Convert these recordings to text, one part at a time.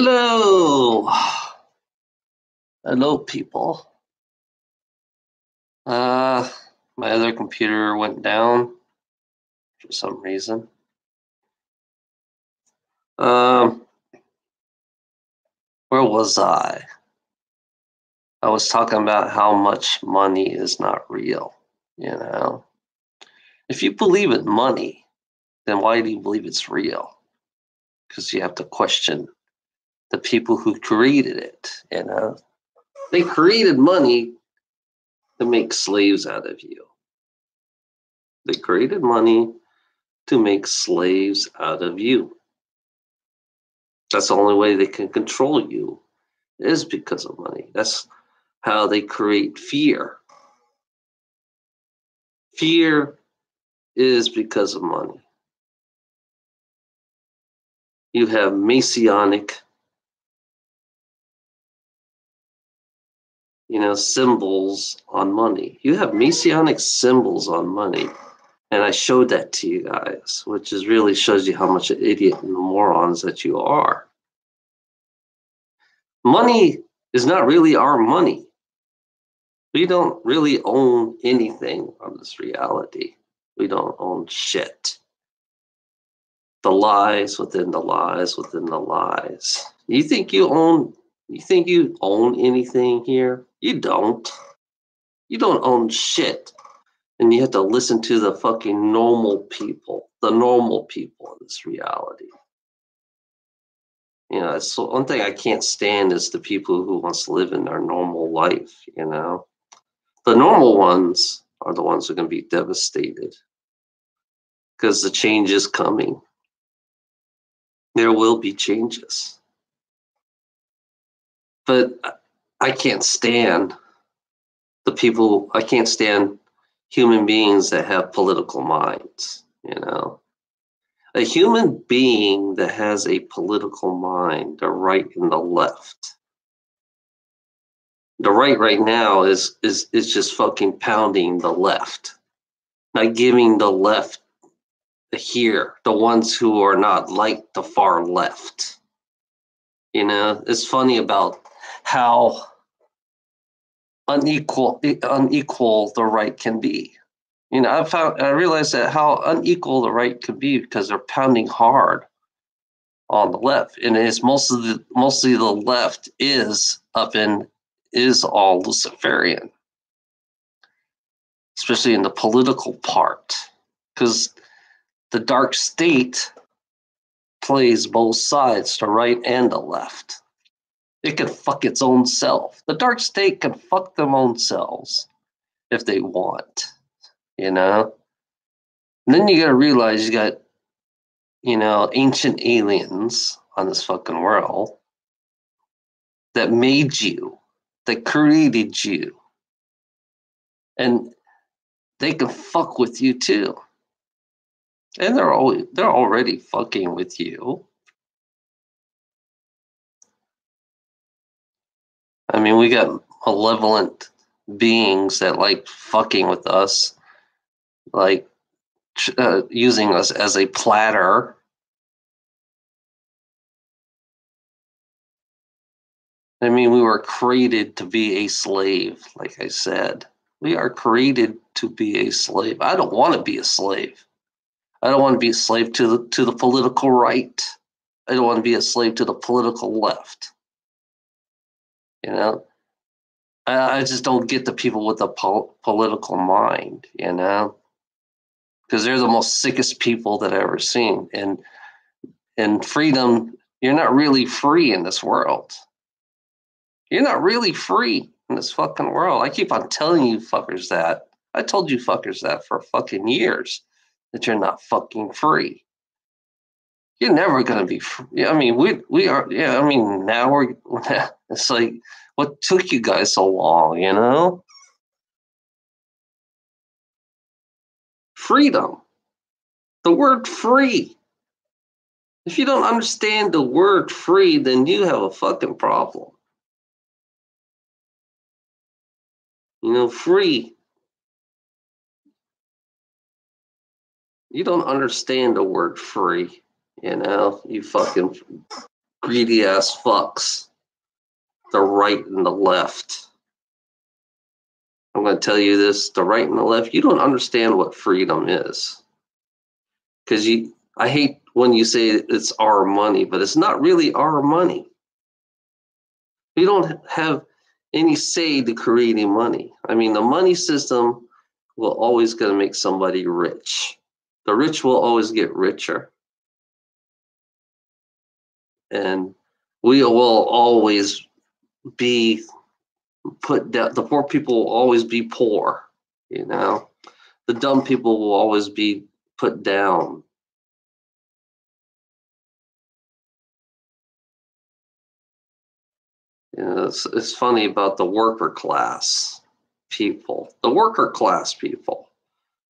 Hello, hello, people. Uh, my other computer went down for some reason. Um, where was I? I was talking about how much money is not real. You know, if you believe in money, then why do you believe it's real? Because you have to question the people who created it. They created money to make slaves out of you. They created money to make slaves out of you. That's the only way they can control you is because of money. That's how they create fear. Fear is because of money. You have Masonic, symbols on money. You have Masonic symbols on money. And I showed that to you guys, which is really shows you how much an idiot and morons that you are. Money is not really our money. We don't really own anything on this reality. We don't own shit. The lies within the lies within the lies. You think you own anything here? You don't. You don't own shit. And you have to listen to the fucking the normal people in this reality. It's one thing I can't stand is the people who wants to live in their normal life, The normal ones are the ones who are going to be devastated because the change is coming. There will be changes. But I can't stand I can't stand human beings that have political minds, A human being that has a political mind, the right and the left. The right now is just fucking pounding the left, not giving the left the ones who are not like the far left. It's funny about how unequal the right can be. I realized that how unequal the right could be because they're pounding hard on the left, and it's mostly the left is all Luciferian, especially in the political part, because the dark state plays both sides, the right and the left. It can fuck its own self. The dark state can fuck their own selves if they want, And then you gotta realize you got, ancient aliens on this fucking world that made you, that created you. And they can fuck with you too. And they're already fucking with you. I mean, we got malevolent beings that like fucking with us, like using us as a platter. I mean, we were created to be a slave, like I said. We are created to be a slave. I don't want to be a slave. I don't want to be a slave to the political right. I don't want to be a slave to the political left. I just don't get the people with the political mind, because they're the most sickest people that I've ever seen. And freedom, you're not really free in this world. You're not really free in this fucking world. I keep on telling you fuckers that. I told you fuckers that for fucking years, that you're not fucking free. You're never going to be free. I mean, we are, I mean, now it's like, what took you guys so long, Freedom. The word free. If you don't understand the word free, then you have a fucking problem. Free. You don't understand the word free, you fucking greedy ass fucks, the right and the left. I'm going to tell you this, the right and the left, you don't understand what freedom is. Because I hate when you say it's our money, but it's not really our money. We don't have any say to creating money. I mean, the money system will always going to make somebody rich. The rich will always get richer. And we will always be put down. The poor people will always be poor, you know. The dumb people will always be put down. You know, it's funny about the worker class people. The worker class people,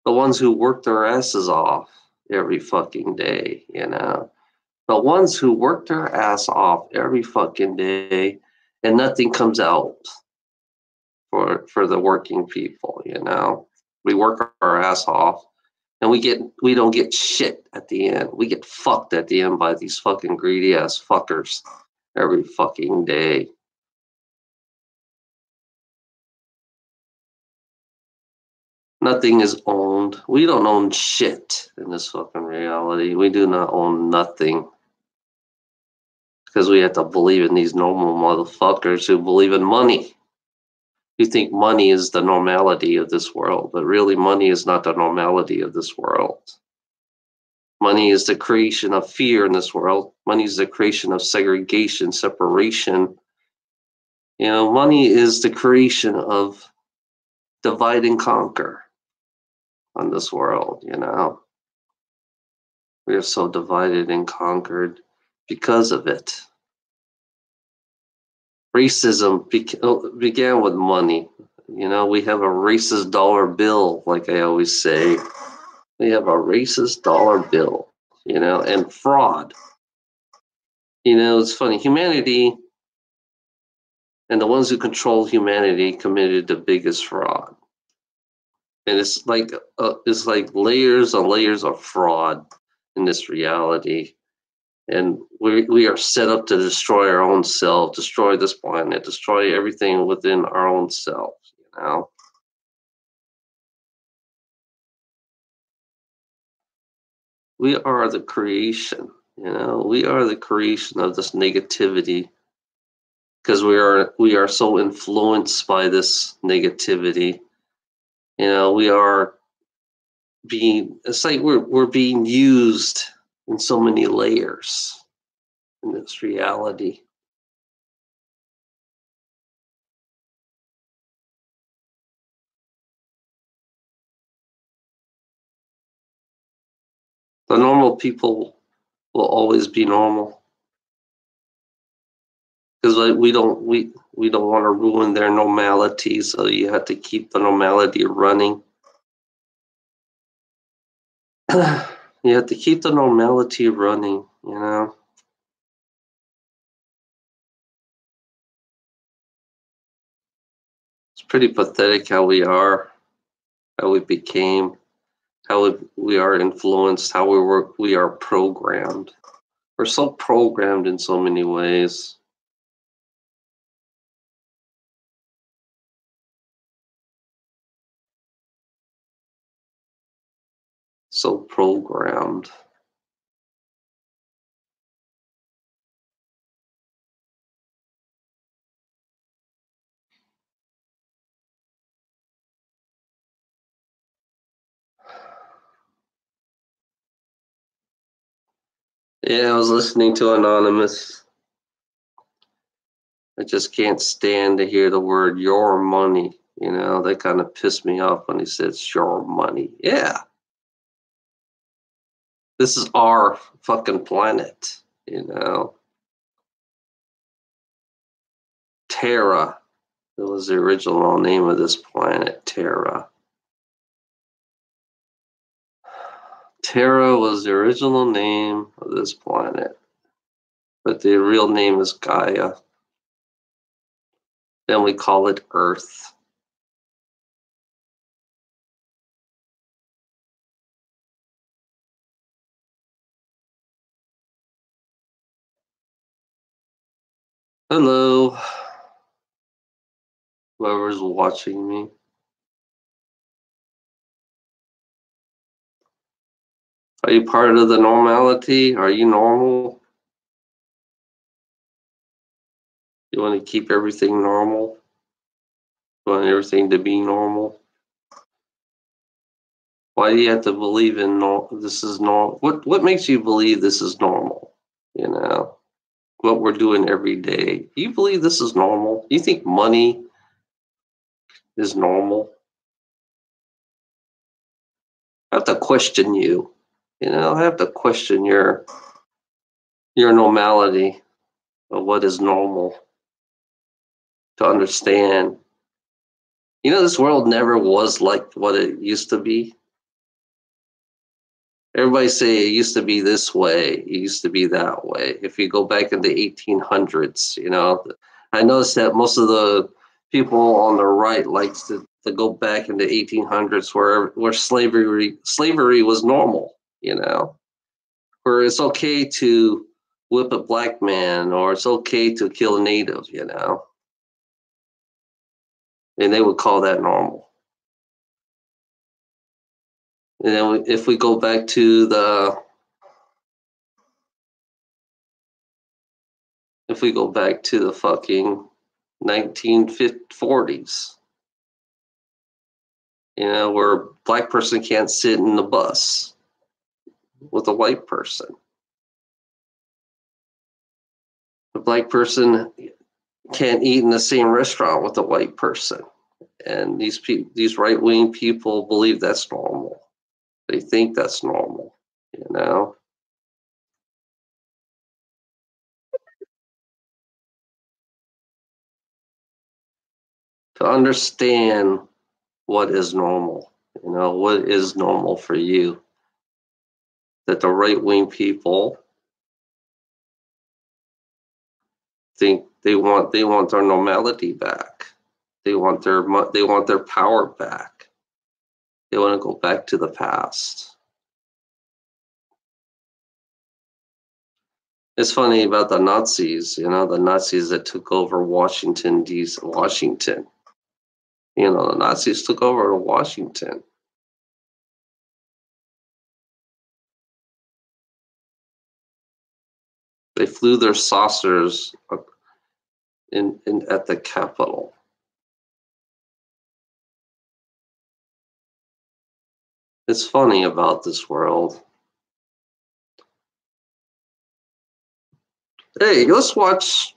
the ones who work their asses off every fucking day, you know. The ones who work their ass off every fucking day and nothing comes out for the working people, you know. We work our ass off and we don't get shit at the end. We get fucked at the end by these fucking greedy ass fuckers every fucking day. Nothing is owned. We don't own shit in this fucking reality. We do not own nothing. Because we have to believe in these normal motherfuckers who believe in money. You think money is the normality of this world, but really money is not the normality of this world. Money is the creation of fear in this world. Money is the creation of segregation, separation. You know, money is the creation of divide and conquer on this world, you know. We are so divided and conquered because of it. Racism began with money. You know, we have a racist dollar bill, like I always say. We have a racist dollar bill, you know, and fraud. You know, it's funny. Humanity and the ones who control humanity committed the biggest fraud. And it's like layers on layers of fraud in this reality. And we are set up to destroy our own self, destroy this planet, destroy everything within our own self, you know. We are the creation, you know. We are the creation of this negativity because we are so influenced by this negativity. You know, we are being, it's like we're being used in so many layers in this reality. The normal people will always be normal because we don't want to ruin their normality, so you have to keep the normality running. You have to keep the normality running, you know. It's pretty pathetic how we are, how we became, how we are influenced, how we are programmed. We're so programmed in so many ways. So programmed. Yeah, I was listening to Anonymous. I just can't stand to hear the word your money. You know, that kind of pissed me off when he says your money. Yeah, this is our fucking planet, you know. Terra. That was the original name of this planet, Terra. Terra was the original name of this planet, but the real name is Gaia. Then we call it Earth. Hello, whoever's watching me. Are you part of the normality? Are you normal? You want to keep everything normal? You want everything to be normal? Why do you have to believe in this is normal? What makes you believe this is normal? You know, what we're doing every day. You believe this is normal? You think money is normal? I have to question you. I have to question your normality of what is normal to understand. This world never was like what it used to be. Everybody say it used to be this way, it used to be that way. If you go back in the 1800s, I noticed that most of the people on the right likes to go back in the 1800s where slavery was normal, where it's okay to whip a black man or it's okay to kill a native, and they would call that normal. And then if we go back to the fucking 1940s, where a black person can't sit in the bus with a white person. A black person can't eat in the same restaurant with a white person. And these right-wing people believe that's normal. They think that's normal, To understand what is normal, what is normal for you, that the right-wing people think they want their normality back. They want their power back. They want to go back to the past. It's funny about the Nazis, the Nazis that took over Washington, D.C. Washington. The Nazis took over Washington. They flew their saucers in at the Capitol. It's funny about this world. Hey, let's watch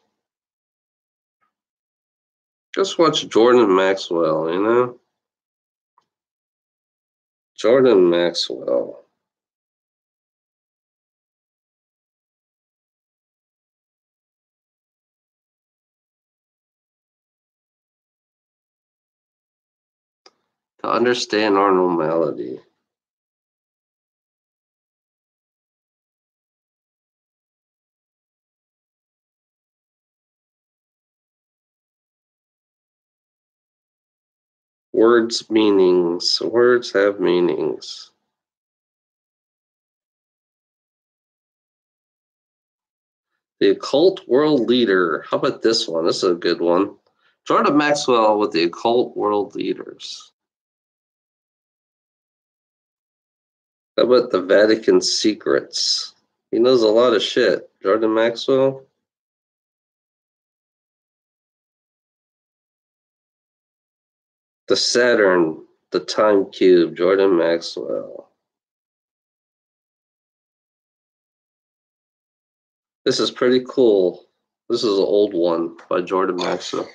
Jordan Maxwell, Jordan Maxwell. To understand our normality. Words have meanings. The occult world leader. How about this one? This is a good one. Jordan Maxwell with the occult world leaders. How about the Vatican secrets? He knows a lot of shit. Jordan Maxwell. The Saturn, the time cube, Jordan Maxwell. This is pretty cool. This is an old one by Jordan Maxwell.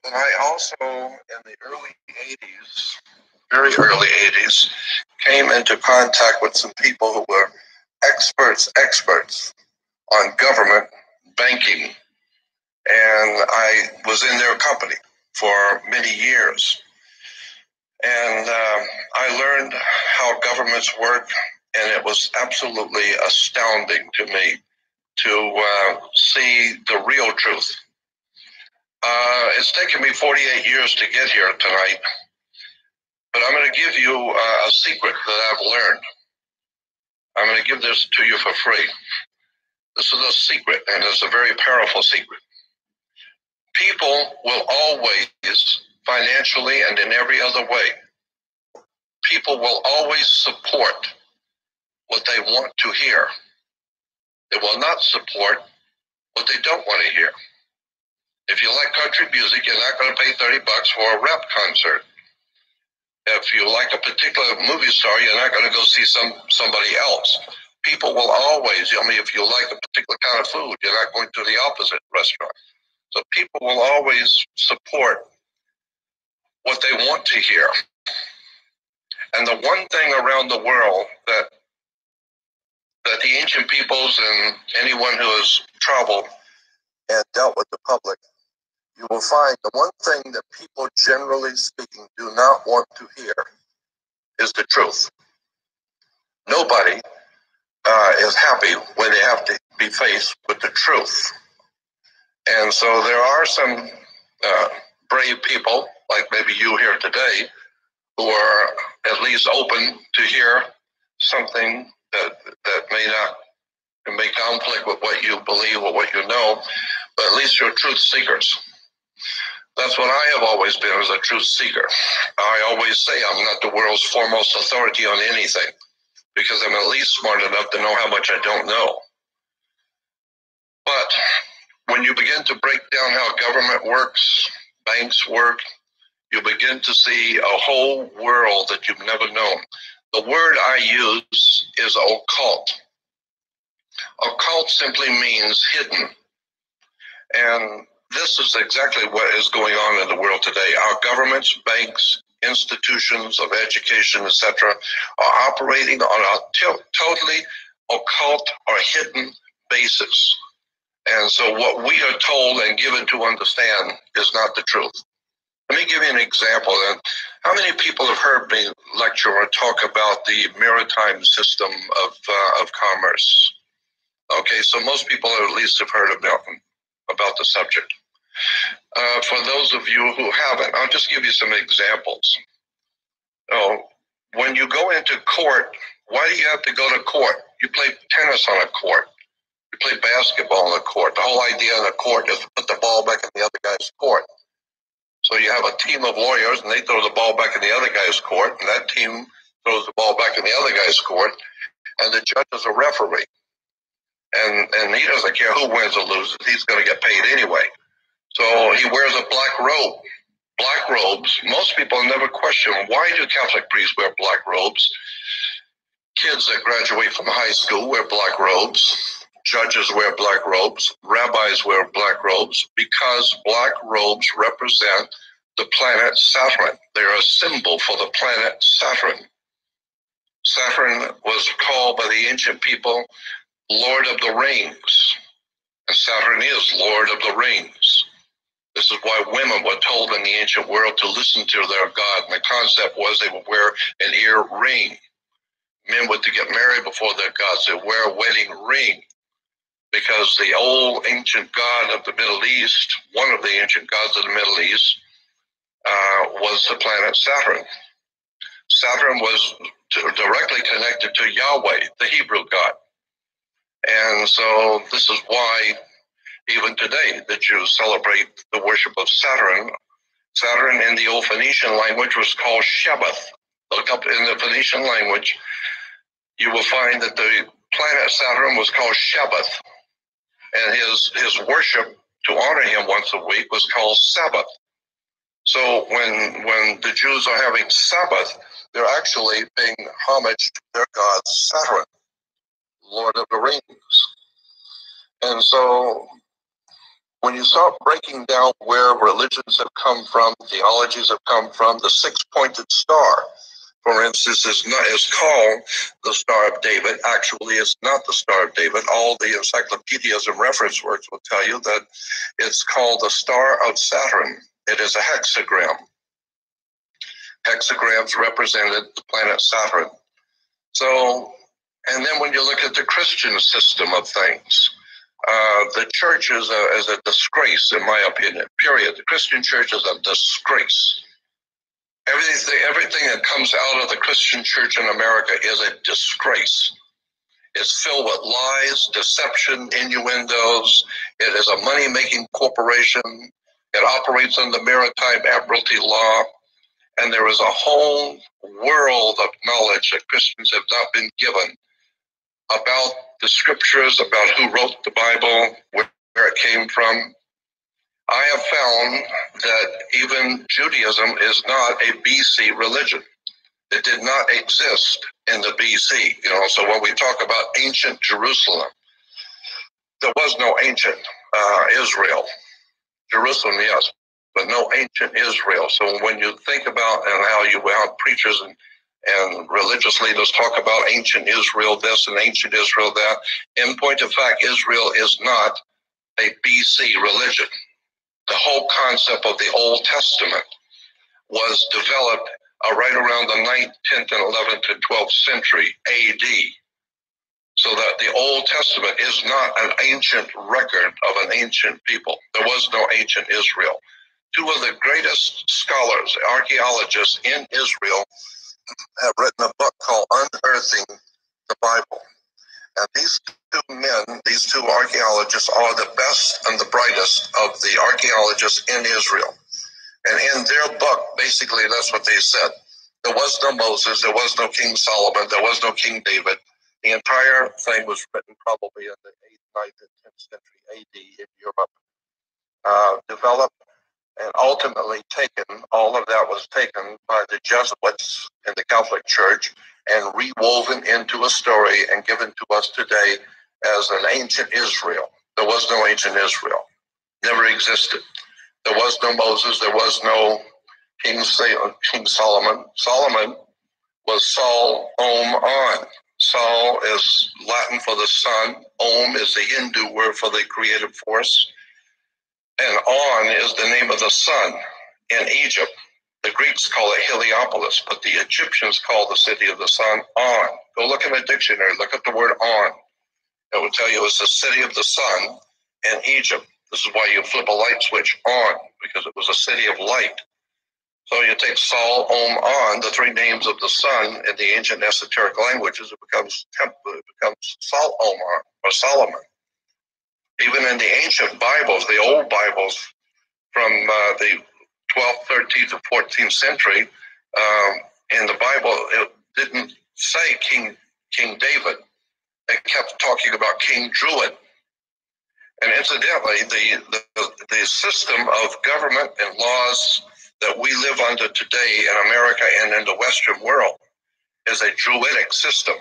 But I also, in the early 80s, very early 80s, came into contact with some people who were experts on government banking. And I was in their company for many years. And I learned how governments work, and it was absolutely astounding to me to see the real truth. It's taken me 48 years to get here tonight, but I'm going to give you a secret that I've learned. I'm going to give this to you for free. This is a secret, and it's a very powerful secret. People will always, financially and in every other way, people will always support what they want to hear. They will not support what they don't want to hear. If you like country music, you're not going to pay $30 for a rap concert. If you like a particular movie star, you're not going to go see somebody else. People will always, if you like a particular kind of food, you're not going to the opposite restaurant. So people will always support what they want to hear. And the one thing around the world that the ancient peoples and anyone who has traveled and dealt with the public, you will find the one thing that people, generally speaking, do not want to hear is the truth. Nobody is happy when they have to be faced with the truth. And so there are some brave people, like maybe you here today, who are at least open to hear something that may conflict with what you believe or what you know, but at least you're truth seekers. That's what I have always been, as a truth seeker. I always say I'm not the world's foremost authority on anything, because I'm at least smart enough to know how much I don't know. But when you begin to break down how government works, banks work, you begin to see a whole world that you've never known. The word I use is occult. Occult simply means hidden. And this is exactly what is going on in the world today. Our governments, banks, institutions of education, etc., are operating on a totally occult or hidden basis. And so what we are told and given to understand is not the truth. Let me give you an example. How many people have heard me lecture or talk about the maritime system of commerce? Okay, so most people at least have heard about the subject. For those of you who haven't, I'll just give you some examples. When you go into court, why do you have to go to court? You play tennis on a court. You play basketball on a court. The whole idea of the court is to put the ball back in the other guy's court. So you have a team of lawyers, and they throw the ball back in the other guy's court, and that team throws the ball back in the other guy's court, and the judge is a referee. And he doesn't care who wins or loses. He's going to get paid anyway. So he wears a black robe. Black robes, most people never question, why do Catholic priests wear black robes? Kids that graduate from high school wear black robes. Judges wear black robes. Rabbis wear black robes, because black robes represent the planet Saturn. They're a symbol for the planet Saturn. Saturn was called by the ancient people Lord of the Rings. And Saturn is Lord of the Rings. This is why women were told in the ancient world to listen to their god. And the concept was they would wear an ear ring. Men were to get married before their gods. They wear a wedding ring, because the old ancient god of the Middle East, one of the ancient gods of the Middle East, was the planet Saturn. Saturn was directly connected to Yahweh, the Hebrew God. And so this is why even today the Jews celebrate the worship of Saturn. Saturn in the old Phoenician language was called Shebath. Look up in the Phoenician language, you will find that the planet Saturn was called Shebath. And his worship to honor him once a week was called Sabbath. So when the Jews are having Sabbath, they're actually paying homage to their god Saturn, Lord of the Rings. And so when you start breaking down where religions have come from, theologies have come from, the six-pointed star, for instance, is called the Star of David. Actually, it's not the Star of David. All the encyclopedias and reference works will tell you that it's called the Star of Saturn. It is a hexagram. Hexagrams represented the planet Saturn. So, and then when you look at the Christian system of things, the church is a disgrace, in my opinion, period. The Christian church is a disgrace. Everything that comes out of the Christian church in America is a disgrace. It's filled with lies, deception, innuendos. It is a money-making corporation. It operates under maritime admiralty law, and there is a whole world of knowledge that Christians have not been given about the scriptures, about who wrote the Bible, where it came from. I have found that even Judaism is not a BC religion. It did not exist in the BC. So when we talk about ancient Jerusalem, there was no ancient Israel. Jerusalem, yes, but no ancient Israel. So when you think about and how preachers and religious leaders talk about ancient Israel this and ancient Israel that, in point of fact, Israel is not a BC religion. The whole concept of the Old Testament was developed right around the 9th, 10th, and 11th and 12th century AD. So that the Old Testament is not an ancient record of an ancient people. There was no ancient Israel. Two of the greatest scholars, archaeologists in Israel, have written a book called Unearthing the Bible. And these two men, these two archaeologists, are the best and the brightest of the archaeologists in Israel. And in their book, basically, that's what they said. There was no Moses, there was no King Solomon, there was no King David. The entire thing was written probably in the 8th, 9th, and 10th century AD in Europe, developed and ultimately taken. All of that was taken by the Jesuits in the Catholic Church and rewoven into a story and given to us today as an ancient Israel. There was no ancient Israel. Never existed. There was no Moses. There was no King Solomon. Solomon was Sol, Om, On. Sol is Latin for the sun. Om is the Hindu word for the creative force. And On is the name of the sun in Egypt. The Greeks call it Heliopolis, but the Egyptians call the city of the sun On. Go look in a dictionary, look at the word On. It will tell you it's the city of the sun in Egypt. This is why you flip a light switch on, because it was a city of light. So you take Sol, Om, On, the three names of the sun in the ancient esoteric languages, it becomes Sol, Om, On, or Solomon. Even in the ancient Bibles, the old Bibles from the 12th, 13th, and 14th century, in the Bible, it didn't say King David. It kept talking about King Druid. And incidentally, the system of government and laws that we live under today in America and in the Western world is a Druidic system.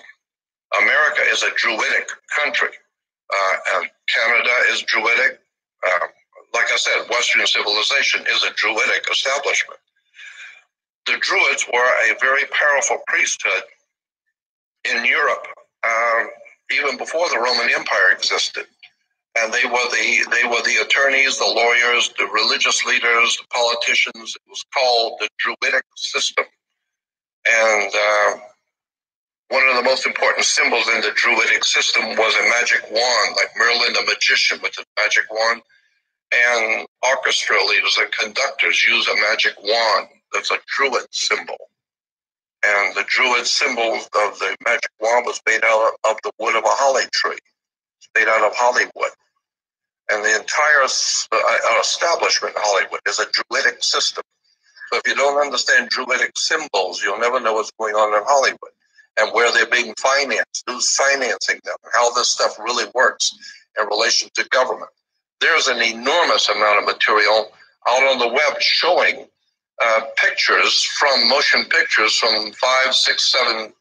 America is a Druidic country. And Canada is Druidic. Like I said, Western civilization is a Druidic establishment. The Druids were a very powerful priesthood in Europe, even before the Roman Empire existed. And they were the attorneys, the lawyers, the religious leaders, the politicians. It was called the Druidic system. And one of the most important symbols in the Druidic system was a magic wand, like Merlin the magician with a magic wand. And orchestra leaders and conductors use a magic wand. That's a Druid symbol. And the Druid symbol of the magic wand was made out of the wood of a holly tree. It's made out of Hollywood. And the entire establishment in Hollywood is a Druidic system. So if you don't understand Druidic symbols, you'll never know what's going on in Hollywood and where they're being financed, who's financing them, how this stuff really works in relation to government. There's an enormous amount of material out on the web showing pictures from motion pictures from 5, 6, 7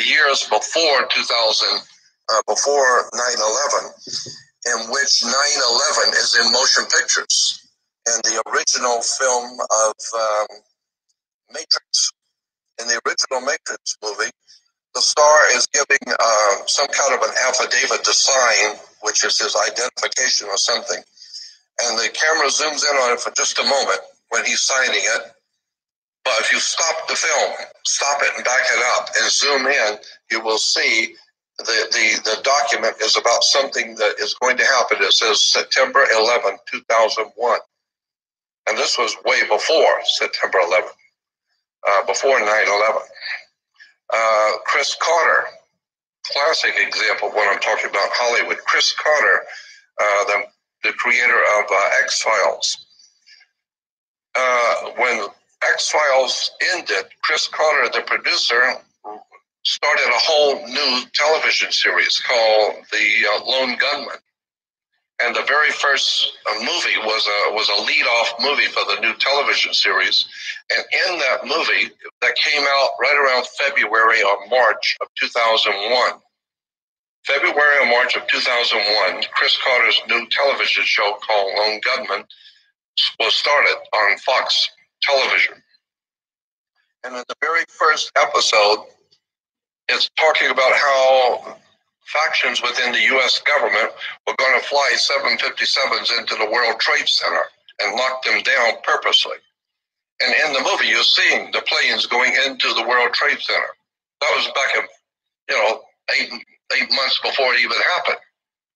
years before 2000, before 9/11, in which 9/11 is in motion pictures. And the original film of Matrix, in the original Matrix movie, the star is giving some kind of an affidavit to sign, which is his identification or something. And the camera zooms in on it for just a moment when he's signing it. But if you stop the film, stop it and back it up and zoom in, you will see the document is about something that is going to happen. It says September 11, 2001. And this was way before September 11, before 9/11. Chris Carter, classic example when I'm talking about Hollywood. Chris Carter, the creator of X-Files. when X-Files ended, Chris Carter, the producer, started a whole new television series called The Lone Gunman. And the very first movie was a lead-off movie for the new television series. And in that movie, that came out right around February or March of 2001. February or March of 2001, Chris Carter's new television show called Lone Gunman was started on Fox Television. And in the very first episode, it's talking about how factions within the U.S. government were going to fly 757s into the World Trade Center and lock them down purposely. And in the movie, you're seeing the planes going into the World Trade Center. That was back in, 8 months before it even happened.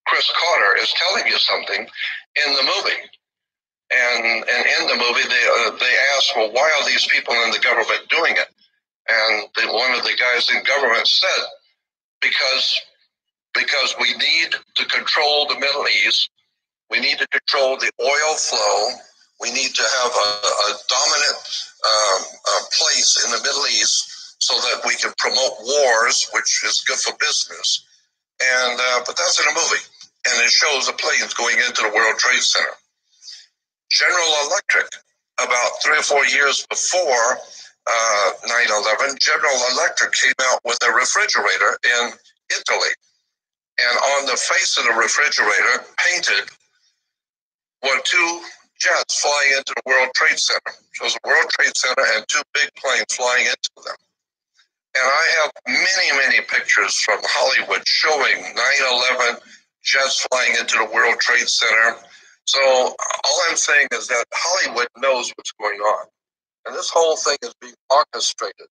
Chris Carter is telling you something in the movie. And in the movie, they asked, well, why are these people in the government doing it? And one of the guys in government said, because we need to control the Middle East, we need to control the oil flow, we need to have a dominant place in the Middle East so that we can promote wars, which is good for business. And but that's in a movie, and it shows the planes going into the World Trade Center. General Electric, about 3 or 4 years before 9/11, General Electric came out with a refrigerator in Italy. And on the face of the refrigerator, painted, were 2 jets flying into the World Trade Center. So it was a World Trade Center and 2 big planes flying into them. And I have many, many pictures from Hollywood showing 9/11 jets flying into the World Trade Center. So all I'm saying is that Hollywood knows what's going on. And this whole thing is being orchestrated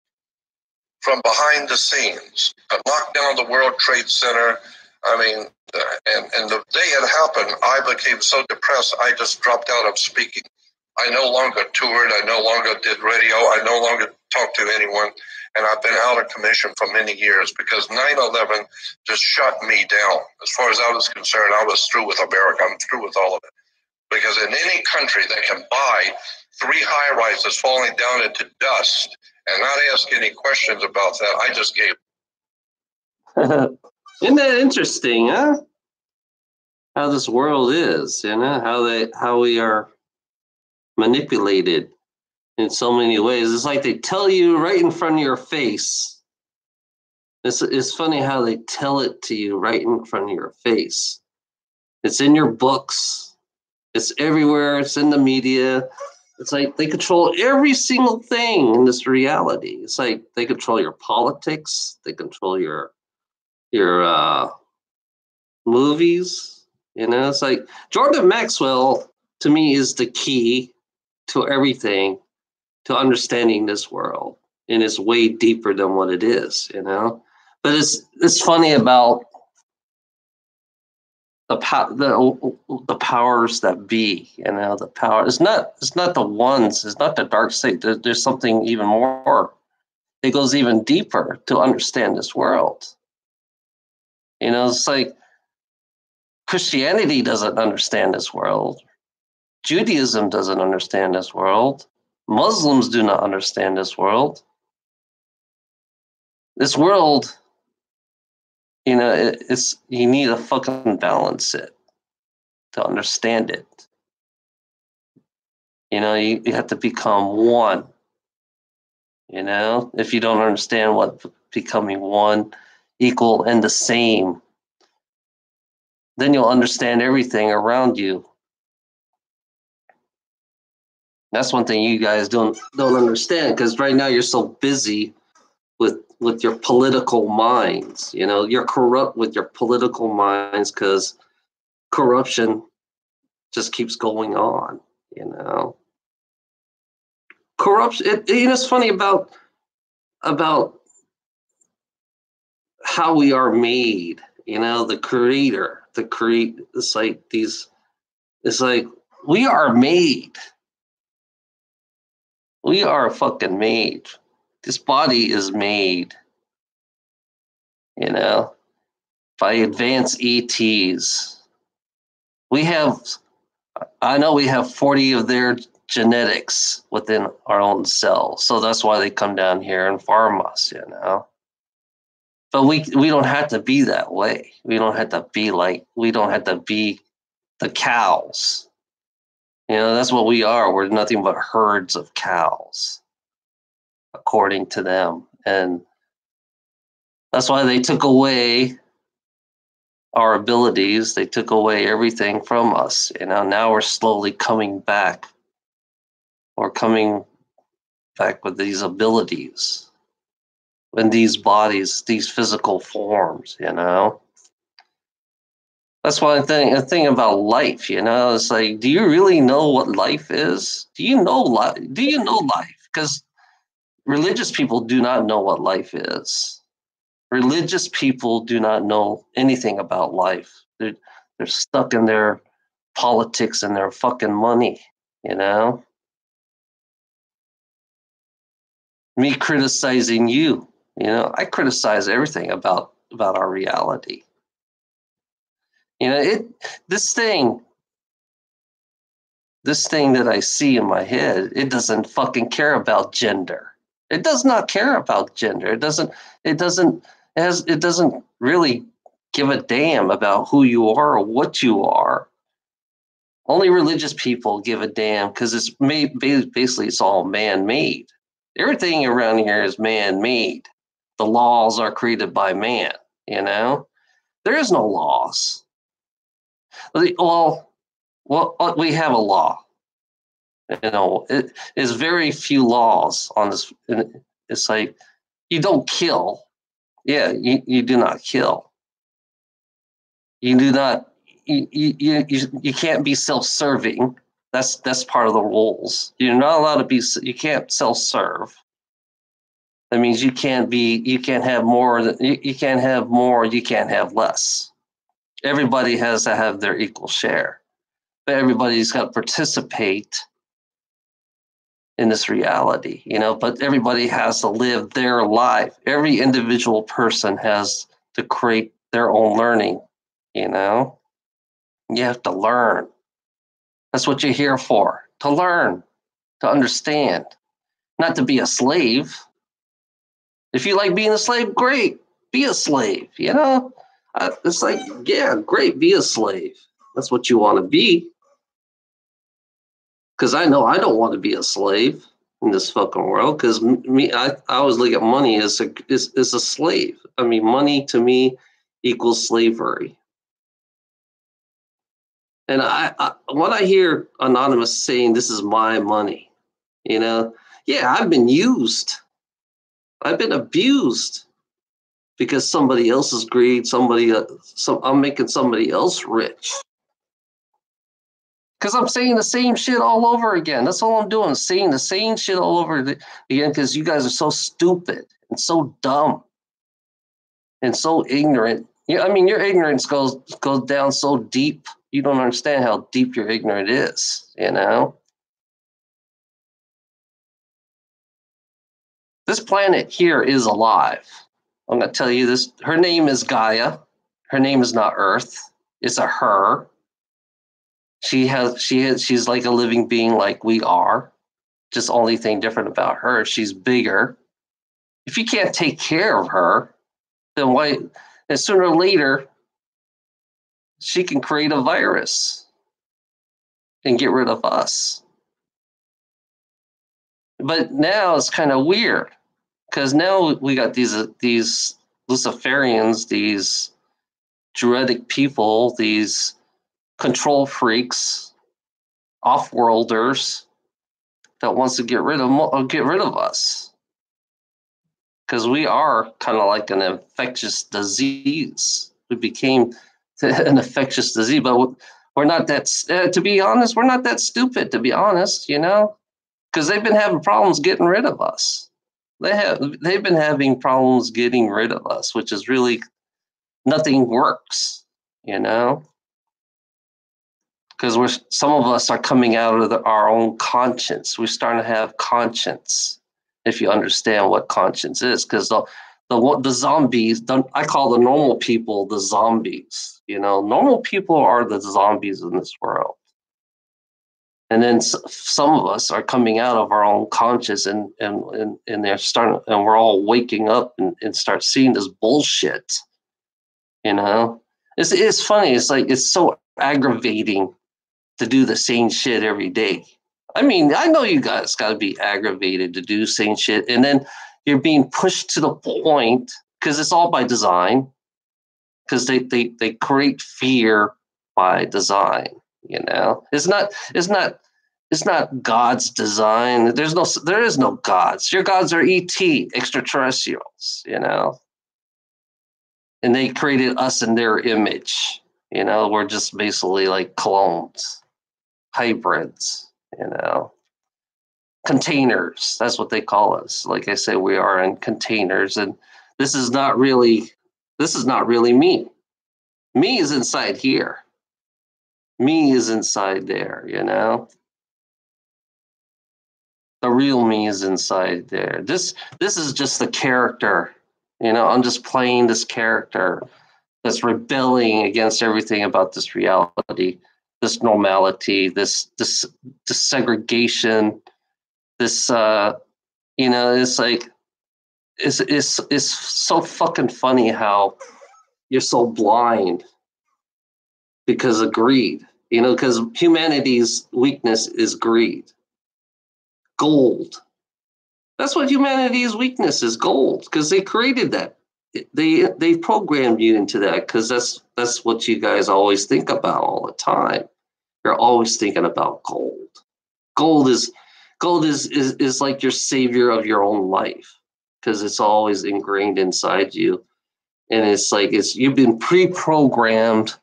from behind the scenes. To lock down the World Trade Center. I mean, and the day it happened, I became so depressed, I just dropped out of speaking. I no longer toured. I no longer did radio. I no longer talked to anyone. And I've been out of commission for many years because 9/11 just shut me down. As far as I was concerned, I was through with America. I'm through with all of it. Because in any country that can buy 3 high-rises falling down into dust and not ask any questions about that, I just gave. Isn't that interesting, huh? How this world is, how we are manipulated in so many ways. It's like they tell you right in front of your face. It's funny how they tell it to you right in front of your face. It's in your books. It's everywhere. It's in the media. It's like they control every single thing in this reality. It's like they control your politics. They control your movies. It's like Jordan Maxwell, to me, is the key to everything, to understanding this world. And it's way deeper than what it is, But it's funny about the powers that be, the power. It's not the ones. It's not the dark side. There's something even more. It goes even deeper to understand this world. It's like Christianity doesn't understand this world. Judaism doesn't understand this world. Muslims do not understand this world. This world, it's you need to fucking balance it to understand it. You have to become one. If you don't understand what becoming one, equal, and the same, then you'll understand everything around you. That's one thing you guys don't understand, because right now you're so busy with your political minds. You're corrupt with your political minds because corruption just keeps going on. Corruption. It's funny about how we are made. The creator. It's like these. It's like we are made. We are fucking made. This body is made, by advanced ETs. I know we have 40 of their genetics within our own cells. So that's why they come down here and farm us, you know. But we don't have to be that way. We don't have to be the cows. You know, that's what we are. We're nothing but herds of cows, according to them. And that's why they took away our abilities. They took away everything from us. You know, now we're slowly coming back. We're coming back with these abilities in these bodies, these physical forms, you know. That's why the thing about life, you know, it's like, do you really know what life is? Do you know life? Do you know life? Because religious people do not know what life is. Religious people do not know anything about life. They're stuck in their politics and their fucking money, you know? Me criticizing you, you know, I criticize everything about our reality. You know, this thing that I see in my head, it doesn't fucking care about gender. It does not care about gender. It doesn't really give a damn about who you are or what you are. Only religious people give a damn because it's basically it's all man-made. Everything around here is man-made. The laws are created by man, you know? There is no laws. Well, we have a law. You know, it is very few laws on this. It's like you don't kill. Yeah, you do not kill. You do not. You can't be self-serving. That's part of the rules. You're not allowed to be. You can't self-serve. That means you can't be. You can't have more. You can't have more. You can't have less. Everybody has to have their equal share, but everybody's got to participate in this reality, you know, but everybody has to live their life. Every individual person has to create their own learning, you know. You have to learn. That's what you're here for, to learn, to understand, not to be a slave. If you like being a slave, great, be a slave, you know. It's like, yeah, great, be a slave. That's what you want to be. Because I know I don't want to be a slave in this fucking world. Because I always look at money as a slave. I mean, money to me equals slavery. And when I hear Anonymous saying this is my money, you know, yeah, I've been used. I've been abused because somebody else's greed. I'm making somebody else rich. Because I'm saying the same shit all over again. That's all I'm doing, saying the same shit all over again because you guys are so stupid and so dumb and so ignorant. Yeah, I mean, your ignorance goes down so deep. You don't understand how deep your ignorance is, you know? This planet here is alive. I'm going to tell you this. Her name is Gaia. Her name is not Earth. It's a her. She's like a living being like we are. Just only thing different about her, she's bigger. If you can't take care of her, then why? And sooner or later, she can create a virus and get rid of us. But now it's kind of weird because now we got these Luciferians, these druidic people, these control freaks, off-worlders that wants to get rid of us because we are kind of like an infectious disease. We became an infectious disease, but we're not that. To be honest, we're not that stupid. To be honest, you know, because they've been having problems getting rid of us. They've been having problems getting rid of us, which is really nothing works, you know. Because some of us are coming out of our own conscience. We're starting to have conscience, if you understand what conscience is. Because the zombies, I call the normal people the zombies. You know, normal people are the zombies in this world. And then some of us are coming out of our own conscious, and they're starting, and we're all waking up and start seeing this bullshit. You know, it's funny. It's like it's so aggravating to do the same shit every day. I mean, I know you guys got to be aggravated to do the same shit, and then you're being pushed to the point because it's all by design. Because they create fear by design. You know, it's not God's design. There is no gods. Your gods are ET, extraterrestrials. You know, and they created us in their image. You know, we're just basically like clones, hybrids. You know, containers. That's what they call us. Like I say, we are in containers, and this is not really me. Me is inside here. Me is inside there, you know? The real me is inside there. This is just the character. You know, I'm just playing this character that's rebelling against everything about this reality, this normality, this segregation, this you know, it's like it's so fucking funny how you're so blind because of greed, you know, because humanity's weakness is greed. Gold. That's what humanity's weakness is, gold, because they created that. They programmed you into that because that's what you guys always think about all the time. You're always thinking about gold. Gold is like your savior of your own life because it's always ingrained inside you. And it's like you've been pre-programmed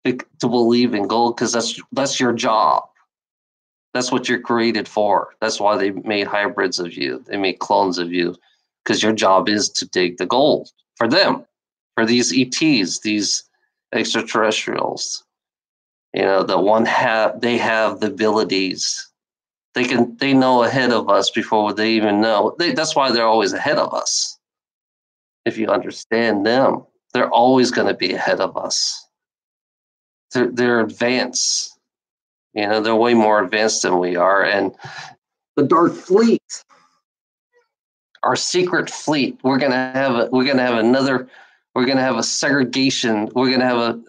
to believe in gold because that's your job. That's what you're created for. That's why they made hybrids of you. They made clones of you because your job is to dig the gold for them, for these ETs, these extraterrestrials. You know, they have the abilities. They know ahead of us before they even know. That's why they're always ahead of us. If you understand them, they're always going to be ahead of us. They're advanced. You know, they're way more advanced than we are. And the Dark Fleet, our secret fleet, we're gonna have a segregation. We're gonna have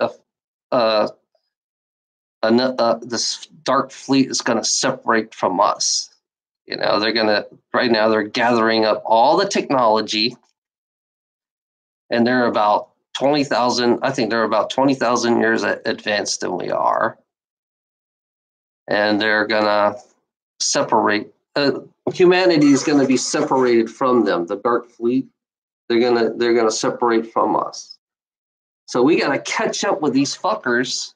this Dark Fleet is gonna separate from us. You know, right now they're gathering up all the technology, and they're about 20,000. I think they're about 20,000 years advanced than we are. And they're gonna separate. Humanity is going to be separated from them. The Dark Fleet, they're gonna separate from us. So we got to catch up with these fuckers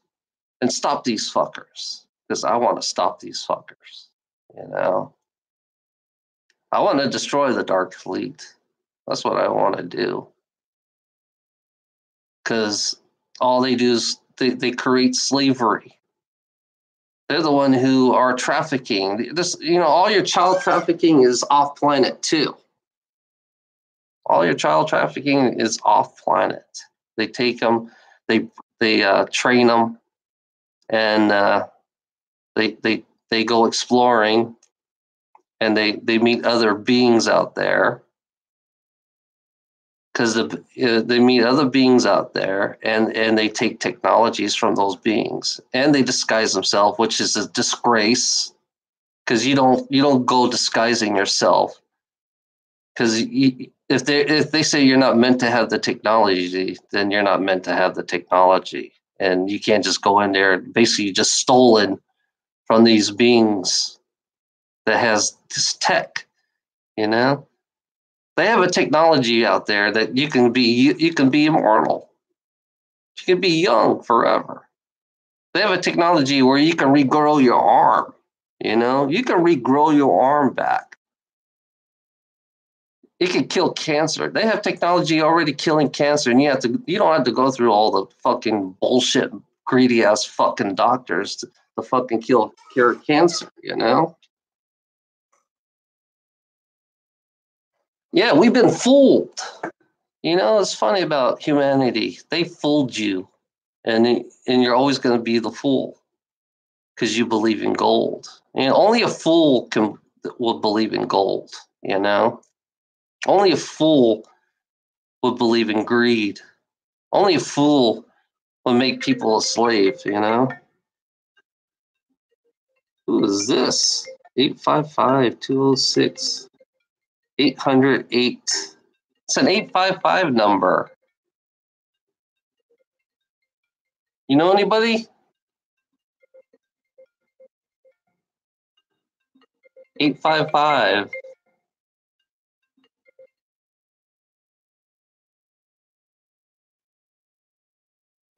and stop these fuckers because I want to stop these fuckers. You know, I want to destroy the Dark Fleet. That's what I want to do because all they do is they create slavery. They're the one who are trafficking. This, you know, all your child trafficking is off planet too. All your child trafficking is off planet. They take them, they train them, and they go exploring, and they meet other beings out there. Because they meet other beings out there, and they take technologies from those beings, and they disguise themselves, which is a disgrace. Because you don't go disguising yourself. Because if they say you're not meant to have the technology, then you're not meant to have the technology, and you can't just go in there and basically just stolen from these beings that has this tech, you know. They have a technology out there that you can be immortal. You can be young forever. They have a technology where you can regrow your arm. You know, you can regrow your arm back. It can kill cancer. They have technology already killing cancer, and you don't have to go through all the fucking bullshit, greedy ass fucking doctors to fucking cure cancer. You know. Yeah, we've been fooled. You know, it's funny about humanity. They fooled you, and you're always going to be the fool. because you believe in gold. Only a fool will believe in gold, Only a fool would believe in greed. Only a fool would make people a slave, Who is this? 855-206-808. It's an 855 number. You know anybody? 855.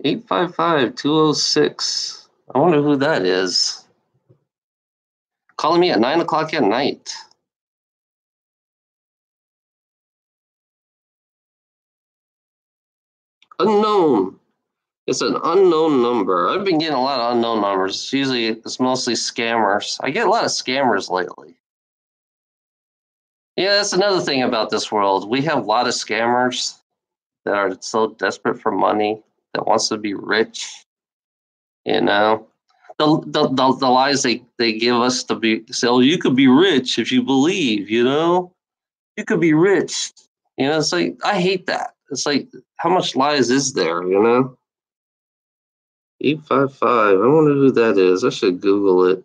Eight 206. I wonder who that is. Calling me at 9 o'clock at night. Unknown. It's an unknown number. I've been getting a lot of unknown numbers. Usually it's mostly scammers. I get a lot of scammers lately. Yeah, that's another thing about this world. We have a lot of scammers that are so desperate for money, that wants to be rich. The lies they give us to say, oh, you could be rich if you believe, You could be rich. It's like, I hate that. It's like, how much lies is there, 855. I wonder who that is. I should Google it.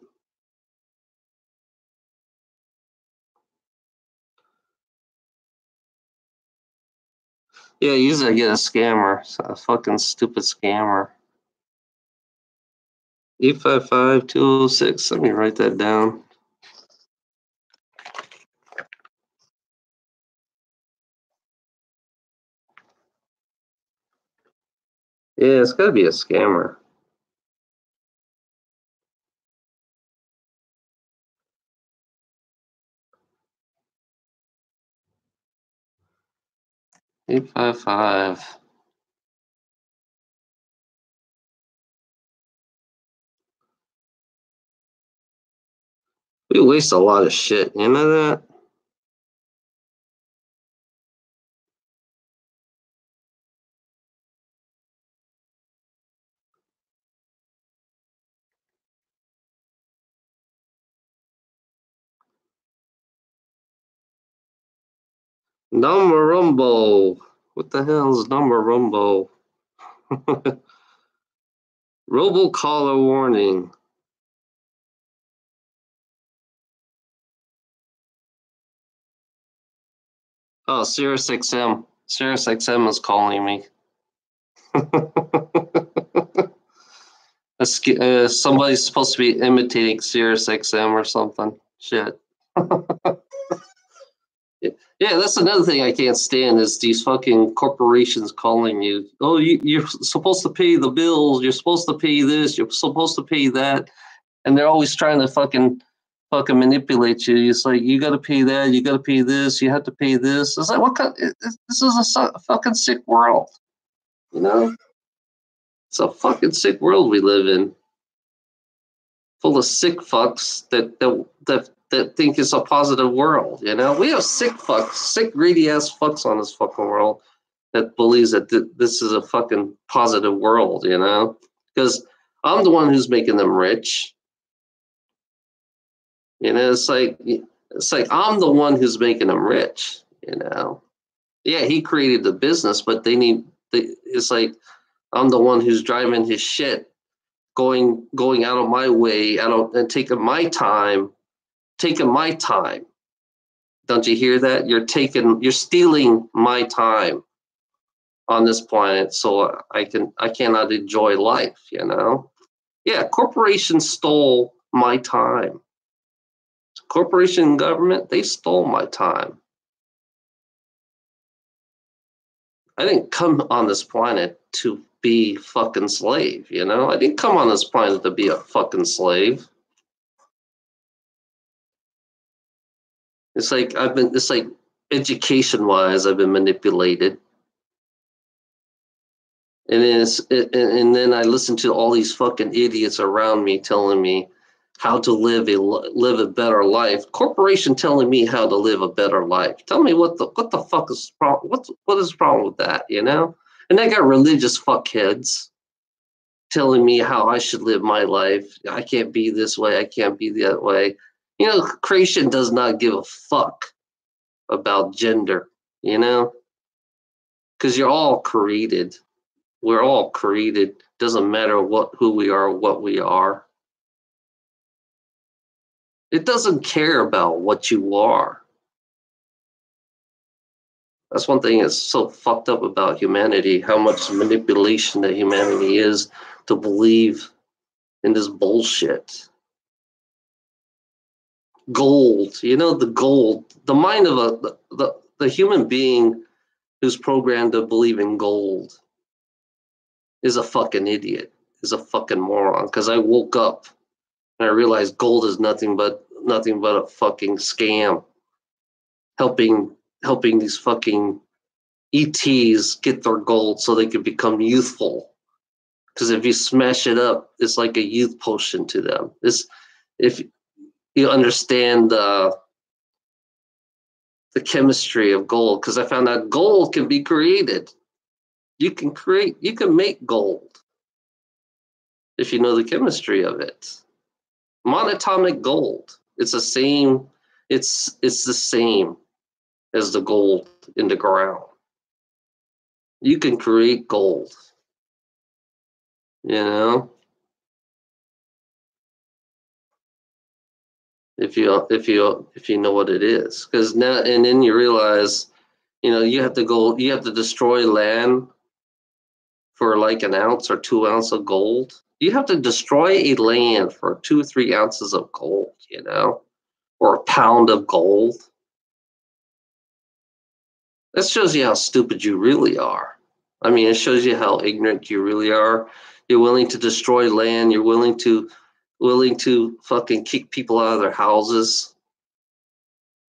Yeah, usually I get a scammer. A fucking stupid scammer. 855-206. Let me write that down. Yeah, it's got to be a scammer. Eight 855. We waste a lot of shit. You know that? Numberumbo. What the hell is Numberumbo? Robocaller warning. Oh, SiriusXM. SiriusXM is calling me. Somebody's supposed to be imitating SiriusXM or something. Shit. Yeah, that's another thing I can't stand is these fucking corporations calling you. Oh, you're supposed to pay the bills. You're supposed to pay this. You're supposed to pay that. And they're always trying to fucking manipulate you. It's like, you got to pay that. You got to pay this. You have to pay this. It's like, what kind? This is a fucking sick world. It's a fucking sick world we live in. Full of sick fucks that think it's a positive world, We have sick fucks, sick greedy ass fucks on this fucking world that believes that this is a fucking positive world, Because I'm the one who's making them rich. It's like I'm the one who's making them rich, Yeah, he created the business, but it's like I'm the one who's driving his shit, going out of my way, and taking my time. Don't you hear that? You're stealing my time on this planet, so I cannot enjoy life, Yeah, corporations stole my time. Corporation and government, they stole my time. I didn't come on this planet to be fucking slave, I didn't come on this planet to be a fucking slave. It's like education-wise, I've been manipulated. And then I listen to all these fucking idiots around me telling me how to live a better life. Corporation telling me how to live a better life. Tell me what the fuck is wrong? What is wrong with that? And I got religious fuckheads telling me how I should live my life. I can't be this way. I can't be that way. You know, creation does not give a fuck about gender, you know, because you're all created. We're all created. Doesn't matter who we are, what we are. It doesn't care about what you are. That's one thing that's so fucked up about humanity, how much manipulation that humanity is to believe in this bullshit. Gold, you know, the gold, the mind of the human being who's programmed to believe in gold is a fucking idiot, is a fucking moron. Because I woke up and I realized gold is nothing but a fucking scam, helping these fucking ETs get their gold so they can become youthful. Because if you smash it up, it's like a youth potion to them. If you understand the chemistry of gold, because I found out gold can be created. You can make gold if you know the chemistry of it. Monatomic gold. It's the same. It's the same as the gold in the ground. You can create gold. You know, if you know what it is, because now and then you realize, you know, you have to destroy land for like an ounce or 2 ounces of gold. You have to destroy a land for 2 or 3 ounces of gold, you know, or a pound of gold. That shows you how stupid you really are. I mean, it shows you how ignorant you really are. You're willing to destroy land. You're willing to fucking kick people out of their houses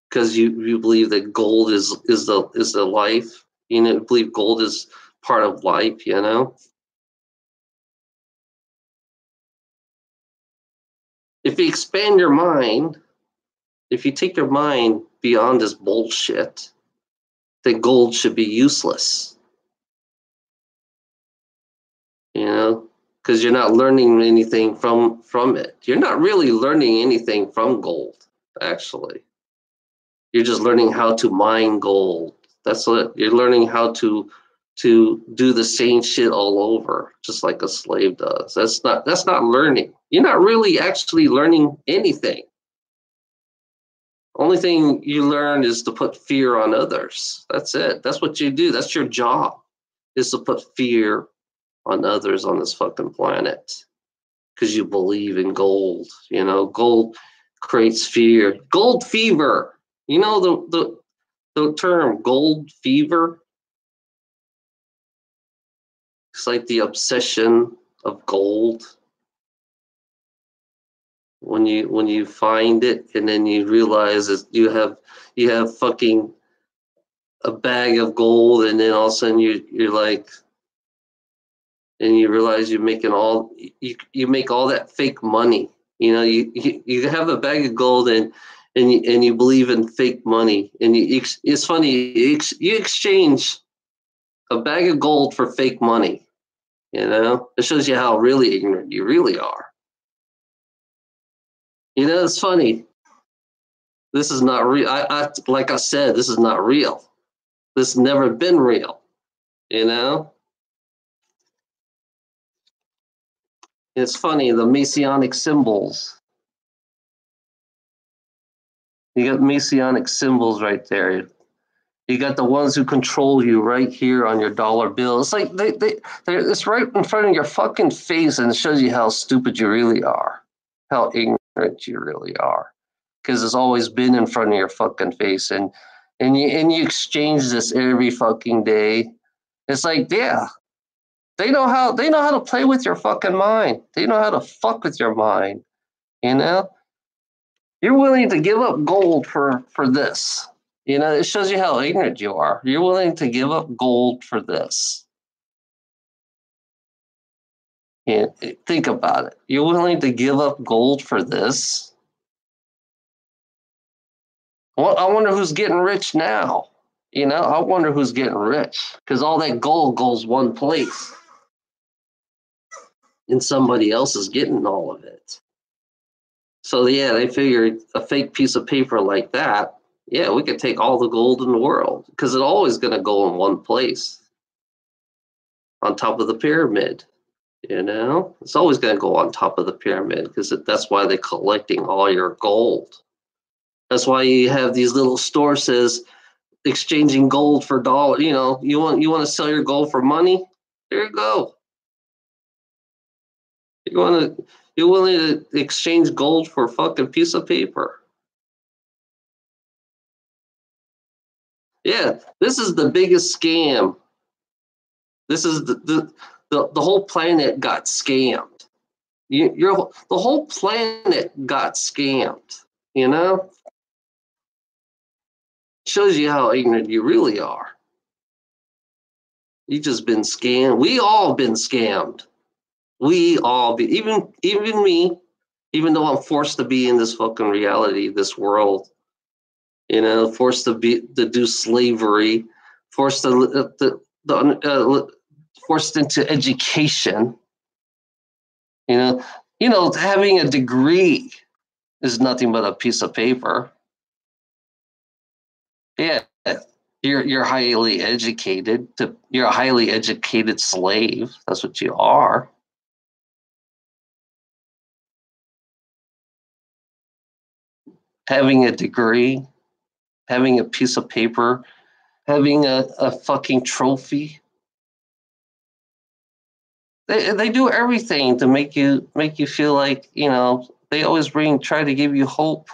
because you believe that gold is the life. You know, believe gold is part of life. You know, if you expand your mind, if you take your mind beyond this bullshit, then gold should be useless. You know, because you're not learning anything from it. You're not really learning anything from gold, actually. You're just learning how to mine gold. That's what you're learning, how to do the same shit all over, just like a slave does. That's not learning. You're not really actually learning anything. Only thing you learn is to put fear on others. That's it. That's what you do. That's your job, is to put fear on others on this fucking planet. Because you believe in gold. You know, gold creates fear. Gold fever. You know the term gold fever? It's like the obsession of gold. When you find it and then you realize that you have fucking a bag of gold, and then all of a sudden you're like, and you realize you're making you make all that fake money. You know, you have a bag of gold and you believe in fake money, and it's funny, you exchange a bag of gold for fake money. You know, it shows you how really ignorant you really are. You know, it's funny. This is not real. Like I said, this is not real. This has never been real. You know, it's funny, the Messianic symbols. You got Messianic symbols right there. You got the ones who control you right here on your dollar bill. It's like it's right in front of your fucking face, and it shows you how stupid you really are, how ignorant you really are, because it's always been in front of your fucking face, and you exchange this every fucking day. It's like, yeah, they know how to play with your fucking mind. They know how to fuck with your mind. You know, you're willing to give up gold for this. You know, it shows you how ignorant you are. You're willing to give up gold for this. Yeah, think about it. You're willing to give up gold for this? Well, I wonder who's getting rich now. You know, I wonder who's getting rich, because all that gold goes one place. and somebody else is getting all of it. So yeah, they figured a fake piece of paper like that, yeah, we could take all the gold in the world because it's always going to go in one place on top of the pyramid. It's always going to go on top of the pyramid because that's why they're collecting all your gold. That's why you have these little stores says exchanging gold for dollar. You want to sell your gold for money? Here you go. You're willing to exchange gold for a fucking piece of paper. Yeah, this is the biggest scam. This is the whole planet got scammed. The whole planet got scammed. Shows you how ignorant you really are. You just been scammed. We all been scammed. We all be even me, even though I'm forced to be in this fucking reality, this world. Forced to do slavery, forced forced into education. Having a degree is nothing but a piece of paper. Yeah, you're highly educated. You're a highly educated slave. That's what you are. Having a degree, having a piece of paper, having a fucking trophy. They do everything to make you feel like, they always try to give you hope.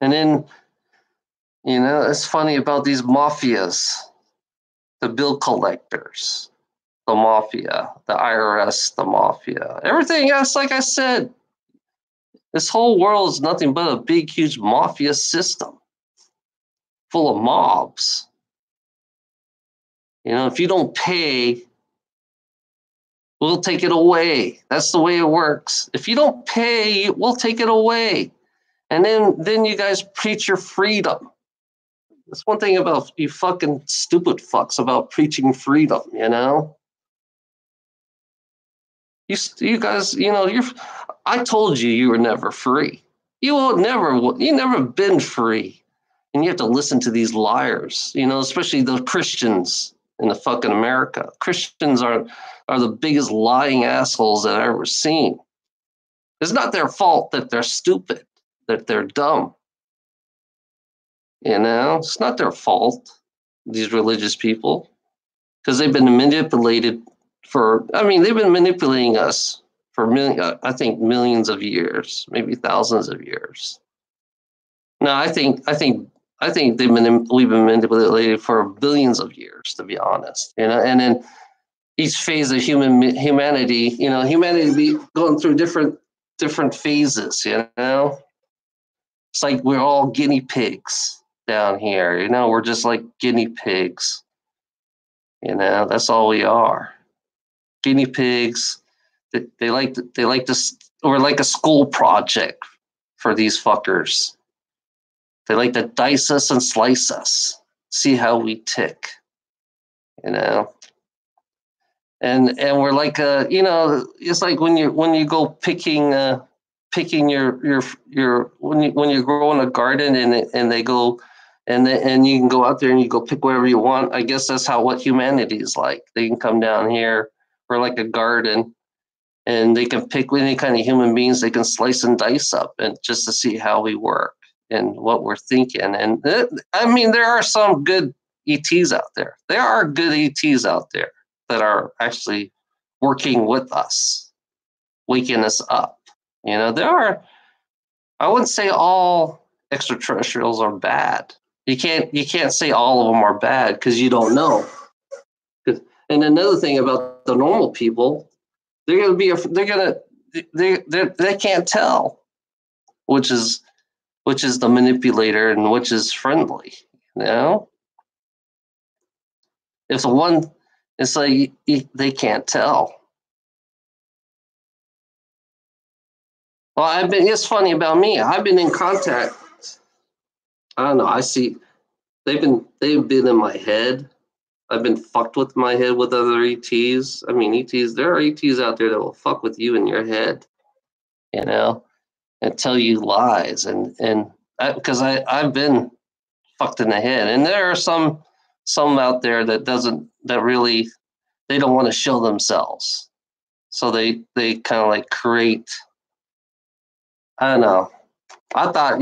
And then, it's funny about these mafias, the bill collectors, the mafia, the IRS, the mafia, everything else. Like I said, this whole world is nothing but a big, huge mafia system full of mobs. If you don't pay, we'll take it away. That's the way it works. If you don't pay, we'll take it away. And then you guys preach your freedom. That's one thing about you fucking stupid fucks about preaching freedom, You guys, I told you were never free. You never been free. And you have to listen to these liars, especially the Christians in the fucking America. Christians are the biggest lying assholes that I've ever seen. It's not their fault that they're stupid, that they're dumb. It's not their fault, these religious people, because they've been manipulated they've been manipulating us for millions of years, maybe thousands of years. No, I think we've been manipulated for billions of years, to be honest. And then each phase of humanity, humanity be going through different phases. It's like we're all guinea pigs down here. We're just like guinea pigs. That's all we are. Guinea pigs. They like to. We're like a school project for these fuckers. They like to dice us and slice us, see how we tick, and we're like it's like when you go picking your when you're growing a garden and they go and you can go out there and you go pick whatever you want. I guess that's what humanity is like. They can come down here. We're like a garden. And they can pick any kind of human beings they can slice and dice up, and just to see how we work and what we're thinking. And there are some good ETs out there. There are good ETs out there that are actually working with us, waking us up. There are. I wouldn't say all extraterrestrials are bad. You can't say all of them are bad because you don't know. And another thing about the normal people. They can't tell which is the manipulator and which is friendly. If it's like they can't tell. Well, it's funny about me. I've been in contact. I don't know. I see they've been in my head. I've been fucked with my head with other ETs. I mean, ETs. There are ETs out there that will fuck with you in your head, you know, and tell you lies, and because I've been fucked in the head, and there are some out there that really they don't want to show themselves, so they kind of like create. I don't know. I thought,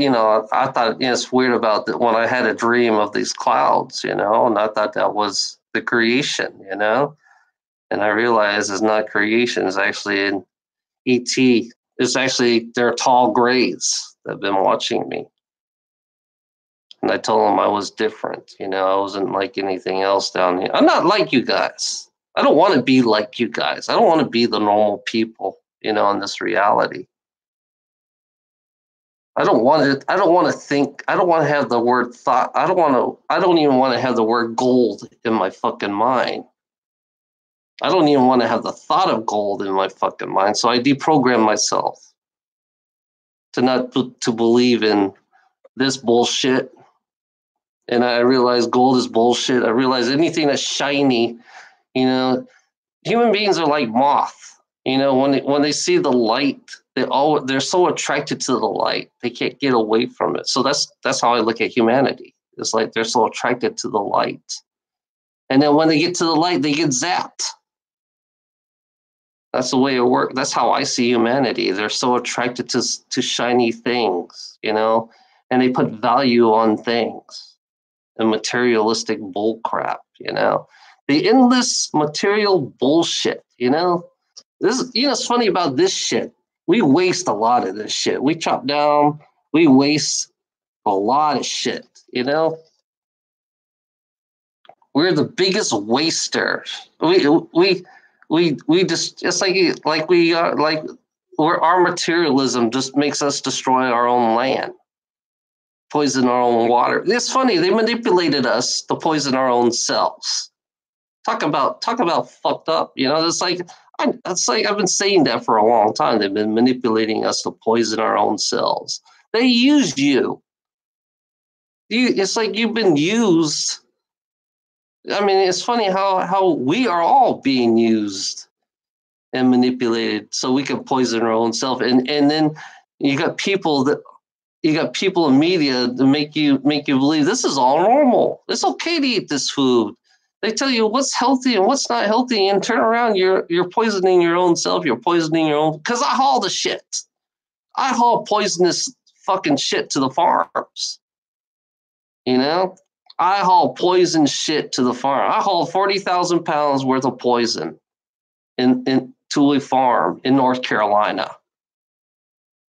it's weird about that when I had a dream of these clouds, and I thought that was the creation, and I realized it's not creation, it's actually an ET. It's actually their tall grays that have been watching me. And I told them I was different, I wasn't like anything else down here. I'm not like you guys. I don't want to be like you guys. I don't want to be the normal people, in this reality. I don't want to think. I don't want to have the word thought. I don't even want to have the word gold in my fucking mind. I don't even want to have the thought of gold in my fucking mind. So I deprogram myself to not to believe in this bullshit. And I realize gold is bullshit. I realize anything that's shiny, human beings are like moth. When they see the light, they're so attracted to the light, they can't get away from it. So that's how I look at humanity. It's like they're so attracted to the light, and then when they get to the light, they get zapped. That's the way it works. That's how I see humanity. They're so attracted to shiny things, and they put value on things and materialistic bull crap, the endless material bullshit, This, it's funny about this shit. We waste a lot of this shit. We chop down. We waste a lot of shit. We're the biggest wasters. We just like we are like our materialism just makes us destroy our own land, poison our own water. It's funny, they manipulated us to poison our own selves. Talk about fucked up. It's like I've been saying that for a long time. They've been manipulating us to poison our own selves. They use you. It's like you've been used. I mean, it's funny how we are all being used and manipulated so we can poison our own self. And then you got people in media to make you believe this is all normal. It's okay to eat this food. They tell you what's healthy and what's not healthy, and turn around, you're poisoning your own self. You're poisoning your own. Because I haul the shit. I haul poisonous fucking shit to the farms. I haul poison shit to the farm. I haul 40,000 pounds worth of poison to a farm in North Carolina.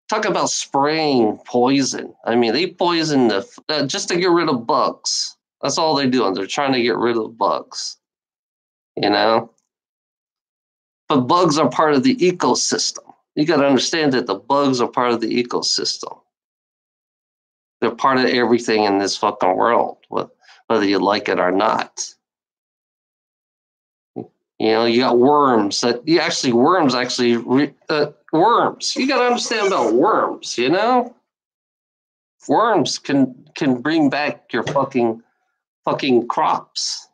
Talk about spraying poison. I mean, they poison just to get rid of bugs. That's all they're doing. They're trying to get rid of bugs, But bugs are part of the ecosystem. You got to understand that the bugs are part of the ecosystem. They're part of everything in this fucking world, whether you like it or not. You got worms worms. You got to understand about worms, Worms can bring back your fucking crops.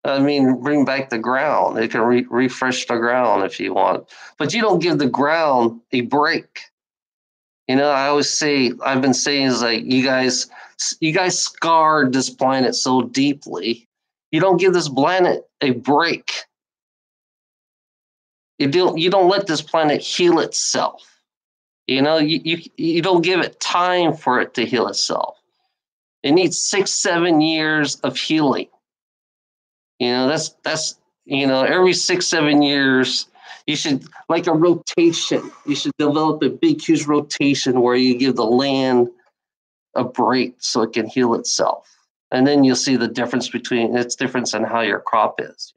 I mean, bring back the ground. It can refresh the ground if you want, but you don't give the ground a break. I always say, I've been saying is like, you guys scarred this planet so deeply. You don't give this planet a break. You don't let this planet heal itself. You don't give it time for it to heal itself. It needs 6-7 years of healing. That's every 6-7 years, you should, like a rotation, you should develop a big, huge rotation where you give the land a break so it can heal itself. And then you'll see the difference in how your crop is,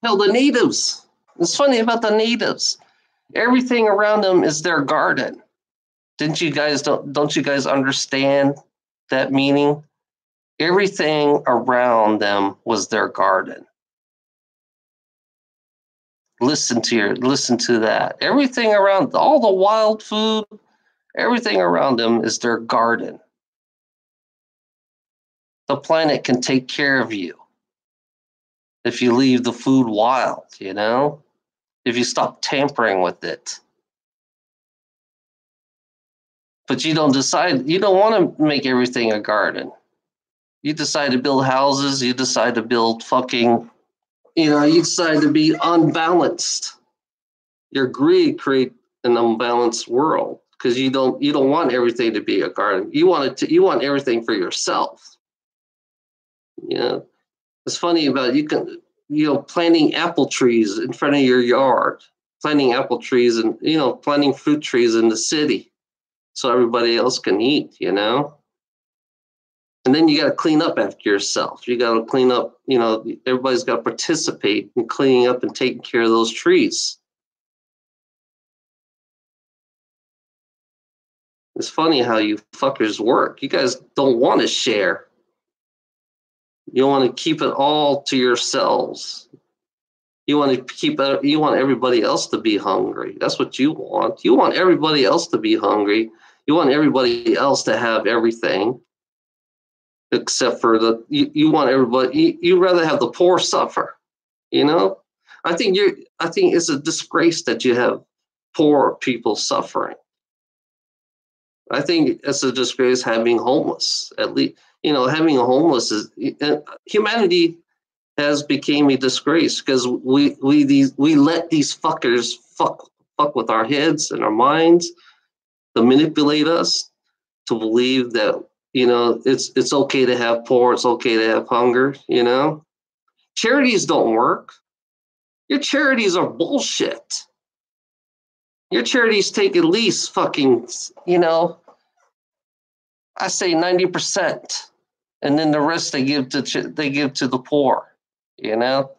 Hell, the natives. It's funny about the natives. Everything around them is their garden. Don't you guys understand that meaning? Everything around them was their garden. Listen to that. Everything around, all the wild food, everything around them is their garden. The planet can take care of you if you leave the food wild, you know? If you stop tampering with it. But you don't want to make everything a garden. You decide to build houses, you decide to build fucking, you decide to be unbalanced. Your greed create an unbalanced world because you don't want everything to be a garden. You want everything for yourself. It's funny about planting apple trees in front of your yard, planting apple trees and planting fruit trees in the city so everybody else can eat, And then you got to clean up after yourself. You got to clean up, everybody's got to participate in cleaning up and taking care of those trees. It's funny how you fuckers work. You guys don't want to share. You want to keep it all to yourselves. You want everybody else to be hungry. That's what you want. You want everybody else to be hungry. You want everybody else to have everything. Except for you want everybody, you rather have the poor suffer, I think it's a disgrace that you have poor people suffering. I think it's a disgrace having homeless. At least, having a homeless is humanity has become a disgrace because we let these fuckers fuck with our heads and our minds to manipulate us to believe that it's okay to have poor, it's okay to have hunger, Charities don't work. Your charities are bullshit. Your charities take at least fucking, I say 90%, and then the rest they give to the poor, Your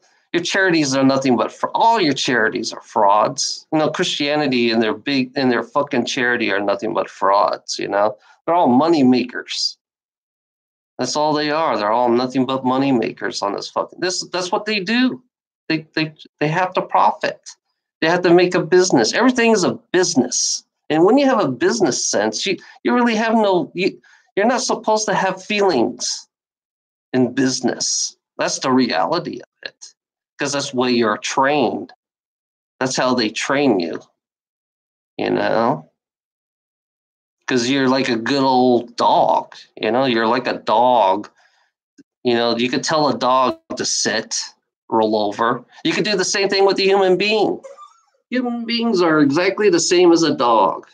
charities are nothing but all your charities are frauds. Christianity and their fucking charity are nothing but frauds, They're all money makers. That's all they are. They're all nothing but money makers on this fucking. That's what they do. They have to profit. They have to make a business. Everything is a business. And when you have a business sense, you really have you're not supposed to have feelings in business. That's the reality of it. Because that's the way you're trained. That's how they train you. Because you're like a good old dog, you're like a dog. You could tell a dog to sit, roll over. You could do the same thing with a human being. Human beings are exactly the same as a dog.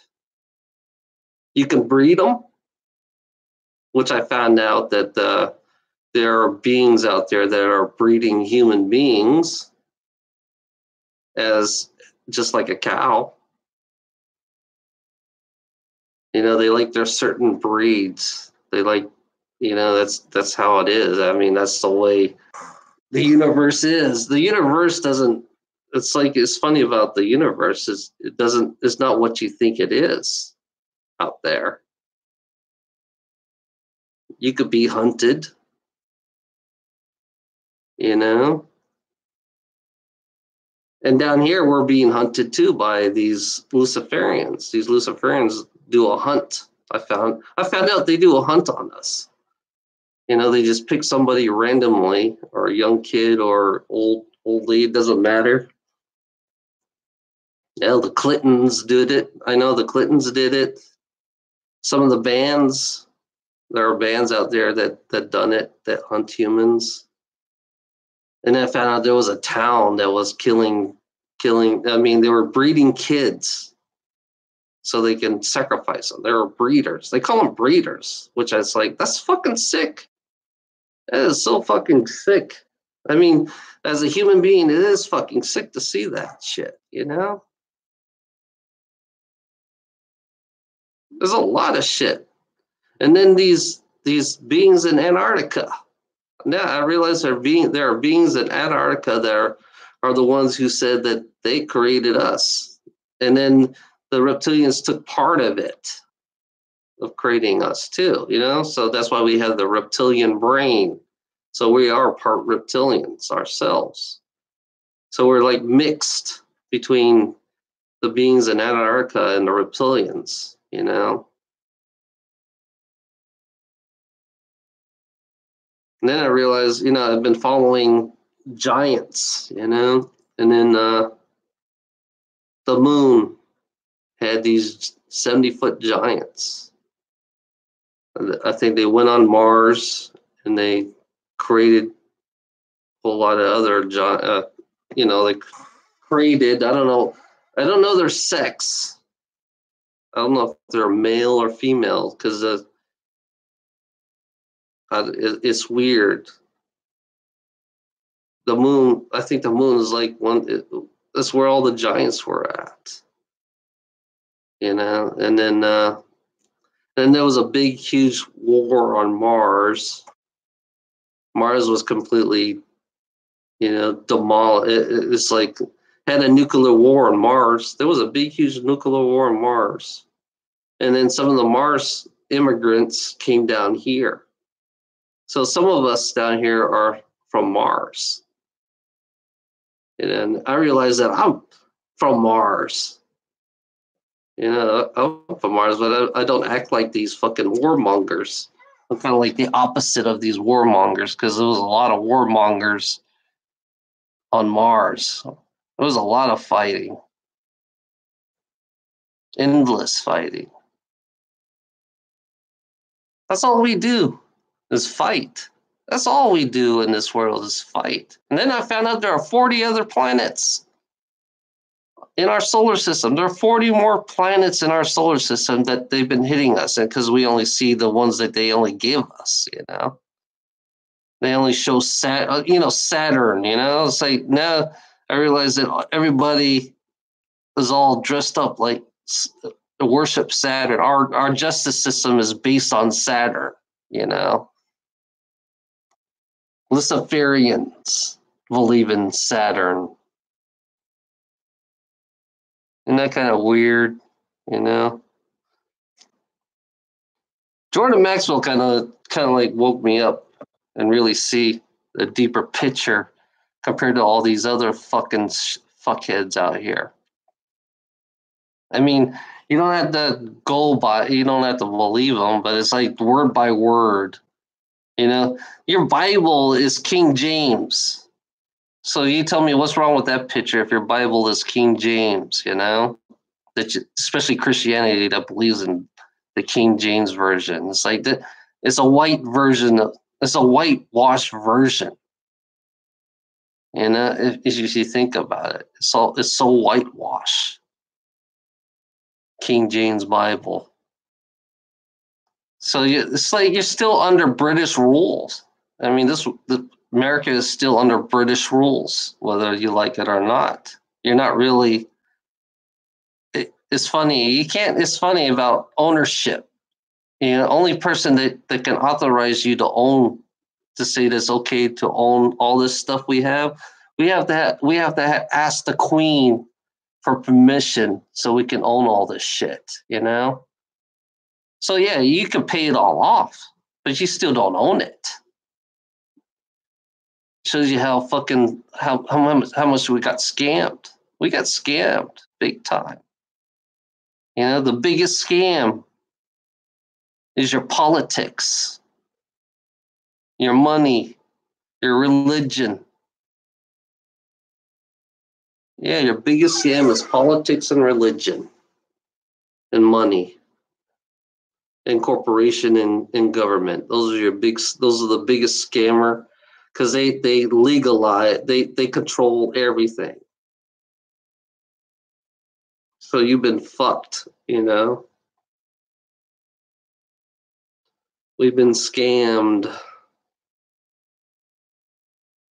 You can breed them, which I found out that there are beings out there that are breeding human beings as just like a cow. They like their certain breeds. They like, that's how it is. I mean, that's the way the universe is. The universe doesn't, it's funny about the universe is it's not what you think it is out there. You could be hunted, and down here we're being hunted too by these Luciferians. These Luciferians do a hunt. I found out they do a hunt on us. They just pick somebody randomly, or a young kid or old lady, doesn't matter. The Clintons did it. I know the Clintons did it. Some of the bands, there are bands out there that done it, that hunt humans. And I found out there was a town that was killing. I mean, they were breeding kids so they can sacrifice them. They were breeders. They call them breeders, which I was like, that's fucking sick. That is so fucking sick. I mean, as a human being, it is fucking sick to see that shit, There's a lot of shit. And then these beings in Antarctica. Now I realize there are beings in Antarctica that are the ones who said that they created us. And then the reptilians took part of it, of creating us too, So that's why we have the reptilian brain. So we are part reptilians ourselves. So we're like mixed between the beings in Antarctica and the reptilians, And then I realized, I've been following giants, and then the moon had these 70-foot giants. I think they went on Mars and they created a whole lot of other they created, I don't know their sex. I don't know if they're male or female, because it's weird. The moon, I think the moon is like that's where all the giants were at. And then there was a big, huge war on Mars. Mars was completely, demolished. It's like had a nuclear war on Mars. There was a big, huge nuclear war on Mars. And then some of the Mars immigrants came down here. So some of us down here are from Mars. And I realized that I'm from Mars. I'm from Mars, but I don't act like these fucking warmongers. I'm kind of like the opposite of these warmongers, because there was a lot of warmongers on Mars. There was a lot of fighting. Endless fighting. That's all we do, is fight. That's all we do in this world, is fight. And then I found out there are 40 other planets in our solar system. There are 40 more planets in our solar system that they've been hitting us, and because we only see the ones that they only give us, They only show Saturn, It's like, now I realize that everybody is all dressed up like to worship Saturn. Our justice system is based on Saturn, Luciferians believe in Saturn. Isn't that kind of weird, Jordan Maxwell kind of like woke me up and really see a deeper picture compared to all these other fucking fuckheads out here. I mean, you don't have to you don't have to believe them, but it's like word by word. Your Bible is King James. So you tell me what's wrong with that picture if your Bible is King James, especially Christianity that believes in the King James version. It's like it's a white version. It's a whitewashed version. If you think about it, it's so whitewashed. King James Bible. So it's like you're still under British rules. I mean, America is still under British rules, whether you like it or not. You're not really. It's funny. It's funny about ownership. Only person that can authorize you to say that it's okay to own all this stuff we have to ask the Queen for permission so we can own all this shit, So yeah, you can pay it all off, but you still don't own it. Shows you how much we got scammed. We got scammed big time. The biggest scam is your politics, your money, your religion. Yeah, your biggest scam is politics and religion and money and corporation and government. Those are the biggest scammer, because they legalize, they control everything. So you've been fucked, We've been scammed.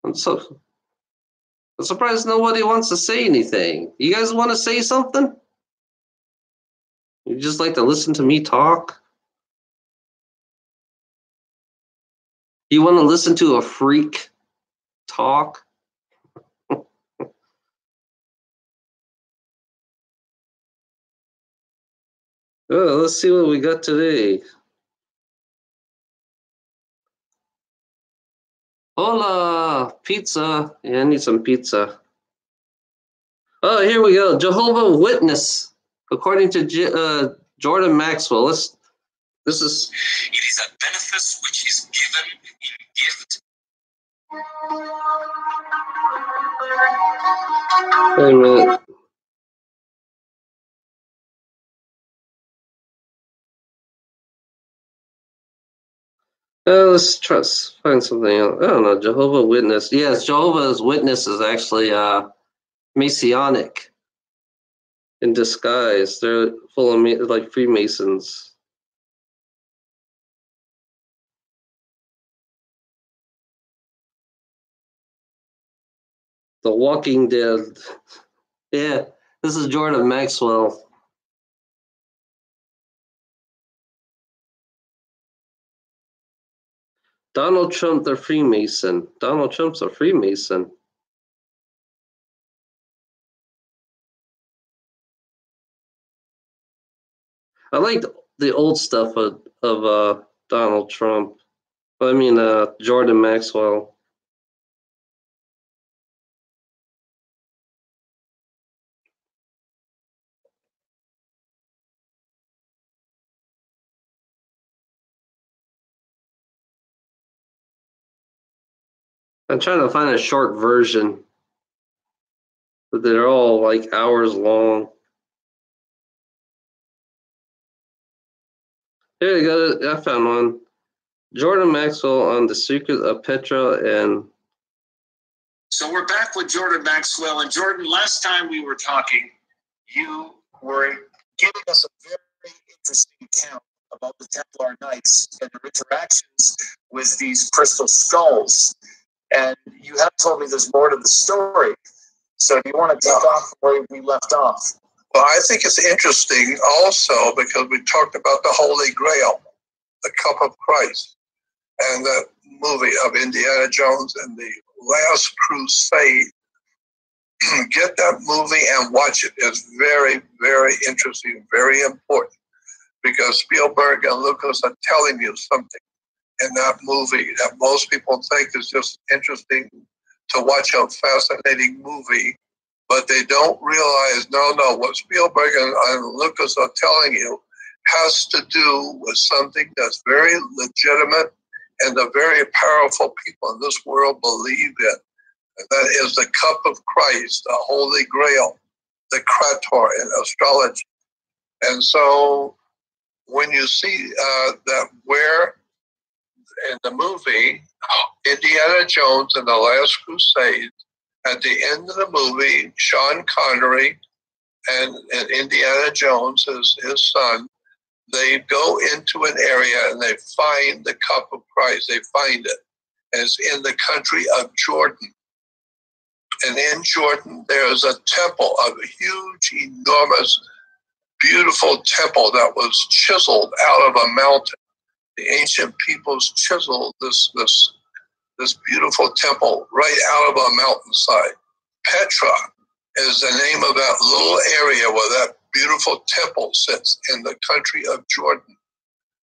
I'm surprised nobody wants to say anything. You guys want to say something? You just like to listen to me talk? You want to listen to a freak talk? Oh, let's see what we got today. Hola, pizza. Yeah, I need some pizza. Oh, here we go. Jehovah's Witness, according to Jordan Maxwell. This is. It is a benefice which is given in gift Wait a minute. Let's try to find something else. I don't know. Jehovah's Witness. Yes, Jehovah's Witness is actually Masonic in disguise. They're full of like Freemasons. The Walking Dead. Yeah, this is Jordan Maxwell. Donald Trump, the Freemason. Donald Trump's a Freemason. I like the old stuff of Donald Trump. I mean, Jordan Maxwell. I'm trying to find a short version, but they're all like hours long. Here you go. I found one. Jordan Maxwell on The Secret of Petra and. So we're back with Jordan Maxwell. And Jordan, last time we were talking, you were giving us a very interesting account about the Templar Knights and their interactions with these crystal skulls. And you have told me there's more to the story. So do you want to take off where we left off? Well, I think it's interesting also because we talked about the Holy Grail, the Cup of Christ, and that movie of Indiana Jones and the Last Crusade. Get that movie and watch it. It's very, very interesting, very important, because Spielberg and Lucas are telling you something in that movie that most people think is just interesting to watch, a fascinating movie, but they don't realize, no, what Spielberg and Lucas are telling you has to do with something that's very legitimate and the very powerful people in this world believe in. And that is the Cup of Christ, the Holy Grail, the Krator in astrology. And so when you see that where in the movie, Indiana Jones and the Last Crusade, at the end of the movie, Sean Connery and Indiana Jones, his son, they go into an area and they find the Cup of Christ. They find it. And it's in the country of Jordan. And in Jordan, there's a temple, a huge, enormous, beautiful temple that was chiseled out of a mountain. The ancient peoples chiseled this beautiful temple right out of a mountainside. Petra is the name of that little area where that beautiful temple sits in the country of Jordan.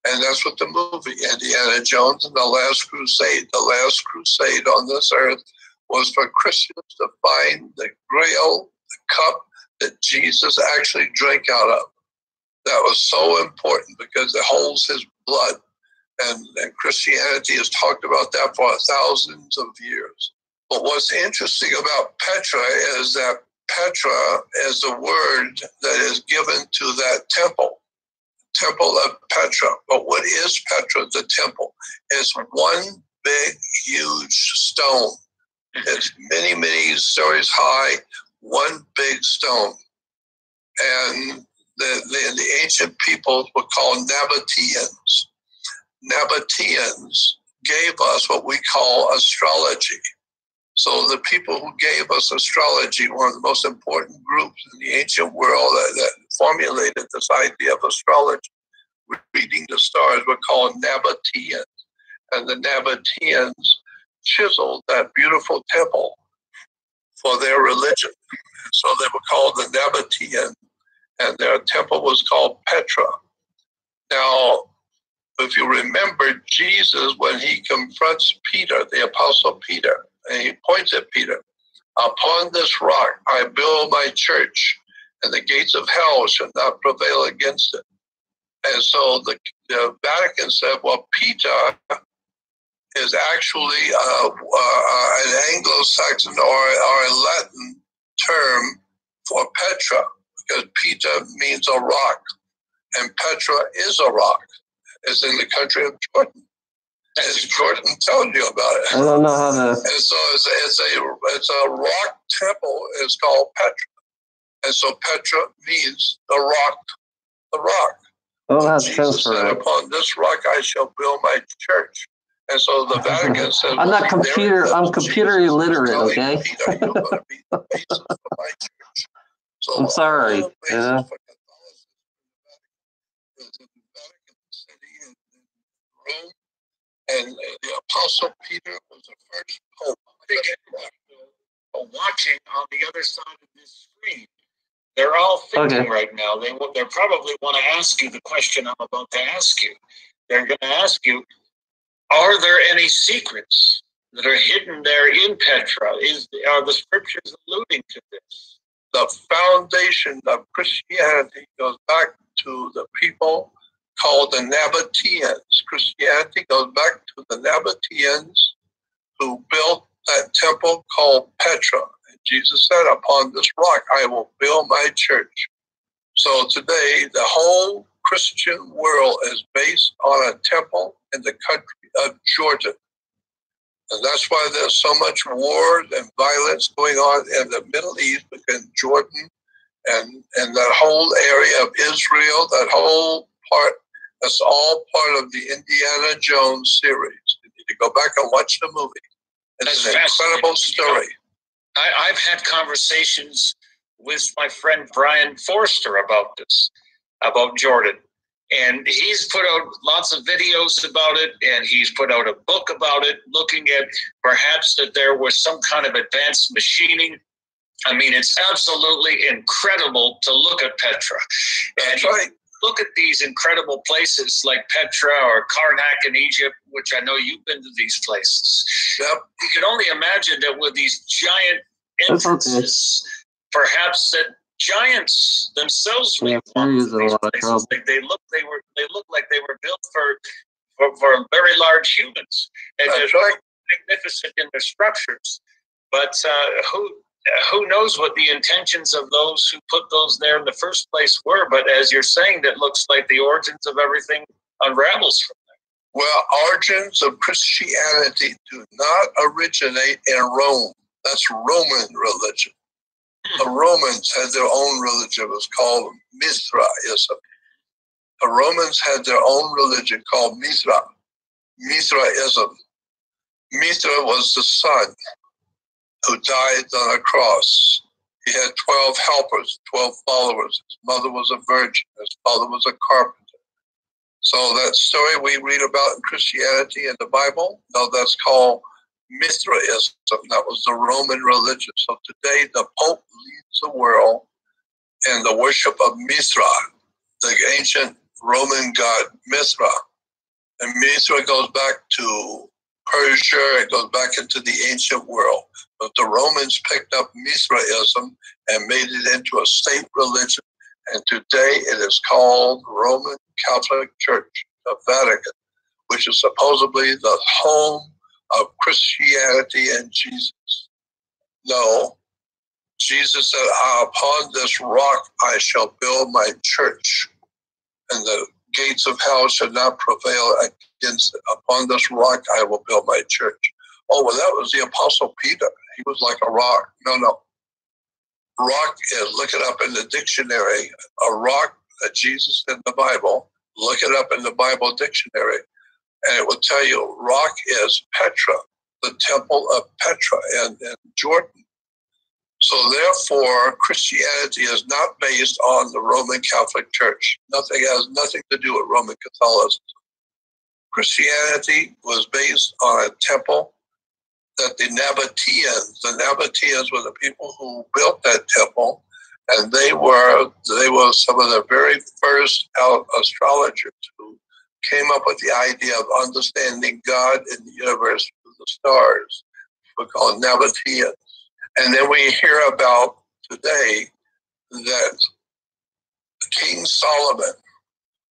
And that's what the movie Indiana Jones and the Last Crusade, the last crusade on this earth, was for Christians to find the grail, the cup that Jesus actually drank out of. That was so important because it holds his blood. And Christianity has talked about that for thousands of years. But what's interesting about Petra is that Petra is the word that is given to that temple of Petra. But what is Petra, the temple? It's one big, huge stone. It's many, many stories high, one big stone. And the ancient peoples were called Nabateans. Nabateans gave us what we call astrology. So the people who gave us astrology were the most important groups in the ancient world that formulated this idea of astrology. Reading the stars were called Nabateans. And the Nabateans chiseled that beautiful temple for their religion. So they were called the Nabateans, and their temple was called Petra. Now, if you remember Jesus, when he confronts Peter, the Apostle Peter, and he points at Peter, upon this rock I build my church, and the gates of hell shall not prevail against it. And so the Vatican said, well, Peter is actually an Anglo-Saxon or a Latin term for Petra, because Peter means a rock, and Petra is a rock. It's in the country of Jordan. As Jordan told you about it. I don't know how to. And so it's a rock temple. It's called Petra. And so Petra means the rock, the rock. I don't know how to Jesus transfer said, it. upon this rock I shall build my church. And so the Vatican says, I'm not computer. I'm computer illiterate. telling Okay. Peter, you're going to be the basis of my church. So I'm sorry. all the basis Yeah. for Catholicism is in the Vatican City in Rome. And the Apostle Peter was the first pope. Watching on the other side of this screen, they're all thinking right now. They probably want to ask you the question I'm about to ask you. They're going to ask you, are there any secrets that are hidden there in Petra? Are the scriptures alluding to this? The foundation of Christianity goes back to the people called the Nabateans. Christianity goes back to the Nabateans who built that temple called Petra. And Jesus said, upon this rock I will build my church. So today, the whole Christian world is based on a temple in the country of Jordan. And that's why there's so much war and violence going on in the Middle East between Jordan and that whole area of Israel, that whole part. That's all part of the Indiana Jones series. You need to go back and watch the movie. It's an incredible story. I've had conversations with my friend Brian Forster about this, about Jordan. And he's put out lots of videos about it, and he's put out a book about it, looking at perhaps that there was some kind of advanced machining. I mean, it's absolutely incredible to look at Petra. And right. Look at these incredible places like Petra or Karnak in Egypt, which I know you've been to these places. Yep. You can only imagine that with these giant entrances, perhaps that giants themselves may walk through these places. They look like they were built for very large humans, and they're magnificent in their structures. But who knows what the intentions of those who put those there in the first place were? But as you're saying, that looks like the origins of everything unravels from there. Well, origins of Christianity do not originate in Rome. That's Roman religion. The Romans had their own religion. It was called Mithraism. The Romans had their own religion called Mithraism. Mithra was the son who died on a cross. He had 12 helpers, 12 followers. His mother was a virgin. His father was a carpenter. So that story we read about in Christianity in the Bible, no, that's called Mithraism. That was the Roman religion. So today the Pope leads the world in the worship of Mithra, the ancient Roman god Mithra. And Mithra goes back to Persia. It goes back into the ancient world. But the Romans picked up Mithraism and made it into a state religion. And today it is called Roman Catholic Church, the Vatican, which is supposedly the home of Christianity and Jesus. No, Jesus said, upon this rock I shall build my church, and the gates of hell shall not prevail against it. Upon this rock I will build my church. Oh, well, that was the Apostle Peter. He was like a rock. No. Rock is, look it up in the dictionary. A rock that Jesus in the Bible, look it up in the Bible dictionary, and it will tell you rock is Petra, the temple of Petra in Jordan. So therefore, Christianity is not based on the Roman Catholic Church. Nothing has nothing to do with Roman Catholicism. Christianity was based on a temple that the Nabateans were the people who built that temple, and they were some of the very first astrologers who came up with the idea of understanding God in the universe through the stars. We're called Nabateans. And then we hear about today that King Solomon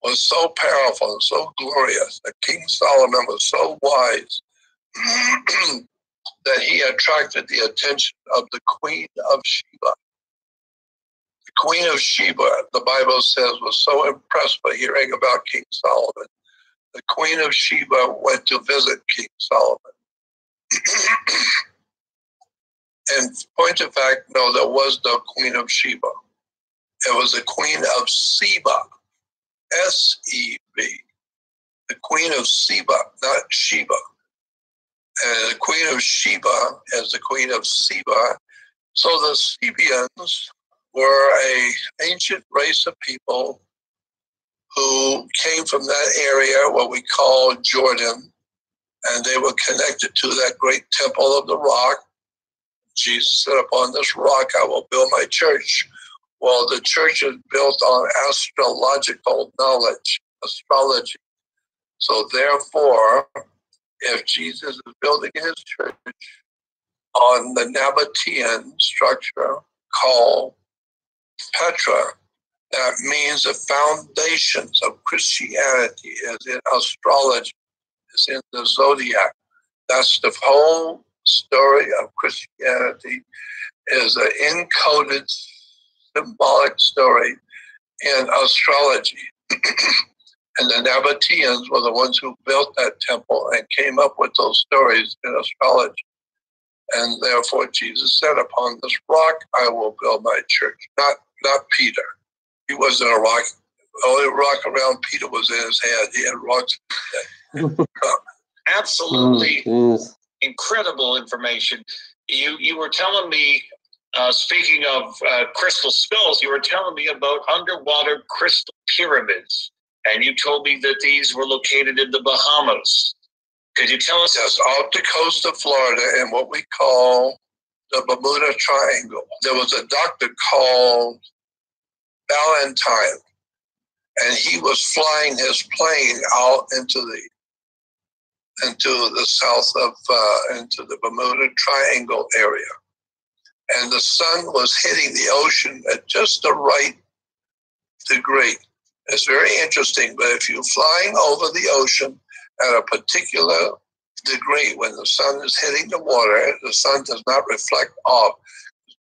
was so powerful and so glorious, that King Solomon was so wise that he attracted the attention of the Queen of Sheba. The Queen of Sheba, the Bible says, was so impressed by hearing about King Solomon. The Queen of Sheba went to visit King Solomon. And point of fact, no, there was no Queen of Sheba. It was the Queen of Seba, S-E-B. The Queen of Seba, not Sheba. And the Queen of Sheba is the Queen of Seba. So the Sabians were an ancient race of people who came from that area, what we call Jordan, and they were connected to that great temple of the rock. Jesus said, upon this rock I will build my church. Well, the church is built on astrological knowledge, astrology. So therefore, if Jesus is building his church on the Nabatean structure called Petra, that means the foundations of Christianity is in astrology, is in the zodiac. That's the whole story of Christianity, is an encoded symbolic story in astrology. And the Nabateans were the ones who built that temple and came up with those stories in astrology. And therefore Jesus said, upon this rock I will build my church. Not Peter. He wasn't a rock. The only rock around Peter was in his head. He had rocks. Absolutely incredible information. You were telling me, speaking of crystal skulls, you were telling me about underwater crystal pyramids. And you told me that these were located in the Bahamas. Could you tell us? Yes, off the coast of Florida in what we call the Bermuda Triangle. There was a doctor called Valentine, and he was flying his plane out into the south of, into the Bermuda Triangle area. And the sun was hitting the ocean at just the right degree. It's very interesting, but if you're flying over the ocean at a particular degree, when the sun is hitting the water, the sun does not reflect off.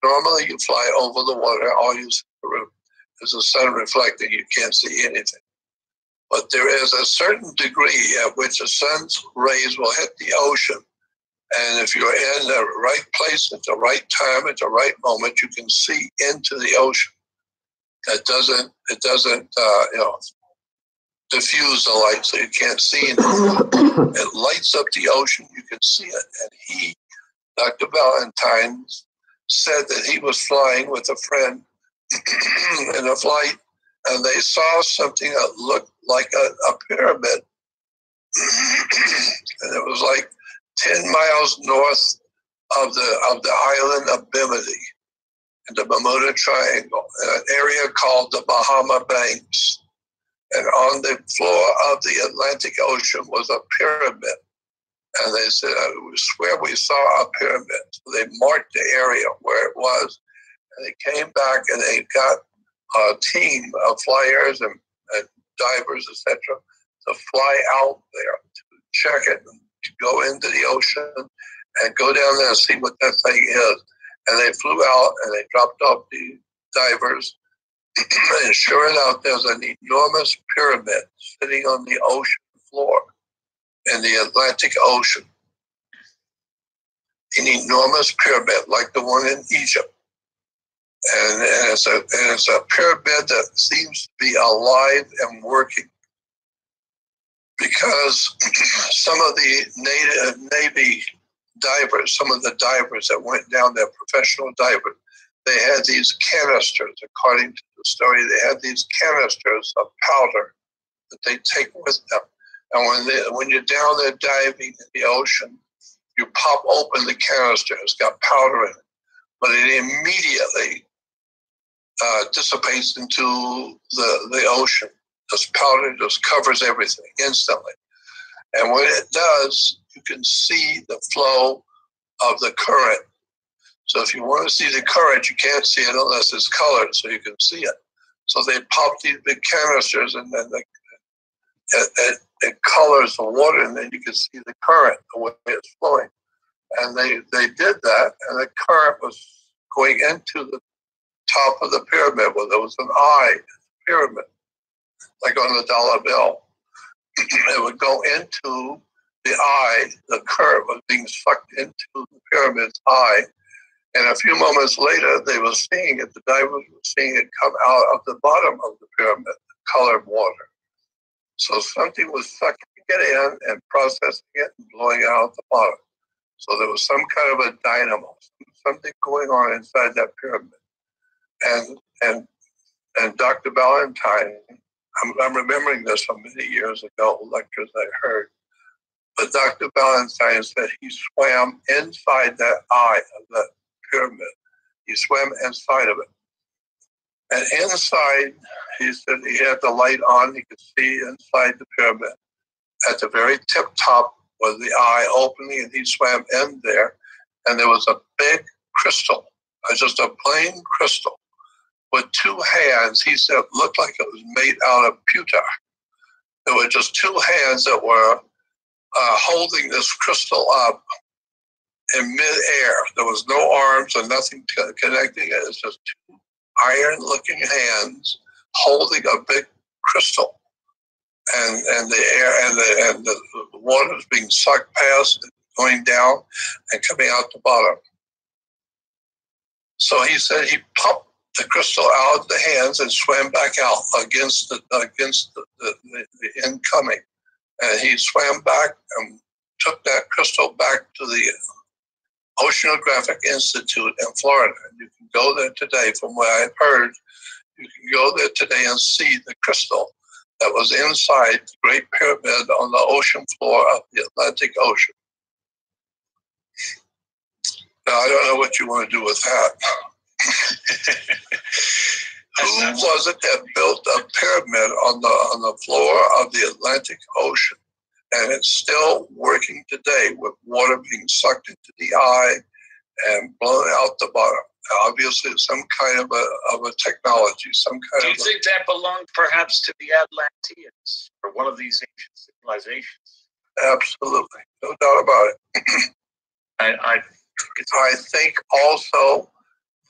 Normally you fly over the water, all you see is the sun reflecting, you can't see anything. But there is a certain degree at which the sun's rays will hit the ocean. And if you're in the right place at the right time, at the right moment, you can see into the ocean. It doesn't diffuse the light so you can't see anything. It lights up the ocean, you can see it. And Dr. Valentine, said that he was flying with a friend in a flight, and they saw something that looked like a pyramid. And it was like 10 miles north of the island of Bimini, in the Bermuda Triangle, in an area called the Bahama Banks. And on the floor of the Atlantic Ocean was a pyramid. And they said, we swear we saw a pyramid. So they marked the area where it was. And they came back and they got a team of flyers and divers, etc., to fly out there to check it, and to go into the ocean and go down there and see what that thing is. And they flew out and they dropped off the divers. And sure enough, there's an enormous pyramid sitting on the ocean floor in the Atlantic Ocean. An enormous pyramid like the one in Egypt. And it's a pyramid that seems to be alive and working, because some of the Navy divers, some of the divers that went down there, professional divers, they had these canisters, according to the story, they had these canisters of powder that they take with them. And when you're down there diving in the ocean, you pop open the canister, it's got powder in it, but it immediately dissipates into the ocean. This powder just covers everything instantly. And when it does, you can see the flow of the current. So if you want to see the current, you can't see it unless it's colored, so you can see it. So they pop these big canisters, and then it colors the water, and then you can see the current, the way it's flowing. And they did that, and the current was going into the top of the pyramid where there was an eye in the pyramid, like on the dollar bill. It would go into the eye. The current was being sucked into the pyramid's eye. And a few moments later, they were seeing it, the divers were seeing it come out of the bottom of the pyramid, colored water. So something was sucking it in and processing it and blowing it out the bottom. So there was some kind of a dynamo, something going on inside that pyramid. And Dr. Ballantyne, I'm remembering this from many years ago, lectures I heard. But Dr. Ballantyne said he swam inside that eye of that pyramid. He swam inside of it. And inside, he said he had the light on. He could see inside the pyramid. At the very tip top was the eye opening, and he swam in there. And there was a big crystal, just a plain crystal, with two hands. He said it looked like it was made out of pewter. There were just two hands that were holding this crystal up in midair. There was no arms or nothing connecting it. It's just two iron-looking hands holding a big crystal, and the air and the water is being sucked past, going down, and coming out the bottom. So he said he pumped the crystal out of the hands and swam back out against the incoming. And he swam back and took that crystal back to the Oceanographic Institute in Florida. And you can go there today, from what I've heard, you can go there today and see the crystal that was inside the Great Pyramid on the ocean floor of the Atlantic Ocean. Now, I don't know what you want to do with that. Who was it that built a pyramid on the floor of the Atlantic Ocean? And it's still working today with water being sucked into the eye and blown out the bottom. Obviously, it's some kind of a technology, some kind of. Do you think that belonged perhaps to the Atlanteans or one of these ancient civilizations? Absolutely, no doubt about it. I think also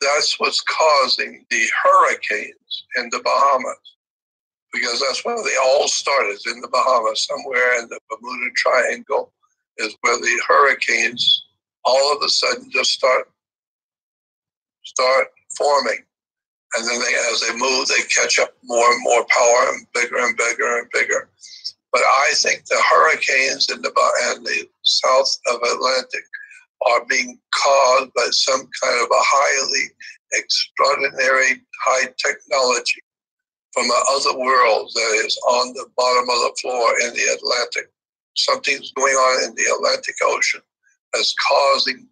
that's what's causing the hurricanes in the Bahamas, because that's where they all started, in the Bahamas, somewhere in the Bermuda Triangle is where the hurricanes all of a sudden just start forming. And then as they move, they catch up more and more power and bigger and bigger and bigger. But I think the hurricanes in the south of Atlantic are being caused by some kind of a highly extraordinary high technology from another world that is on the bottom of the floor in the Atlantic. Something's going on in the Atlantic Ocean that's causing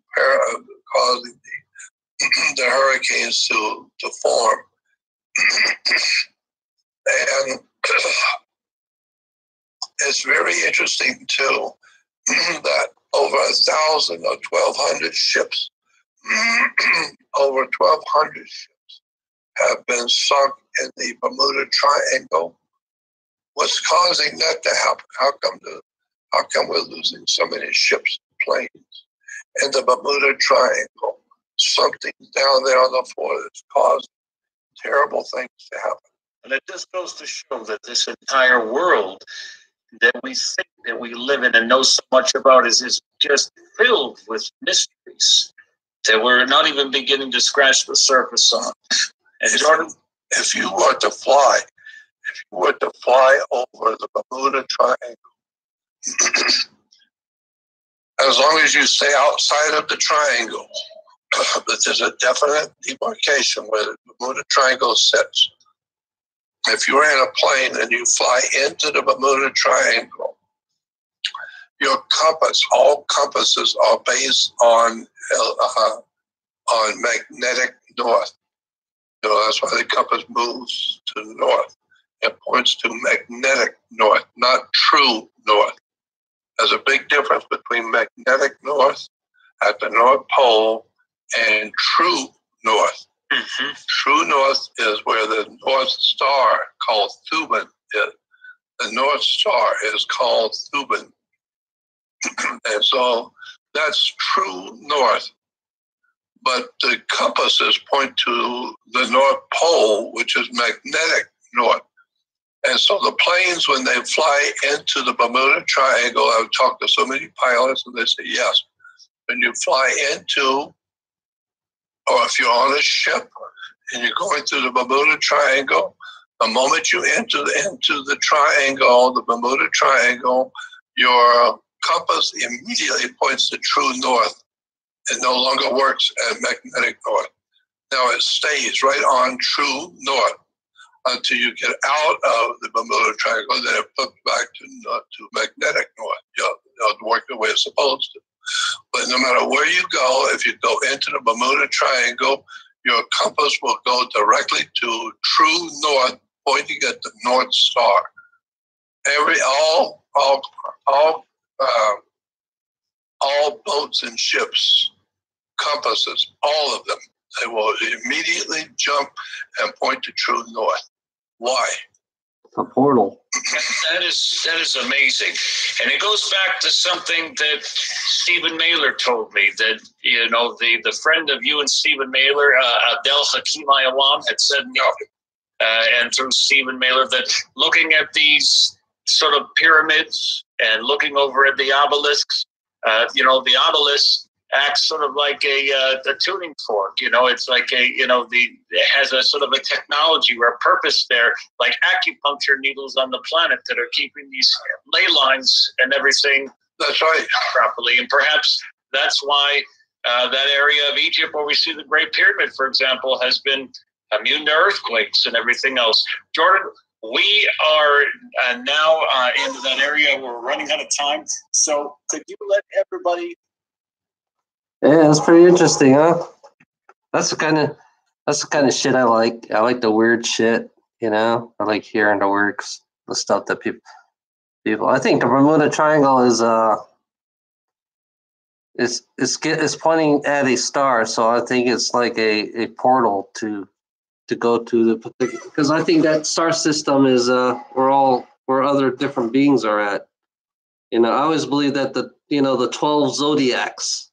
the hurricanes to form. And it's very interesting too that over 1,000 or 1,200 ships, over 1,200 ships have been sunk in the Bermuda Triangle. What's causing that to happen? How come we're losing so many ships and planes in the Bermuda Triangle? Something's down there on the floor that's causing terrible things to happen. And it just goes to show that this entire world that we think that we live in and know so much about is just filled with mysteries that we're not even beginning to scratch the surface on. And if you were to fly over the Bermuda Triangle, as long as you stay outside of the triangle, but there's a definite demarcation where the Bermuda Triangle sits. If you're in a plane and you fly into the Bermuda Triangle, your compass, all compasses are based on magnetic north. You know, that's why the compass moves to the north. It points to magnetic north, not true north. There's a big difference between magnetic north at the North Pole and true north. Mm-hmm. True north is where the North Star, called Thuban, is. the North Star is called Thuban. And so that's true north. But the compasses point to the North Pole, which is magnetic north. And so the planes, when they fly into the Bermuda Triangle, I've talked to so many pilots and they say, yes, when you fly into, or if you're on a ship and you're going through the Bermuda Triangle, the moment you enter the triangle, the Bermuda Triangle, your compass immediately points to true north. It no longer works at magnetic north. Now it stays right on true north until you get out of the Bermuda Triangle, then it flips back to magnetic north. You'll work the way it's supposed to. But no matter where you go, if you go into the Bermuda Triangle, your compass will go directly to true north, pointing at the North Star. All boats and ships, compasses, all of them, they will immediately jump and point to true north. Why? A portal. That is amazing. And it goes back to something that Stephen Mailer told me, that, you know, the friend of you and Stephen Mailer, Abdel Hakim Ayawam, had said, and through Stephen Mailer, that looking at these sort of pyramids and looking over at the obelisks, the obelisk acts sort of like a tuning fork. It's like it has a sort of a technology or a purpose there, like acupuncture needles on the planet that are keeping these ley lines and everything. That's right. Properly. And perhaps that's why that area of Egypt where we see the Great Pyramid, for example, has been immune to earthquakes and everything else. Jordan, we are now into that area. We're running out of time. So could you let everybody... Yeah, that's pretty interesting, huh? That's the kind of shit I like. I like the weird shit, I like hearing the stuff that people. I think the Bermuda Triangle is pointing at a star, so I think it's like a portal to go to the, because I think that star system is where other different beings are at. I always believe that the 12 zodiacs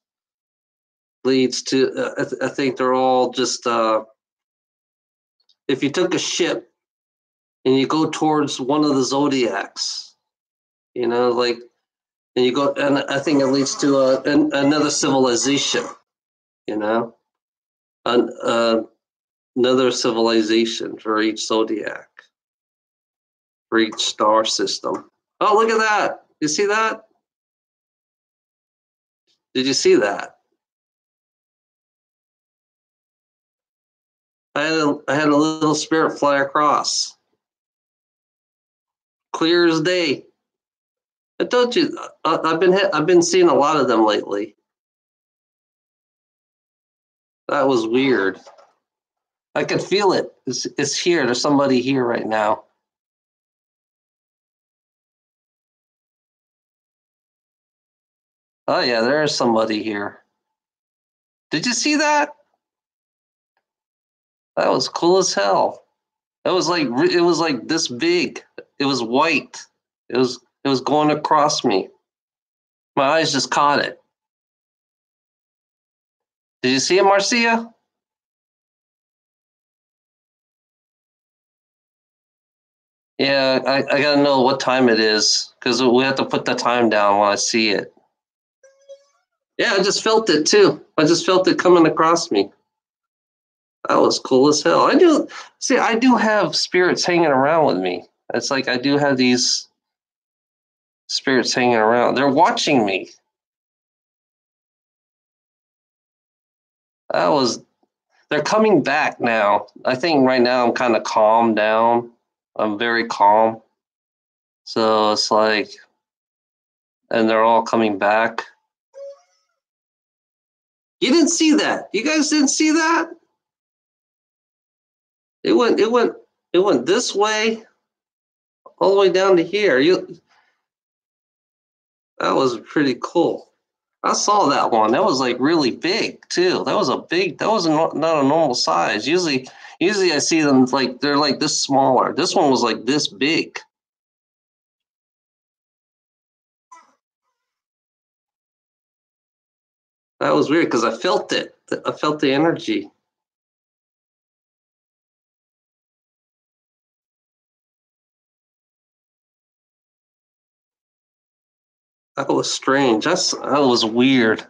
leads to, I think they're all just, if you took a ship and you go towards one of the zodiacs, and you go, and I think it leads to another civilization, another civilization for each zodiac, for each star system. Oh, look at that. You see that? Did you see that? I had a little spirit fly across. Clear as day. I told you, I've been seeing a lot of them lately. That was weird. I could feel it. It's here. There's somebody here right now. Oh yeah, there is somebody here. Did you see that? That was cool as hell. It was like this big. It was white. It was going across me. My eyes just caught it. Did you see it, Marcia? Yeah, I gotta know what time it is, because we have to put the time down when I see it. Yeah, I just felt it too. I just felt it coming across me. That was cool as hell. I do have spirits hanging around with me. It's like I do have these spirits hanging around. They're watching me. They're coming back now. I think right now I'm kind of calmed down. I'm very calm. So it's like, and they're all coming back. You didn't see that. You guys didn't see that? It went this way, all the way down to here. That was pretty cool. I saw that one. That was like really big too. That was not a normal size. Usually I see them like they're like this smaller. This one was like this big. That was weird because I felt it. I felt the energy. That was strange. That was weird.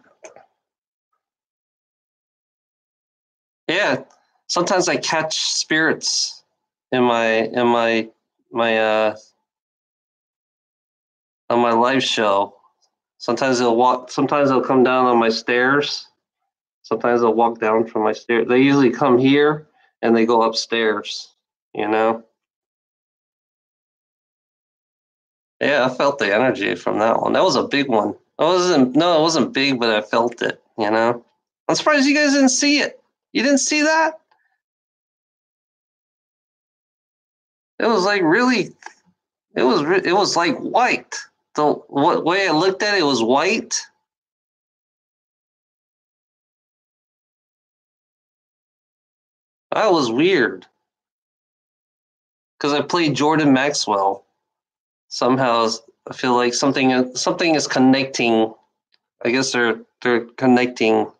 Yeah. Sometimes I catch spirits in my on my live show. Sometimes they'll come down on my stairs. Sometimes they'll walk down from my stairs. They usually come here and they go upstairs, you know? Yeah, I felt the energy from that one. That was a big one. It wasn't big, but I felt it, you know? I'm surprised you guys didn't see it. You didn't see that? It was like really, it was like white. The way I looked at it, it was white. That was weird. Because I played Jordan Maxwell. Somehow I feel like something is connecting. I guess they're connecting.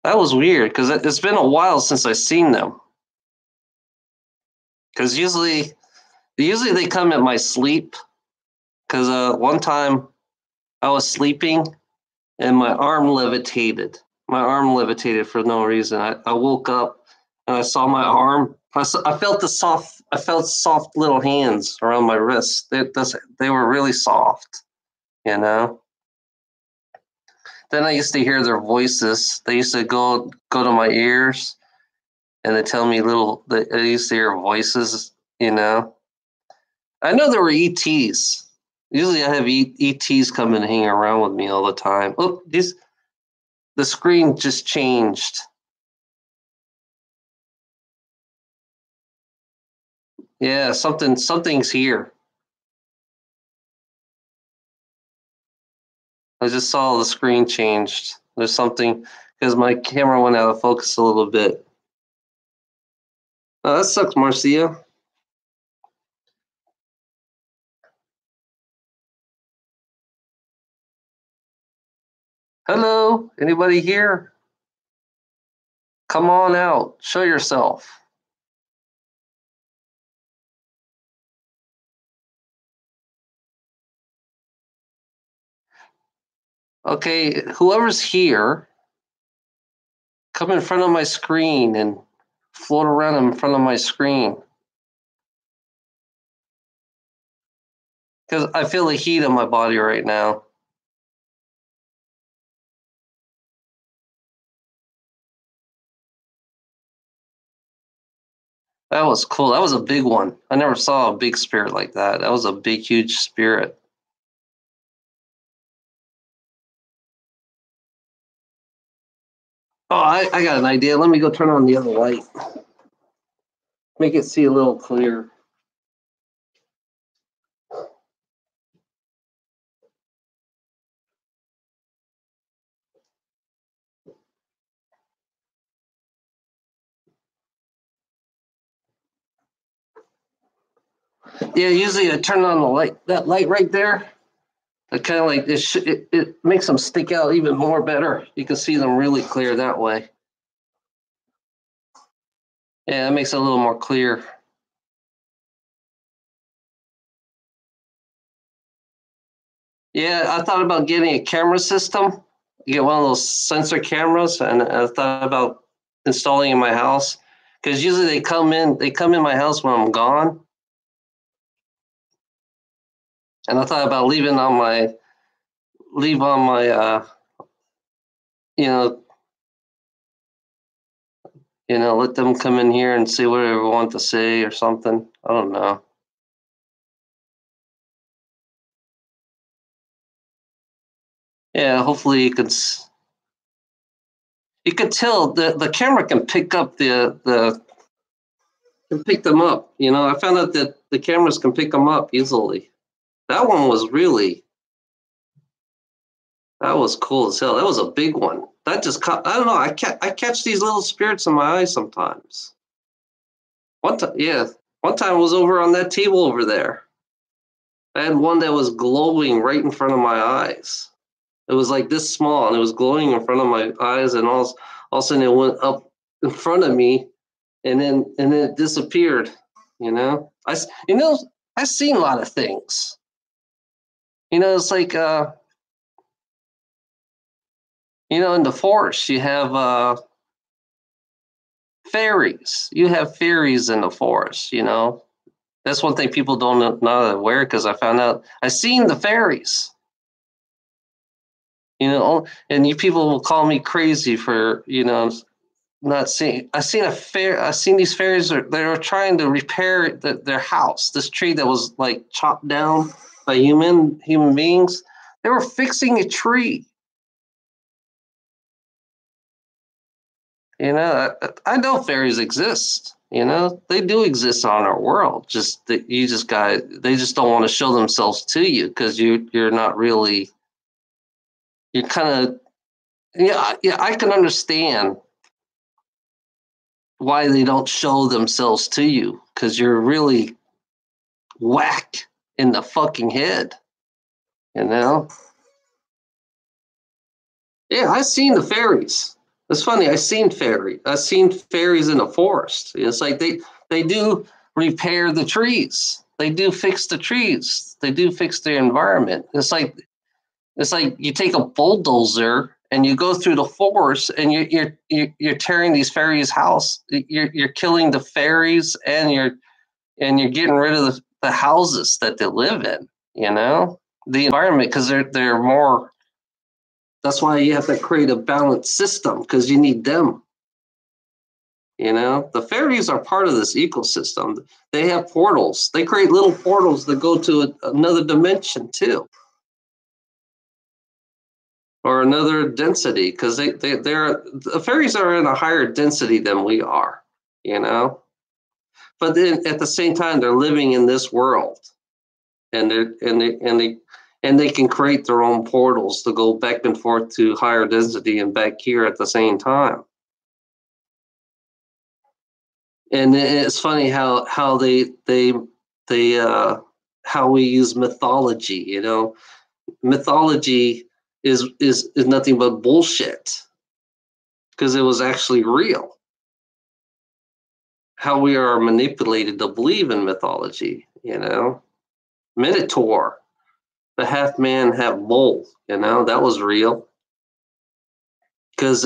That was weird because it's been a while since I've seen them. Because usually they come at my sleep. Because one time I was sleeping and my arm levitated. My arm levitated for no reason. I woke up and I saw my arm. I felt soft little hands around my wrists. They were really soft, you know. Then I used to hear their voices. They used to go to my ears, and they tell me I used to hear voices, you know. I know there were ETs. Usually I have ETs come and hang around with me all the time. Look, the screen just changed. Yeah, something's here. I just saw the screen changed. There's something because my camera went out of focus a little bit. Oh, that sucks, Marcia. Hello, anybody here? Come on out. Show yourself. Okay, whoever's here, come in front of my screen and float around in front of my screen. Because I feel the heat on my body right now. That was cool. That was a big one. I never saw a big spirit like that. That was a big, huge spirit. Oh, I got an idea. Let me go turn on the other light. Make it see a little clearer. Yeah, usually I turn on the light. That light right there, I kind of like this. It makes them stick out even more better. You can see them really clear that way. Yeah, that makes it a little more clear. Yeah, I thought about getting a camera system. Get one of those sensor cameras, and I thought about installing in my house because usually they come in my house when I'm gone, and I thought about leave on my you know, let them come in here and see whatever they want to say or something. I don't know. Yeah, hopefully you could tell the camera can pick up can pick them up. You know, I found out that the cameras can pick them up easily. That one was that was cool as hell. That was a big one. That just caught, I don't know. I catch these little spirits in my eyes sometimes. One time I was over on that table over there. I had one that was glowing right in front of my eyes. It was like this small, and it was glowing in front of my eyes, and all of a sudden it went up in front of me, and then it disappeared. You know, I've seen a lot of things. You know, it's like in the forest you have fairies. You have fairies in the forest. You know, that's one thing people don't not aware, because I found out I seen the fairies. You know, and you people will call me crazy for not seeing. I seen a fair. I seen these fairies. They were trying to repair their house. This tree that was like chopped down by human beings. They were fixing a tree. You know, I know fairies exist. You know, they do exist on our world. Just that they just don't want to show themselves to you, because you're not really. You're kind of, yeah. I can understand why they don't show themselves to you, because you're really whack in the fucking head. You know? Yeah, I seen the fairies. It's funny. I seen fairies in the forest. It's like they do repair the trees. They do fix the trees. They do fix the environment. It's like you take a bulldozer and you go through the forest, and you're tearing these fairies' house. You're killing the fairies, and you're getting rid of the houses that they live in. You know, the environment, because they're more. That's why you have to create a balanced system, because you need them. You know, the fairies are part of this ecosystem. They have portals. They create little portals that go to another dimension too, or another density, because the fairies are in a higher density than we are. You know, but then at the same time they're living in this world, and they can create their own portals to go back and forth to higher density and back here at the same time. And it's funny how they how we use mythology. You know, mythology is nothing but bullshit, because it was actually real. How we are manipulated to believe in mythology. You know, Minotaur, the half man, half bull. You know, that was real, because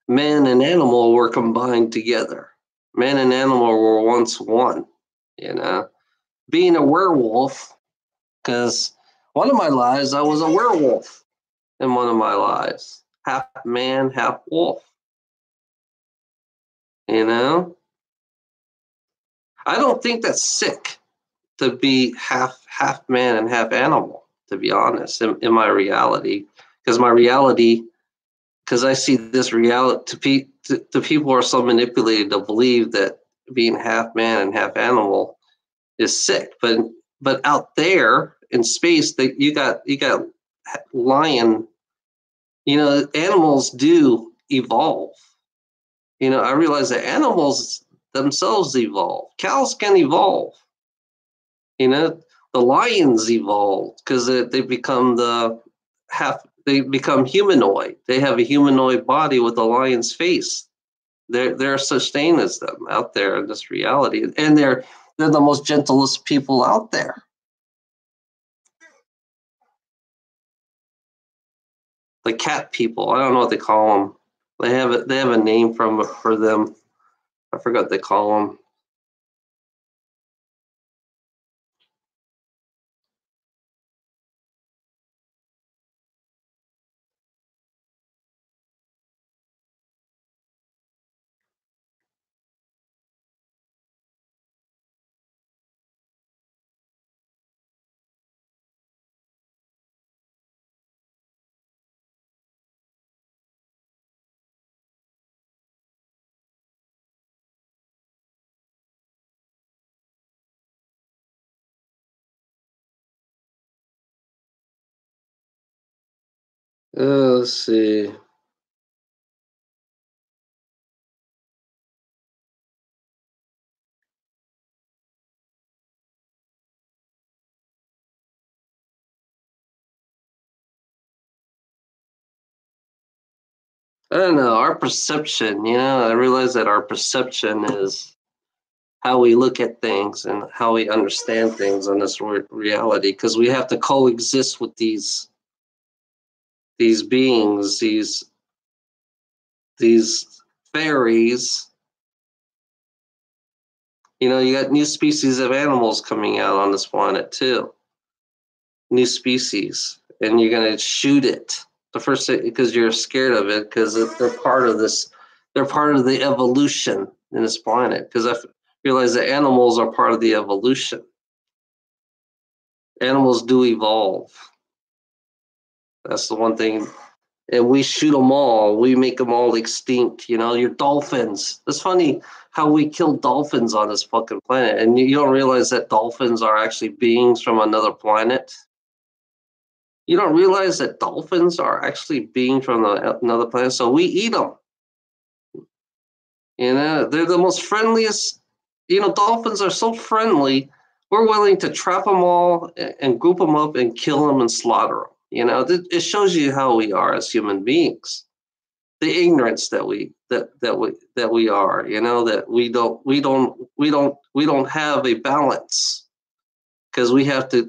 man and animal were combined together. Man and animal were once one. You know, being a werewolf, because one of my lives I was a werewolf in one of my lives, half man, half wolf. You know, I don't think that's sick to be half man and half animal. To be honest, in my reality, because I see this reality. To people are so manipulated to believe that being half man and half animal is sick, but out there in space, that you got lion. You know, animals do evolve. You know, I realize that animals themselves evolve. Cows can evolve. You know, the lions evolved because they become they become humanoid. They have a humanoid body with a lion's face. There are such things as them out there in this reality, and they're the most gentlest people out there. The cat people. I don't know what they call them. They have a name for them. I forgot what they call them. Let's see. I don't know, our perception, I realize that our perception is how we look at things and how we understand things on this reality, because we have to coexist with these beings, these fairies. You got new species of animals coming out on this planet too. New species, and you're gonna shoot it the first thing because you're scared of it, because they're part of this. They're part of the evolution in this planet. Because I realize that animals are part of the evolution. Animals do evolve. That's the one thing. And we shoot them all. We make them all extinct. Your dolphins. It's funny how we kill dolphins on this fucking planet, and you don't realize that dolphins are actually beings from another planet. You don't realize that dolphins are actually beings from another planet, so we eat them. They're the most friendliest. Dolphins are so friendly. We're willing to trap them all and group them up and kill them and slaughter them. It shows you how we are as human beings, the ignorance that we are. That we don't have a balance, because we have. They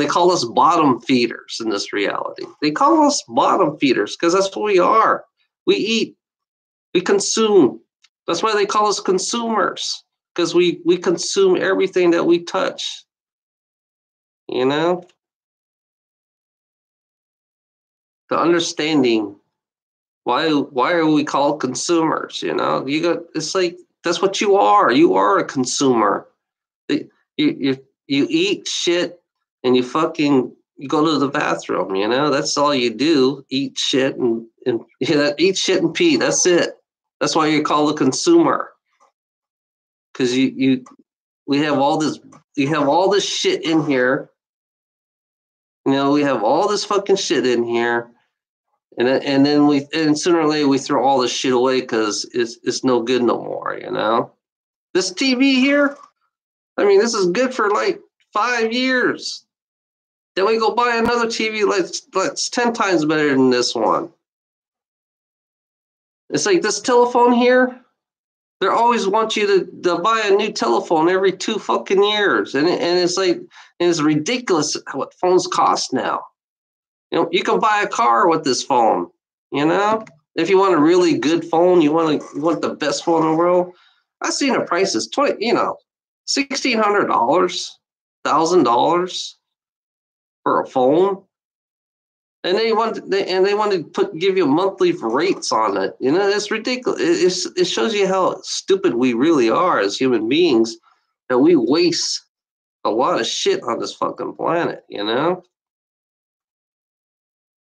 call us bottom feeders in this reality. They call us bottom feeders because that's what we are. We eat, we consume. That's why they call us consumers, because we consume everything that we touch. The understanding why are we called consumers? It's like that's what you are. You are a consumer. You eat shit and you go to the bathroom. That's all you do. Eat shit and eat shit and pee. That's it. That's why you're called a consumer. Because we have all this. You have all this shit in here. We have all this fucking shit in here, and then sooner or later we throw all this shit away because it's no good no more. This TV here. I mean, this is good for like 5 years. Then we go buy another TV that's 10 times better than this one. It's like this telephone here. They always want you to buy a new telephone every 2 fucking years. And it's like, it's ridiculous what phones cost now. You can buy a car with this phone, If you want a really good phone, you want the best phone in the world. I've seen the prices, $1,600, $1,000 for a phone. And they want to give you monthly rates on it. It's ridiculous. It shows you how stupid we really are as human beings, that we waste a lot of shit on this fucking planet,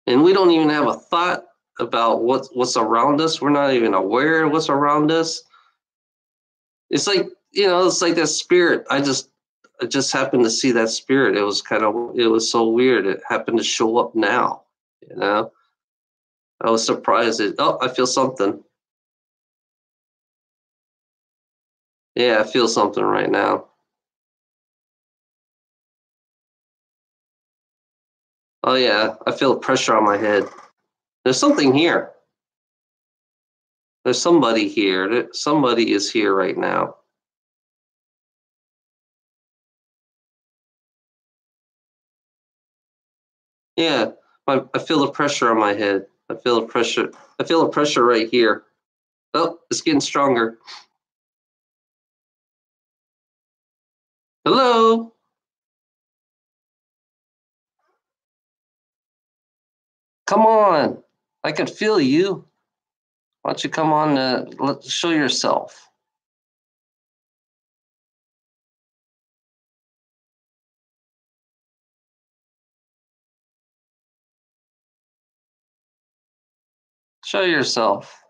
And we don't even have a thought about what's around us. We're not even aware of what's around us. It's like, it's like that spirit. I just happened to see that spirit. It was so weird. It happened to show up now. I was surprised. I feel something. Yeah, I feel something right now. Oh yeah, I feel pressure on my head. There's something here. There's somebody here. Somebody is here right now. Yeah, I feel the pressure on my head. I feel the pressure. I feel the pressure right here. Oh, it's getting stronger. Hello? Come on. I can feel you. Why don't you come on, let's show yourself. Show yourself.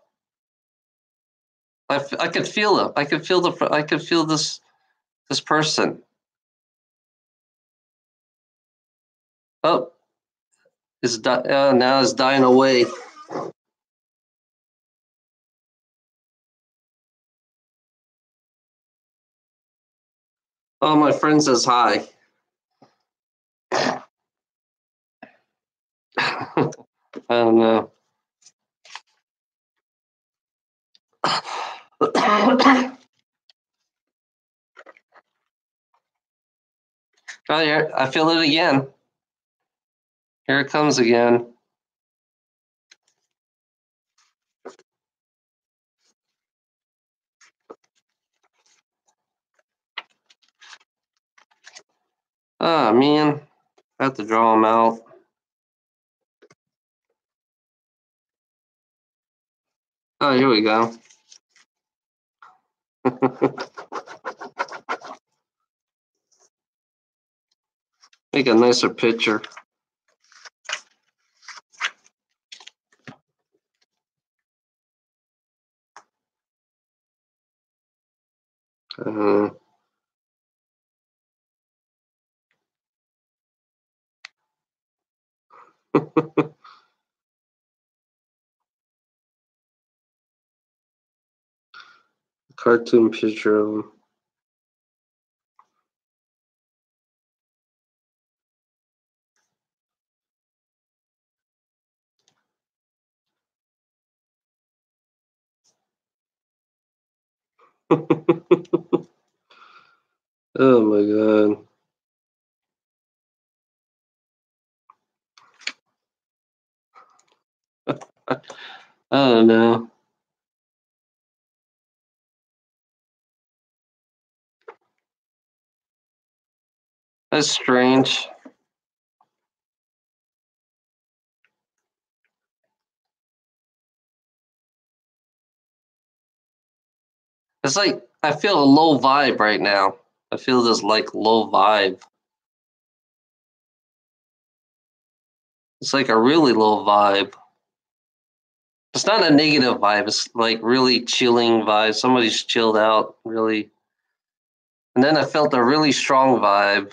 I could feel it. I could feel this person. Oh, now it's dying away. Oh, my friend says hi. I don't know. Oh, yeah, I feel it again. Here it comes again. Oh, man. I have to draw them out. Oh, here we go. Make a nicer picture. Uh, cartoon picture of him. Oh my god. I don't know. That's strange. It's like I feel a low vibe right now. I feel this like low vibe. It's like a really low vibe. It's not a negative vibe. It's like really chilling vibe. Somebody's chilled out, really. And then I felt a really strong vibe.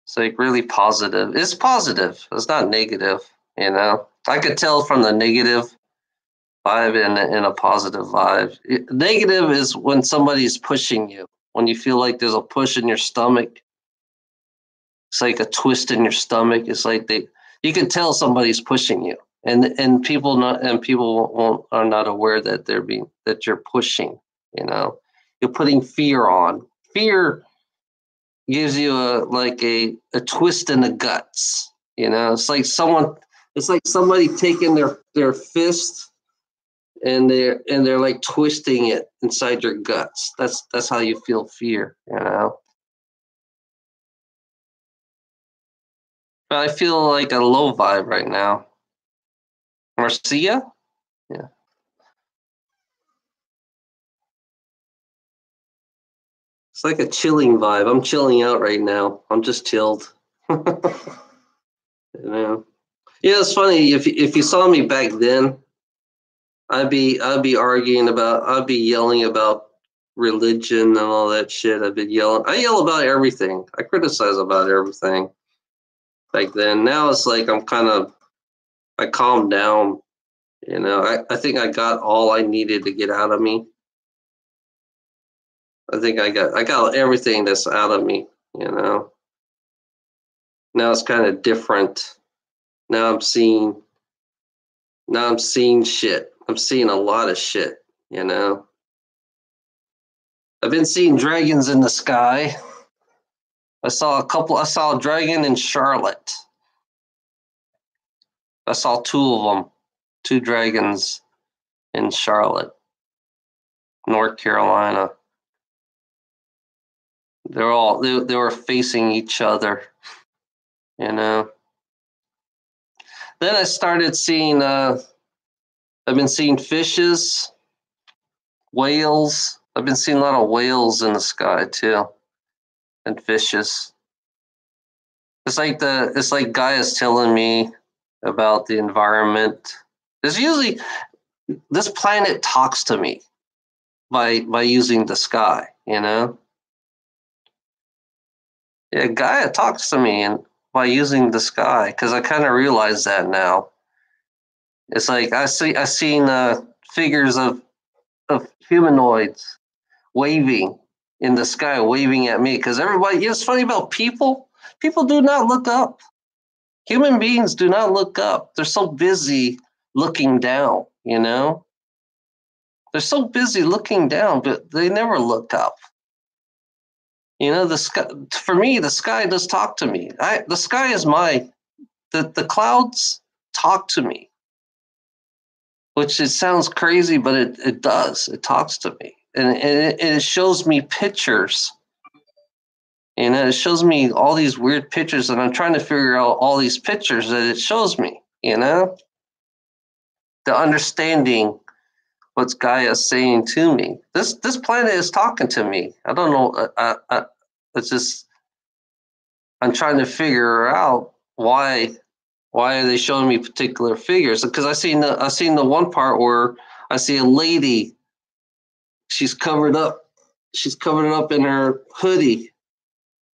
It's like really positive. It's positive. It's not negative, you know. I could tell from the negative vibe and a positive vibe. Negative is when somebody's pushing you. When you feel like there's a push in your stomach. It's like a twist in your stomach. It's like you can tell somebody's pushing you. And people are not aware that that you're pushing, you know. You're putting fear on. Fear gives you a twist in the guts. You know, it's like somebody taking their fist and they're like twisting it inside your guts. That's how you feel fear, you know. But I feel like a low vibe right now. Marcia? Yeah. It's like a chilling vibe. I'm chilling out right now. I'm just chilled. You know. Yeah, it's funny. If you saw me back then, I'd be arguing about, I'd be yelling about religion and all that shit. I'd be yelling. I yell about everything. I criticize about everything back then. Now it's like I calmed down. You know, I think I got all I needed to get out of me. I think I got everything that's out of me. You know. Now it's kind of different. Now I'm seeing shit. I'm seeing a lot of shit, you know. I've been seeing dragons in the sky. I saw a dragon in Charlotte. I saw two of them, two dragons in Charlotte, North Carolina. They were facing each other, you know. Then I started seeing I've been seeing fishes, whales. I've been seeing a lot of whales in the sky too, and fishes. It's like Gaia's telling me about the environment. There's usually this planet talks to me by using the sky, you know? Yeah, Gaia talks to me and by using the sky, because I kind of realize that now. It's like I seen figures of humanoids waving in the sky, waving at me. Because everybody, it's funny about people. People do not look up. Human beings do not look up. They're so busy looking down, you know? They're so busy looking down, but they never look up. You know, the sky, for me, the sky does talk to me. The sky is the clouds talk to me, which it sounds crazy, but it does. It talks to me. And it shows me pictures. You know, it shows me all these weird pictures, and I'm trying to figure out all these pictures that it shows me, you know? The understanding what's Gaia's saying to me. This planet is talking to me. I don't know. It's just, I'm trying to figure out why are they showing me particular figures? Because I seen the one part where I see a lady. She's covered up in her hoodie,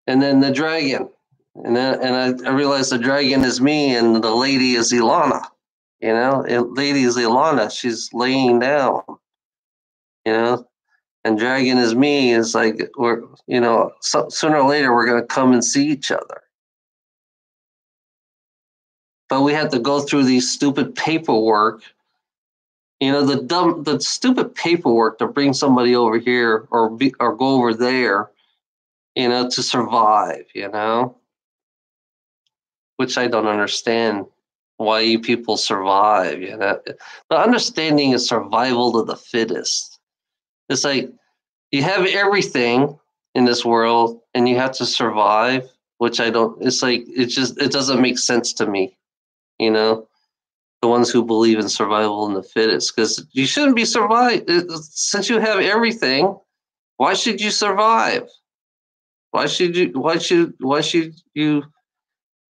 and then the dragon, and I realized the dragon is me, and the lady is Ilana. You know, lady is Ilana. She's laying down. You know, and dragon is me. Is like we're, you know, sooner or later we're gonna come and see each other. But we have to go through these stupid paperwork. You know, the stupid paperwork to bring somebody over here or go over there, you know, to survive, you know, which I don't understand why you people survive, you know. The understanding is survival of the fittest. It's like you have everything in this world and you have to survive, which I don't, it's like, it doesn't make sense to me, you know. The ones who believe in survival in the fittest, because you shouldn't be since you have everything. Why should you survive? Why should you?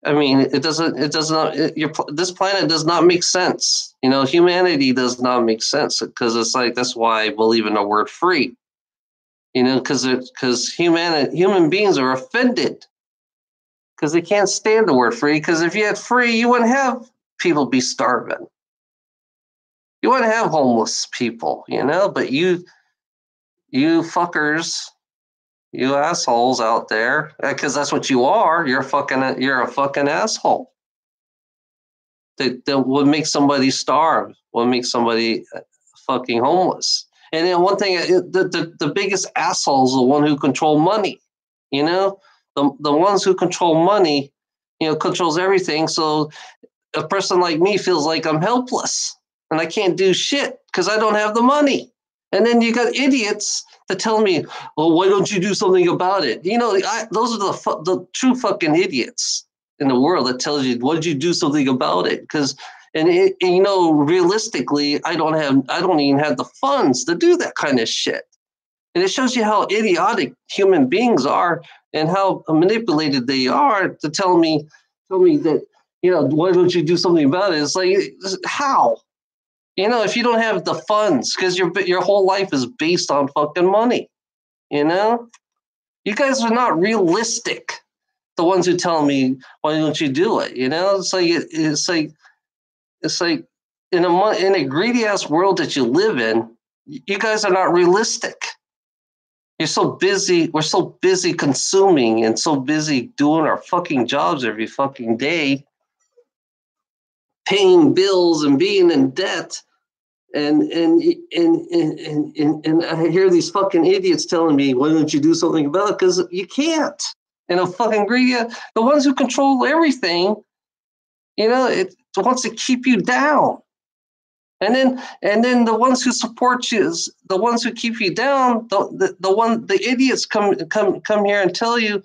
I mean, this planet does not make sense. You know, humanity does not make sense, because it's like, that's why I believe in the word free. You know, because human beings are offended because they can't stand the word free. Because if you had free, you wouldn't have people be starving. You wouldn't have homeless people, you know, but you fuckers, you assholes out there, because that's what you are. You're a fucking asshole. That would make somebody starve, would make somebody fucking homeless. And then one thing, the biggest asshole is the one who control money. You know, the ones who control money, you know, controls everything. So a person like me feels like I'm helpless and I can't do shit because I don't have the money. And then you got idiots that tell me, well, why don't you do something about it? You know, those are the true fucking idiots in the world that tells you, why don't you do something about it? Because, you know, realistically, I don't even have the funds to do that kind of shit. And it shows you how idiotic human beings are and how manipulated they are to tell me that, you know, why don't you do something about it? It's like, how? You know, if you don't have the funds, because your whole life is based on fucking money, you know? You guys are not realistic. The ones who tell me, why don't you do it? You know, it's like in a greedy ass world that you live in, you guys are not realistic. You're so busy. We're so busy consuming and so busy doing our fucking jobs every fucking day, paying bills and being in debt. And I hear these fucking idiots telling me, why don't you do something about it? Because you can't. And a fucking greedy, the ones who control everything, you know, it wants to keep you down. And then the ones who support you, the ones who keep you down, the idiots come here and tell you,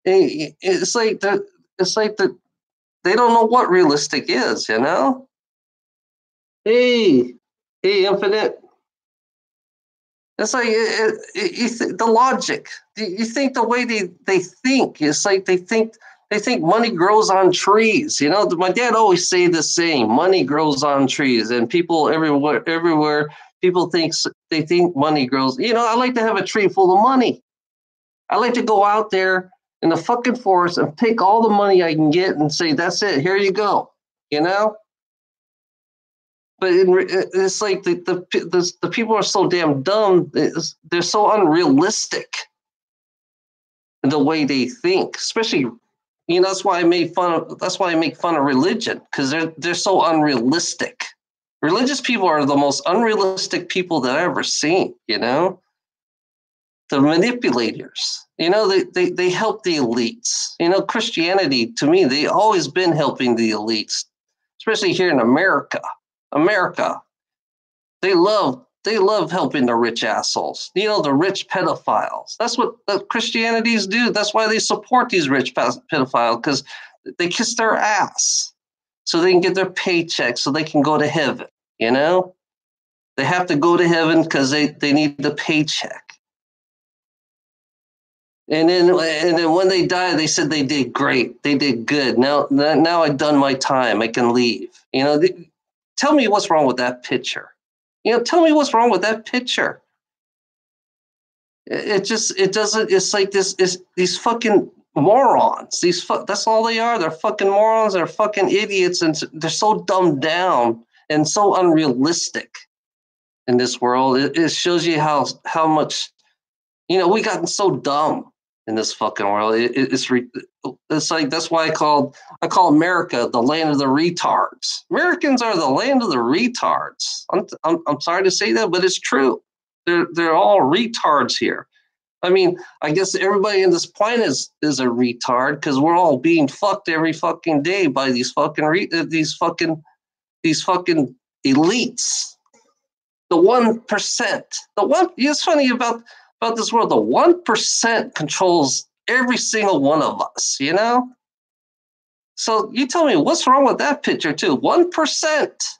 it's like they don't know what realistic is, you know. Hey, Infinite. It's like the logic. You think the way they think, it's like they think money grows on trees. You know, my dad always say the same: money grows on trees, and people everywhere people think money grows. You know, I like to have a tree full of money. I like to go out there in the fucking forest and pick all the money I can get and say, that's it. Here you go. You know. But it's like the people are so damn dumb. They're so unrealistic in the way they think, especially You know, that's why I make fun of religion, because they're so unrealistic. Religious people are the most unrealistic people that I've ever seen, you know? The manipulators, you know, they help the elites. You know, Christianity, to me, they always been helping the elites, especially here in America. They love helping the rich assholes, you know, the rich pedophiles. That's what the Christianities do. That's why they support these rich pedophiles, because they kiss their ass so they can get their paycheck, so they can go to heaven, you know? They have to go to heaven because they need the paycheck. And then when they die, they said they did great. They did good. Now I've done my time. I can leave. You know, tell me what's wrong with that picture. You know, tell me what's wrong with that picture. It doesn't. It's like these fucking morons. That's all they are. They're fucking morons. They're fucking idiots, and they're so dumbed down and so unrealistic in this world. It shows you how much, you know, we gotten so dumb in this fucking world. It's like, that's why I call America the land of the retards. Americans are the land of the retards. I'm sorry to say that, but it's true. They're all retards here. I mean, I guess everybody in this planet is a retard, because we're all being fucked every fucking day by these fucking elites. The 1%. It's funny about this world. The 1% controls every single one of us, you know? So you tell me, what's wrong with that picture too? 1%.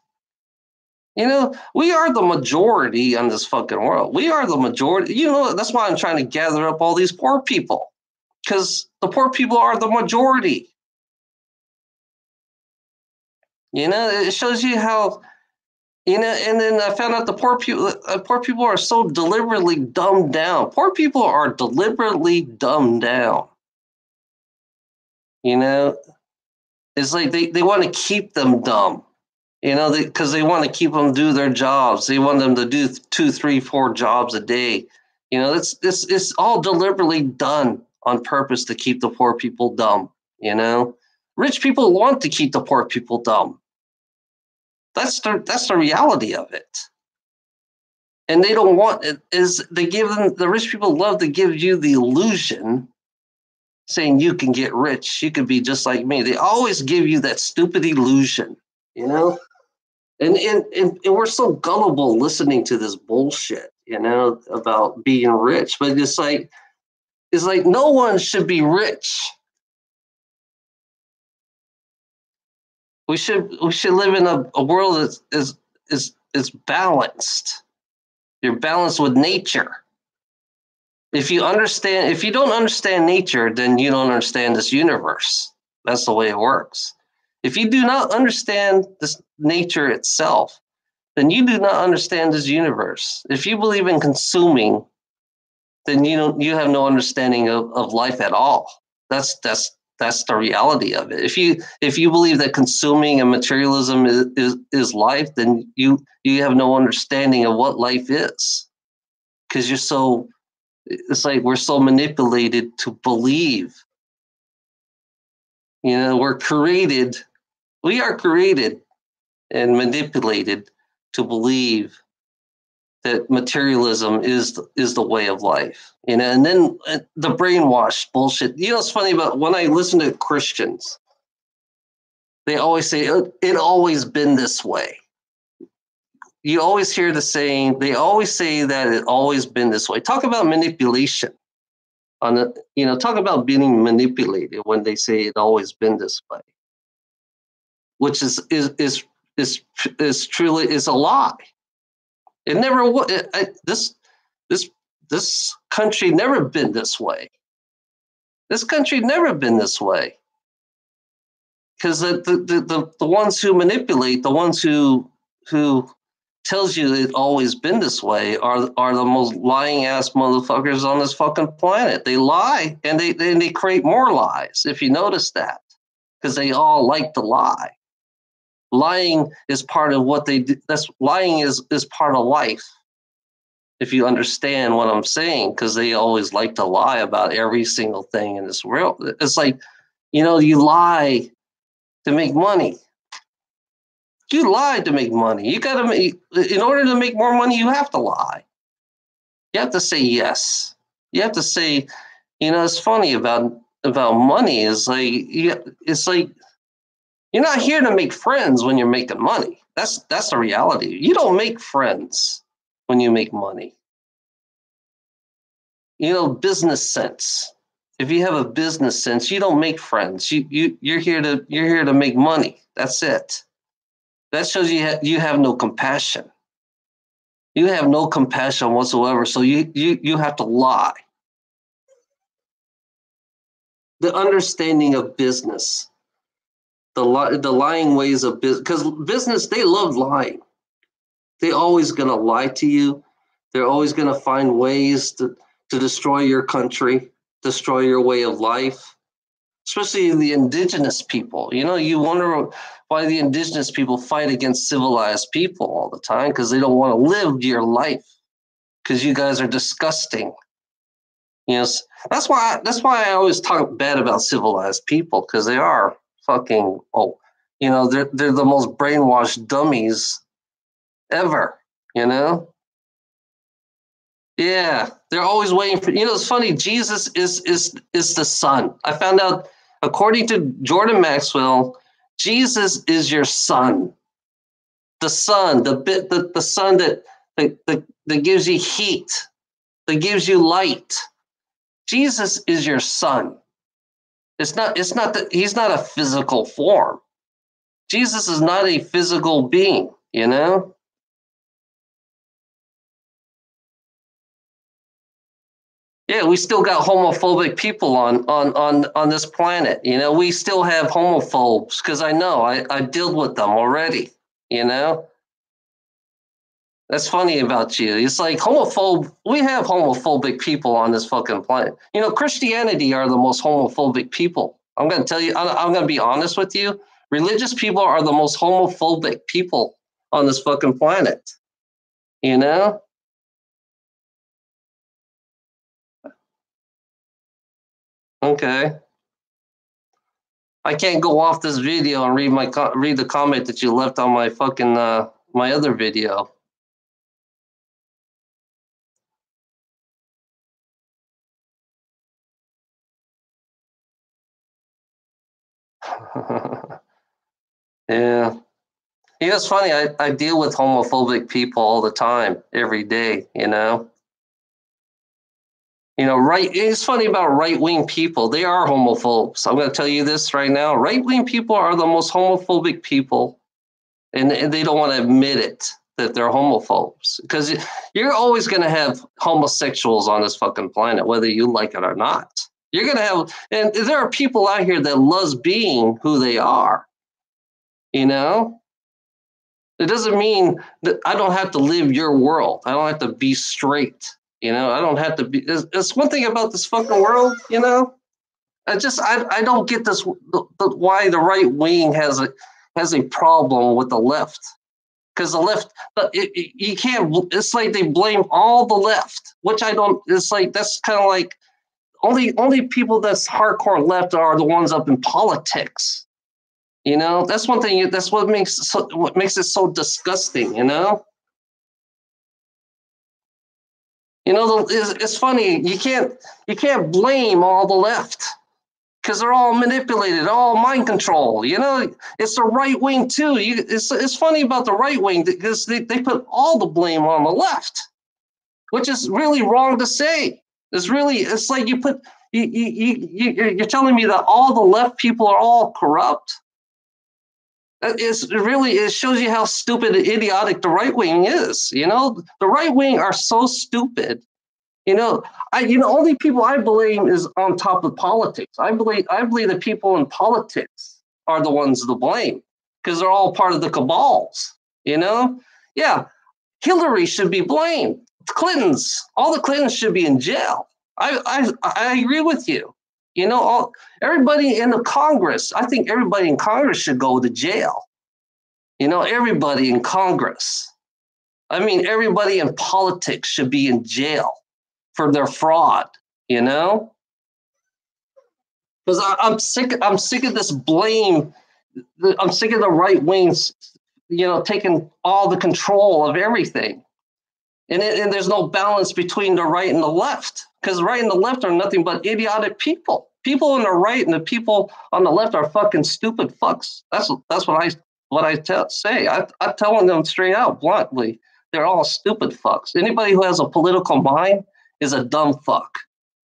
You know, we are the majority on this fucking world. We are the majority. You know, that's why I'm trying to gather up all these poor people, because the poor people are the majority. You know, it shows you how, you know, and then I found out the poor people are so deliberately dumbed down. Poor people are deliberately dumbed down. You know, it's like they want to keep them dumb, you know, because they want to keep them do their jobs. They want them to do 2, 3, 4 jobs a day. You know, it's all deliberately done on purpose to keep the poor people dumb. You know, rich people want to keep the poor people dumb. That's the reality of it. And they don't want it. The rich people love to give you the illusion, saying you can get rich, you can be just like me. They always give you that stupid illusion, you know? And we're so gullible listening to this bullshit, you know, about being rich. But it's like no one should be rich. We should live in a world that is balanced. You're balanced with nature. If you don't understand nature, then you don't understand this universe. That's the way it works. If you do not understand this nature itself, then you do not understand this universe. If you believe in consuming, then you have no understanding of life at all. That's the reality of it. If you believe that consuming and materialism is life, then you have no understanding of what life is, because it's like we're so manipulated to believe. You know, we are created and manipulated to believe that materialism is the way of life. You know, and then the brainwashed bullshit. You know, it's funny about when I listen to Christians, they always say it always been this way. You always hear the saying, they always say that it always been this way. Talk about manipulation. Talk about being manipulated when they say it always been this way, which is truly a lie. It never was. This country never been this way. This country never been this way, because the ones who manipulate, the ones who tells you it's always been this way are the most lying ass motherfuckers on this fucking planet. They lie and they create more lies, if you notice that, because they all like to lie. Lying is part of what they do. Lying is part of life, if you understand what I'm saying, because they always like to lie about every single thing in this world. It's like You lie to make money. You lie to make money. You gotta make, in order to make more money, you have to lie. You have to say yes. You have to say, it's funny about money is like, it's like you're not here to make friends when you're making money. That's the reality. You don't make friends when you make money. Business sense. If you have a business sense, you don't make friends. You're here to make money. That's it. That shows you have no compassion. You have no compassion whatsoever. So you have to lie. The understanding of business, the lying ways of business, because business, they love lying. They're always going to lie to you. They're always going to find ways to destroy your country, destroy your way of life, especially the indigenous people. You wonder why the indigenous people fight against civilized people all the time, because they don't want to live your life, because you guys are disgusting. Yes, that's why I always talk bad about civilized people, because they are fucking they're the most brainwashed dummies ever. Yeah, they're always waiting for. It's funny. Jesus is the son. I found out, according to Jordan Maxwell, Jesus is your son. The sun, the sun that gives you heat, that gives you light. Jesus is your son. It's not that he's not a physical form. Jesus is not a physical being, Yeah, we still got homophobic people on this planet. We still have homophobes, because I know I dealt with them already. That's funny about you. It's like we have homophobic people on this fucking planet. Christianity are the most homophobic people. I'm going to tell you, I'm going to be honest with you. Religious people are the most homophobic people on this fucking planet. Okay. I can't go off this video and read the comment that you left on my fucking my other video. Yeah. It's funny. I deal with homophobic people all the time, every day, Right. It's funny about right-wing people. They are homophobes. I'm going to tell you this right now. Right-wing people are the most homophobic people, and they don't want to admit it, that they're homophobes, because you're always going to have homosexuals on this fucking planet, whether you like it or not. You're going to have, and there are people out here that loves being who they are. It doesn't mean that I don't have to live your world. I don't have to be straight. I don't have to be. It's one thing about this fucking world. I don't get this. Why the right wing has a problem with the left, because the left, you can't. It's like they blame all the left, which I don't. It's like that's kind of like only people that's hardcore left are the ones up in politics. That's one thing. That's what makes it so disgusting. It's funny. You can't blame all the left, because they're all manipulated, all mind control. It's the right wing too. It's funny about the right wing, because they put all the blame on the left, which is really wrong to say. It's like you're telling me that all the left people are all corrupt. It shows you how stupid and idiotic the right wing is. The right wing are so stupid. Only people I blame is on top of politics. I believe the people in politics are the ones to blame, because they're all part of the cabals. Yeah, Hillary should be blamed. All the Clintons should be in jail. I agree with you. Everybody in the Congress, I think everybody in Congress should go to jail. Everybody in Congress. I mean, everybody in politics should be in jail for their fraud. Because I'm sick. I'm sick of this blame. I'm sick of the right wings, taking all the control of everything. And there's no balance between the right and the left, because right and the left are nothing but idiotic people. People on the right and the people on the left are fucking stupid fucks. That's what I say. I'm telling them straight out, bluntly. They're all stupid fucks. Anybody who has a political mind is a dumb fuck.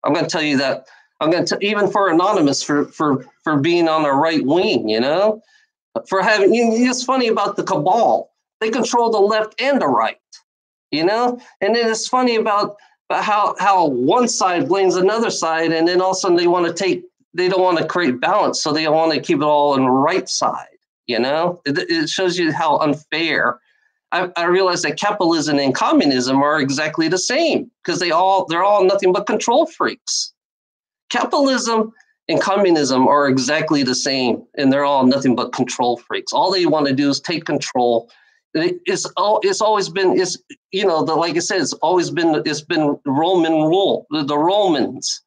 I'm going to tell you that. I'm going to even for Anonymous for being on the right wing, for having. It's funny about the cabal. They control the left and the right. And then it's funny about how one side blames another side, and then all of a sudden they don't want to create balance, so they want to keep it all on the right side. It shows you how unfair. I realize that capitalism and communism are exactly the same, because they're all nothing but control freaks. Capitalism and communism are exactly the same, and they're all nothing but control freaks. All they want to do is take control. It's always been, like I said, it's been Roman rule. The Romans,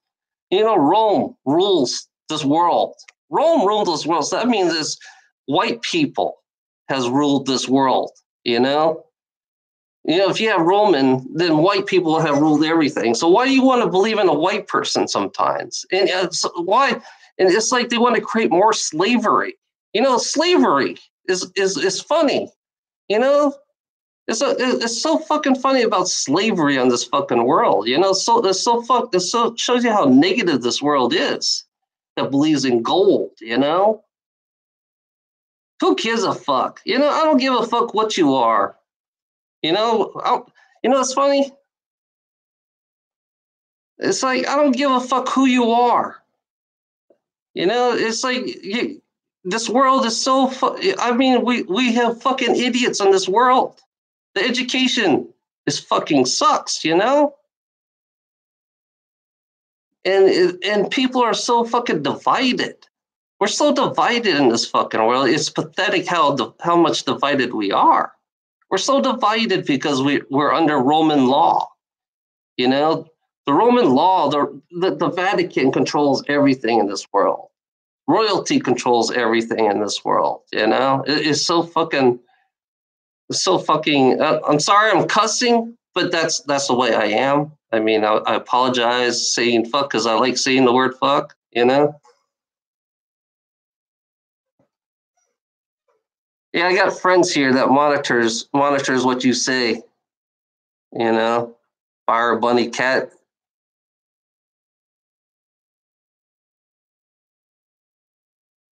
Rome rules this world. Rome ruled this world. So that means it's white people has ruled this world. If you have Roman, then white people have ruled everything. So why do you want to believe in a white person sometimes? And why? And it's like they want to create more slavery. Slavery is funny. It's so fucking funny about slavery on this fucking world. So shows you how negative this world is. That believes in gold. Who gives a fuck? I don't give a fuck what you are. It's funny. It's like I don't give a fuck who you are. It's like this world is so. We have fucking idiots in this world. The education is fucking sucks, And people are so fucking divided. We're so divided in this fucking world. It's pathetic how much divided we are. We're so divided because we're under Roman law. The Roman law, the Vatican controls everything in this world. Royalty controls everything in this world. It's so fucking. I'm sorry, I'm cussing, but that's the way I am. I apologize saying fuck because I like saying the word fuck. Yeah, I got friends here that monitors what you say. Fire Bunny Cat.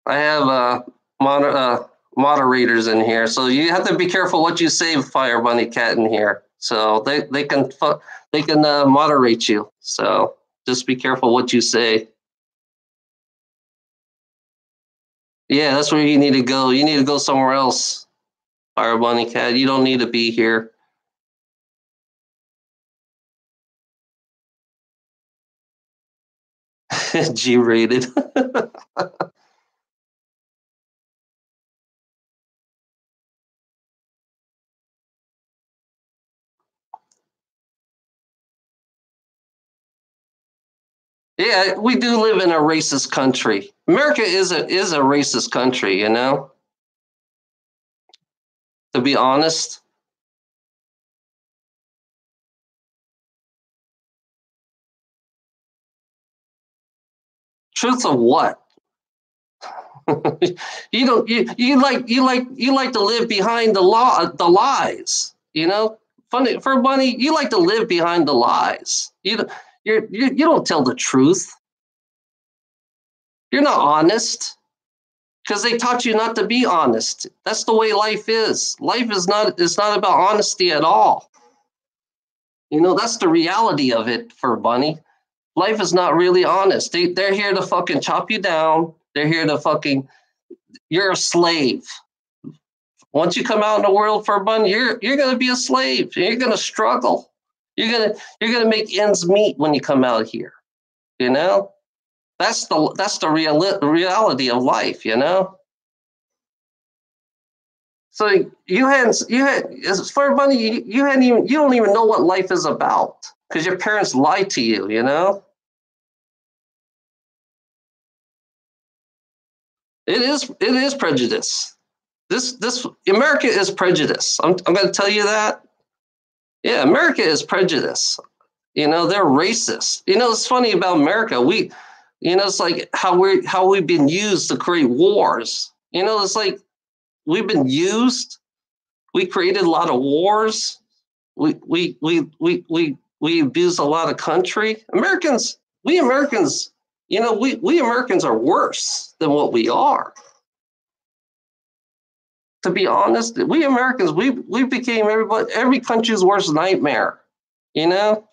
I have moderators in here, so you have to be careful what you say, Fire Bunny Cat, in here. So they can moderate you. So just be careful what you say. Yeah, that's where you need to go. You need to go somewhere else, Fire Bunny Cat. You don't need to be here. G-rated. Yeah, we do live in a racist country. America is a racist country, To be honest. Truth of what? You like to live behind the lies. Funny for Bunny, you like to live behind the lies. You don't tell the truth. You're not honest because they taught you not to be honest. That's the way life is. Life is not about honesty at all. That's the reality of it for Bunny. Life is not really honest. They're here to fucking chop you down. They're here to fucking. You're a slave. Once you come out in the world for Bunny, you're gonna be a slave. You're gonna struggle. You're gonna make ends meet when you come out here. That's the reality of life. So you had as for Bunny, you don't even know what life is about because your parents lied to you. It is prejudice. This America is prejudice. I'm going to tell you that. Yeah, America is prejudice. You know, they're racist. You know, it's funny about America. It's like how we've been used to create wars. You know, it's like we've been used. We created a lot of wars. We abused a lot of country. We Americans, you know, we Americans are worse than what we are. To be honest, we Americans, we became every country's worst nightmare, you know?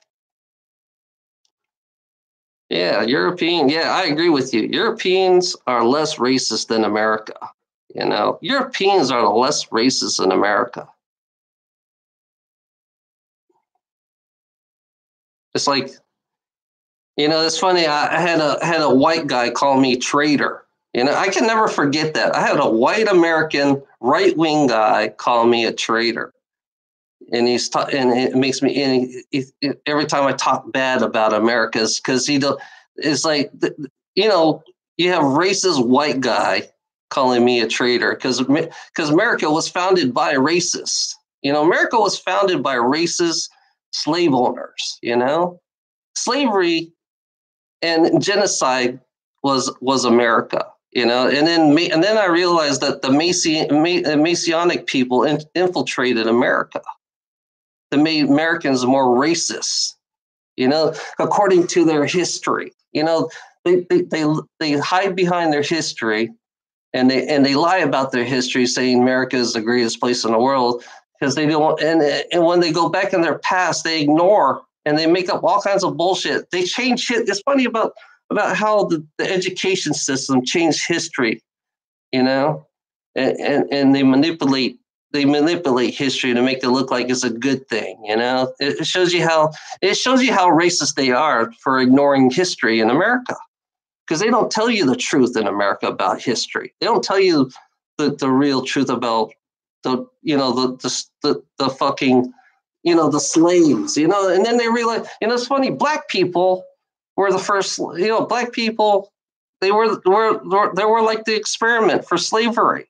Yeah, yeah, I agree with you. Europeans are less racist than America. You know, Europeans are less racist than America. It's like, you know, it's funny. I had a white guy call me traitor. You know, I can never forget that. I had a white American right-wing guy call me a traitor, and and it makes me. And every time I talk bad about America, because it's like, you know, you have racist white guy calling me a traitor because America was founded by racists. You know, America was founded by racist slave owners. You know, slavery and genocide was America. You know, and then I realized that the Masonic people infiltrated America. They made Americans more racist. You know, according to their history. You know, they hide behind their history, and they lie about their history, saying America is the greatest place in the world because they don't. And when they go back in their past, they ignore and they make up all kinds of bullshit. They change shit. It's funny about how the education system changed history, you know, and they manipulate history to make it look like it's a good thing, you know. It shows you how racist they are for ignoring history in America, because they don't tell you the truth in America about history. They don't tell you the real truth about the fucking, you know, the slaves, you know. And then they realize, you know, it's funny, black people were the first, you know, black people, they were like the experiment for slavery.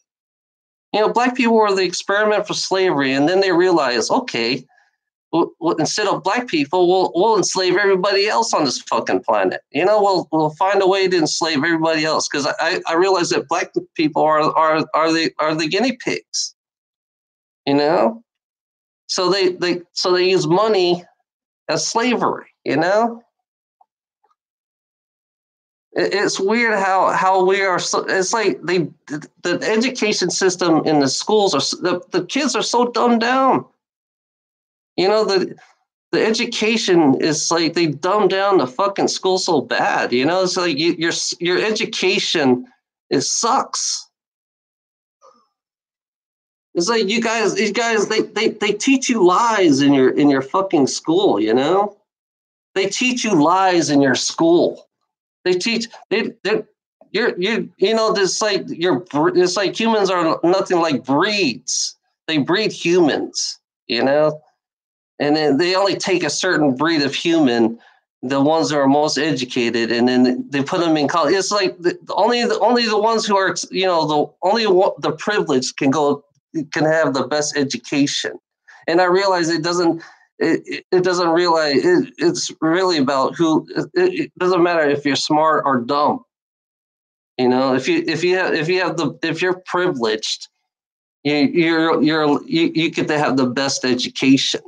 You know, black people were the experiment for slavery, and then they realized, okay, well, instead of black people, we'll enslave everybody else on this fucking planet. You know, we'll find a way to enslave everybody else, because I realized that black people are the guinea pigs. You know, so they use money as slavery. You know. It's weird how we are. It's like the education system in the schools the kids are so dumbed down. You know, the education is like they dumb down the fucking school so bad. You know, it's like your education sucks. It's like these guys they teach you lies in your fucking school. You know, they teach you lies in your school. They teach you know, this like it's like humans are nothing like breeds. They breed humans, you know, and then they only take a certain breed of human, the ones that are most educated, and then they put them in college. It's like only the ones who are, you know, the privileged can have the best education. And I realize it doesn't realize it's really about who. It doesn't matter if you're smart or dumb. You know, if you're privileged, you get to have the best education.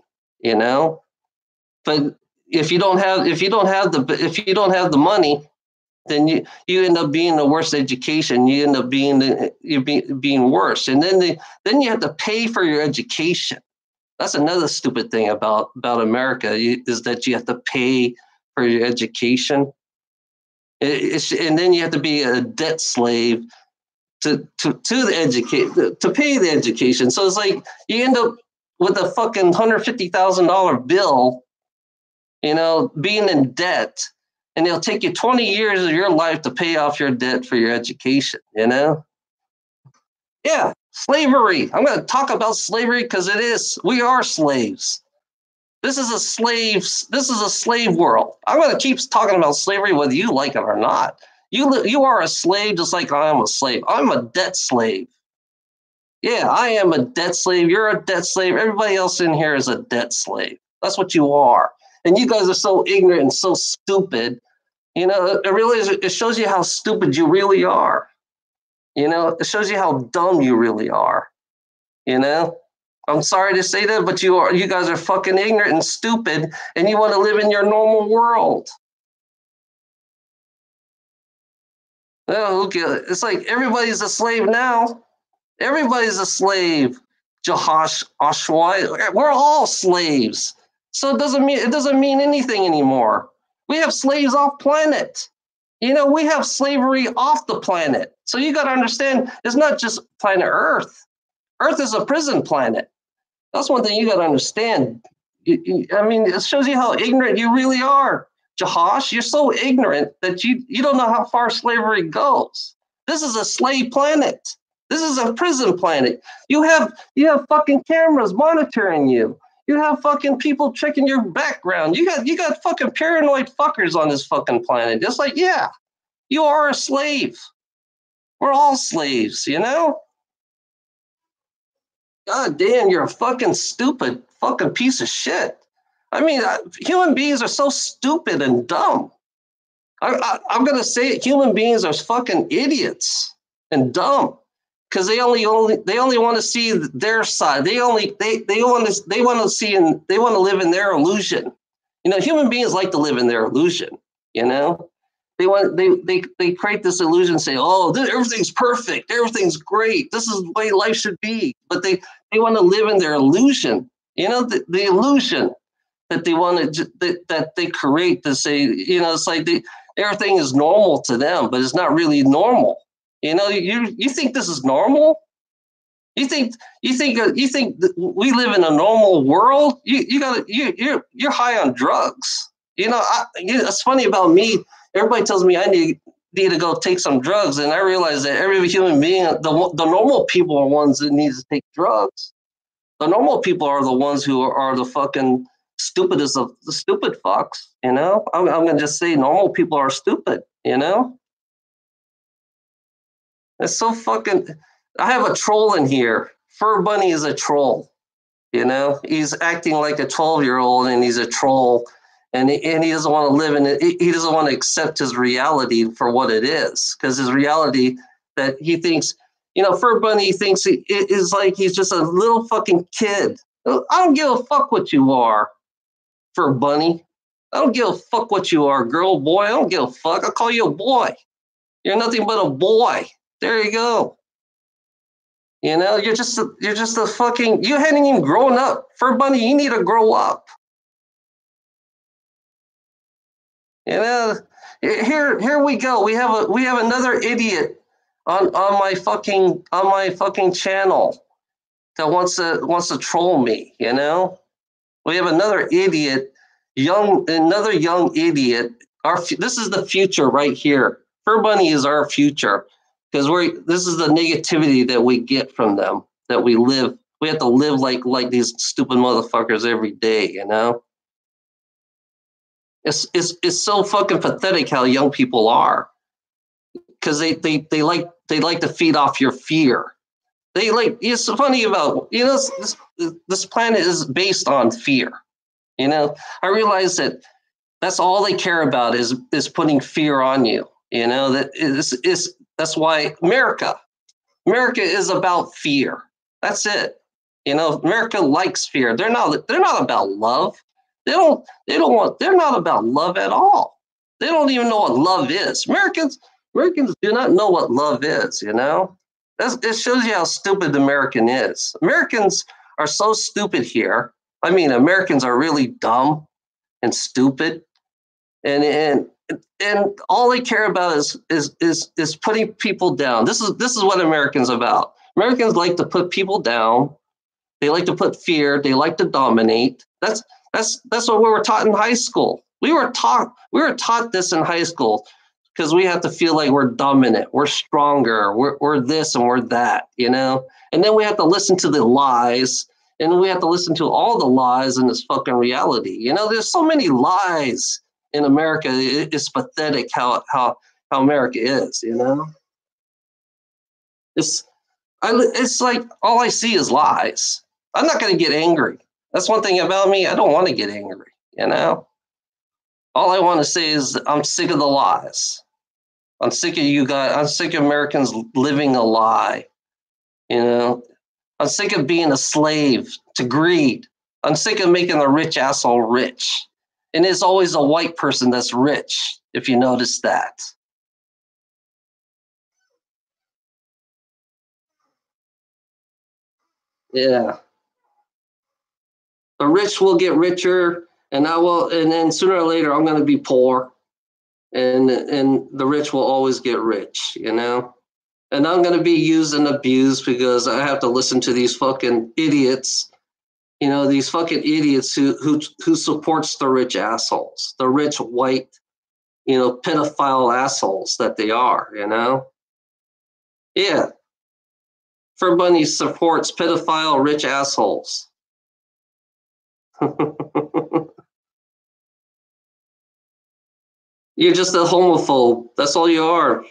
You know, but if you don't have the money, then you end up being the worst education. You end up being worse, and then you have to pay for your education. That's another stupid thing about America is that you have to pay for your education. And then you have to be a debt slave to pay the education. So it's like you end up with a fucking $150,000 bill, you know, being in debt, and it'll take you 20 years of your life to pay off your debt for your education, you know? Yeah. Slavery. I'm going to talk about slavery because we are slaves. This is a slave world. I'm going to keep talking about slavery whether you like it or not. You are a slave just like I am a slave. I'm a debt slave. Yeah, I am a debt slave. You're a debt slave. Everybody else in here is a debt slave. That's what you are. And you guys are so ignorant and so stupid. You know, it shows you how stupid you really are. You know, it shows you how dumb you really are. You know, I'm sorry to say that, but you guys are fucking ignorant and stupid, and you want to live in your normal world. Oh, look, it's like everybody's a slave now. Everybody's a slave. Jahash Ashwai, we're all slaves. So it doesn't mean anything anymore. We have slaves off planet. You know, we have slavery off the planet. So you got to understand, it's not just planet Earth. Earth is a prison planet. That's one thing you got to understand. I mean, it shows you how ignorant you really are. Jahash, you're so ignorant that you don't know how far slavery goes. This is a slave planet. This is a prison planet. You have fucking cameras monitoring you. You have fucking people checking your background. You got fucking paranoid fuckers on this fucking planet. Just like, yeah, you are a slave. We're all slaves, you know? God damn, you're a fucking stupid fucking piece of shit. I mean, human beings are so stupid and dumb. I'm going to say it. Human beings are fucking idiots and dumb. Because they only want to see their side. They want to see and they want to live in their illusion. You know, human beings like to live in their illusion. You know, they create this illusion, say, oh, everything's perfect, everything's great, this is the way life should be. But they want to live in their illusion. You know, the illusion that they want to that they create to say, you know, it's like everything is normal to them, but it's not really normal. You know, you think this is normal? You think that we live in a normal world? You're high on drugs. You know, it's funny about me. Everybody tells me I need to go take some drugs, and I realize that every human being, the normal people are ones that need to take drugs. The normal people are the ones who are the fucking stupidest of the stupid fucks. You know, I'm gonna just say normal people are stupid. You know. It's so fucking. I have a troll in here. Fur Bunny is a troll. You know, he's acting like a 12-year-old, and he's a troll, and he doesn't want to live in it. He doesn't want to accept his reality for what it is, because his reality that he thinks, you know, Fur Bunny thinks it is like he's just a little fucking kid. I don't give a fuck what you are, Fur Bunny. I don't give a fuck what you are, girl, boy. I don't give a fuck. I'll call you a boy. You're nothing but a boy. There you go. You know, you're just a fucking, you hadn't even grown up. Fur Bunny, you need to grow up. You know, here we go. We have another idiot on my fucking channel that wants to troll me, you know? We have another idiot, another young idiot. This is the future right here. Fur Bunny is our future. Because this is the negativity that we get from them, that we have to live like these stupid motherfuckers every day, you know? It's so fucking pathetic how young people are. Because they like to feed off your fear. It's funny about, you know, this planet is based on fear. You know, I realize that's all they care about is putting fear on you. You know, that's why America is about fear. That's it. You know, America likes fear. They're not about love. They're not about love at all. They don't even know what love is. Americans do not know what love is, you know? It shows you how stupid the American is. Americans are so stupid here. I mean, Americans are really dumb and stupid. And all they care about is putting people down. This is what Americans about. Americans like to put people down. They like to put fear. They like to dominate. That's what we were taught in high school. We were taught this in high school because we have to feel like we're dominant, we're stronger, we're this and we're that, you know. And then we have to listen to the lies, and we have to listen to all the lies in this fucking reality. You know, there's so many lies in America. It's pathetic how how America is, you know? It's like all I see is lies. I'm not going to get angry. That's one thing about me. I don't want to get angry, you know? All I want to say is I'm sick of the lies. I'm sick of you guys. I'm sick of Americans living a lie, you know? I'm sick of being a slave to greed. I'm sick of making the rich asshole rich. And it's always a white person that's rich, if you notice that. Yeah. The rich will get richer, and then sooner or later I'm gonna be poor. And the rich will always get rich, you know? And I'm gonna be used and abused because I have to listen to these fucking idiots. You know, these fucking idiots who supports the rich assholes, the rich white, you know, pedophile assholes that they are, you know? Yeah. Fur Bunny supports pedophile rich assholes. You're just a homophobe. That's all you are,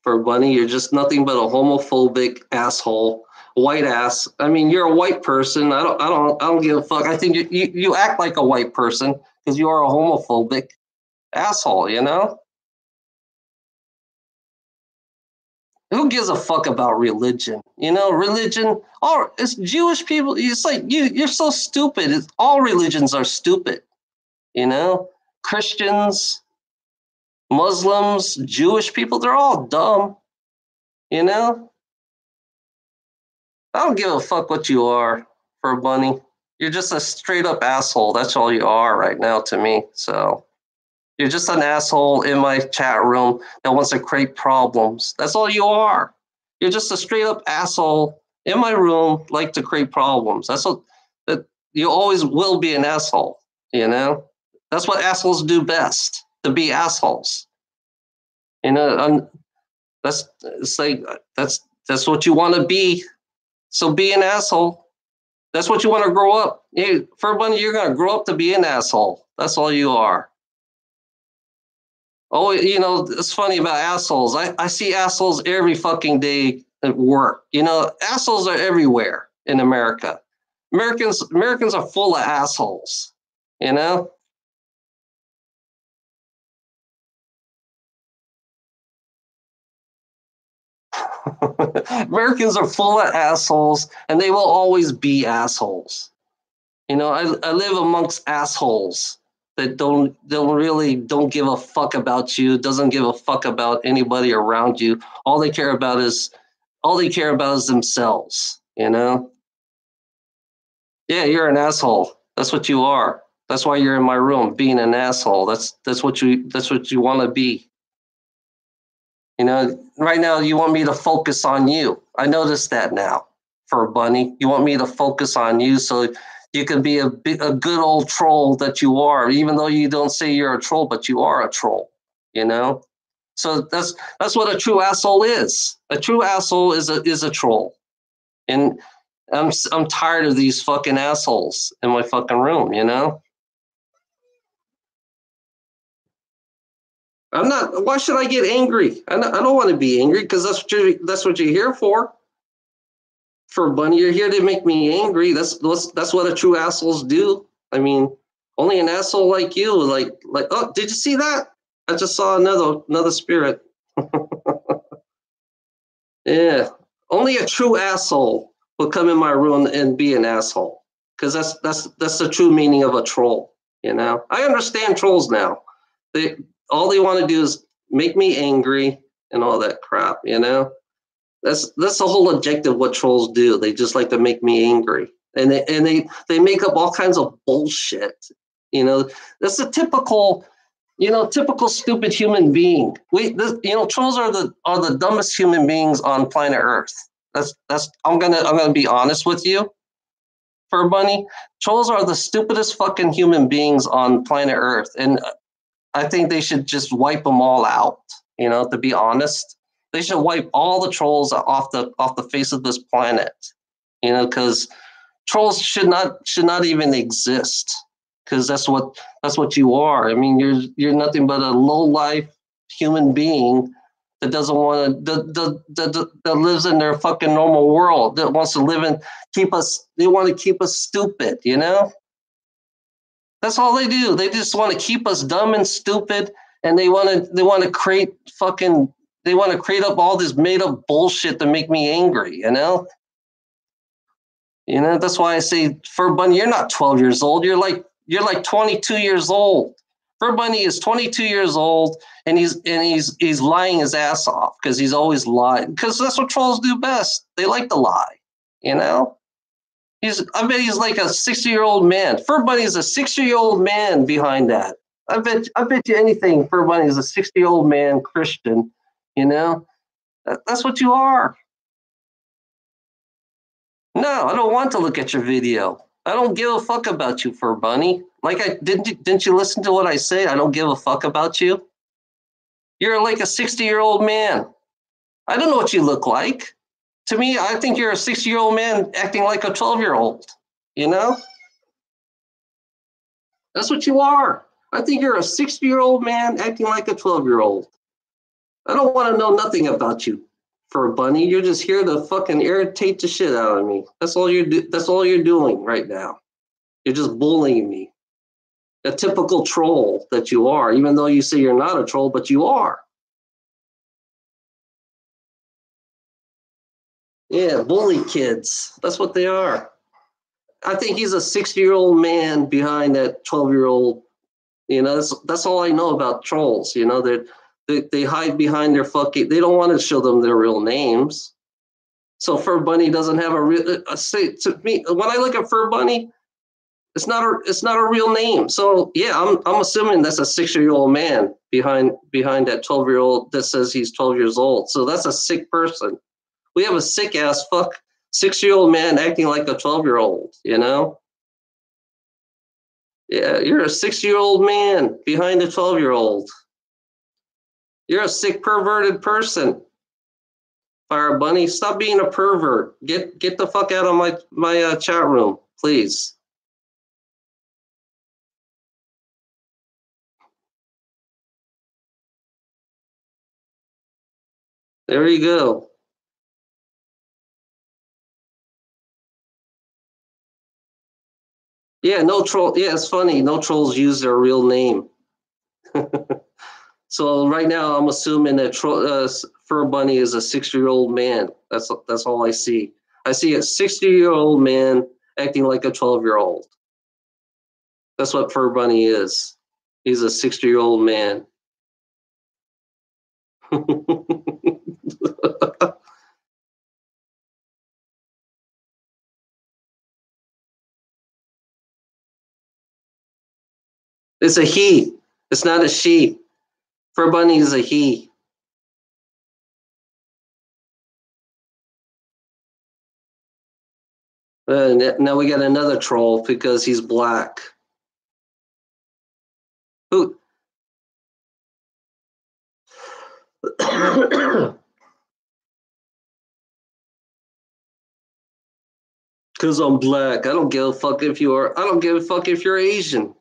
Fur Bunny. You're just nothing but a homophobic asshole. White ass. I mean, you're a white person. I don't give a fuck. I think you act like a white person because you are a homophobic asshole, you know? Who gives a fuck about religion? You know, religion, it's Jewish people. It's like you're so stupid. All religions are stupid, you know? Christians, Muslims, Jewish people, they're all dumb, you know? I don't give a fuck what you are, Fur Bunny. You're just a straight up asshole. That's all you are right now to me. So you're just an asshole in my chat room that wants to create problems. That's all you are. You're just a straight up asshole in my room, like to create problems. That's what that you always will be an asshole, you know? That's what assholes do best, to be assholes. You know, that's what you want to be. So be an asshole. That's what you want to grow up. Hey, Fur Bunny, you're going to grow up to be an asshole. That's all you are. Oh, you know, it's funny about assholes. I see assholes every fucking day at work. You know, assholes are everywhere in America. Americans are full of assholes, you know? Americans are full of assholes, and they will always be assholes. You know, I live amongst assholes that don't give a fuck about you, doesn't give a fuck about anybody around you. All they care about is themselves, you know? Yeah, you're an asshole. That's what you are. That's why you're in my room, being an asshole. That's what you want to be. You know, right now you want me to focus on you. I noticed that now, Fur Bunny. You want me to focus on you so you can be a good old troll that you are, even though you don't say you're a troll, but you are a troll, you know? So that's what a true asshole is. A true asshole is a troll. And I'm tired of these fucking assholes in my fucking room, you know? I'm not. Why should I get angry? I don't want to be angry because that's what you're here for. For Bunny, you're here to make me angry. That's what a true assholes do. I mean, only an asshole like you, like. Oh, did you see that? I just saw another spirit. Yeah, only a true asshole will come in my room and be an asshole because that's the true meaning of a troll. You know, I understand trolls now. All they want to do is make me angry and all that crap, you know? That's the whole objective what trolls do. They just like to make me angry. And they make up all kinds of bullshit. You know, that's a typical stupid human being. Trolls are the dumbest human beings on planet Earth. I'm gonna be honest with you, Fur Bunny. Trolls are the stupidest fucking human beings on planet Earth. And I think they should just wipe them all out. You know, to be honest, they should wipe all the trolls off the face of this planet. You know, because trolls should not even exist. Because that's what you are. I mean, you're nothing but a low life human being that doesn't want to that lives in their fucking normal world, that wants to live in they want to keep us stupid, you know? That's all they do. They just want to keep us dumb and stupid, and they want to create up all this made up bullshit to make me angry, you know? You know, that's why I say, Fur Bunny, you're not 12 years old. You're like 22 years old. Fur Bunny is 22 years old, and he's lying his ass off because he's always lied. Because that's what trolls do best. They like to lie, you know? I bet he's like a 60-year-old man. Fur Bunny is a 60-year-old man behind that. I bet you anything. Fur Bunny is a 60-year-old man, Christian. You know, that's what you are. No, I don't want to look at your video. I don't give a fuck about you, Fur Bunny. Like didn't you listen to what I say? I don't give a fuck about you. You're like a 60-year-old man. I don't know what you look like. To me, I think you're a 60-year-old man acting like a 12-year-old. You know? That's what you are. I think you're a 60-year-old man acting like a 12-year-old. I don't want to know nothing about you, Fur Bunny. You're just here to fucking irritate the shit out of me. That's all you're doing right now. You're just bullying me. A typical troll that you are, even though you say you're not a troll, but you are. Yeah, bully kids. That's what they are. I think he's a 60-year-old man behind that 12-year-old. You know, that's all I know about trolls. You know, they hide behind their fucking. They don't want to show them their real names. So Fur Bunny doesn't have a real. Say to me, when I look at Fur Bunny, it's not a real name. So yeah, I'm assuming that's a 60-year-old man behind that 12-year-old that says he's 12 years old. So that's a sick person. We have a sick ass 6-year-old man acting like a 12-year-old, you know? Yeah, you're a 6-year-old man behind a 12-year-old. You're a sick, perverted person. Fire Bunny, stop being a pervert. Get the fuck out of my chat room, please. There you go. Yeah, no troll. Yeah, it's funny. No trolls use their real name. So right now, I'm assuming that Fur Bunny is a 60-year-old man. That's all I see. I see a 60-year-old man acting like a 12-year-old. That's what Fur Bunny is. He's a 60-year-old man. It's a he. It's not a she. Fur Bunny is a he. Now we got another troll because he's black. Who? Because I'm black. I don't give a fuck if you are. I don't give a fuck if you're Asian.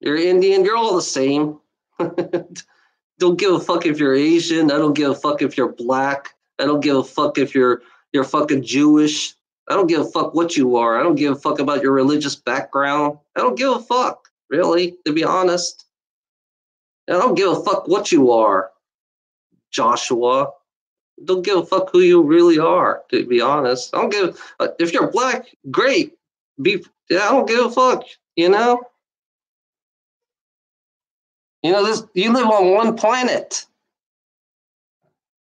You're Indian. You're all the same. Don't give a fuck if you're Asian. I don't give a fuck if you're black. I don't give a fuck if you're fucking Jewish. I don't give a fuck what you are. I don't give a fuck about your religious background. I don't give a fuck, really, to be honest. I don't give a fuck what you are, Joshua. Don't give a fuck who you really are, to be honest. I don't give if you're black, great. I don't give a fuck, you know? You know, you live on one planet.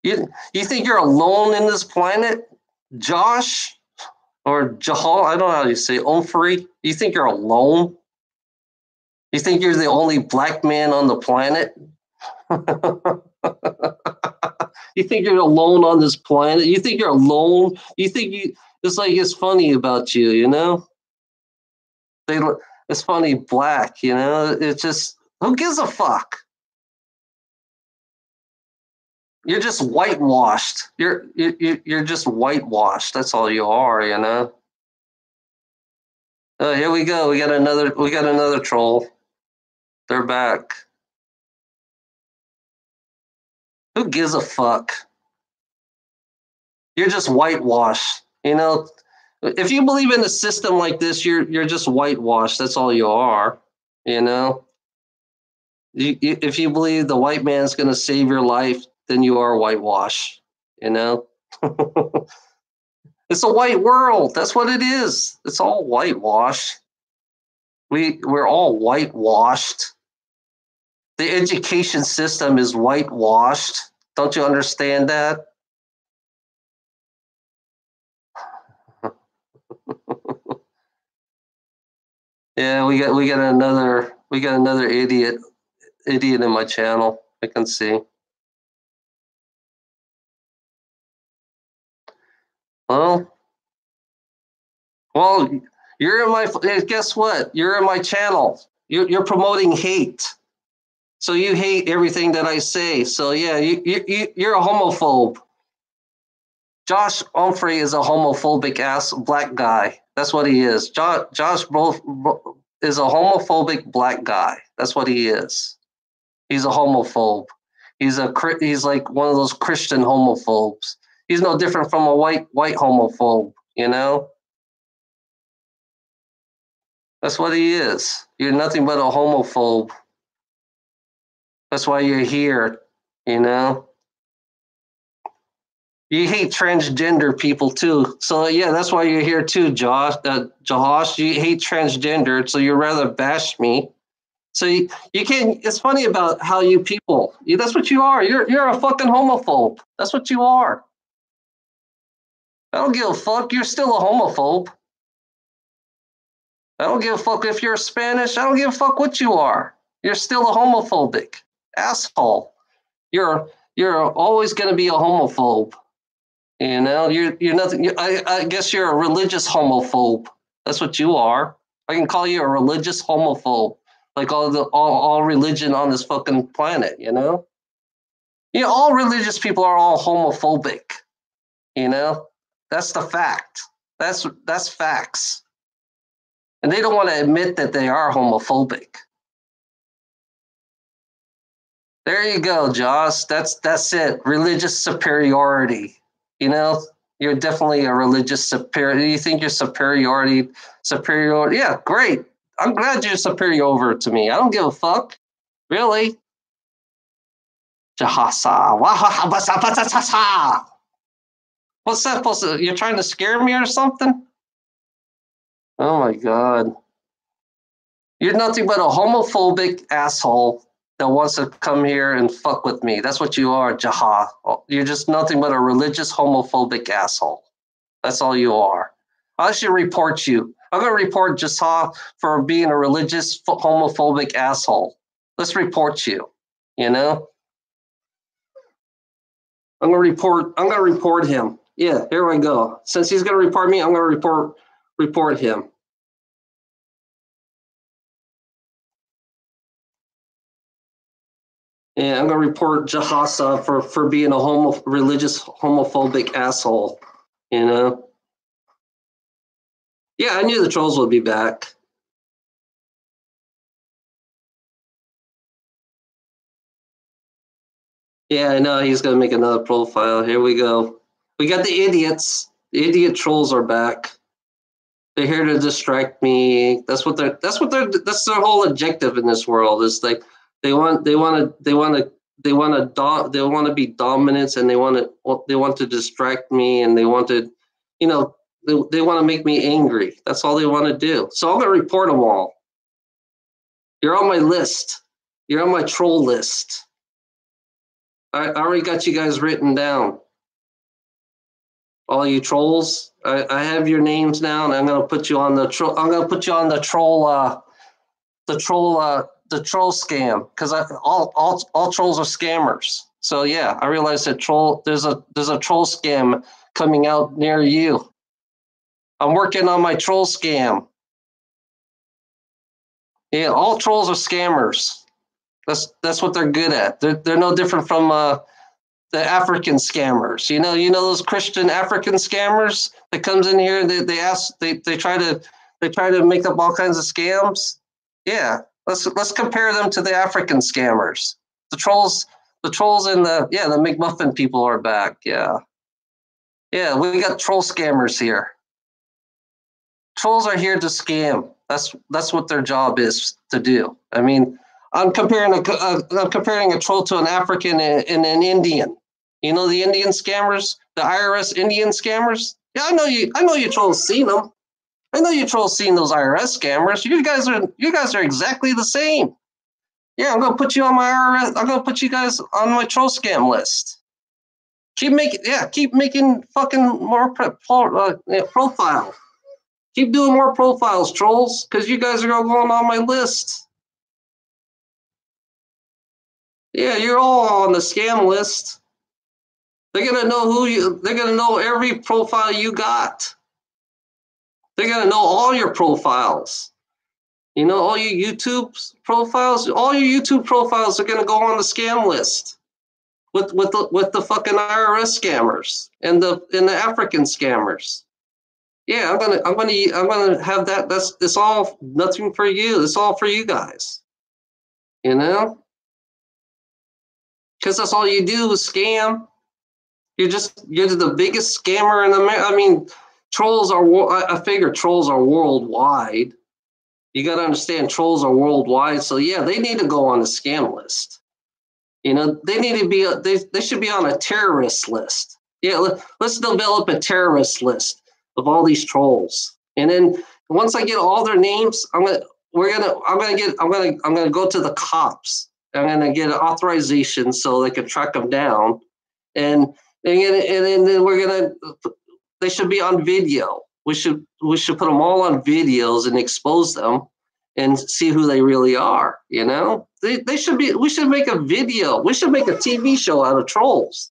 You think you're alone in this planet, Josh? Or Jahal? I don't know how you say Omfrey. You think you're alone? You think you're the only black man on the planet? You think you're alone on this planet? You think you're alone? You think it's like it's funny about you, you know? It's funny, black, you know? It's just, who gives a fuck? You're just whitewashed. You're just whitewashed. That's all you are, you know? Oh, here we go. We got another troll. They're back. Who gives a fuck? You're just whitewashed. You know, if you believe in a system like this, you're just whitewashed. That's all you are. You know, if you believe the white man's going to save your life, then you are whitewashed. You know, it's a white world. That's what it is. It's all whitewashed. We're all whitewashed. The education system is whitewashed. Don't you understand that? Yeah, we got another idiot in my channel. I can see. Well, you're in my. Guess what? You're in my channel. You're promoting hate. So you hate everything that I say. So yeah, you're a homophobe. Josh Humphrey is a homophobic ass black guy. That's what he is. Josh is a homophobic black guy. That's what he is. He's a homophobe. He's like one of those Christian homophobes. He's no different from a white homophobe, you know? That's what he is. You're nothing but a homophobe. That's why you're here, you know? You hate transgender people too. So yeah, that's why you're here too, Josh. Josh, you hate transgender, so you'd rather bash me. So you can't. It's funny about how you people. That's what you are. You're a fucking homophobe. That's what you are. I don't give a fuck. You're still a homophobe. I don't give a fuck if you're Spanish. I don't give a fuck what you are. You're still a homophobic asshole. You're always going to be a homophobe. You know, you're nothing. I guess you're a religious homophobe. That's what you are. I can call you a religious homophobe, like all religion on this fucking planet. You know, all religious people are all homophobic. You know, that's the fact. That's facts, and they don't want to admit that they are homophobic. There you go, Josh. That's it. Religious superiority. You know, you're definitely a religious superior. You think you're superior? Yeah, great. I'm glad you're superior over to me. I don't give a fuck. Really? Jahasa. What's that supposed to? You're trying to scare me or something? Oh my God. You're nothing but a homophobic asshole that wants to come here and fuck with me. That's what you are, Jaha. You're just nothing but a religious homophobic asshole. That's all you are. I should report you. I'm going to report Jaha for being a religious homophobic asshole. Let's report you. You know? I'm going to report him. Yeah, here we go. Since he's going to report me, I'm going to report him. Yeah, I'm gonna report Jahasa for being a religious homophobic asshole. You know. Yeah, I knew the trolls would be back. Yeah, I know he's gonna make another profile. Here we go. We got the idiots. The idiot trolls are back. They're here to distract me. That's their whole objective in this world. Is like they want to be dominant, and they want to distract me, and they want to, you know, they want to make me angry. That's all they want to do. So I'm gonna report them all. You're on my list. You're on my troll list. I already got you guys written down. All you trolls, I have your names now, and I'm gonna put you on the troll. I'm gonna put you on the troll scam, because all trolls are scammers. So yeah, I realized that there's a troll scam coming out near you. I'm working on my troll scam. Yeah, all trolls are scammers. That's what they're good at. They're no different from the African scammers. You know those Christian African scammers that comes in here. They try to make up all kinds of scams. Yeah, let's compare them to the African scammers. The trolls The trolls and the McMuffin people are back. Yeah. Yeah, we got troll scammers here. Trolls are here to scam. That's what their job is to do. I mean, I'm comparing a troll to an African and an Indian. You know the Indian scammers, the IRS Indian scammers. Yeah, I know you trolls seen them. I know you trolls seen those IRS scammers. You guys are exactly the same. Yeah, I'm gonna put you on my IRS. I'm gonna put you guys on my troll scam list. Keep making fucking more profile. Keep doing more profiles, trolls, because you guys are going on my list. Yeah, you're all on the scam list. They're gonna know they're gonna know every profile you got. They're gonna know all your profiles. You know, all your YouTube profiles. All your YouTube profiles are gonna go on the scam list with the fucking IRS scammers and the African scammers. Yeah, I'm gonna have that. It's all nothing for you. It's all for you guys. You know, because that's all you do is scam. You're the biggest scammer in America. I mean, trolls are. I figure trolls are worldwide. You got to understand, trolls are worldwide. So yeah, they need to go on the scam list. You know, they need to be. They should be on a terrorist list. Yeah, let's develop a terrorist list of all these trolls. And then once I get all their names, I'm gonna go to the cops. I'm gonna get an authorization so they can track them down, and then they should be on video. We should put them all on videos and expose them and see who they really are. You know, we should make a video. We should make a TV show out of trolls.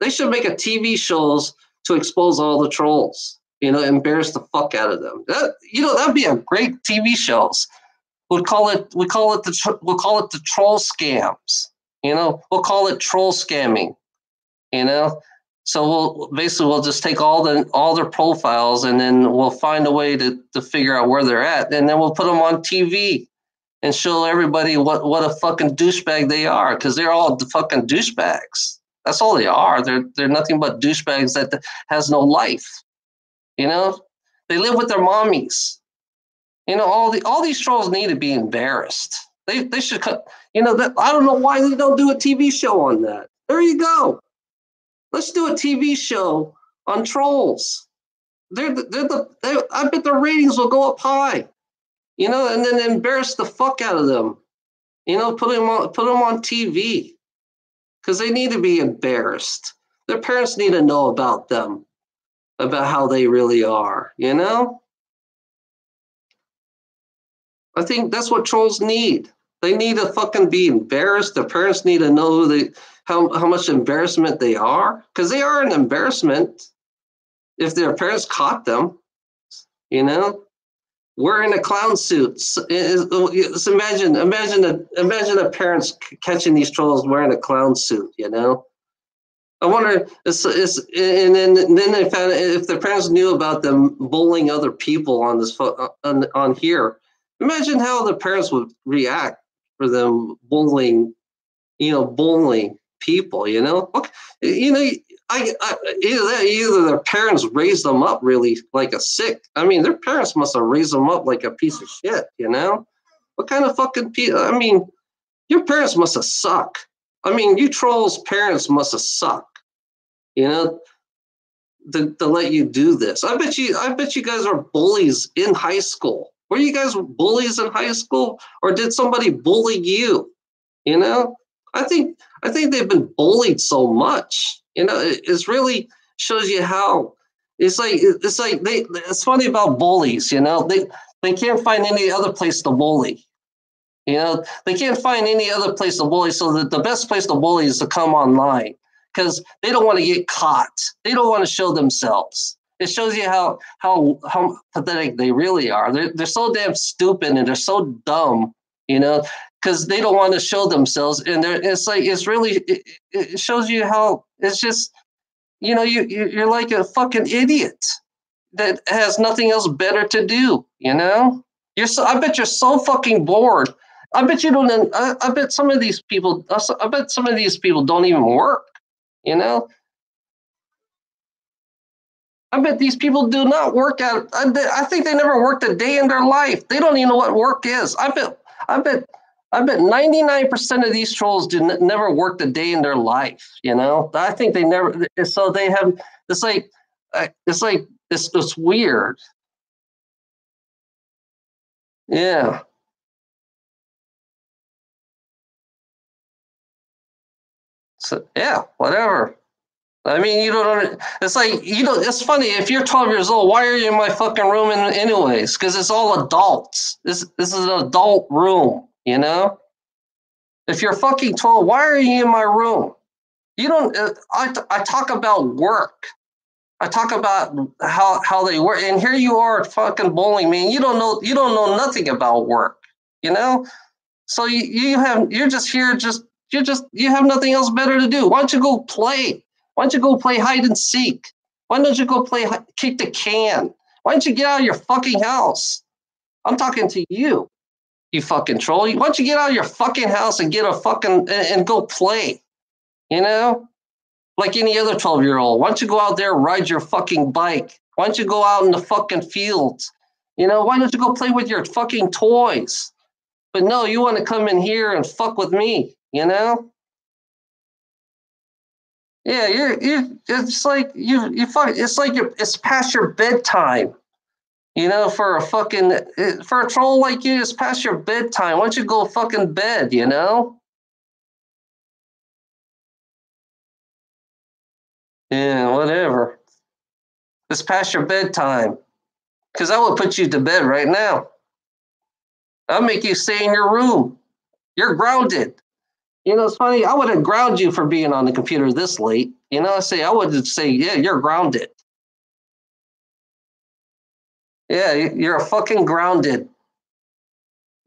They should make a TV shows to expose all the trolls. You know, embarrass the fuck out of them. That'd be a great TV shows. We'll call it the troll scams. You know, we'll call it troll scamming. You know, so we'll just take all their profiles and then we'll find a way to figure out where they're at, and then we'll put them on TV and show everybody what a fucking douchebag they are, because they're all fucking douchebags. That's all they are. They're nothing but douchebags that has no life. You know, they live with their mommies. You know, all these trolls need to be embarrassed. They should cut. You know, that I don't know why they don't do a TV show on that. There you go. Let's do a TV show on trolls. I bet their ratings will go up high. You know, and then embarrass the fuck out of them. You know, put them on TV, because they need to be embarrassed. Their parents need to know about them, about how they really are. You know, I think that's what trolls need. They need to fucking be embarrassed. Their parents need to know how much embarrassment they are, because they are an embarrassment if their parents caught them. You know, wearing a clown suit. So imagine the parents catching these trolls wearing a clown suit. You know, I wonder. And then they found if their parents knew about them bullying other people on this on here. Imagine how the parents would react for them bullying people. You know, look, you know, either their parents raised them up really like a sick. I mean, their parents must have raised them up like a piece of shit. You know, what kind of fucking people? I mean, your parents must have sucked. I mean, you trolls' parents must have sucked. You know, to let you do this. I bet you guys are bullies in high school. Were you guys bullies in high school, or did somebody bully you? You know, I think they've been bullied so much. You know, it's really shows you how it's funny about bullies. You know, they can't find any other place to bully. You know, they can't find any other place to bully. So that the best place to bully is to come online, because they don't want to get caught. They don't want to show themselves. It shows you how pathetic they really are. They're so damn stupid and they're so dumb, you know, because they don't want to show themselves. And it shows you how it's just, you know, you're like a fucking idiot that has nothing else better to do, you know. I bet you're so fucking bored I bet you don't. I bet some of these people. I bet some of these people don't even work. You know. I bet these people do not work out. I think they never worked a day in their life. They don't even know what work is. I bet. I bet. I bet 99% of these trolls never worked a day in their life. You know. I think they never. So they have. It's like. It's like. It's weird. Yeah. So yeah. Whatever. I mean, you don't. It's like you know. It's funny if you're 12 years old. Why are you in my fucking room anyways? Because it's all adults. This is an adult room. You know. If you're fucking 12, why are you in my room? You don't. I talk about work. I talk about how they work, and here you are fucking bullying me. And you don't know. You don't know nothing about work. You know. So you're just here you have nothing else better to do. Why don't you go play? Why don't you go play hide and seek? Why don't you go play kick the can? Why don't you get out of your fucking house? I'm talking to you, you fucking troll. Why don't you get out of your fucking house and get a fucking and go play? You know, like any other 12-year-old. Why don't you go out there and ride your fucking bike? Why don't you go out in the fucking fields? You know, why don't you go play with your fucking toys? But no, you want to come in here and fuck with me, you know? Yeah, you're it's like you fuck it's like it's past your bedtime. You know, for a troll like you, it's past your bedtime. Why don't you go fucking bed, you know? Yeah, whatever. It's past your bedtime. Cause I will put you to bed right now. I'll make you stay in your room. You're grounded. You know, it's funny. I wouldn't ground you for being on the computer this late. You know, I would say, yeah, you're grounded. Yeah, you're fucking grounded.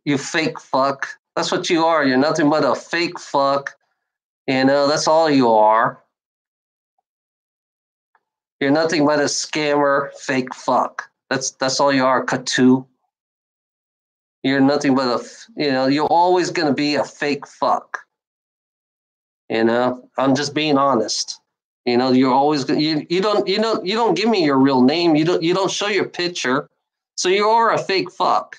You fake fuck. That's what you are. You're nothing but a fake fuck. You know, that's all you are. You're nothing but a scammer, fake fuck. That's all you are, Katu. You're nothing but you're always gonna be a fake fuck. You know, I'm just being honest. You know, you're always you don't give me your real name. You don't show your picture, so you are a fake fuck.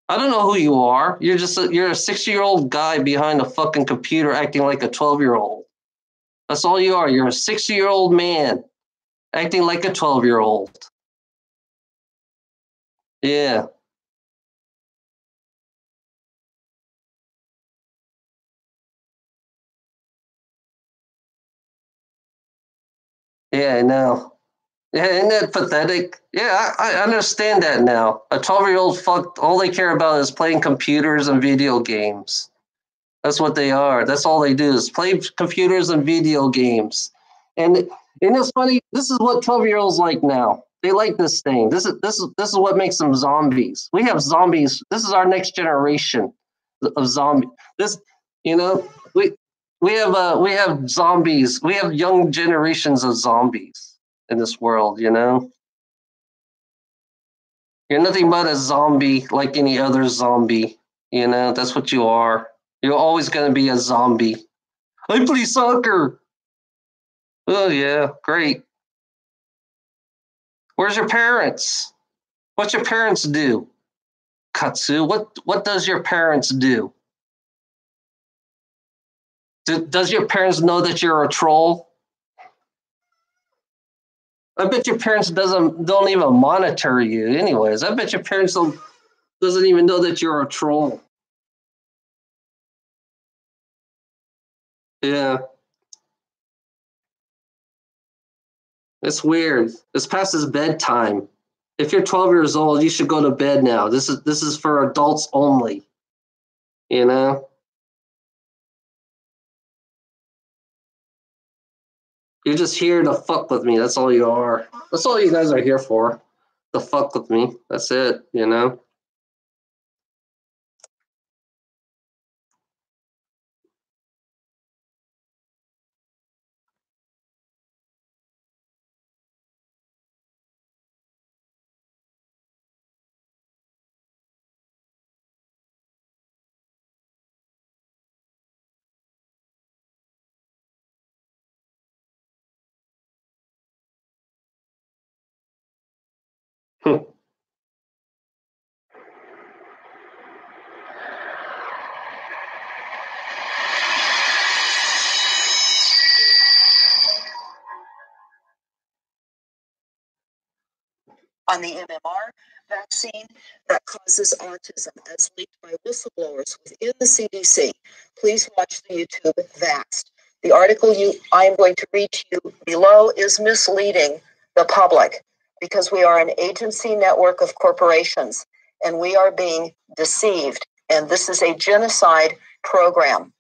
I don't know who you are. You're a 60-year-old guy behind a fucking computer acting like a 12-year-old. That's all you are. You're a 60-year-old man acting like a 12-year-old. Yeah. Yeah, I know. Yeah, isn't that pathetic? Yeah, I understand that now. A 12-year-old fuck, all they care about is playing computers and video games. That's what they are. That's all they do is play computers and video games. And it's funny. This is what 12-year-olds like now. They like this thing. This is what makes them zombies. We have zombies. This is our next generation of zombie. This, you know, we have zombies. We have young generations of zombies in this world. You know, you're nothing but a zombie like any other zombie. You know, that's what you are. You're always going to be a zombie. I play soccer. Oh, yeah, great. Where's your parents? What your parents do? Katsu, what does your parents do? Does your parents know that you're a troll? I bet your parents don't even monitor you anyways. I bet your parents doesn't even know that you're a troll. Yeah. It's weird. It's past his bedtime. If you're 12 years old, you should go to bed now. This is for adults only. You know? You're just here to fuck with me. That's all you are. That's all you guys are here for. To fuck with me. That's it, you know? On the MMR vaccine that causes autism, as leaked by whistleblowers within the CDC. Please watch the YouTube Vaxxed. The article I am going to read to you below is misleading the public because we are an agency network of corporations and we are being deceived. And this is a genocide program.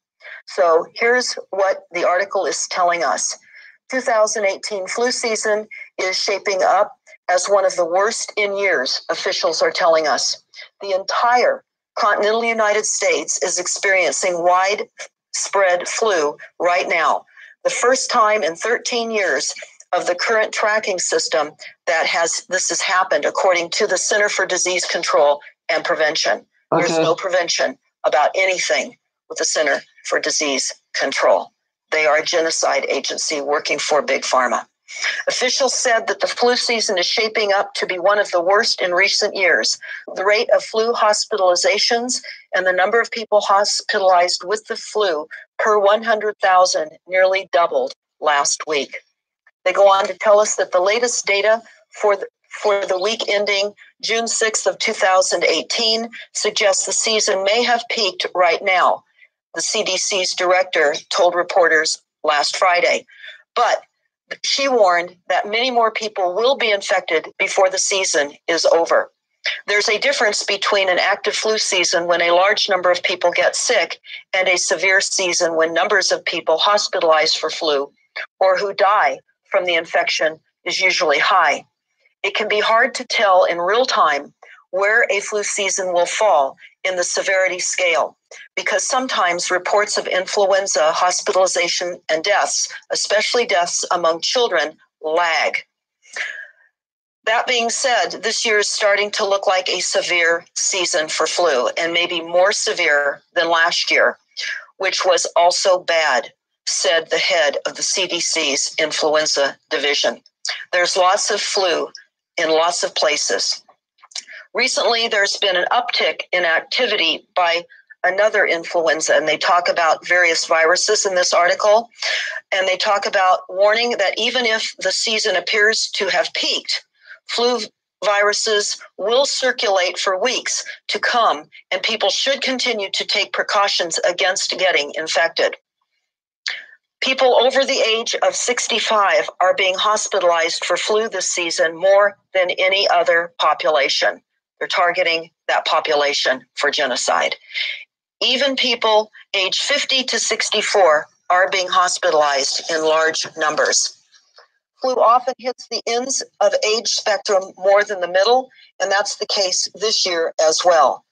So here's what the article is telling us. 2018 flu season is shaping up as one of the worst in years, officials are telling us. The entire continental United States is experiencing widespread flu right now. The first time in 13 years of the current tracking system that this has happened, according to the Center for Disease Control and Prevention. Okay. There's no prevention about anything with the Center for Disease Control. They are a genocide agency working for Big Pharma. Officials said that the flu season is shaping up to be one of the worst in recent years. The rate of flu hospitalizations and the number of people hospitalized with the flu per 100,000 nearly doubled last week. They go on to tell us that the latest data for the week ending June 6th of 2018 suggests the season may have peaked right now, the CDC's director told reporters last Friday. But she warned that many more people will be infected before the season is over. There's a difference between an active flu season when a large number of people get sick and a severe season when numbers of people hospitalized for flu or who die from the infection is usually high. It can be hard to tell in real time where a flu season will fall in the severity scale, because sometimes reports of influenza hospitalization and deaths, especially deaths among children, lag. That being said, this year is starting to look like a severe season for flu, and maybe more severe than last year, which was also bad, said the head of the CDC's influenza division. There's lots of flu in lots of places. Recently, there's been an uptick in activity by another influenza, and they talk about various viruses in this article, and they talk about warning that even if the season appears to have peaked, flu viruses will circulate for weeks to come, and people should continue to take precautions against getting infected. People over the age of 65 are being hospitalized for flu this season more than any other population. They're targeting that population for genocide. Even people age 50 to 64 are being hospitalized in large numbers. Flu often hits the ends of age spectrum more than the middle, and that's the case this year as well.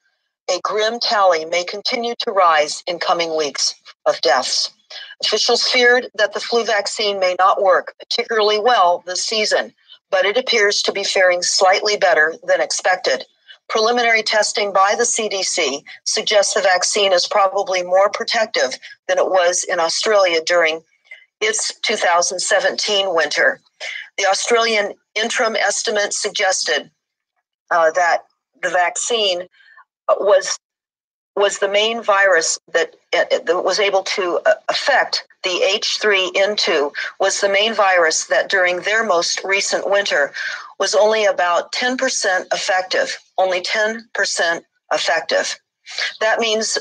A grim tally may continue to rise in coming weeks of deaths. Officials feared that the flu vaccine may not work particularly well this season, but it appears to be faring slightly better than expected. Preliminary testing by the CDC suggests the vaccine is probably more protective than it was in Australia during its 2017 winter. The Australian interim estimate suggested that the vaccine was the main virus that was able to affect the H3N2, was the main virus that during their most recent winter was only about 10% effective, only 10% effective. That means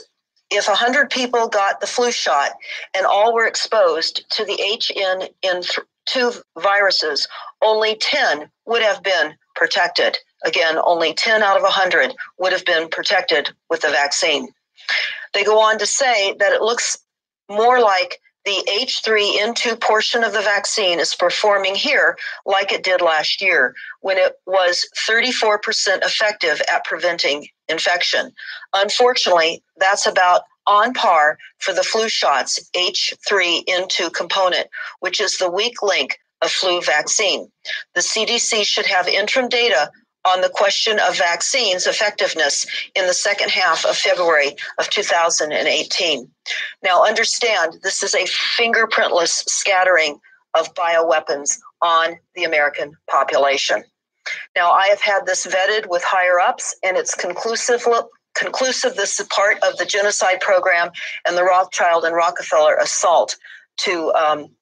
if 100 people got the flu shot and all were exposed to the HN2 viruses, only 10 would have been protected. Again, only 10 out of 100 would have been protected with the vaccine. They go on to say that it looks more like the H3N2 portion of the vaccine is performing here like it did last year, when it was 34% effective at preventing infection. Unfortunately, that's about on par for the flu shot's H3N2 component, which is the weak link of flu vaccine. The CDC should have interim data on the question of vaccines effectiveness in the second half of February of 2018. Now understand, this is a fingerprintless scattering of bioweapons on the American population. Now, I have had this vetted with higher ups, and it's conclusive. This is part of the genocide program and the Rothschild and Rockefeller assault to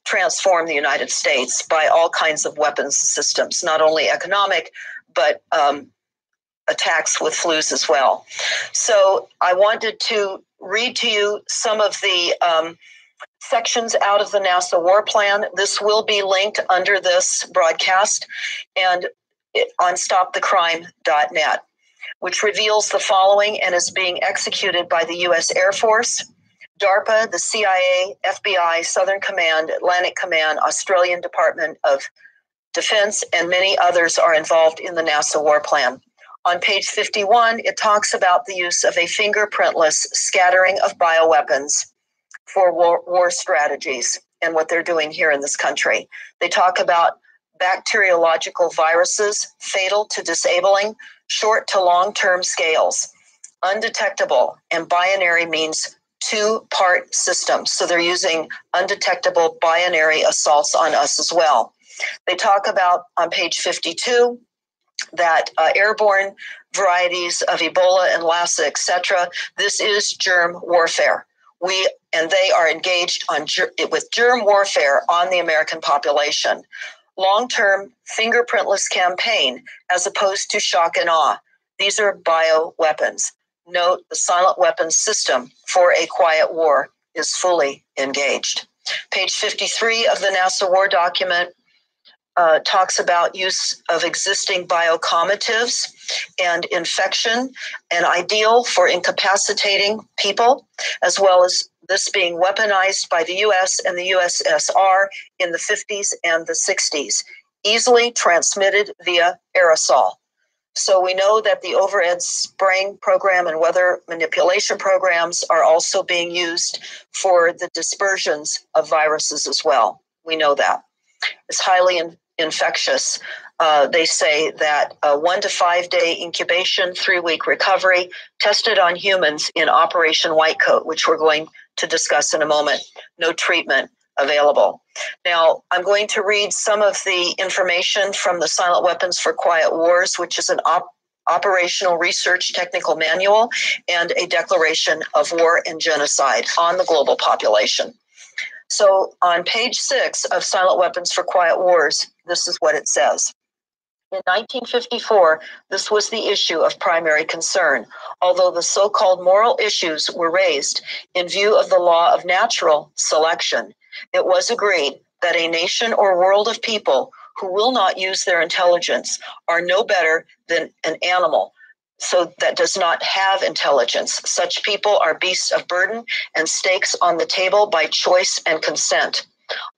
transform the United States by all kinds of weapons systems, not only economic, but attacks with flus as well. So I wanted to read to you some of the sections out of the NASA War Plan. This will be linked under this broadcast and on stopthecrime.net, which reveals the following and is being executed by the U.S. Air Force, DARPA, the CIA, FBI, Southern Command, Atlantic Command, Australian Department of Defense, and many others are involved in the NASA War Plan. On page 51, it talks about the use of a fingerprintless scattering of bioweapons for war strategies and what they're doing here in this country. They talk about bacteriological viruses, fatal to disabling, short to long-term scales, undetectable, and binary means two-part systems. So they're using undetectable binary assaults on us as well. They talk about on page 52 that airborne varieties of Ebola and Lassa, etc. This is germ warfare. They are engaged with germ warfare on the American population. Long-term fingerprintless campaign as opposed to shock and awe. These are bioweapons. Note the silent weapons system for a quiet war is fully engaged. Page 53 of the NASA War document talks about use of existing biocommatives and infection, and ideal for incapacitating people, as well as this being weaponized by the U.S. and the USSR in the 50s and the 60s, easily transmitted via aerosol. So we know that the overhead spraying program and weather manipulation programs are also being used for the dispersions of viruses as well. We know that. It's highly infectious. They say that a 1 to 5 day incubation, 3-week recovery, tested on humans in Operation Whitecoat, which we're going to discuss in a moment. No treatment available. Now, I'm going to read some of the information from the Silent Weapons for Quiet Wars, which is an operational research technical manual and a declaration of war and genocide on the global population. So on page 6 of Silent Weapons for Quiet Wars, this is what it says. In 1954, this was the issue of primary concern, although the so-called moral issues were raised in view of the law of natural selection. It was agreed that a nation or world of people who will not use their intelligence are no better than an animal, so that does not have intelligence. Such people are beasts of burden and stakes on the table by choice and consent.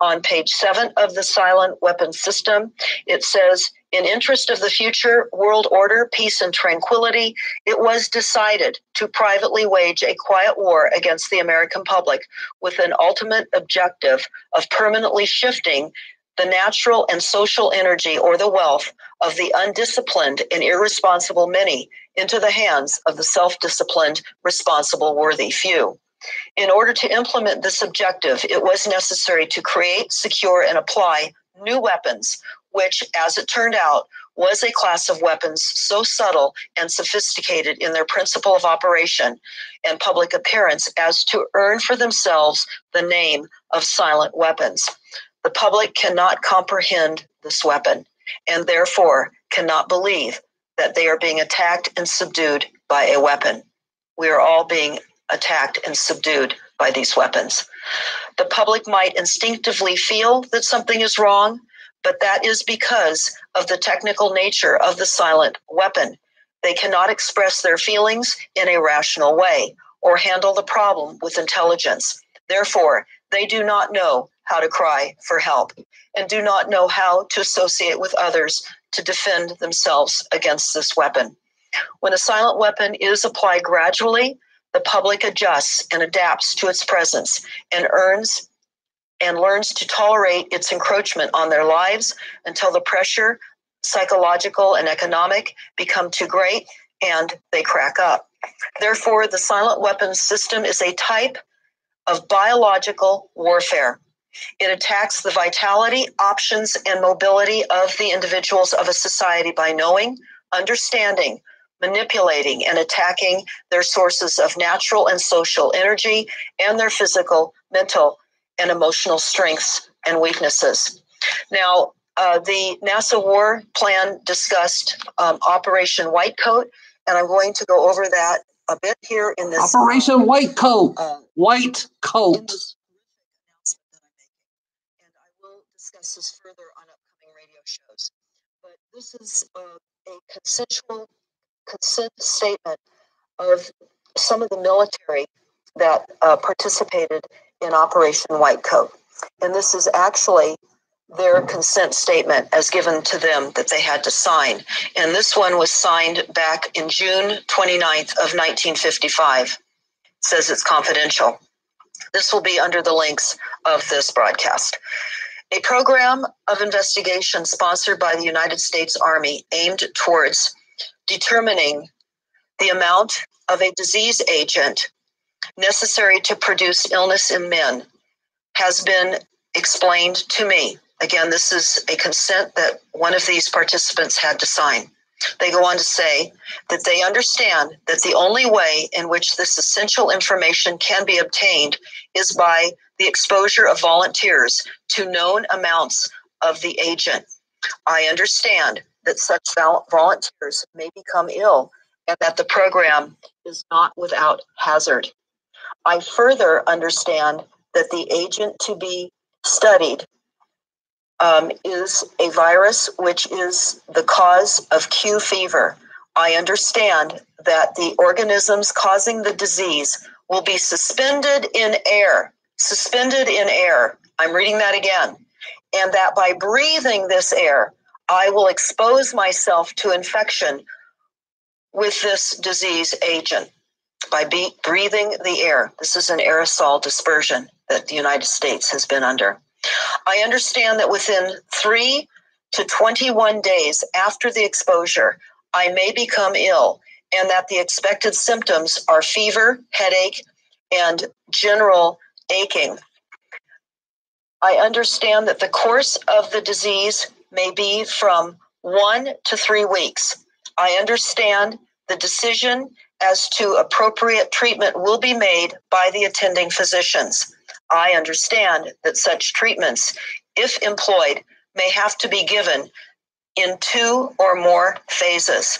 On page 7 of the Silent Weapons System, it says, in interest of the future world order, peace and tranquility, it was decided to privately wage a quiet war against the American public with an ultimate objective of permanently shifting the natural and social energy or the wealth of the undisciplined and irresponsible many into the hands of the self-disciplined, responsible, worthy few. In order to implement this objective, it was necessary to create, secure, and apply new weapons, which, as it turned out, was a class of weapons so subtle and sophisticated in their principle of operation and public appearance as to earn for themselves the name of silent weapons. The public cannot comprehend this weapon and therefore cannot believe that they are being attacked and subdued by a weapon. We are all being attacked and subdued by these weapons. The public might instinctively feel that something is wrong, but that is because of the technical nature of the silent weapon. They cannot express their feelings in a rational way or handle the problem with intelligence. Therefore, they do not know how to cry for help and do not know how to associate with others to defend themselves against this weapon. When a silent weapon is applied gradually, the public adjusts and adapts to its presence and learns to tolerate its encroachment on their lives until the pressure, psychological and economic, become too great and they crack up. Therefore, the silent weapons system is a type of biological warfare. It attacks the vitality, options, and mobility of the individuals of a society by knowing, understanding, manipulating, and attacking their sources of natural and social energy and their physical, mental, and emotional strengths and weaknesses. Now, the NASA War Plan discussed Operation White Coat, and I'm going to go over that a bit here in this Operation White Coat. White in Coat. this announcement that I'm making. And I will discuss this further on upcoming radio shows. But this is a consent statement of some of the military that participated in Operation White Coat. And this is actually their consent statement as given to them that they had to sign. And this one was signed back in June 29th of 1955. It says it's confidential. This will be under the links of this broadcast. A program of investigation sponsored by the United States Army aimed towards determining the amount of a disease agent necessary to produce illness in men has been explained to me. Again, this is a consent that one of these participants had to sign. They go on to say that they understand that the only way in which this essential information can be obtained is by the exposure of volunteers to known amounts of the agent. I understand that such volunteers may become ill and that the program is not without hazard. I further understand that the agent to be studied is a virus which is the cause of Q fever. I understand that the organisms causing the disease will be suspended in air. Suspended in air. I'm reading that again. And that by breathing this air, I will expose myself to infection with this disease agent by breathing the air. This is an aerosol dispersion that the United States has been under. I understand that within 3 to 21 days after the exposure, I may become ill, and that the expected symptoms are fever, headache, and general aching. I understand that the course of the disease may be from 1 to 3 weeks. I understand the decision as to appropriate treatment will be made by the attending physicians. I understand that such treatments, if employed, may have to be given in 2 or more phases.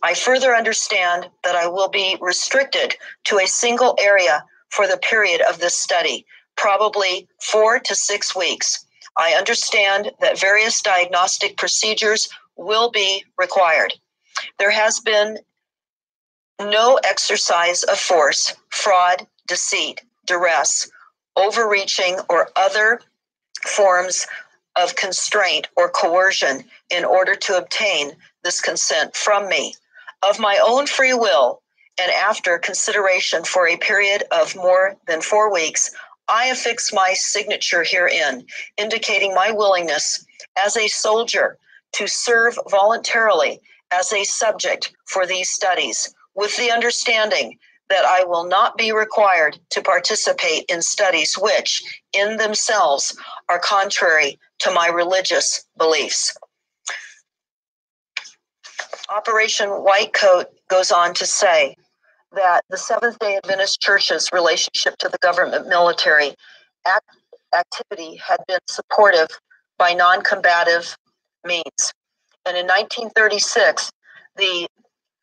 I further understand that I will be restricted to a single area for the period of this study, probably 4 to 6 weeks. I understand that various diagnostic procedures will be required. There has been no exercise of force, fraud, deceit, duress, overreaching, or other forms of constraint or coercion in order to obtain this consent from me. Of my own free will, and after consideration for a period of more than 4 weeks, I affix my signature herein, indicating my willingness as a soldier to serve voluntarily as a subject for these studies, with the understanding that I will not be required to participate in studies which, in themselves, are contrary to my religious beliefs. Operation White Coat goes on to say that the Seventh-day Adventist Church's relationship to the government military activity had been supportive by non-combative means. And in 1936, the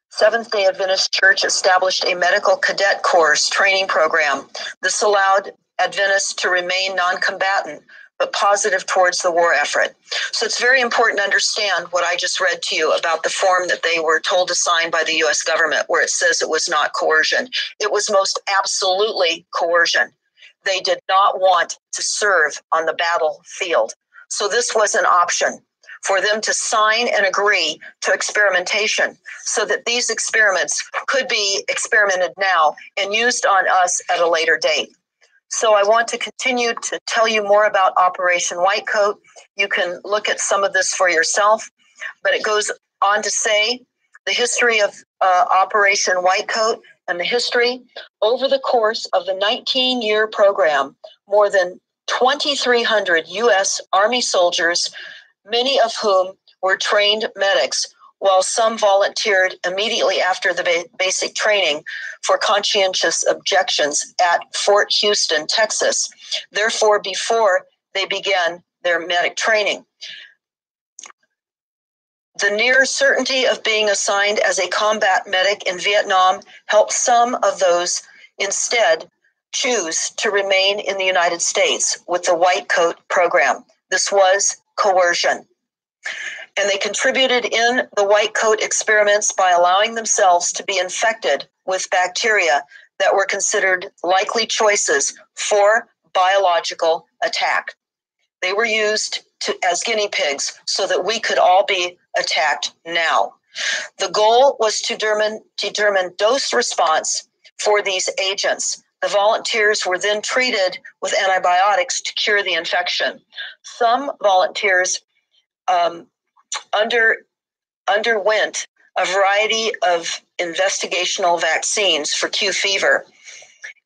Seventh-day Adventist Church established a medical cadet corps training program. This allowed Adventists to remain non-combatant, but positive towards the war effort. So it's very important to understand what I just read to you about the form that they were told to sign by the U.S. government, where it says it was not coercion. It was most absolutely coercion. They did not want to serve on the battlefield. So this was an option for them to sign and agree to experimentation so that these experiments could be experimented now and used on us at a later date. So I want to continue to tell you more about Operation White Coat. You can look at some of this for yourself, but it goes on to say the history of Operation White Coat and the history over the course of the 19-year program. More than 2,300 U.S. Army soldiers, many of whom were trained medics, while some volunteered immediately after the basic training for conscientious objections at Fort Houston, Texas, therefore before they began their medic training. The near certainty of being assigned as a combat medic in Vietnam helped some of those instead choose to remain in the United States with the White Coat program. This was coercion. And they contributed in the White Coat experiments by allowing themselves to be infected with bacteria that were considered likely choices for biological attack. They were used as guinea pigs so that we could all be attacked now. The goal was to determine dose response for these agents. The volunteers were then treated with antibiotics to cure the infection. Some volunteers underwent a variety of investigational vaccines for Q fever.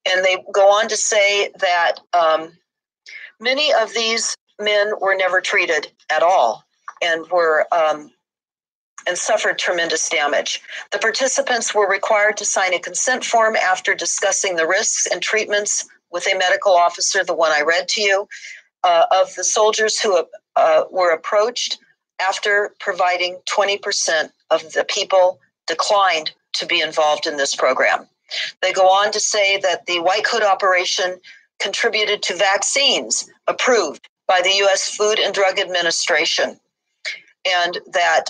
And they go on to say that many of these men were never treated at all and were and suffered tremendous damage. The participants were required to sign a consent form after discussing the risks and treatments with a medical officer, the one I read to you, of the soldiers who were approached. After providing 20% of the people declined to be involved in this program. They go on to say that the White Coat operation contributed to vaccines approved by the U.S. Food and Drug Administration, and that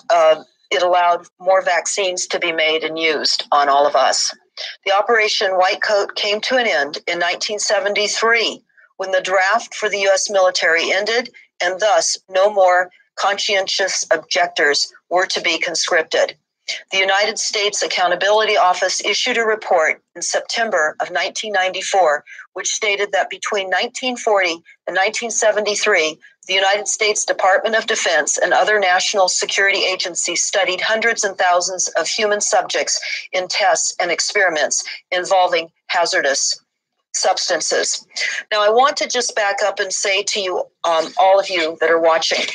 it allowed more vaccines to be made and used on all of us. The Operation White Coat came to an end in 1973 when the draft for the U.S. military ended, and thus no more conscientious objectors were to be conscripted. The United States Accountability Office issued a report in September of 1994, which stated that between 1940 and 1973, the United States Department of Defense and other national security agencies studied hundreds and thousands of human subjects in tests and experiments involving hazardous substances. Now, I want to just back up and say to you, all of you that are watching,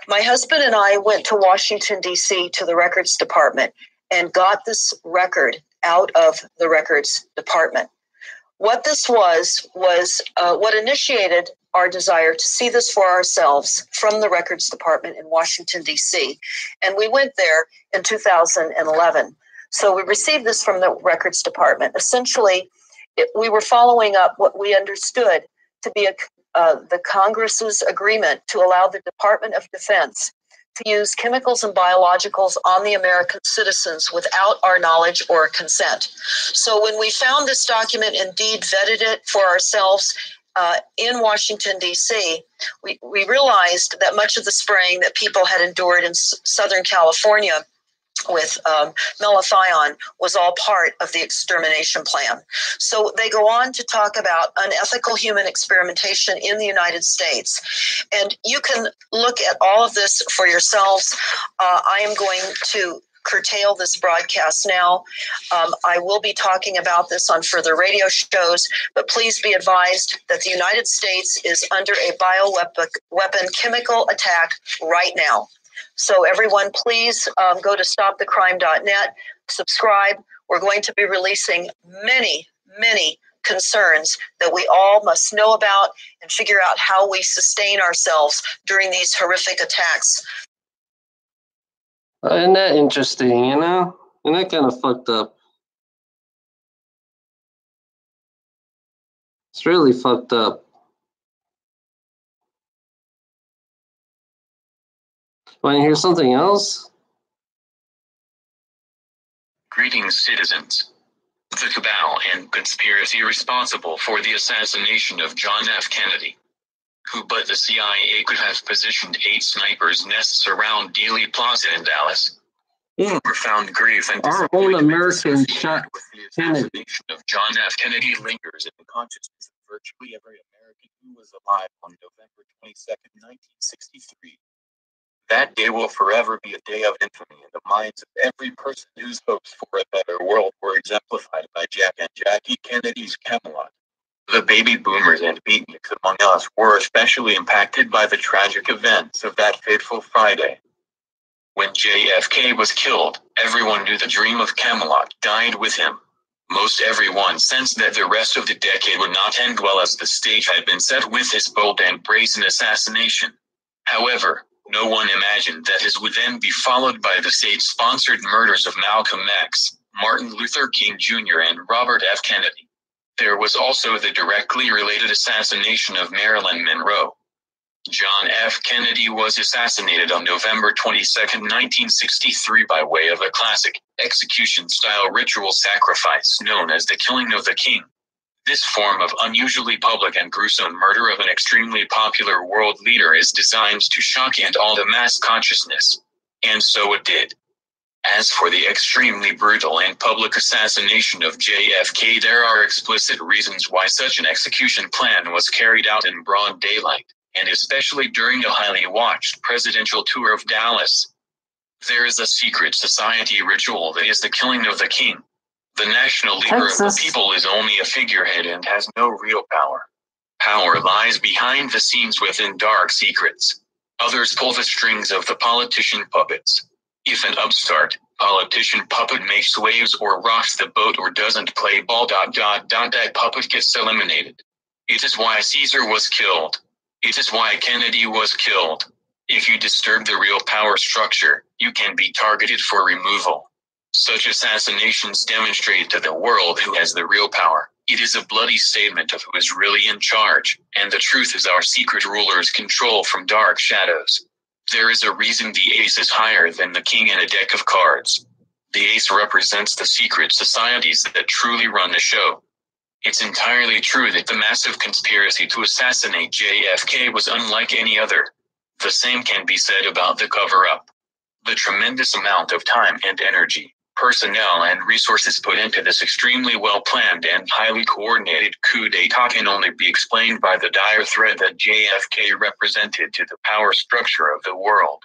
my husband and I went to Washington, D.C. to the records department and got this record out of the records department. What this was what initiated our desire to see this for ourselves from the records department in Washington, D.C. And we went there in 2011. So we received this from the records department. Essentially, we were following up what we understood to be the Congress's agreement to allow the Department of Defense to use chemicals and biologicals on the American citizens without our knowledge or consent. So when we found this document, indeed vetted it for ourselves in Washington, D.C., we realized that much of the spraying that people had endured in Southern California with malathion was all part of the extermination plan. So they go on to talk about unethical human experimentation in the United States. And you can look at all of this for yourselves. I am going to curtail this broadcast now. I will be talking about this on further radio shows, but please be advised that the United States is under a bioweapon chemical attack right now. So everyone, please go to stopthecrime.net, subscribe. We're going to be releasing many, many concerns that we all must know about and figure out how we sustain ourselves during these horrific attacks. Isn't that interesting, you know? Isn't that kind of fucked up? It's really fucked up. Want to hear something else? Greetings, citizens. The cabal and conspiracy responsible for the assassination of John F. Kennedy, who but the CIA could have positioned 8 snipers' nests around Dealey Plaza in Dallas, were found grief and our own American shot with the assassination of John F. Kennedy lingers in the consciousness of virtually every American who was alive on November 22nd, 1963. That day will forever be a day of infamy in the minds of every person whose hopes for a better world were exemplified by Jack and Jackie Kennedy's Camelot. The baby boomers and beatniks among us were especially impacted by the tragic events of that fateful Friday. When JFK was killed, everyone knew the dream of Camelot died with him. Most everyone sensed that the rest of the decade would not end well, as the stage had been set with his bold and brazen assassination. However, no one imagined that his would then be followed by the state-sponsored murders of Malcolm X, Martin Luther King Jr. and Robert F. Kennedy. There was also the directly related assassination of Marilyn Monroe. John F. Kennedy was assassinated on November 22, 1963 by way of a classic, execution-style ritual sacrifice known as the killing of the king. This form of unusually public and gruesome murder of an extremely popular world leader is designed to shock and awe the mass consciousness. And so it did. As for the extremely brutal and public assassination of JFK, there are explicit reasons why such an execution plan was carried out in broad daylight, and especially during a highly watched presidential tour of Dallas. There is a secret society ritual that is the killing of the king. The national leader of the people is only a figurehead and has no real power. Power lies behind the scenes within dark secrets. Others pull the strings of the politician puppets. If an upstart politician puppet makes waves or rocks the boat or doesn't play ball, that puppet gets eliminated. It is why Caesar was killed. It is why Kennedy was killed. If you disturb the real power structure, you can be targeted for removal. Such assassinations demonstrate to the world who has the real power. It is a bloody statement of who is really in charge, and the truth is our secret rulers control from dark shadows. There is a reason the ace is higher than the king in a deck of cards. The ace represents the secret societies that truly run the show. It's entirely true that the massive conspiracy to assassinate JFK was unlike any other. The same can be said about the cover-up. The tremendous amount of time and energy, personnel and resources put into this extremely well-planned and highly coordinated coup d'etat can only be explained by the dire threat that JFK represented to the power structure of the world.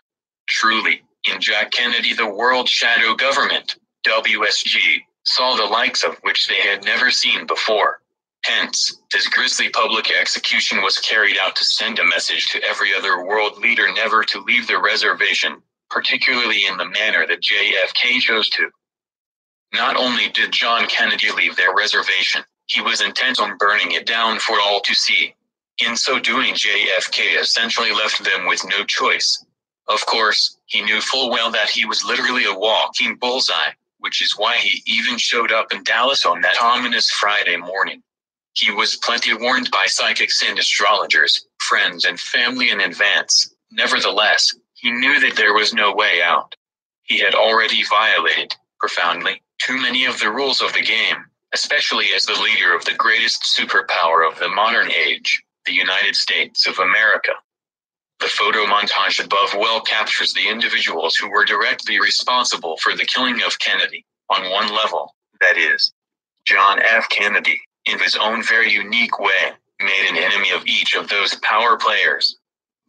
Truly, in Jack Kennedy, the World Shadow Government, WSG, saw the likes of which they had never seen before. Hence, this grisly public execution was carried out to send a message to every other world leader never to leave the reservation, particularly in the manner that JFK chose to. Not only did John Kennedy leave their reservation, he was intent on burning it down for all to see. In so doing, JFK essentially left them with no choice. Of course, he knew full well that he was literally a walking bullseye, which is why he even showed up in Dallas on that ominous Friday morning. He was plenty warned by psychics and astrologers, friends and family in advance. Nevertheless, he knew that there was no way out. He had already violated, profoundly, too many of the rules of the game, especially as the leader of the greatest superpower of the modern age, the United States of America. The photo montage above well captures the individuals who were directly responsible for the killing of Kennedy, on one level, that is, John F. Kennedy, in his own very unique way, made an enemy of each of those power players.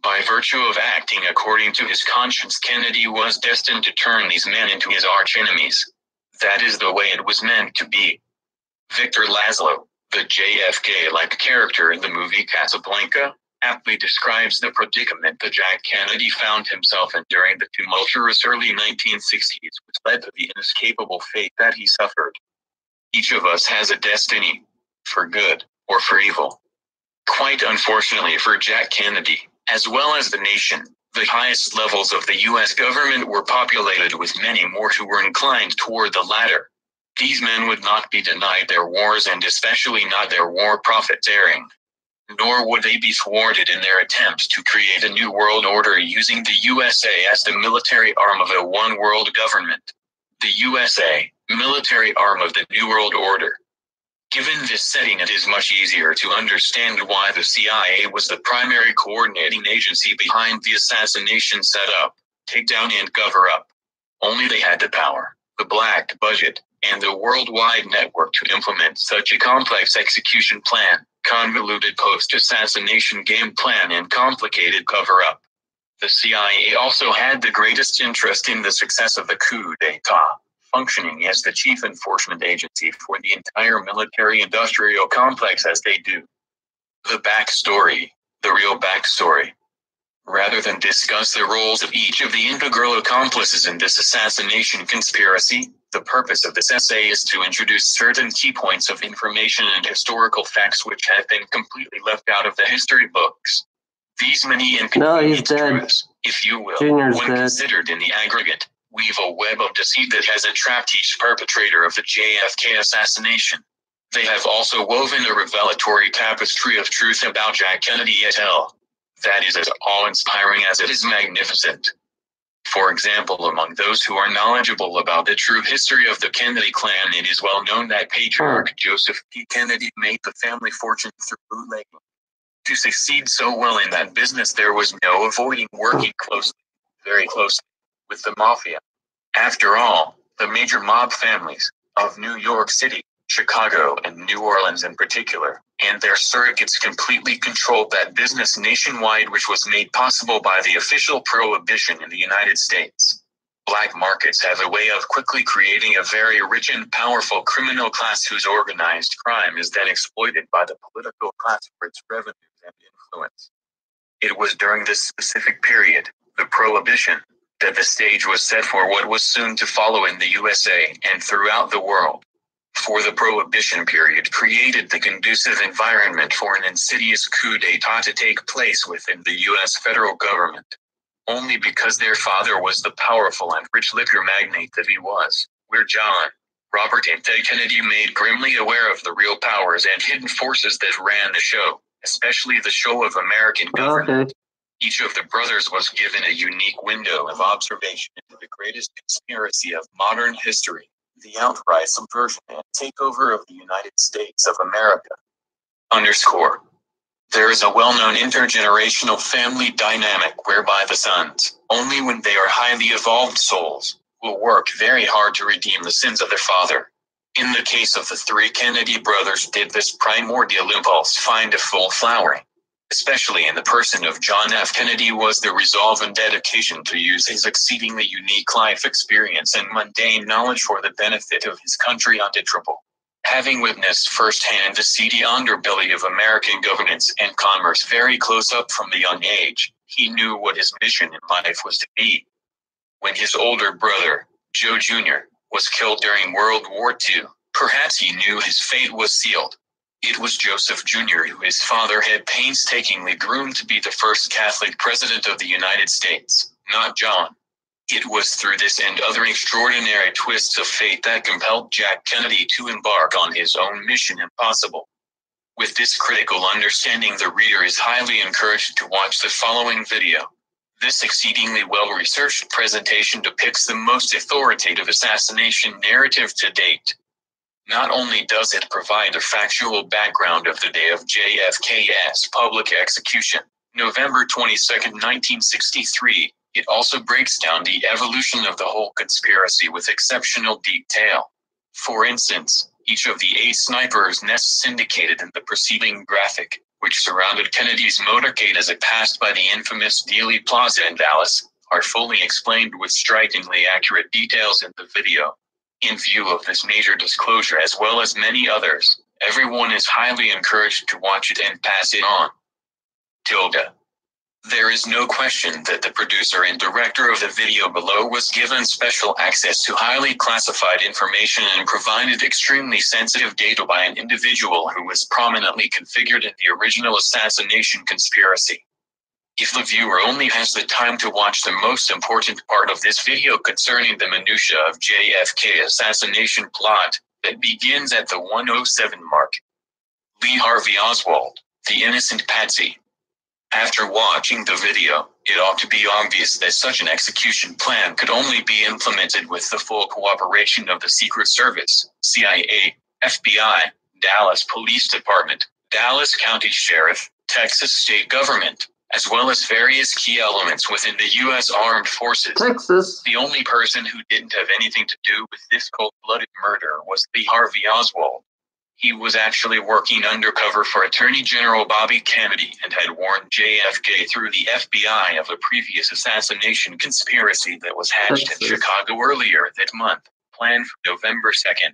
By virtue of acting according to his conscience, Kennedy was destined to turn these men into his archenemies. That is the way it was meant to be. Victor Laszlo, the JFK-like character in the movie Casablanca, aptly describes the predicament that Jack Kennedy found himself in during the tumultuous early 1960s, which led to the inescapable fate that he suffered. Each of us has a destiny, for good or for evil. Quite unfortunately for Jack Kennedy, as well as the nation, the highest levels of the U.S. government were populated with many more who were inclined toward the latter. These men would not be denied their wars, and especially not their war profiteering. Nor would they be thwarted in their attempts to create a new world order using the USA as the military arm of a one-world government. The USA, military arm of the New World Order. Given this setting, it is much easier to understand why the CIA was the primary coordinating agency behind the assassination setup, takedown and cover-up. Only they had the power, the black budget, and the worldwide network to implement such a complex execution plan, convoluted post-assassination game plan, and complicated cover-up. The CIA also had the greatest interest in the success of the coup d'etat. functioning as the chief enforcement agency for the entire military-industrial complex as they do. The backstory, the real backstory. Rather than discuss the roles of each of the integral accomplices in this assassination conspiracy, the purpose of this essay is to introduce certain key points of information and historical facts which have been completely left out of the history books. These many inconvenient truths, if you will, Junior's when dead. considered in the aggregate, weave a web of deceit that has entrapped each perpetrator of the JFK assassination. They have also woven a revelatory tapestry of truth about Jack Kennedy et al. That is as awe-inspiring as it is magnificent. For example, among those who are knowledgeable about the true history of the Kennedy clan, it is well known that Patriarch Joseph P. Kennedy made the family fortune through bootlegging. To succeed so well in that business, there was no avoiding working closely, very closely, with the mafia. After all, the major mob families of New York City, Chicago, and New Orleans in particular, and their surrogates completely controlled that business nationwide, which was made possible by the official prohibition in the United States. Black markets have a way of quickly creating a very rich and powerful criminal class whose organized crime is then exploited by the political class for its revenues and influence. It was during this specific period, the Prohibition, that the stage was set for what was soon to follow in the USA and throughout the world. For the Prohibition period created the conducive environment for an insidious coup d'etat to take place within the U.S. federal government. Only because their father was the powerful and rich liquor magnate that he was, were John, Robert and Ted Kennedy made grimly aware of the real powers and hidden forces that ran the show, especially the show of American government. Each of the brothers was given a unique window of observation into the greatest conspiracy of modern history, the outright subversion and takeover of the United States of America. Underscore. There is a well-known intergenerational family dynamic whereby the sons, only when they are highly evolved souls, will work very hard to redeem the sins of their father. In the case of the three Kennedy brothers, did this primordial impulse find a full flowering? Especially in the person of John F. Kennedy was the resolve and dedication to use his exceedingly unique life experience and mundane knowledge for the benefit of his country undeniable. Having witnessed firsthand the seedy underbelly of American governance and commerce very close up from a young age, he knew what his mission in life was to be. When his older brother, Joe Jr., was killed during World War II, perhaps he knew his fate was sealed. It was Joseph Jr. who his father had painstakingly groomed to be the first Catholic president of the United States, not John. It was through this and other extraordinary twists of fate that compelled Jack Kennedy to embark on his own mission impossible. With this critical understanding, the reader is highly encouraged to watch the following video. This exceedingly well-researched presentation depicts the most authoritative assassination narrative to date. Not only does it provide a factual background of the day of JFK's public execution, November 22, 1963, it also breaks down the evolution of the whole conspiracy with exceptional detail. For instance, each of the 8 snipers' nests indicated in the preceding graphic, which surrounded Kennedy's motorcade as it passed by the infamous Dealey Plaza in Dallas, are fully explained with strikingly accurate details in the video. In view of this major disclosure as well as many others, everyone is highly encouraged to watch it and pass it on. Tilda. There is no question that the producer and director of the video below was given special access to highly classified information and provided extremely sensitive data by an individual who was prominently configured in the original assassination conspiracy. If the viewer only has the time to watch the most important part of this video concerning the minutiae of JFK assassination plot, that begins at the 107 mark. Lee Harvey Oswald, the innocent patsy. After watching the video, it ought to be obvious that such an execution plan could only be implemented with the full cooperation of the Secret Service, CIA, FBI, Dallas Police Department, Dallas County Sheriff, Texas State Government, as well as various key elements within the U.S. Armed Forces. Texas. The only person who didn't have anything to do with this cold-blooded murder was Lee Harvey Oswald. He was actually working undercover for Attorney General Bobby Kennedy and had warned JFK through the FBI of a previous assassination conspiracy that was hatched in Chicago earlier that month. plan from November 2nd.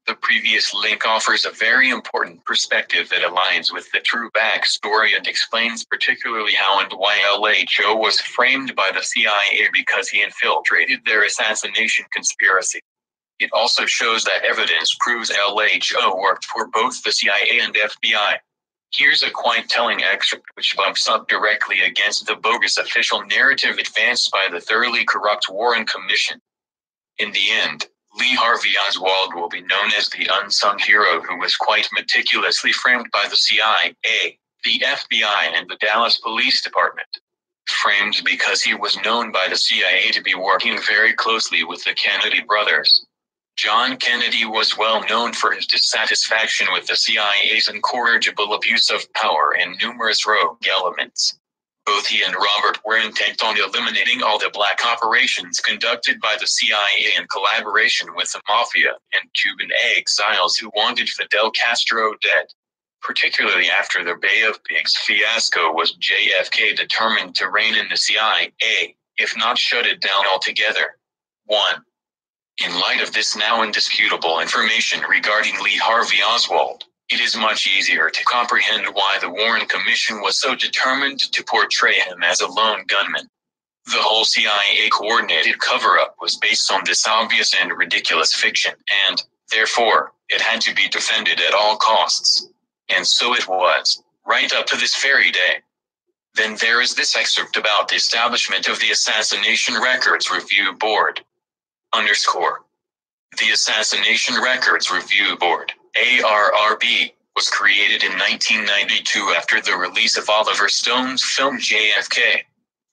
The previous link offers a very important perspective that aligns with the true backstory and explains particularly how and why LHO was framed by the CIA because he infiltrated their assassination conspiracy. It also shows that evidence proves LHO worked for both the CIA and FBI. Here's a quite telling excerpt which bumps up directly against the bogus official narrative advanced by the thoroughly corrupt Warren Commission. In the end, Lee Harvey Oswald will be known as the unsung hero who was quite meticulously framed by the CIA, the FBI, and the Dallas Police Department. Framed because he was known by the CIA to be working very closely with the Kennedy brothers. John Kennedy was well known for his dissatisfaction with the CIA's incorrigible abuse of power and numerous rogue elements. Both he and Robert were intent on eliminating all the black operations conducted by the CIA in collaboration with the Mafia and Cuban exiles who wanted Fidel Castro dead. Particularly after the Bay of Pigs fiasco, was JFK determined to rein in the CIA, if not shut it down altogether. 1. In light of this now indisputable information regarding Lee Harvey Oswald, it is much easier to comprehend why the Warren Commission was so determined to portray him as a lone gunman. The whole CIA-coordinated cover-up was based on this obvious and ridiculous fiction, and, therefore, it had to be defended at all costs. And so it was, right up to this very day. Then there is this excerpt about the establishment of the Assassination Records Review Board. The Assassination Records Review Board, ARRB, was created in 1992 after the release of Oliver Stone's film JFK.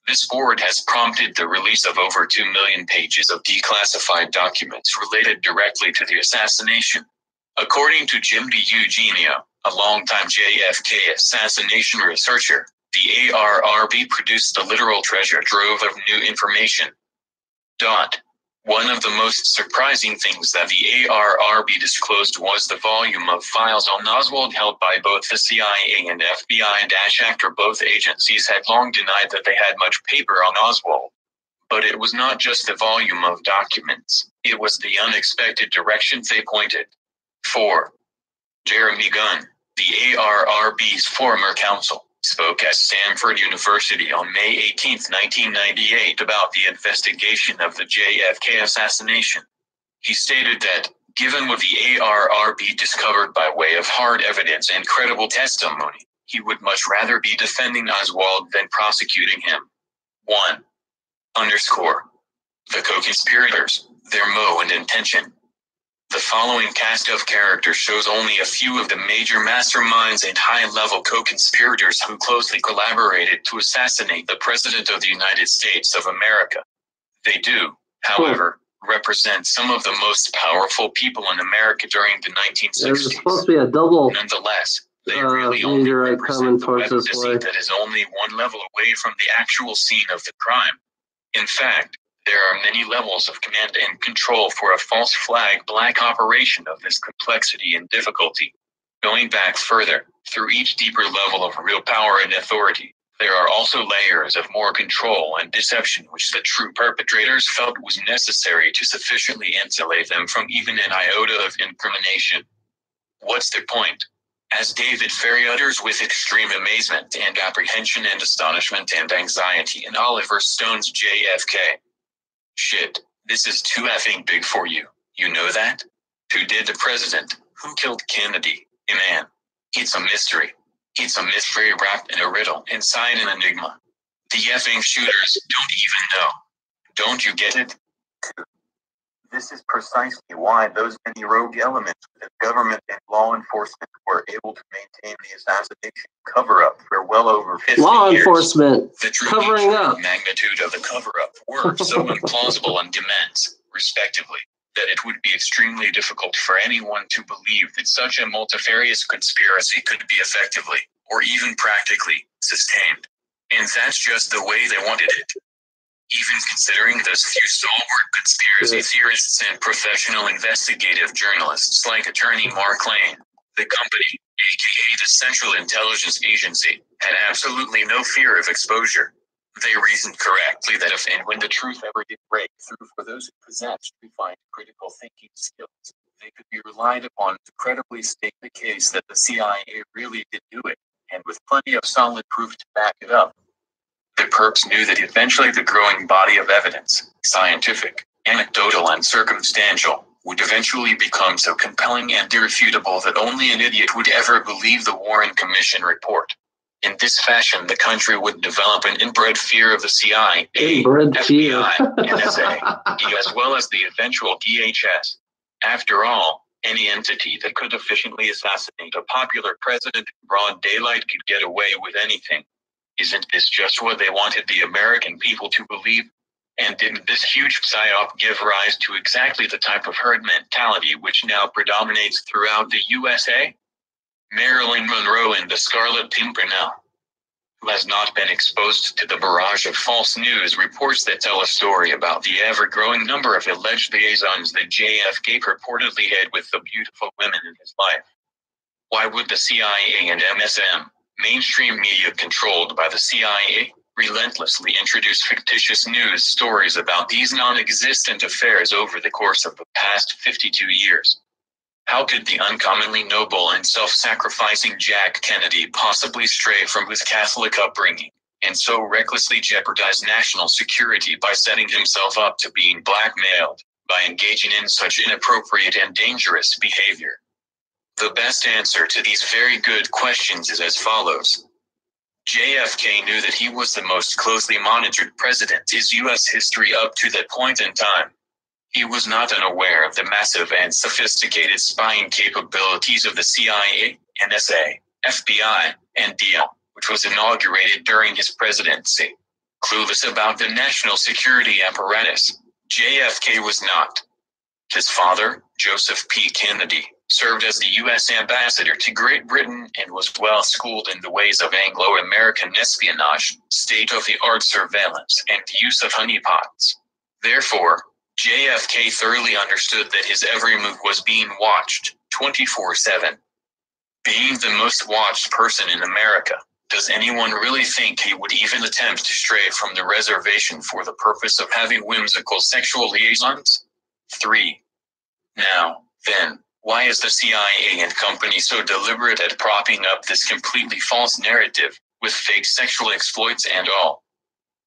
This board has prompted the release of over 2 million pages of declassified documents related directly to the assassination. According to Jim DiEugenio, a longtime JFK assassination researcher, the ARRB produced a literal treasure trove of new information. One of the most surprising things that the ARRB disclosed was the volume of files on Oswald held by both the CIA and FBI. After both agencies had long denied that they had much paper on Oswald. But it was not just the volume of documents, it was the unexpected directions they pointed. 4. Jeremy Gunn, the ARRB's former counsel, spoke at Stanford University on May 18, 1998 about the investigation of the JFK assassination. He stated that, given what the ARRB discovered by way of hard evidence and credible testimony, he would much rather be defending Oswald than prosecuting him. 1. The co-conspirators, their mo and intention. The following cast of characters shows only a few of the major masterminds and high-level co-conspirators who closely collaborated to assassinate the President of the United States of America. They do, however, represent some of the most powerful people in America during the 1960s. There's supposed to be a double Nonetheless, they really only meteorite coming represent the towards web this way. deceit that is only one level away from the actual scene of the crime. In fact, there are many levels of command and control for a false flag black operation of this complexity and difficulty. Going back further, through each deeper level of real power and authority, there are also layers of more control and deception which the true perpetrators felt was necessary to sufficiently insulate them from even an iota of incrimination. What's their point? As David Ferry utters with extreme amazement and apprehension and astonishment and anxiety in Oliver Stone's JFK. Shit, this is too effing big for you. You know that? Who did the president? Who killed Kennedy? Man, it's a mystery. It's a mystery wrapped in a riddle inside an enigma. The effing shooters don't even know. Don't you get it? This is precisely why those many rogue elements within government and law enforcement were able to maintain the assassination cover-up for well over 50 Law years. enforcement The true covering nature up. and magnitude of the cover-up were so implausible and immense, respectively, that it would be extremely difficult for anyone to believe that such a multifarious conspiracy could be effectively, or even practically, sustained. And that's just the way they wanted it. Even considering those few stalwart conspiracy theorists and professional investigative journalists like attorney Mark Lane, the company, aka the Central Intelligence Agency, had absolutely no fear of exposure. They reasoned correctly that if and when the truth ever did break through for those who possessed refined critical thinking skills, they could be relied upon to credibly state the case that the CIA really did do it, and with plenty of solid proof to back it up. The perps knew that eventually the growing body of evidence, scientific, anecdotal, and circumstantial, would eventually become so compelling and irrefutable that only an idiot would ever believe the Warren Commission report. In this fashion, the country would develop an inbred fear of the CIA, FBI, NSA, as well as the eventual DHS. After all, any entity that could efficiently assassinate a popular president in broad daylight could get away with anything. Isn't this just what they wanted the American people to believe? And didn't this huge psyop give rise to exactly the type of herd mentality which now predominates throughout the USA? Marilyn Monroe and the Scarlet Pimpernel, who has not been exposed to the barrage of false news reports that tell a story about the ever-growing number of alleged liaisons that JFK purportedly had with the beautiful women in his life. Why would the CIA and MSM, mainstream media controlled by the CIA, relentlessly introduce fictitious news stories about these non-existent affairs over the course of the past 52 years? How could the uncommonly noble and self-sacrificing Jack Kennedy possibly stray from his Catholic upbringing and so recklessly jeopardize national security by setting himself up to being blackmailed by engaging in such inappropriate and dangerous behavior? The best answer to these very good questions is as follows. JFK knew that he was the most closely monitored president in U.S. history up to that point in time. He was not unaware of the massive and sophisticated spying capabilities of the CIA, NSA, FBI, and DL, which was inaugurated during his presidency. Clueless about the national security apparatus, JFK was not. His father, Joseph P. Kennedy, served as the U.S. ambassador to Great Britain and was well schooled in the ways of Anglo-American espionage, state-of-the-art surveillance, and the use of honeypots. Therefore, JFK thoroughly understood that his every move was being watched 24/7. Being the most watched person in America, does anyone really think he would even attempt to stray from the reservation for the purpose of having whimsical sexual liaisons? 3. Now, then, why is the CIA and company so deliberate at propping up this completely false narrative, with fake sexual exploits and all?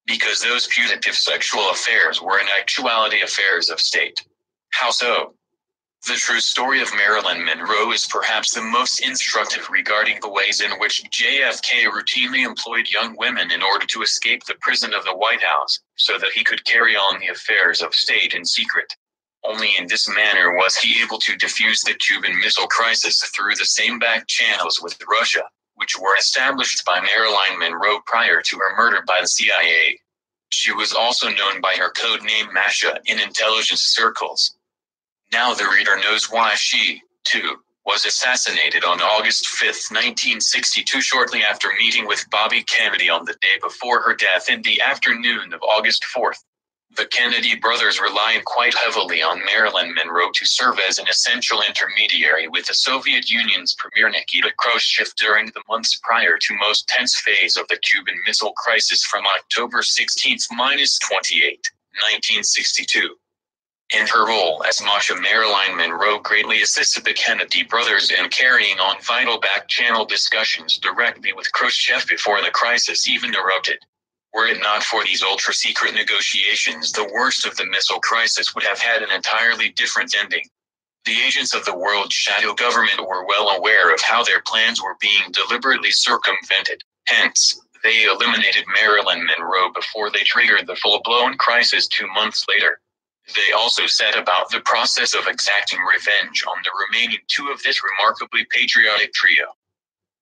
Because those putative sexual affairs were in actuality affairs of state. How so? The true story of Marilyn Monroe is perhaps the most instructive regarding the ways in which JFK routinely employed young women in order to escape the prison of the White House, so that he could carry on the affairs of state in secret. Only in this manner was he able to defuse the Cuban Missile Crisis through the same back channels with Russia, which were established by Marilyn Monroe prior to her murder by the CIA. She was also known by her code name Masha in intelligence circles. Now the reader knows why she, too, was assassinated on August 5, 1962, shortly after meeting with Bobby Kennedy on the day before her death in the afternoon of August 4th. The Kennedy brothers relied quite heavily on Marilyn Monroe to serve as an essential intermediary with the Soviet Union's premier Nikita Khrushchev during the months prior to most tense phase of the Cuban Missile Crisis from October 16-28, 1962. In her role as Masha, Marilyn Monroe greatly assisted the Kennedy brothers in carrying on vital back-channel discussions directly with Khrushchev before the crisis even erupted. Were it not for these ultra-secret negotiations, the worst of the missile crisis would have had an entirely different ending. The agents of the world shadow government were well aware of how their plans were being deliberately circumvented. Hence, they eliminated Marilyn Monroe before they triggered the full-blown crisis 2 months later. They also set about the process of exacting revenge on the remaining two of this remarkably patriotic trio.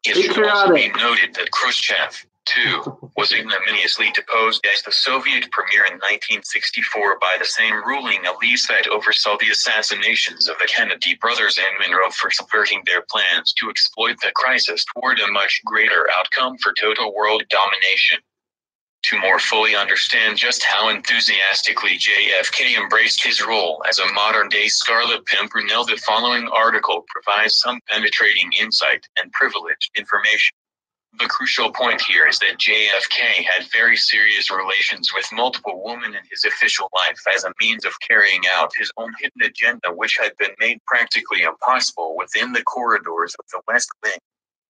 It should also be noted that Khrushchev, too, was ignominiously deposed as the Soviet premier in 1964 by the same ruling elite that oversaw the assassinations of the Kennedy brothers and Monroe for subverting their plans to exploit the crisis toward a much greater outcome for total world domination. To more fully understand just how enthusiastically JFK embraced his role as a modern-day Scarlet Pimpernel, the following article provides some penetrating insight and privileged information. The crucial point here is that JFK had very serious relations with multiple women in his official life as a means of carrying out his own hidden agenda, which had been made practically impossible within the corridors of the West Wing.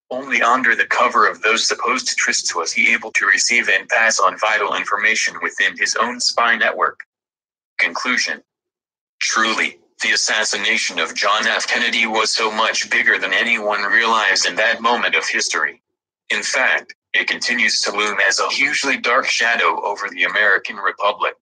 Only under the cover of those supposed trysts was he able to receive and pass on vital information within his own spy network. Conclusion. Truly, the assassination of John F. Kennedy was so much bigger than anyone realized in that moment of history. In fact, it continues to loom as a hugely dark shadow over the American Republic.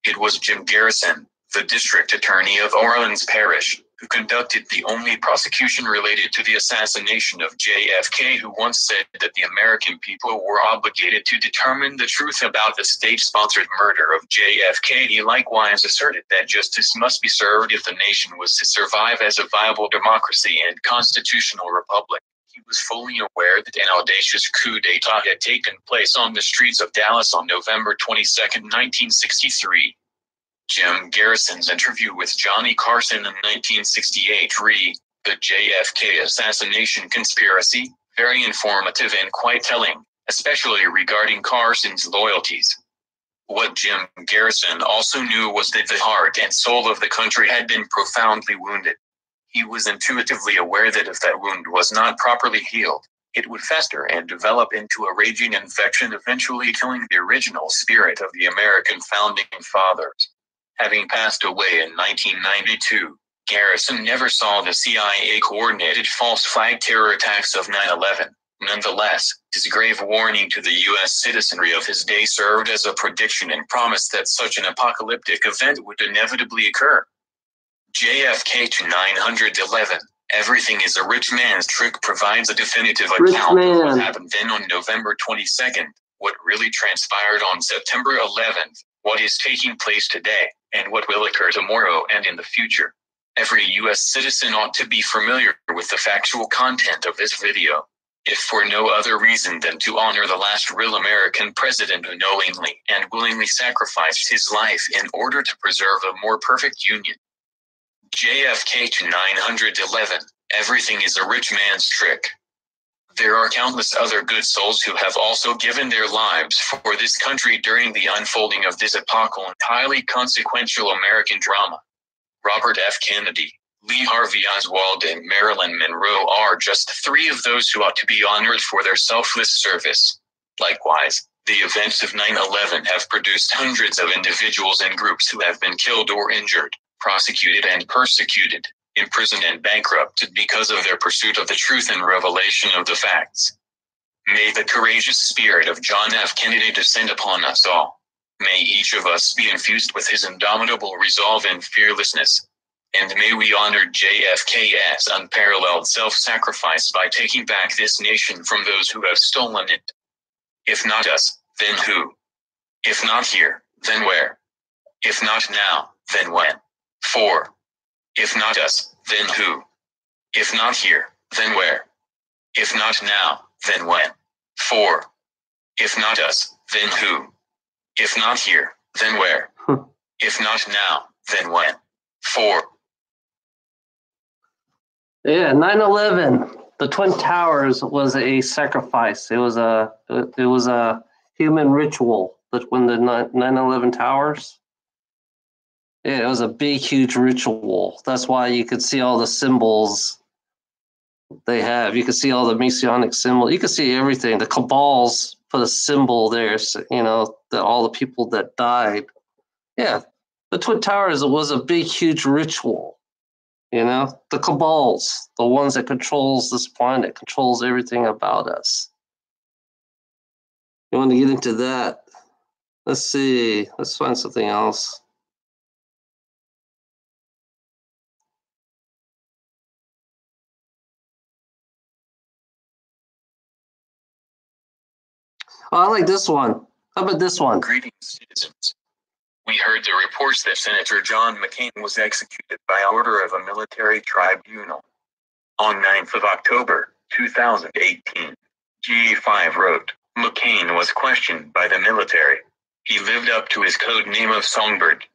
It was Jim Garrison, the district attorney of Orleans Parish, who conducted the only prosecution related to the assassination of JFK, who once said that the American people were obligated to determine the truth about the state-sponsored murder of JFK. He likewise asserted that justice must be served if the nation was to survive as a viable democracy and constitutional republic. He was fully aware that an audacious coup d'etat had taken place on the streets of Dallas on November 22, 1963. Jim Garrison's interview with Johnny Carson in 1968 re The JFK Assassination Conspiracy, very informative and quite telling, especially regarding Carson's loyalties. What Jim Garrison also knew was that the heart and soul of the country had been profoundly wounded. He was intuitively aware that if that wound was not properly healed, it would fester and develop into a raging infection, eventually killing the original spirit of the American founding fathers. Having passed away in 1992, Garrison never saw the CIA-coordinated false flag terror attacks of 9/11. Nonetheless, his grave warning to the U.S. citizenry of his day served as a prediction and promised that such an apocalyptic event would inevitably occur. JFK to 911. Everything is a rich man's trick provides a definitive account of what happened then on November 22nd, what really transpired on September 11th, what is taking place today, and what will occur tomorrow and in the future. Every U.S. citizen ought to be familiar with the factual content of this video, if for no other reason than to honor the last real American president who knowingly and willingly sacrificed his life in order to preserve a more perfect union. JFK to 911. Everything is a rich man's trick. There are countless other good souls who have also given their lives for this country during the unfolding of this epochal and highly consequential American drama. Robert F. Kennedy, Lee Harvey Oswald, and Marilyn Monroe are just three of those who ought to be honored for their selfless service. Likewise, the events of 9/11 have produced hundreds of individuals and groups who have been killed or injured, prosecuted and persecuted, imprisoned and bankrupted because of their pursuit of the truth and revelation of the facts. May the courageous spirit of John F. Kennedy descend upon us all. May each of us be infused with his indomitable resolve and fearlessness. And may we honor JFK's unparalleled self-sacrifice by taking back this nation from those who have stolen it. If not us, then who? If not here, then where? If not now, then when? For. If not us, then who? If not here, then where? If not now, then when? For. If not us, then who? If not here, then where? If not now, then when? For. Yeah, 9/11, the Twin Towers was a sacrifice. It was a human ritual. But when the 9/11 towers, yeah, it was a big, huge ritual. That's why you could see all the symbols they have. You could see all the Masonic symbols. You could see everything. The cabals put a symbol there, so, all the people that died. Yeah, the Twin Towers was a big, huge ritual. The cabals, the ones that controls this planet, controls everything about us. You want to get into that? Let's see. Let's find something else. Oh, I like this one. How about this one? Greetings, citizens. We heard the reports that Senator John McCain was executed by order of a military tribunal. On 9th of October, 2018, GE5 wrote, McCain was questioned by the military. He lived up to his code name of Songbird,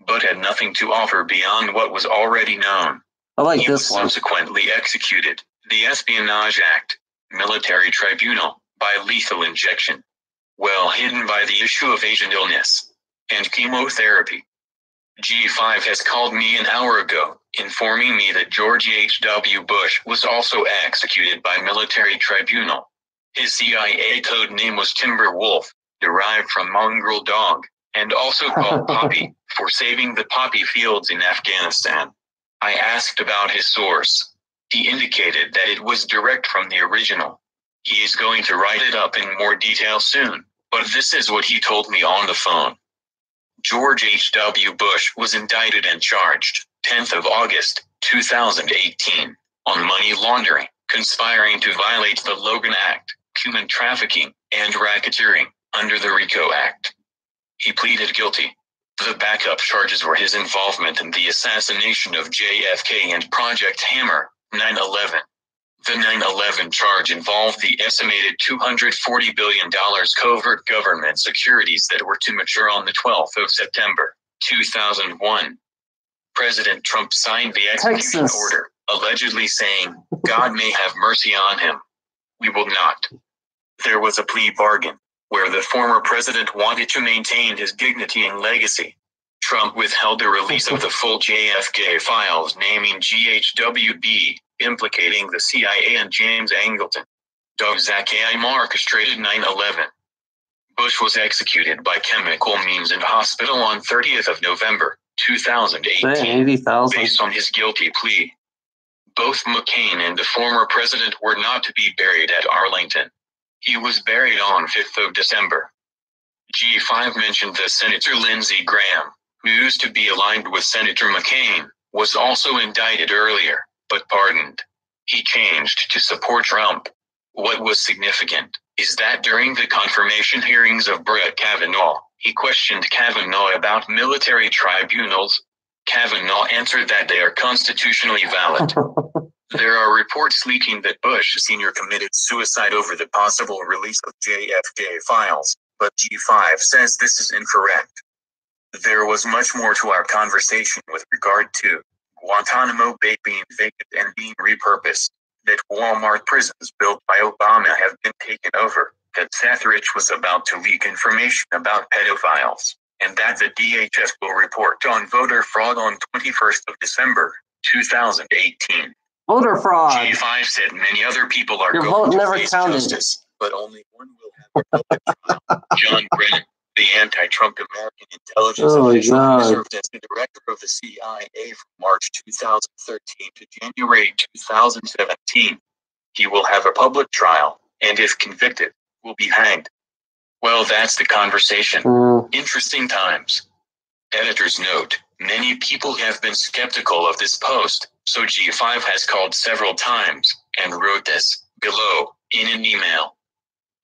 but had nothing to offer beyond what was already known. I like He this was one. subsequently executed. The Espionage Act, Military Tribunal, by lethal injection, well hidden by the issue of agent illness and chemotherapy. G5 has called me an hour ago, informing me that George H.W. Bush was also executed by military tribunal. His CIA code name was Timber Wolf, derived from mongrel dog, and also called Poppy, for saving the poppy fields in Afghanistan. I asked about his source. He indicated that it was direct from the original. He is going to write it up in more detail soon, but this is what he told me on the phone. George H.W. Bush was indicted and charged 10th of August, 2018, on money laundering, conspiring to violate the Logan Act, human trafficking, and racketeering, under the RICO Act. He pleaded guilty. The backup charges were his involvement in the assassination of JFK and Project Hammer, 9/11. The 9/11 charge involved the estimated $240 billion covert government securities that were to mature on the 12th of September, 2001. President Trump signed the execution order, allegedly saying, "God may have mercy on him. We will not." There was a plea bargain, where the former president wanted to maintain his dignity and legacy. Trump withheld the release of the full JFK files, naming GHWB, implicating the CIA and James Angleton. Doug Zakheim orchestrated 9/11. Bush was executed by chemical means in hospital on 30th of November, 2018, based on his guilty plea. Both McCain and the former president were not to be buried at Arlington. He was buried on 5th of December. G5 mentioned that Senator Lindsey Graham, who used to be aligned with Senator McCain, was also indicted earlier, but pardoned. He changed to support Trump. What was significant is that during the confirmation hearings of Brett Kavanaugh, he questioned Kavanaugh about military tribunals. Kavanaugh answered that they are constitutionally valid. There are reports leaking that Bush Sr. committed suicide over the possible release of JFK files, but G5 says this is incorrect. There was much more to our conversation with regard to Guantanamo Bay being vacant and being repurposed, that Walmart prisons built by Obama have been taken over, that Seth Rich was about to leak information about pedophiles, and that the DHS will report on voter fraud on 21st of December, 2018. Voter fraud. G5 said many other people are Your going vote to never face counted. justice, but only one will have a public trial. John Brennan, the anti-Trump American intelligence official who served as the director of the CIA from March 2013 to January 2017. He will have a public trial, and if convicted, will be hanged. Well, that's the conversation. Interesting times. Editor's note, many people have been skeptical of this post, so G5 has called several times, and wrote this below, in an email.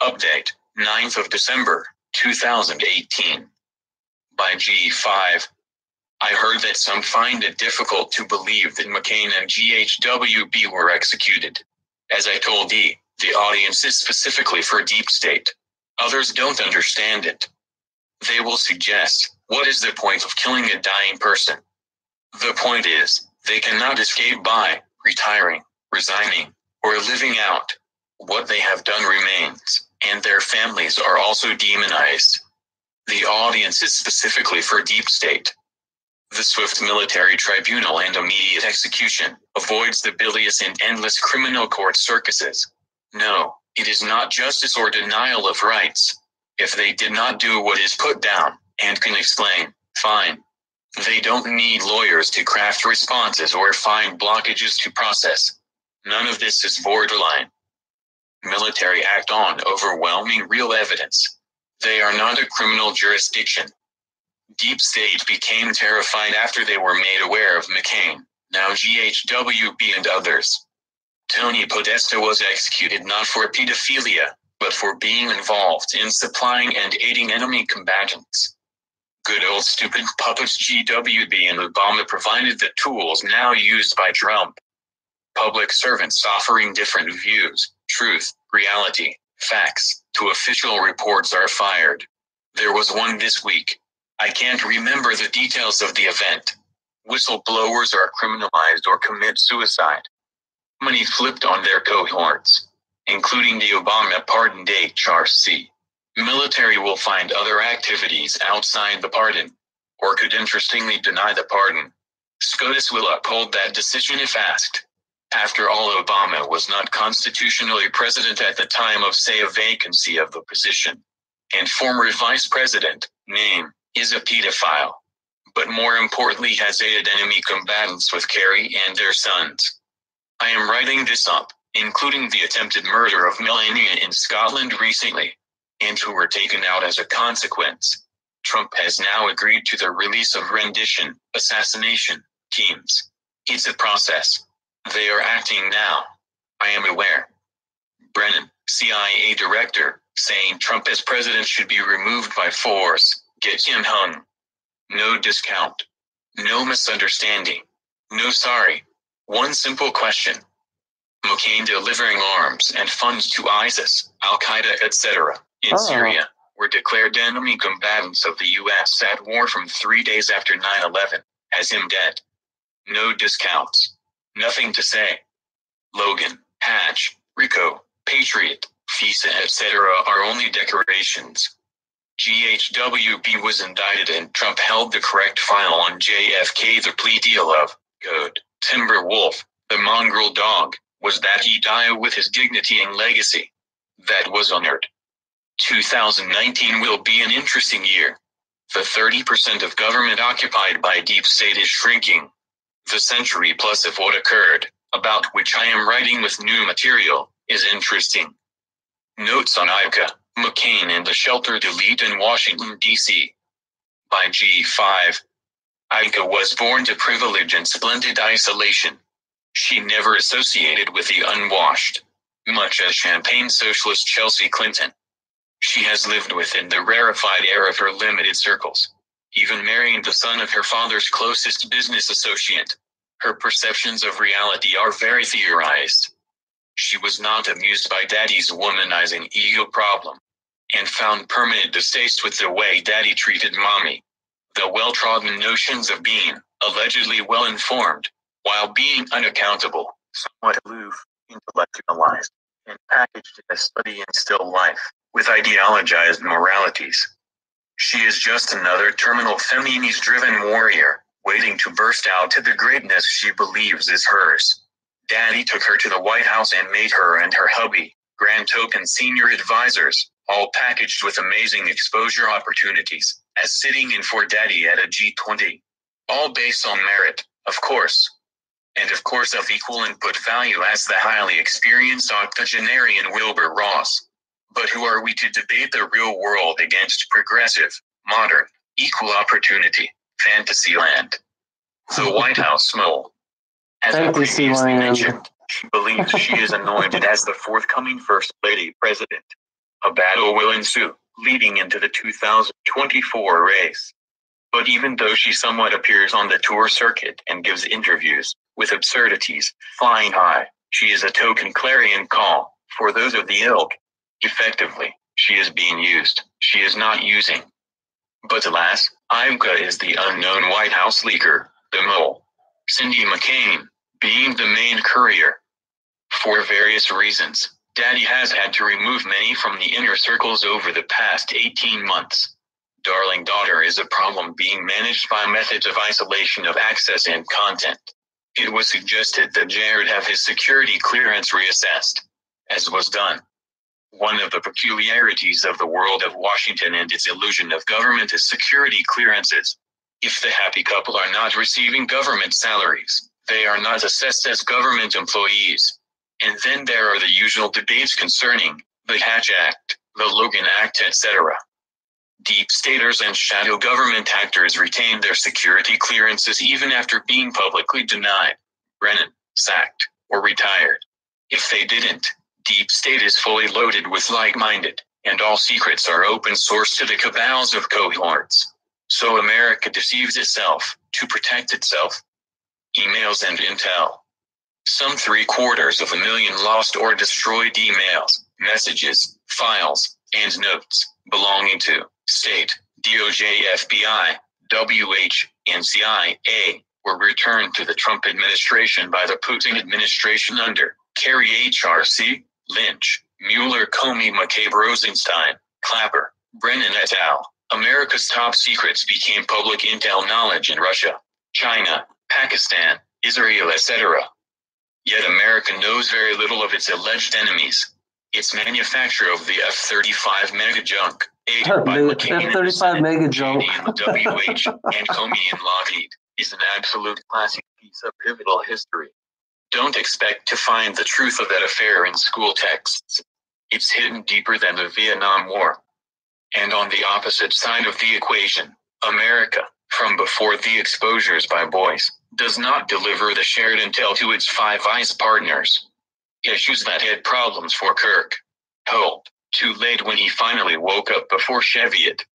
Update, 9th of December, 2018. By G5. I heard that some find it difficult to believe that McCain and GHWB were executed. As I told the audience is specifically for deep state. Others don't understand it. They will suggest, what is the point of killing a dying person? The point is, they cannot escape by retiring, resigning, or living out. What they have done remains, and their families are also demonized. The audience is specifically for deep state. The swift military tribunal and immediate execution avoids the bilious and endless criminal court circuses. No, it is not justice or denial of rights. If they did not do what is put down, and can explain, fine. They don't need lawyers to craft responses or find blockages to process. None of this is borderline. Military act on overwhelming real evidence. They are not a criminal jurisdiction. Deep state became terrified after they were made aware of McCain, now GHWB and others. Tony Podesta was executed not for pedophilia, but for being involved in supplying and aiding enemy combatants. Good old stupid puppets GWB and Obama provided the tools now used by Trump. Public servants offering different views, truth, reality, facts, to official reports are fired. There was one this week. I can't remember the details of the event. Whistleblowers are criminalized or commit suicide. Money flipped on their cohorts. including the Obama-pardoned HRC. Military will find other activities outside the pardon, or could interestingly deny the pardon. SCOTUS will uphold that decision if asked. After all, Obama was not constitutionally president at the time of, say, a vacancy of the position. And former vice president, name, is a pedophile. But more importantly has aided enemy combatants with Kerry and their sons. I am writing this up, including the attempted murder of Melania in Scotland recently, and who were taken out as a consequence. Trump has now agreed to the release of rendition, assassination teams. It's a process. They are acting now. I am aware. Brennan, CIA director, saying Trump as president should be removed by force, get him hung. No discount. No misunderstanding. No sorry. One simple question. McCain delivering arms and funds to ISIS, Al-Qaeda, etc. in Syria were declared enemy combatants of the U.S. at war from 3 days after 9/11, has him dead. No discounts. Nothing to say. Logan, Hatch, Rico, Patriot, FISA, etc. are only decorations. GHWB was indicted and Trump held the correct file on JFK. The plea deal of Code Timberwolf, the mongrel dog, was that he die with his dignity and legacy. That was honored. 2019 will be an interesting year. The 30% of government occupied by deep state is shrinking. The century plus of what occurred, about which I am writing with new material, is interesting. Notes on Ivanka, McCain and the shelter delete in Washington, D.C. By G5. Ivanka was born to privilege and splendid isolation. She never associated with the unwashed, much as champagne socialist Chelsea Clinton. She has lived within the rarefied air of her limited circles, even marrying the son of her father's closest business associate. Her perceptions of reality are very theorized. She was not amused by Daddy's womanizing ego problem, and found permanent distaste with the way Daddy treated Mommy. The well-trodden notions of being, allegedly well-informed, while being unaccountable, somewhat aloof, intellectualized, and packaged as study in still life, with ideologized moralities. She is just another terminal feminis-driven warrior, waiting to burst out to the greatness she believes is hers. Daddy took her to the White House and made her and her hubby, Grand Token senior advisors, all packaged with amazing exposure opportunities, as sitting in for Daddy at a G20. All based on merit, of course. And of course of equal input value as the highly experienced octogenarian Wilbur Ross. But who are we to debate the real world against progressive, modern, equal opportunity, Fantasyland? The White House mole. As I previously mentioned, she believes she is anointed as the forthcoming First Lady President. A battle will ensue, leading into the 2024 race. But even though she somewhat appears on the tour circuit and gives interviews, with absurdities flying high, she is a token clarion call for those of the ilk. Effectively, she is being used, she is not using. But alas, Ivanka is the unknown White House leaker, the mole. Cindy McCain, being the main courier. For various reasons, Daddy has had to remove many from the inner circles over the past 18 months. Darling daughter is a problem being managed by methods of isolation of access and content. It was suggested that Jared have his security clearance reassessed, as was done. One of the peculiarities of the world of Washington and its illusion of government is security clearances. If the happy couple are not receiving government salaries, they are not assessed as government employees. And then there are the usual debates concerning the Hatch Act, the Logan Act, etc. Deep staters and shadow government actors retain their security clearances even after being publicly denied, Brennan, sacked, or retired. If they didn't, deep state is fully loaded with like-minded, and all secrets are open source to the cabals of cohorts. So America deceives itself to protect itself. Emails and intel. Some 750,000 lost or destroyed emails, messages, files, and notes belonging to state, DOJ, FBI, WH, and CIA were returned to the Trump administration by the Putin administration under Kerry HRC, Lynch, Mueller, Comey, McCabe, Rosenstein, Clapper, Brennan et al. America's top secrets became public intel knowledge in Russia, China, Pakistan, Israel, etc. Yet America knows very little of its alleged enemies. Its manufacture of the F-35 mega junk, aided by McCain and the Senate, mega junk. JD and the WH, and Comey and Lockheed, is an absolute classic piece of pivotal history. Don't expect to find the truth of that affair in school texts. It's hidden deeper than the Vietnam War. And on the opposite side of the equation, America, from before the exposures by Boyce, does not deliver the shared intel to its Five Eyes partners. Issues that had problems for Kirk. Holt, too late when he finally woke up before Cheviot.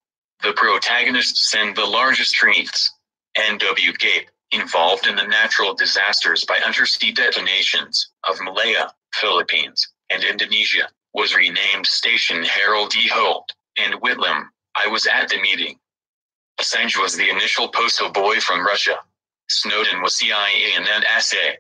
The protagonists send the largest wreaths. N.W. Cape, involved in the natural disasters by undersea detonations of Malaya, Philippines, and Indonesia, was renamed Station Harold E. Holt, and Whitlam. I was at the meeting. Assange was the initial postal boy from Russia. Snowden was CIA and NSA.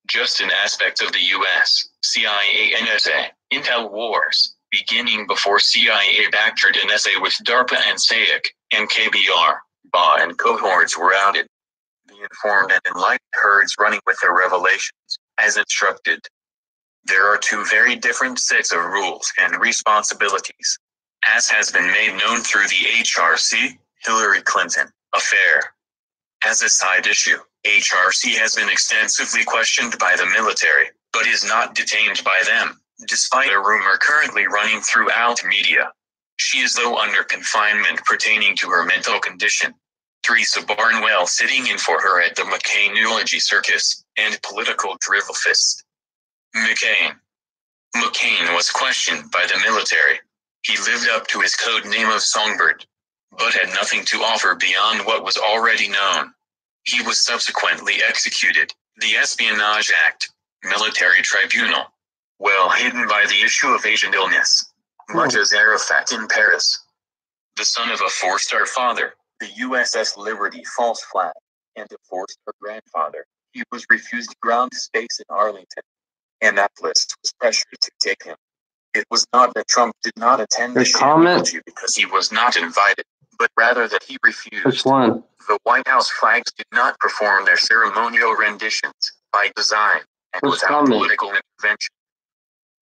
Just an aspect of the US, CIA NSA, intel wars, beginning before CIA backed NSA with DARPA and SAIC, and KBR, BA and cohorts were outed. The informed and enlightened herds running with their revelations, as instructed. There are two very different sets of rules and responsibilities, as has been made known through the HRC, Hillary Clinton, affair. As a side issue, HRC has been extensively questioned by the military, but is not detained by them, despite a rumor currently running throughout media. She is though under confinement pertaining to her mental condition. Teresa Barnwell sitting in for her at the McCain eulogy circus, and political drivel fist. McCain was questioned by the military. He lived up to his code name of Songbird, but had nothing to offer beyond what was already known. He was subsequently executed. The Espionage Act, military tribunal, well hidden by the issue of Asian illness, much as Arafat in Paris. The son of a four-star father, the USS Liberty false flag, and a four-star grandfather, he was refused ground space in Arlington. Annapolis was pressured to take him. It was not that Trump did not attend the eulogy because he was not invited, but rather that he refused. Which one? The White House flags did not perform their ceremonial renditions by design and without political intervention.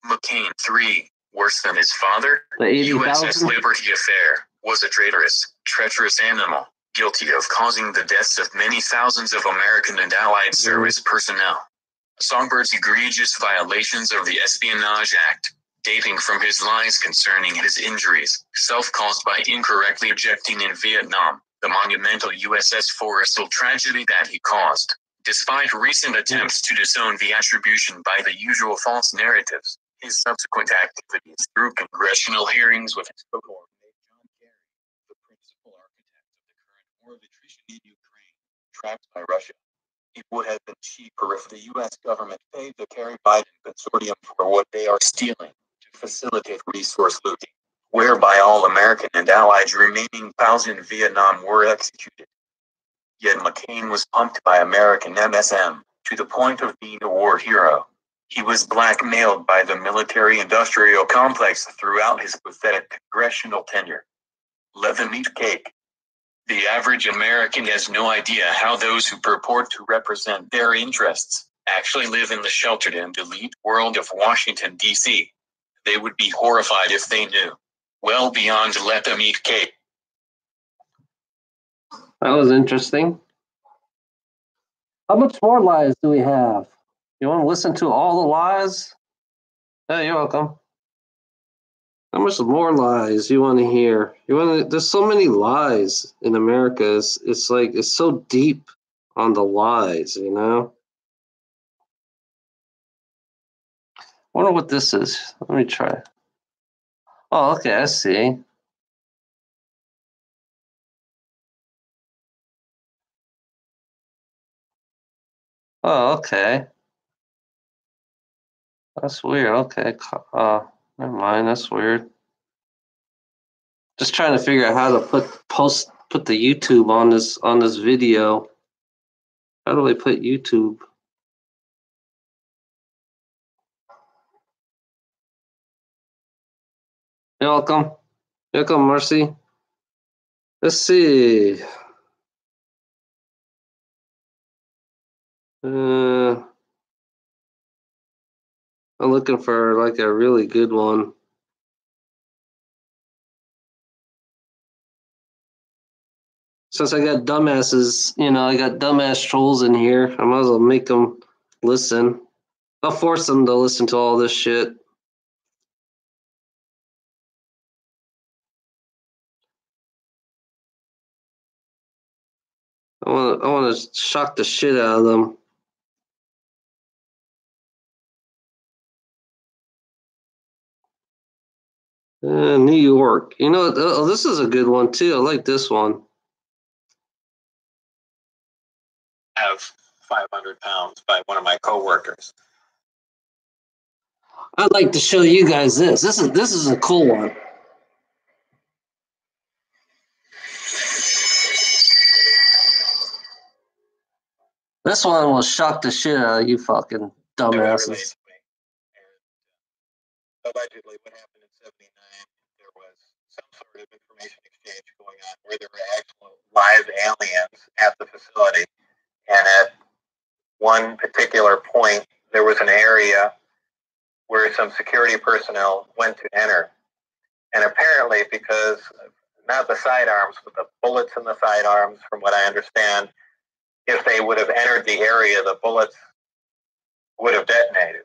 McCain, 3, worse than his father, the USS Liberty affair, was a treacherous animal, guilty of causing the deaths of many thousands of American and Allied service personnel. Songbird's egregious violations of the Espionage Act, dating from his lies concerning his injuries, self-caused by incorrectly ejecting in Vietnam, the monumental USS Forrestal tragedy that he caused, despite recent attempts to disown the attribution by the usual false narratives. His subsequent activities through congressional hearings with his cohort made John Kerry the principal architect of the current war of attrition in Ukraine, trapped by Russia. It would have been cheaper if the U.S. government paid the Kerry-Biden consortium for what they are stealing to facilitate resource looting, whereby all American and Allied remaining POWs in Vietnam were executed. Yet McCain was pumped by American MSM to the point of being a war hero. He was blackmailed by the military-industrial complex throughout his pathetic congressional tenure. Let them eat cake. The average American has no idea how those who purport to represent their interests actually live in the sheltered and elite world of Washington, D.C. They would be horrified if they knew. Well beyond let them eat cake. That was interesting. How much more lies do we have? You want to listen to all the lies? Yeah, you're welcome. How much more lies you want to hear? There's so many lies in America. It's like it's so deep on the lies, you know? I wonder what this is. Let me try. Oh, okay, I see. Oh, okay. That's weird. Okay. Never mind. That's weird. Just trying to figure out how to put the YouTube on this video. How do I put YouTube? You're welcome. You're welcome, Marcy. Let's see. I'm looking for like a really good one. Since I got dumbasses, I got dumbass trolls in here. I might as well make them listen. I'll force them to listen to all this shit. I want to shock the shit out of them. New York. This is a good one too. I like this one. Have 500 pounds by one of my coworkers. I'd like to show you guys this. This is a cool one. This one will shock the shit out of you fucking dumbasses. Allegedly, what happened in 79, there was some sort of information exchange going on where there were actual live aliens at the facility. And at one particular point, there was an area where some security personnel went to enter. And apparently, because not the sidearms, but the bullets in the sidearms, from what I understand, if they would have entered the area, the bullets would have detonated.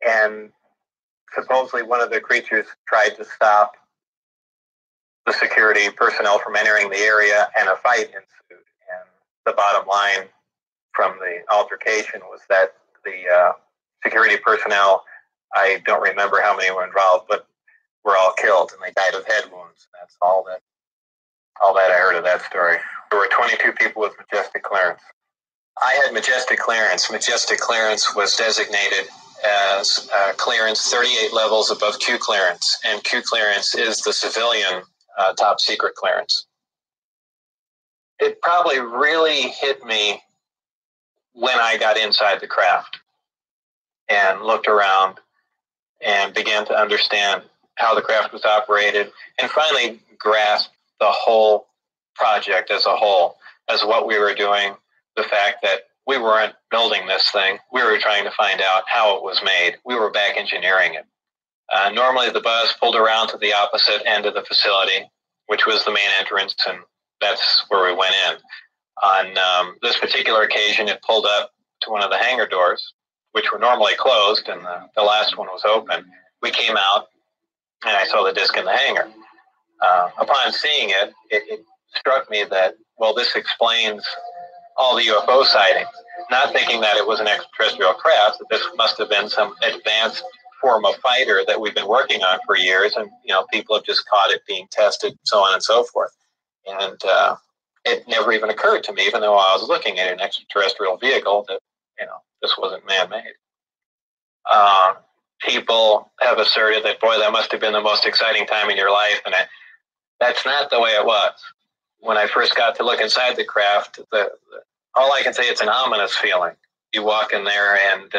And supposedly one of the creatures tried to stop the security personnel from entering the area, and a fight ensued. And the bottom line from the altercation was that the security personnel, I don't remember how many were involved, but were all killed, and they died of head wounds. That's all that I heard of that story. There were 22 people with Majestic clearance. I had Majestic clearance. Majestic clearance was designated as clearance 38 levels above Q clearance, and Q clearance is the civilian top secret clearance. It probably really hit me when I got inside the craft and looked around and began to understand how the craft was operated, and finally grasped the whole project as a whole, as what we were doing, the fact that we weren't building this thing. We were trying to find out how it was made. We were back engineering it. Normally the bus pulled around to the opposite end of the facility, which was the main entrance, and that's where we went in. On this particular occasion, it pulled up to one of the hangar doors, which were normally closed, and the last one was open. We came out, and I saw the disc in the hangar. Upon seeing it, it struck me that, well, this explains all the UFO sightings, not thinking that it was an extraterrestrial craft, that this must have been some advanced form of fighter that we've been working on for years, and people have just caught it being tested, so on and so forth. And it never even occurred to me, even though I was looking at an extraterrestrial vehicle, that this wasn't man-made. People have asserted that, boy, that must have been the most exciting time in your life, and that's not the way it was. When I first got to look inside the craft, all I can say, it's an ominous feeling. You walk in there, and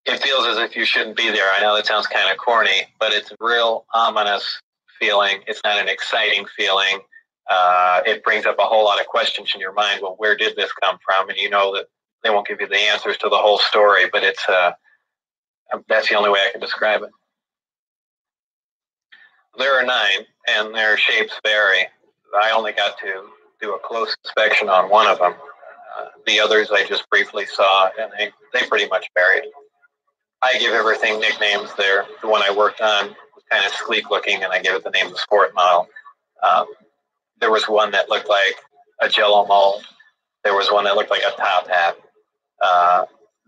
it feels as if you shouldn't be there. I know that sounds kind of corny, but it's a real ominous feeling. It's not an exciting feeling. It brings up a whole lot of questions in your mind. Well, where did this come from? And you know that they won't give you the answers to the whole story, but that's the only way I can describe it. There are 9, and their shapes vary. I only got to do a close inspection on one of them. The others I just briefly saw, and they pretty much varied. I give everything nicknames there. The one I worked on was kind of sleek looking, and I gave it the name of the sport model. There was one that looked like a Jello mold. There was one that looked like a top hat.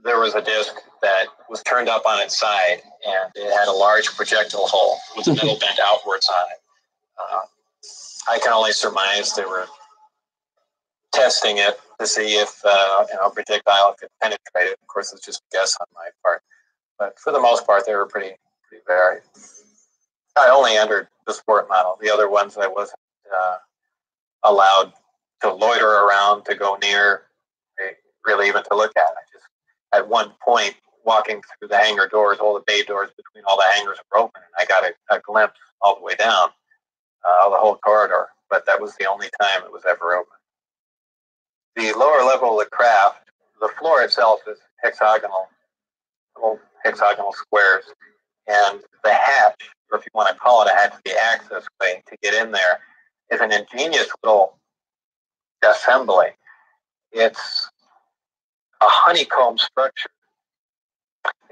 There was a disc that was turned up on its side, and it had a large projectile hole with the metal bent outwards on it. I can only surmise they were testing it to see if a projectile could penetrate it. Of course, it's just a guess on my part. But for the most part, they were pretty varied. I only entered the sport model. The other ones I wasn't allowed to loiter around, to go near, really even to look at. At one point, walking through the hangar doors, all the bay doors between all the hangars were open, and I got a glimpse all the way down the whole corridor. But that was the only time it was ever open. The lower level of the craft, the floor itself is hexagonal, little hexagonal squares, and the hatch, or if you want to call it a hatch, the access way to get in there is an ingenious little assembly. It's a honeycomb structure.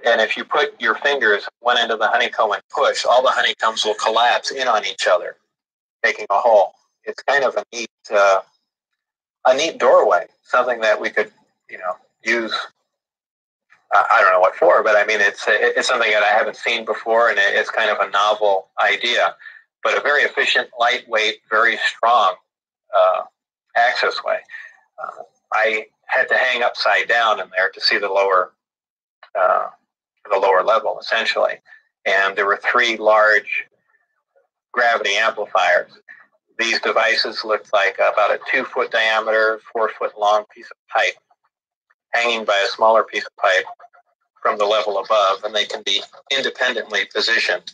And if you put your fingers one end of the honeycomb and push, all the honeycombs will collapse in on each other, making a hole. It's kind of a neat doorway, something that we could, use. I don't know what for, but I mean, it's something that I haven't seen before, and it's kind of a novel idea, but a very efficient, lightweight, very strong access way. I had to hang upside down in there to see the lower level, essentially. And there were 3 large gravity amplifiers. These devices looked like about a 2-foot diameter, 4-foot long piece of pipe hanging by a smaller piece of pipe from the level above, and they can be independently positioned.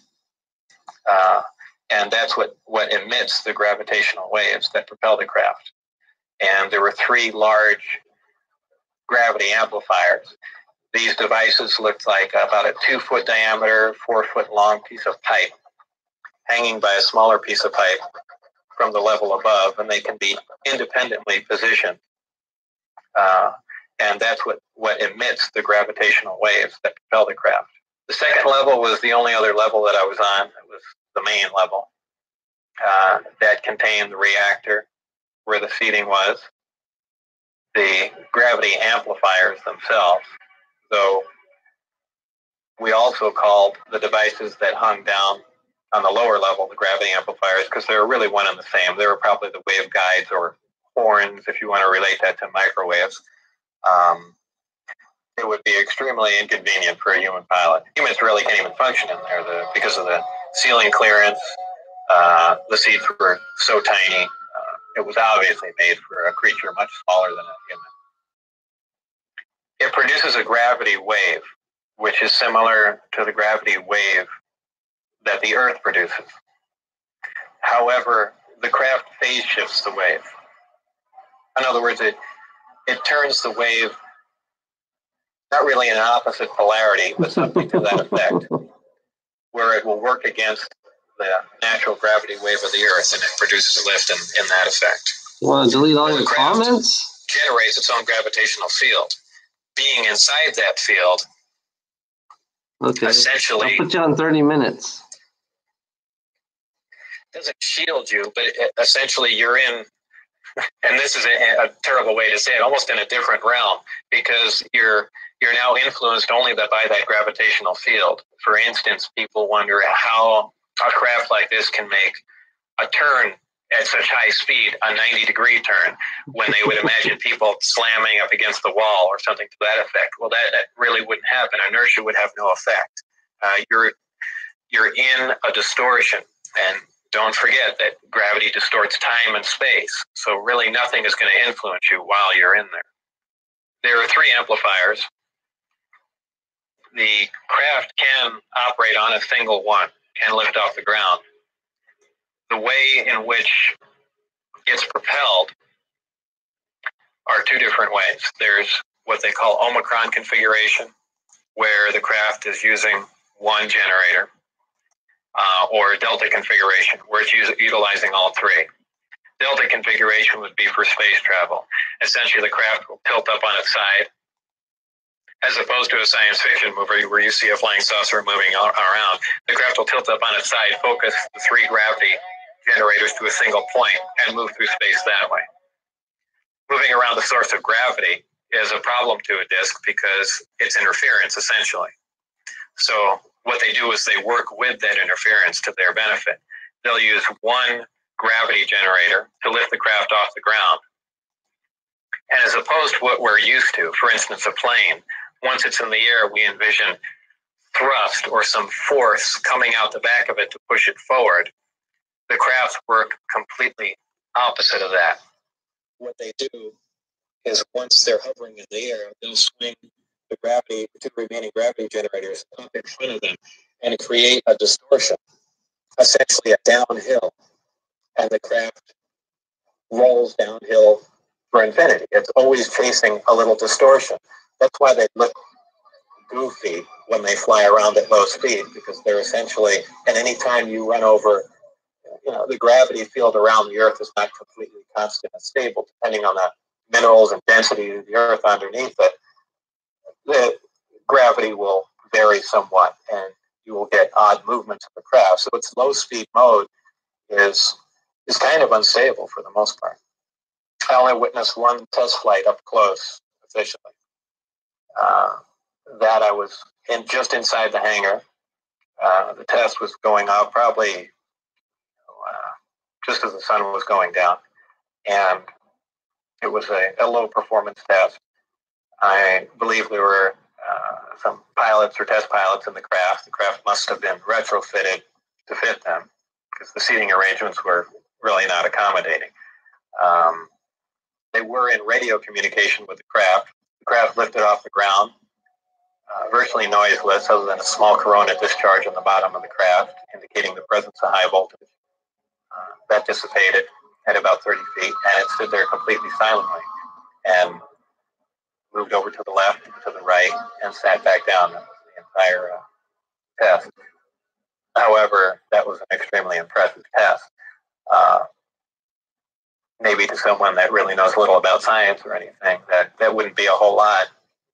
And that's what emits the gravitational waves that propel the craft. And there were 3 large gravity amplifiers. These devices looked like about a 2-foot diameter, 4-foot long piece of pipe hanging by a smaller piece of pipe from the level above, and they can be independently positioned. And that's what emits the gravitational waves that propel the craft. The second level was the only other level that I was on. It was the main level that contained the reactor, where the seating was, the gravity amplifiers themselves, though we also called the devices that hung down on the lower level the gravity amplifiers, because they were really one and the same. They were probably the wave guides or horns, if you want to relate that to microwaves. It would be extremely inconvenient for a human pilot. Humans really can't even function in there because of the ceiling clearance. The seats were so tiny. It was obviously made for a creature much smaller than a human. It produces a gravity wave, which is similar to the gravity wave that the Earth produces. However, the craft phase shifts the wave. In other words, it turns the wave not really in an opposite polarity, but something to that effect, where it will work against the natural gravity wave of the Earth, and it produces a lift in that effect. You want to delete all your comments? Generates its own gravitational field. Being inside that field, okay, essentially, I'll put you on 30 minutes. Doesn't shield you, but essentially you're in, and this is a terrible way to say it, almost in a different realm, because you're now influenced only by that gravitational field. For instance, people wonder how a craft like this can make a turn at such high speed, a 90-degree turn, when they would imagine people slamming up against the wall or something to that effect. Well, that really wouldn't happen. Inertia would have no effect. You're in a distortion, and don't forget that gravity distorts time and space, so really nothing is going to influence you while you're in there. There are 3 amplifiers. The craft can operate on a single one, can lift off the ground. The way in which it's propelled are 2 different ways. There's what they call Omicron configuration, where the craft is using one generator, or Delta configuration, where it's utilizing all 3. Delta configuration would be for space travel. Essentially, the craft will tilt up on its side, as opposed to a science fiction movie where you see a flying saucer moving around. The craft will tilt up on its side, focus the 3 gravity generators to a single point, and move through space that way. Moving around the source of gravity is a problem to a disk because it's interference, essentially. So what they do is they work with that interference to their benefit. They'll use one gravity generator to lift the craft off the ground. And as opposed to what we're used to, for instance, a plane, once it's in the air, we envision thrust or some force coming out the back of it to push it forward. The crafts work completely opposite of that. What they do is once they're hovering in the air, they'll swing the the gravity, the two remaining gravity generators up in front of them and create a distortion, essentially a downhill, and the craft rolls downhill for infinity. It's always chasing a little distortion. That's why they look goofy when they fly around at low speed, because they're essentially, and anytime you run over, the gravity field around the Earth is not completely constant and stable, depending on the minerals and density of the Earth underneath it. The gravity will vary somewhat, and you will get odd movements of the craft. So its low speed mode is kind of unstable for the most part. I only witnessed one test flight up close officially. That I was just inside the hangar. The test was going out probably just as the sun was going down, and it was a low performance test. I believe there were some pilots or test pilots in the craft. The craft must have been retrofitted to fit them, because the seating arrangements were really not accommodating. They were in radio communication with the craft. The craft lifted off the ground, virtually noiseless, other than a small corona discharge on the bottom of the craft, indicating the presence of high voltage. That dissipated at about 30 feet, and it stood there completely silently, and moved over to the left, to the right, and sat back down. That was the entire test. However, that was an extremely impressive test. Maybe to someone that really knows little about science or anything, that wouldn't be a whole lot.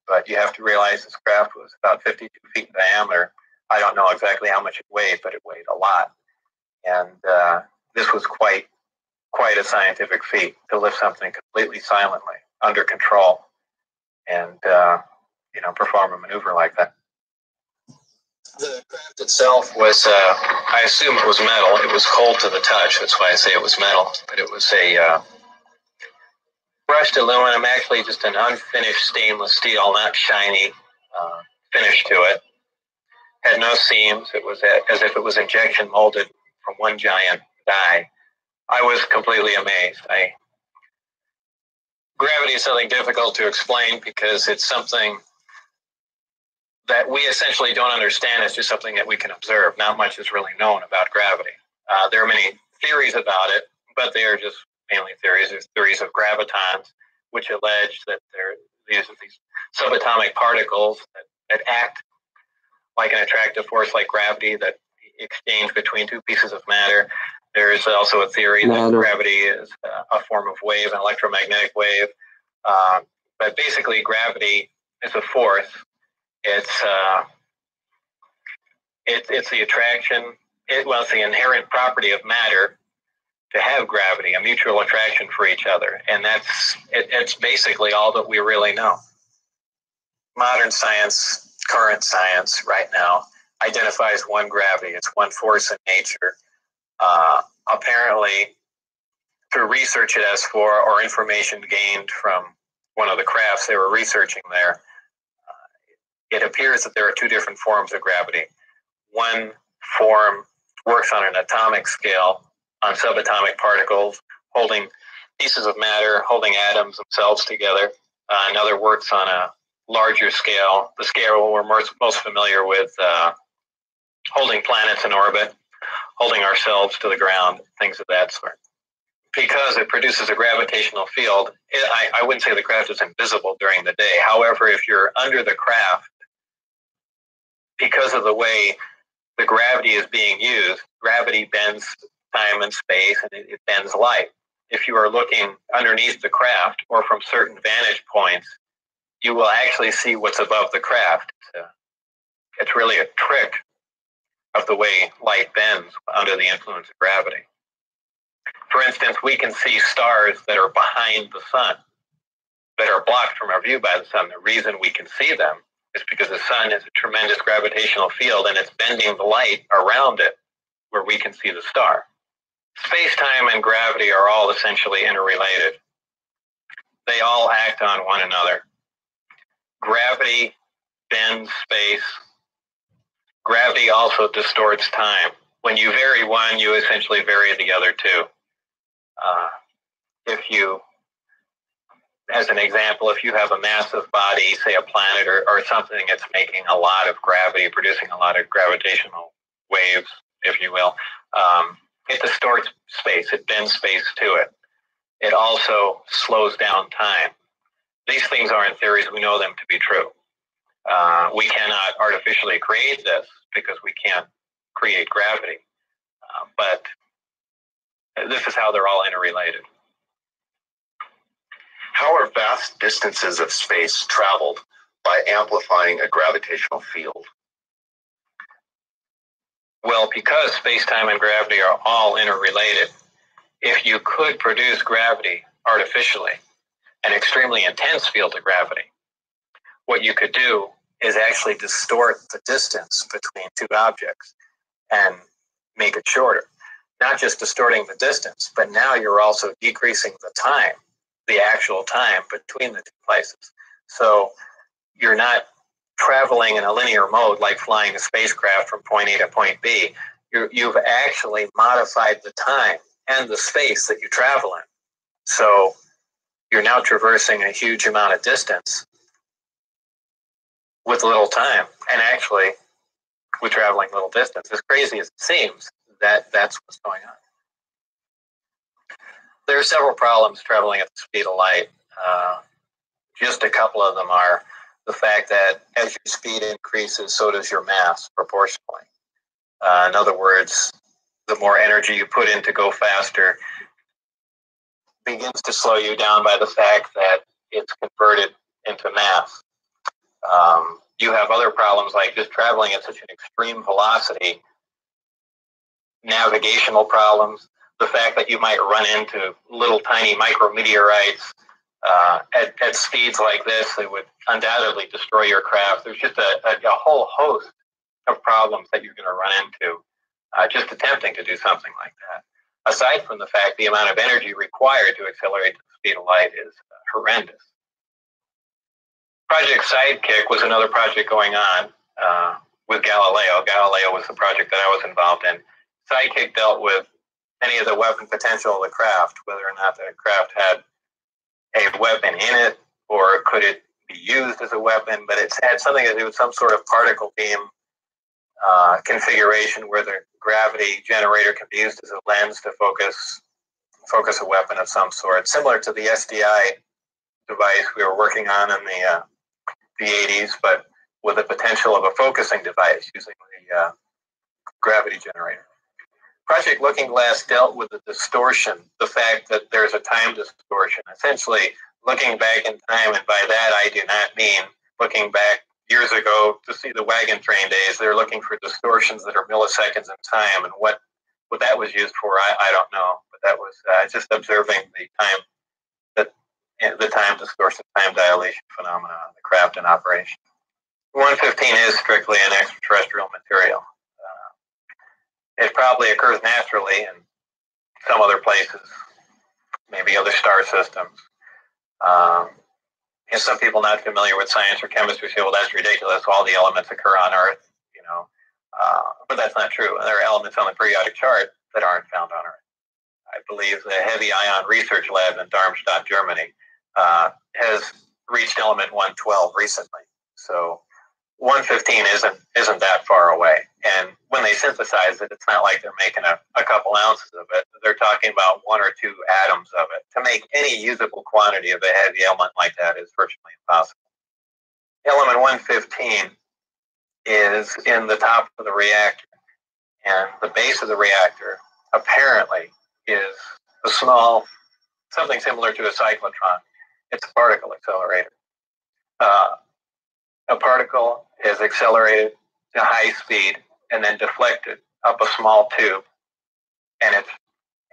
But you have to realize this craft was about 52 feet in diameter. I don't know exactly how much it weighed, but it weighed a lot. And this was quite a scientific feat, to lift something completely silently, under control, and perform a maneuver like that. The craft itself was, I assume it was metal. It was cold to the touch. That's why I say it was metal. But it was a brushed aluminum, actually just an unfinished stainless steel, not shiny finish to it. Had no seams. It was as if it was injection molded from one giant die. I was completely amazed. Gravity is something difficult to explain, because it's something that we essentially don't understand. It's just something that we can observe. Not much is really known about gravity. There are many theories about it, but they are just mainly theories. There's theories of gravitons, which allege that these subatomic particles that act like an attractive force like gravity, that exchange between two pieces of matter. There's also a theory that gravity is a form of wave, an electromagnetic wave. But basically, gravity is a force. It's the attraction. It's the inherent property of matter to have gravity, a mutual attraction for each other, and it's basically all that we really know. Modern science, current science, right now identifies one gravity. It's one force in nature. Apparently, through research at S4 or information gained from one of the crafts they were researching there, it appears that there are two different forms of gravity. One form works on an atomic scale, on subatomic particles, holding pieces of matter, holding atoms themselves together. Another works on a larger scale, the scale we're most familiar with, holding planets in orbit, holding ourselves to the ground, things of that sort. Because it produces a gravitational field, I wouldn't say the craft is invisible during the day. However, if you're under the craft, because of the way the gravity is being used, gravity bends time and space, and it bends light. If you are looking underneath the craft or from certain vantage points, you will actually see what's above the craft. It's really a trick of the way light bends under the influence of gravity. For instance, we can see stars that are behind the sun, that are blocked from our view by the sun. The reason we can see them is because the sun has a tremendous gravitational field, and it's bending the light around it where we can see the star. Space-time and gravity are all essentially interrelated. They all act on one another. Gravity bends space. Gravity also distorts time. When you vary one, you essentially vary the other two. as an example, if you have a massive body, say a planet or something that's making a lot of gravity, producing a lot of gravitational waves, if you will, it distorts space. It bends space to it. It also slows down time. These things aren't theories. We know them to be true. We cannot artificially create this because we can't create gravity. But this is how they're all interrelated. How are vast distances of space traveled by amplifying a gravitational field? Well, because space-time and gravity are all interrelated, if you could produce gravity artificially, an extremely intense field of gravity, what you could do is actually distort the distance between two objects and make it shorter. Not just distorting the distance, but now you're also decreasing the time, the actual time between the two places. So you're not traveling in a linear mode like flying a spacecraft from point A to point B. You've actually modified the time and the space that you travel in. So you're now traversing a huge amount of distance with little time. And actually, with traveling little distance, as crazy as it seems, that's what's going on. There are several problems traveling at the speed of light. Just a couple of them are the fact that as your speed increases, so does your mass proportionally. In other words, the more energy you put in to go faster begins to slow you down by the fact that it's converted into mass. You have other problems like just traveling at such an extreme velocity, navigational problems, the fact that you might run into little tiny micrometeorites at speeds like this that would undoubtedly destroy your craft. There's just a whole host of problems that you're going to run into just attempting to do something like that. Aside from the fact the amount of energy required to accelerate to the speed of light is horrendous. Project Sidekick was another project going on with Galileo. Galileo was the project that I was involved in. Sidekick dealt with any of the weapon potential of the craft, whether or not the craft had a weapon in it or could it be used as a weapon, but it had something to do with some sort of particle beam configuration where the gravity generator can be used as a lens to focus a weapon of some sort, similar to the SDI device we were working on in the 80s, but with the potential of a focusing device using the gravity generator. Project Looking Glass dealt with the distortion, the fact that there's a time distortion. Essentially, looking back in time, and by that I do not mean looking back years ago to see the wagon train days. They're looking for distortions that are milliseconds in time, and what that was used for, I don't know. But that was just observing the time distortion, time dilation phenomena on the craft in operation. 115 is strictly an extraterrestrial material. It probably occurs naturally in some other places, maybe other star systems. And some people not familiar with science or chemistry say, well, that's ridiculous. All the elements occur on Earth, you know. But that's not true. There are elements on the periodic chart that aren't found on Earth. I believe the Heavy Ion Research Lab in Darmstadt, Germany, has reached element 112 recently. So 115 isn't that far away. And when they synthesize it, it's not like they're making a couple ounces of it. They're talking about 1 or 2 atoms of it. To make any usable quantity of a heavy element like that is virtually impossible. Element 115 is in the top of the reactor. And the base of the reactor apparently is a small, something similar to a cyclotron. It's a particle accelerator. A particle is accelerated to high speed and then deflected up a small tube, and it's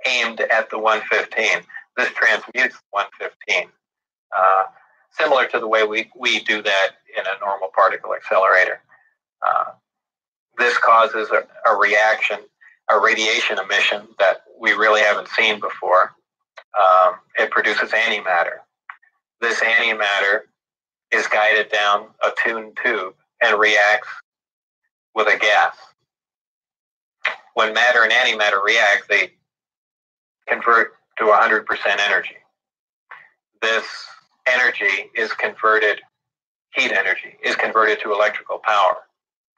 aimed at the 115. This transmutes 115, similar to the way we do that in a normal particle accelerator. This causes a reaction, a radiation emission that we really haven't seen before. It produces antimatter. This antimatter is guided down a tuned tube and reacts with a gas. When matter and antimatter react, they convert to 100% energy. This energy is converted, heat energy is converted to electrical power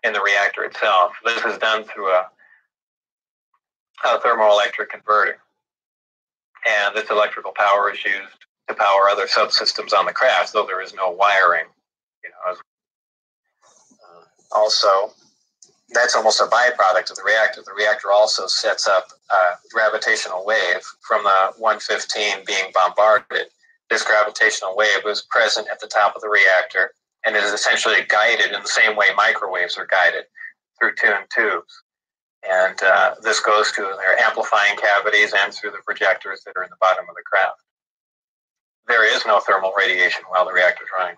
in the reactor itself. This is done through a thermoelectric converter. And this electrical power is used to power other subsystems on the craft, though there is no wiring. Also, that's almost a byproduct of the reactor. The reactor also sets up a gravitational wave from the 115 being bombarded. This gravitational wave was present at the top of the reactor and is essentially guided in the same way microwaves are guided through tuned tubes. And this goes to their amplifying cavities and through the projectors that are in the bottom of the craft. There is no thermal radiation while the reactor is running.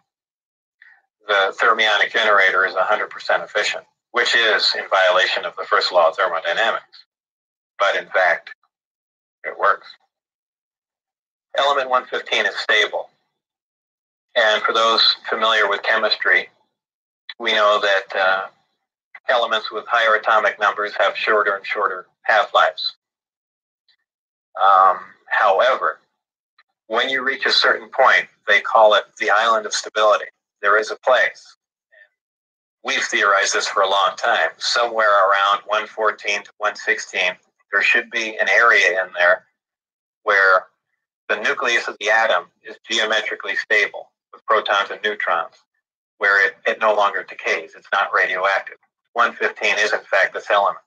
The thermionic generator is 100% efficient, which is in violation of the first law of thermodynamics. But in fact, it works. Element 115 is stable. And for those familiar with chemistry, we know that elements with higher atomic numbers have shorter and shorter half-lives. However, when you reach a certain point, they call it the island of stability. There is a place. We've theorized this for a long time. Somewhere around 114 to 116, there should be an area in there where the nucleus of the atom is geometrically stable with protons and neutrons, where it no longer decays. It's not radioactive. 115 is, in fact, this element.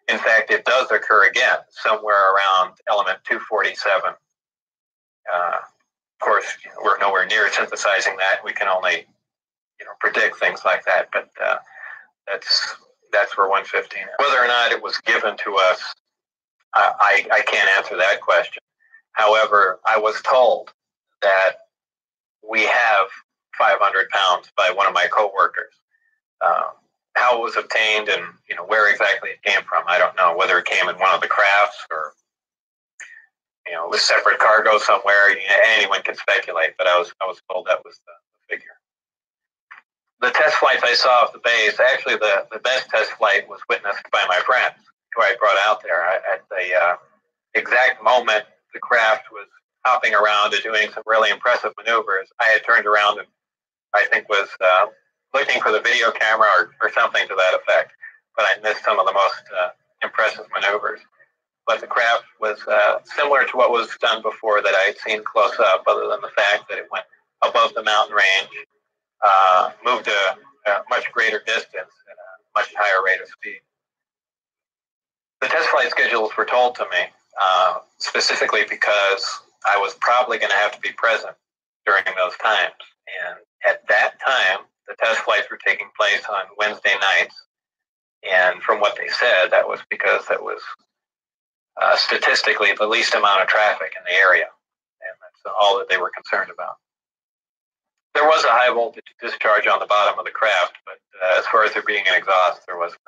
In fact, it does occur again somewhere around element 247. Of course, we're nowhere near synthesizing that. We can only predict things like that, but that's where 115 is. Whether or not it was given to us, I can't answer that question. However, I was told that we have 500 pounds by one of my coworkers. How it was obtained and where exactly it came from, I don't know. Whether it came in one of the crafts or with separate cargo somewhere, anyone can speculate. But I was told that was the figure. The test flights I saw of the base, actually the best test flight was witnessed by my friend, who I brought out there. At the exact moment the craft was hopping around and doing some really impressive maneuvers, I had turned around and I think was looking for the video camera or something to that effect, but I missed some of the most impressive maneuvers. But the craft was similar to what was done before that I had seen close up, other than the fact that it went above the mountain range, moved a much greater distance at a much higher rate of speed. The test flight schedules were told to me specifically because I was probably going to have to be present during those times. And at that time, the test flights were taking place on Wednesday nights. And from what they said, that was because that was statistically the least amount of traffic in the area. And that's all that they were concerned about. There was a high voltage discharge on the bottom of the craft, but as far as there being an exhaust, there wasn't.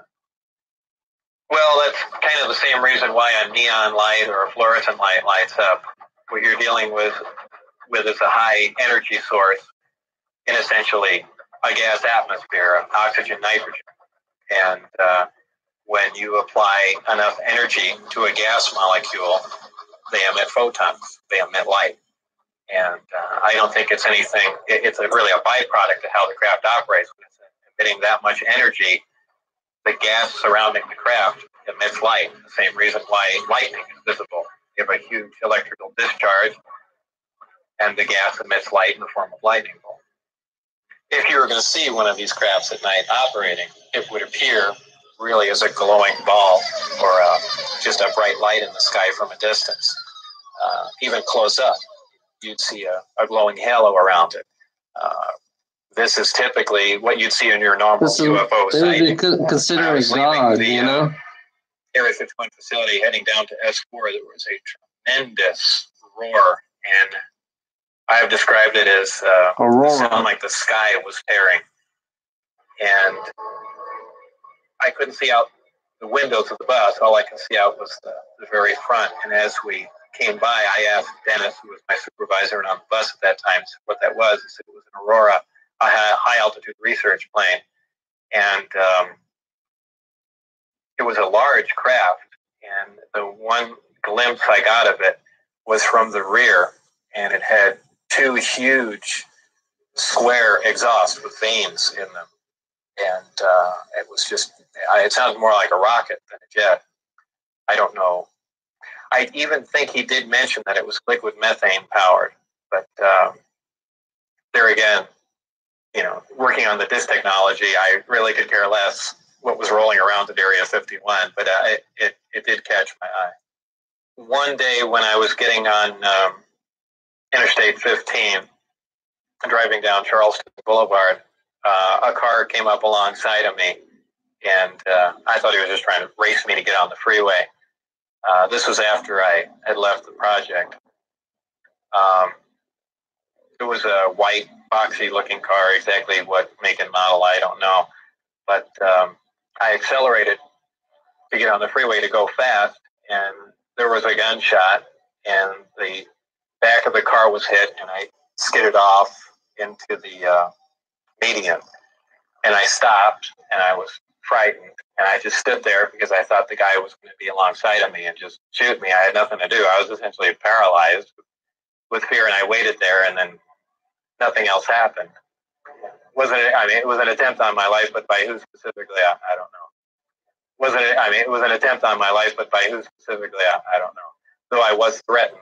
Well, that's kind of the same reason why a neon light or a fluorescent light lights up. What you're dealing with is a high energy source in essentially a gas atmosphere, oxygen, nitrogen. And when you apply enough energy to a gas molecule, they emit photons, they emit light. And I don't think it's anything, it's really a byproduct of how the craft operates. When it's emitting that much energy, the gas surrounding the craft emits light. The same reason why lightning is visible. You have a huge electrical discharge, and the gas emits light in the form of lightning bolt. If you were going to see one of these crafts at night operating, it would appear really as a glowing ball or just a bright light in the sky from a distance. Even close up, you'd see a glowing halo around it. This is typically what you'd see in your normal UFO sighting. Consider it God, Area 51 facility heading down to S4, there was a tremendous roar, and I have described it as sounded like the sky was tearing. And I couldn't see out the windows of the bus. All I could see out was the very front. And as we came by, I asked Dennis, who was my supervisor and on the bus at that time, what that was. He said it was an Aurora, a high-altitude research plane. And it was a large craft. And the one glimpse I got of it was from the rear. And it had two huge square exhausts with vanes in them. And it was just, it sounded more like a rocket than a jet. I don't know. I even think he did mention that it was liquid methane powered. But there again, you know, working on this technology, I really could care less what was rolling around at Area 51, but it did catch my eye. One day when I was getting on Interstate 15, driving down Charleston Boulevard, a car came up alongside of me, and I thought he was just trying to race me to get on the freeway. This was after I had left the project. It was a white, boxy-looking car. Exactly what make and model, I don't know. But I accelerated to get on the freeway to go fast, and there was a gunshot, and the back of the car was hit, and I skidded off into the median. And I stopped, and I was frightened, and I just stood there because I thought the guy was going to be alongside of me and just shoot me. I had nothing to do. I was essentially paralyzed with fear, and I waited there, and then nothing else happened. It was an attempt on my life, but by who specifically, I don't know. It was an attempt on my life, but by who specifically, I don't know. Though I was threatened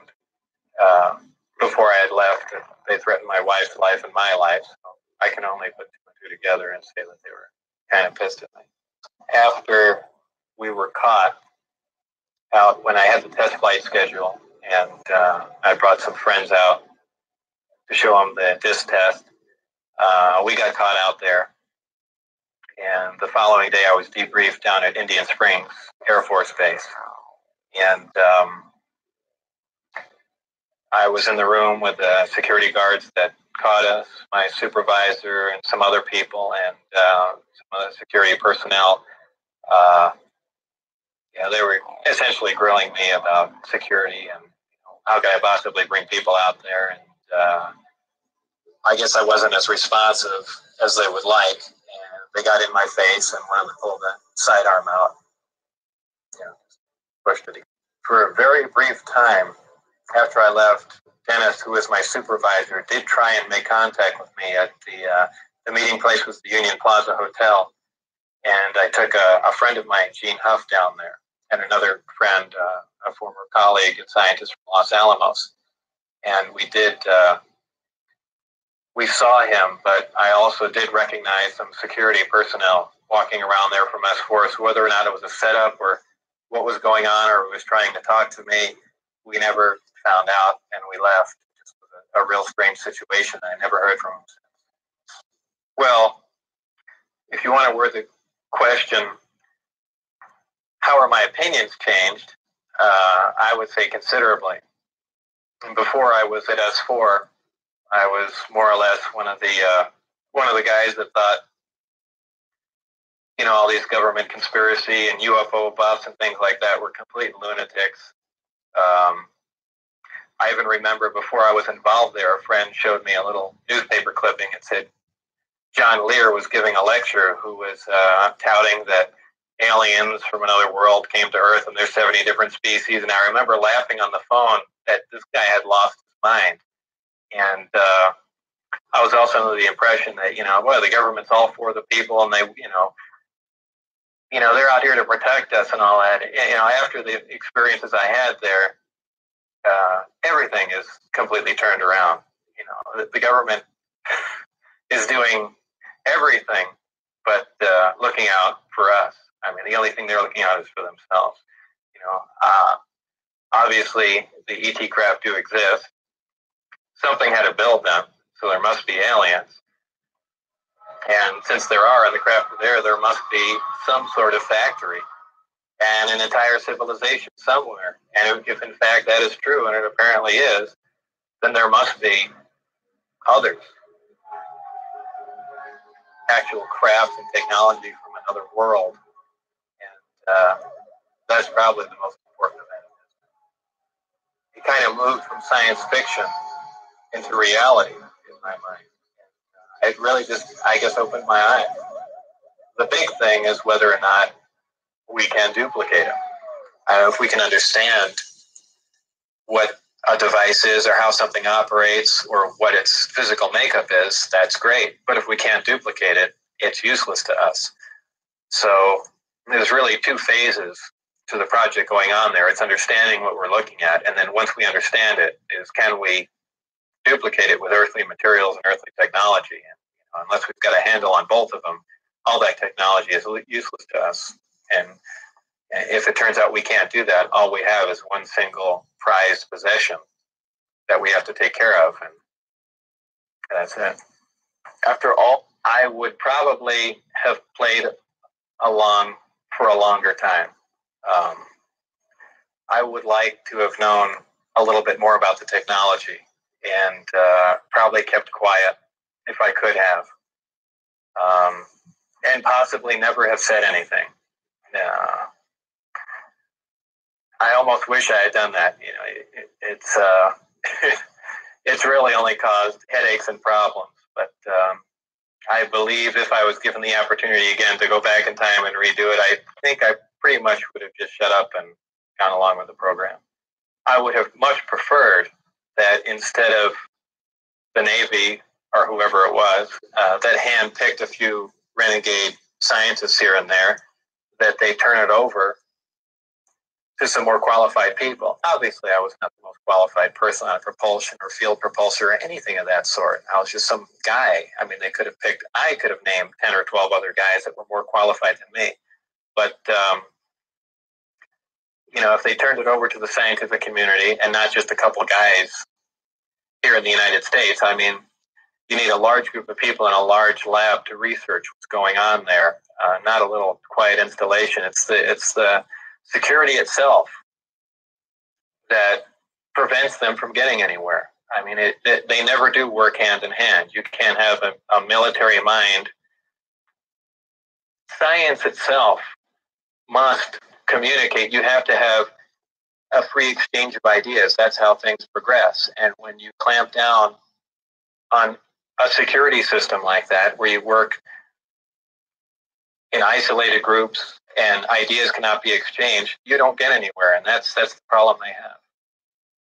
before I had left. They threatened my wife's life and my life. So I can only put two and two together and say that they were kind of pissed at me. After we were caught out, when I had the test flight schedule, and I brought some friends out to show them the disc test, we got caught out there. And the following day, I was debriefed down at Indian Springs Air Force Base. And I was in the room with the security guards that caught us, my supervisor, and some other people, and some other security personnel. They were essentially grilling me about security and how could I possibly bring people out there. And I guess I wasn't as responsive as they would like. And they got in my face and wanted to pull the sidearm out. Pushed it. For a very brief time after I left, Dennis, who was my supervisor, did try and make contact with me at the meeting place was the Union Plaza Hotel. And I took a friend of mine, Gene Huff, down there, and another friend, a former colleague and scientist from Los Alamos. And we saw him, but I also did recognize some security personnel walking around there from S-Force. Whether or not it was a setup or what was going on or was trying to talk to me, we never found out, and we left. It just was a real strange situation. I never heard from him since. Well, if you want to word the question, how are my opinions changed? I would say considerably. And before I was at S4, I was more or less one of the guys that thought, all these government conspiracy and UFO buffs and things like that were complete lunatics. I even remember before I was involved there, a friend showed me a little newspaper clipping. It said John Lear was giving a lecture who was touting that aliens from another world came to Earth and there's 70 different species. And I remember laughing on the phone that this guy had lost his mind. And I was also under the impression that, the government's all for the people and they, they're out here to protect us and all that. After the experiences I had there, everything is completely turned around. The government is doing everything but looking out for us. The only thing they're looking out is for themselves. Obviously the ET craft do exist. Something had to build them, so there must be aliens. And since there are, and the craft are there must be some sort of factory and an entire civilization somewhere. And if in fact that is true, and it apparently is, then there must be others. Actual craft and technology from another world. And that's probably the most important event. It kind of moved from science fiction into reality in my mind. It really just, I guess, opened my eyes. The big thing is whether or not we can duplicate them. If we can understand what a device is or how something operates or what its physical makeup is, that's great. But if we can't duplicate it, it's useless to us. So there's really two phases to the project going on there. It's understanding what we're looking at, and then once we understand it, is can we duplicate it with earthly materials and earthly technology? And unless we've got a handle on both of them, all that technology is useless to us. And if it turns out we can't do that, all we have is one single prized possession that we have to take care of, and that's it. After all, I would probably have played along for a longer time. I would like to have known a little bit more about the technology and probably kept quiet if I could have, and possibly never have said anything. I almost wish I had done that. You know, it's really only caused headaches and problems. But I believe if I was given the opportunity again to go back in time and redo it, I think I pretty much would have just shut up and gone along with the program. I would have much preferred that instead of the Navy or whoever it was that handpicked a few renegade scientists here and there, that they turn it over to some more qualified people. Obviously, I was not the most qualified person on propulsion or field propulsor or anything of that sort. I was just some guy. I mean, I could have named 10 or 12 other guys that were more qualified than me. But, you know, if they turned it over to the scientific community and not just a couple of guys here in the United States, I mean, you need a large group of people in a large lab to research what's going on there, not a little quiet installation. It's the security itself that prevents them from getting anywhere. I mean, they never do work hand in hand. You can't have a military mind. Science itself must communicate. You have to have a free exchange of ideas. That's how things progress. And when you clamp down on a security system like that, where you work in isolated groups and ideas cannot be exchanged, you don't get anywhere. And that's the problem they have.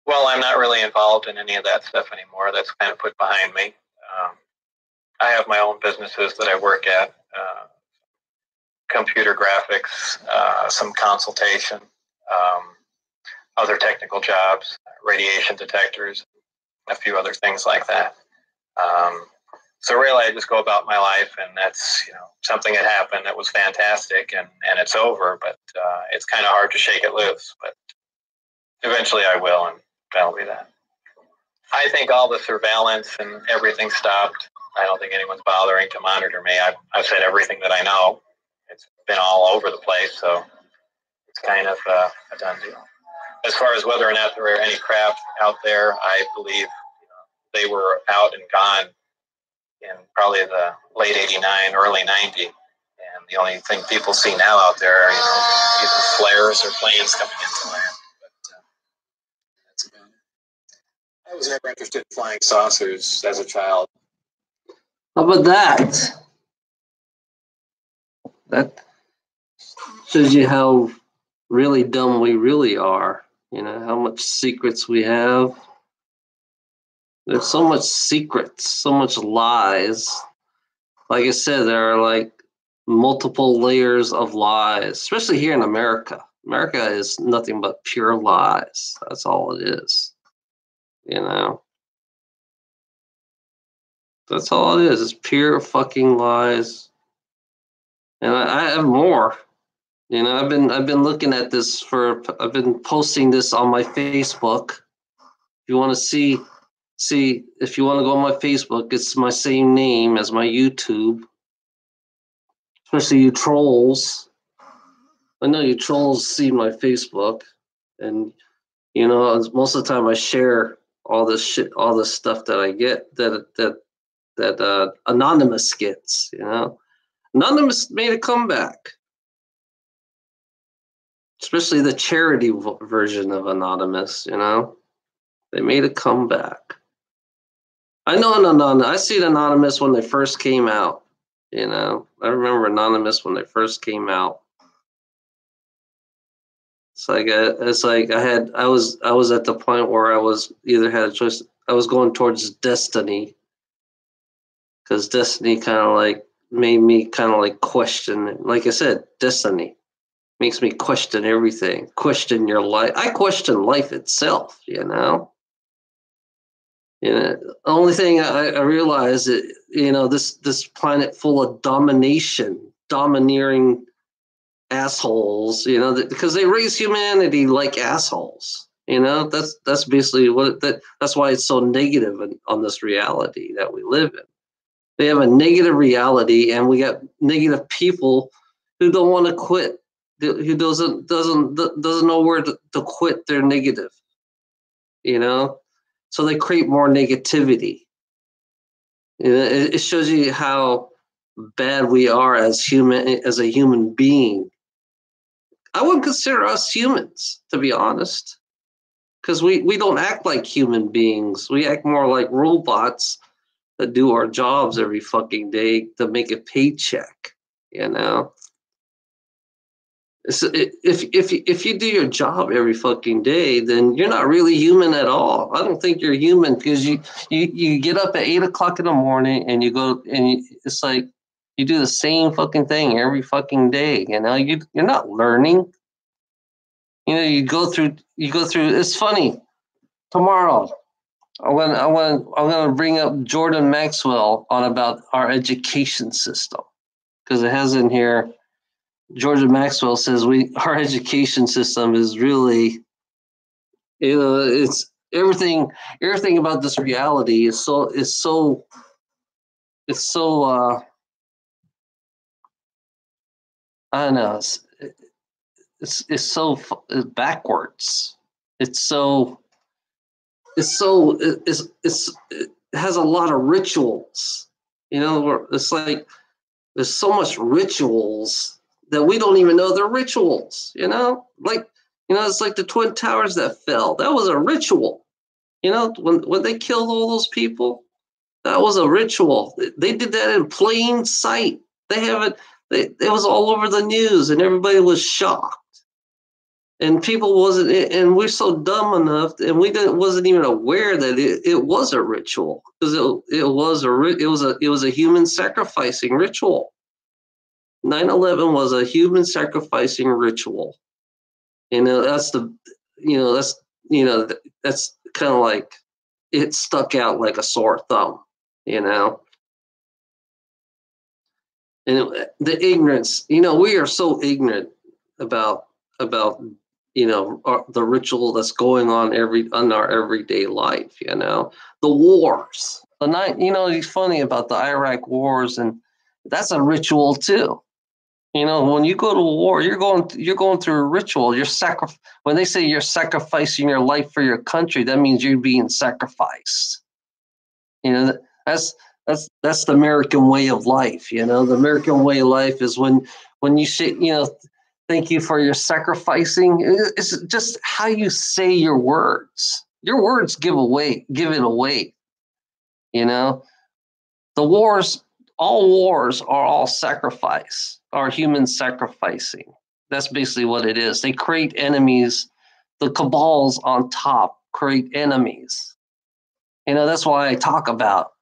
Well, I'm not really involved in any of that stuff anymore. That's kind of put behind me. I have my own businesses that I work at, computer graphics, some consultation, other technical jobs, radiation detectors, a few other things like that. So really, I just go about my life, and that's, you know, something that happened that was fantastic, and it's over. But it's kind of hard to shake it loose. But eventually, I will, and that'll be that. I think all the surveillance and everything stopped. I don't think anyone's bothering to monitor me. I've said everything that I know. It's been all over the place, so it's kind of a done deal. As far as whether or not there were any craft out there, I believe they were out and gone in probably the late '89, early '90, and the only thing people see now out there are, either flares or planes coming into land. But that's about it. I was never interested in flying saucers as a child. How about that? That shows you how really dumb we really are. You know, how much secrets we have. There's so much secrets, so much lies. Like I said, there are like multiple layers of lies, especially here in America. America is nothing but pure lies. That's all it is. You know? That's all it is. It's pure fucking lies. And I have more. You know, I've been looking at this I've been posting this on my Facebook. If you want to see if you want to go on my Facebook, it's my same name as my YouTube. Especially you trolls. I know you trolls see my Facebook, and you know, most of the time I share all this shit, all this stuff that I get that Anonymous gets. You know, Anonymous made a comeback. Especially the charity version of Anonymous, you know, they made a comeback. I know I seen Anonymous when they first came out. You know, I remember Anonymous when they first came out. I was at the point where I was either had a choice. I was going towards destiny, because destiny kind of like made me kind of like question. Like I said, destiny makes me question everything, question your life. I question life itself, you know. The only thing I realize that, you know, this planet full of domineering assholes, you know, because they raise humanity like assholes. You know, that's basically that's why it's so negative on this reality that we live in. They have a negative reality, and we got negative people who don't want to quit, who doesn't know where to quit their negative. You know, so they create more negativity. You know, it shows you how bad we are as a human being. I wouldn't consider us humans, to be honest, because we don't act like human beings. We act more like robots that do our jobs every fucking day to make a paycheck. You know, so if you do your job every fucking day, then you're not really human at all. I don't think you're human, because you get up at 8 o'clock in the morning and you go and it's like you do the same fucking thing every fucking day. You know, you're not learning. You know, you go through. It's funny. Tomorrow, I'm gonna bring up Jordan Maxwell on about our education system, because it has in here. Jordan Maxwell says our education system is really, you know, it's everything about this reality is so I don't know, it's so backwards. It has a lot of rituals. You know, it's like there's so much rituals that we don't even know they're rituals. You know, like, you know, it's like the Twin Towers that fell. That was a ritual. You know, when they killed all those people, that was a ritual. They did that in plain sight. It was all over the news, and everybody was shocked. And people wasn't, and we're so dumb enough, and wasn't even aware that it was a ritual, because it was a human sacrificing ritual. 9/11 was a human sacrificing ritual. You know, that's kind of like it stuck out like a sore thumb. You know, and the ignorance. You know, we are so ignorant about you know, the ritual that's going on on our everyday life. You know, the wars. You know, it's funny about the Iraq wars, and that's a ritual too. You know, when you go to war, you're going through a ritual. When they say you're sacrificing your life for your country, that means you're being sacrificed. You know, that's the American way of life. You know, the American way of life is when you say, you know, thank you for your sacrificing. It's just how you say your words. Your words give it away. You know, all wars are all sacrifice, are human sacrificing. That's basically what it is. They create enemies. The cabals on top create enemies. You know, that's why I talk about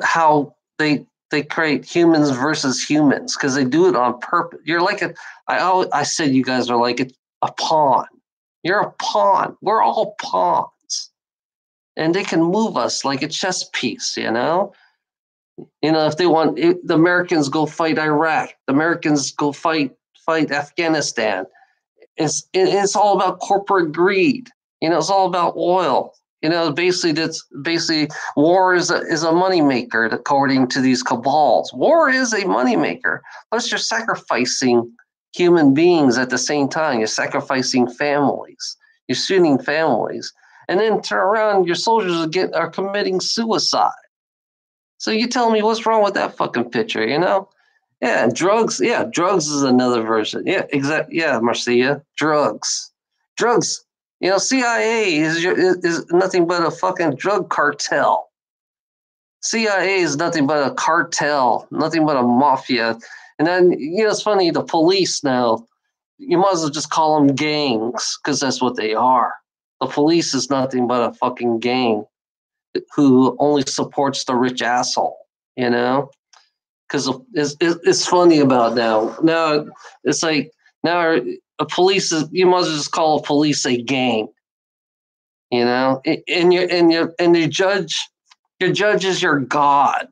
how they create humans versus humans, because they do it on purpose. You're like I said you guys are like a pawn. You're a pawn. We're all pawns. And they can move us like a chess piece, you know? You know, if they want, the Americans go fight Iraq. The Americans go fight Afghanistan. It's all about corporate greed. You know, it's all about oil. You know, basically war is a moneymaker, according to these cabals. War is a moneymaker. Plus, you're sacrificing human beings at the same time. You're sacrificing families. You're shooting families. And then turn around, your soldiers are committing suicide. So you tell me what's wrong with that fucking picture, you know? Yeah, drugs. Yeah, drugs is another version. Yeah, exactly. Yeah, Marcia, drugs. You know, CIA is nothing but a fucking drug cartel. CIA is nothing but a cartel, nothing but a mafia. And then, it's funny, the police now, you might as well just call them gangs, because that's what they are. The police is nothing but a fucking gang who only supports the rich asshole, Because it's funny about now. Now, it's like, now a police is, you might as well just call a police a gang, and your judge is your God.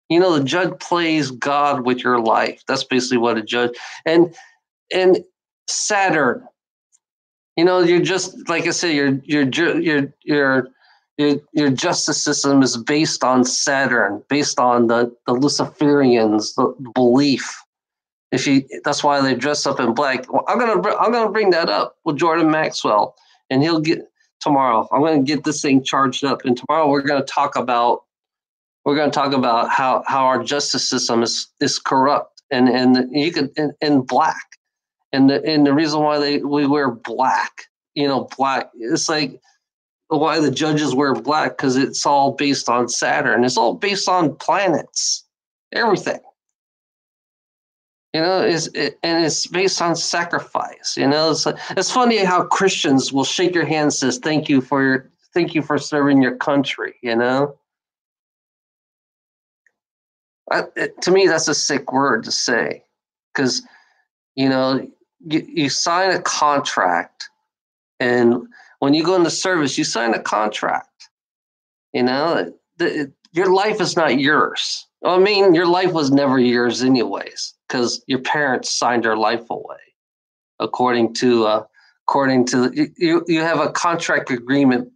The judge plays God with your life. That's basically what a judge. And Saturn, you're just, like I say, your justice system is based on Saturn, based on the Luciferians, the belief. That's why they dress up in black. Well, I'm gonna bring that up with Jordan Maxwell, and he'll get tomorrow. I'm gonna get this thing charged up, and tomorrow we're gonna talk about how our justice system is corrupt, and you could in black, and the reason why we wear black, black. It's like why the judges wear black, because it's all based on Saturn. It's all based on planets, everything. It's based on sacrifice. It's funny how Christians will shake your hand and says thank you for serving your country. To me, that's a sick word to say, because you sign a contract, and when you go into service, you sign a contract. Your life is not yours. I mean, your life was never yours anyways, because your parents signed your life away. According to you have a contract agreement,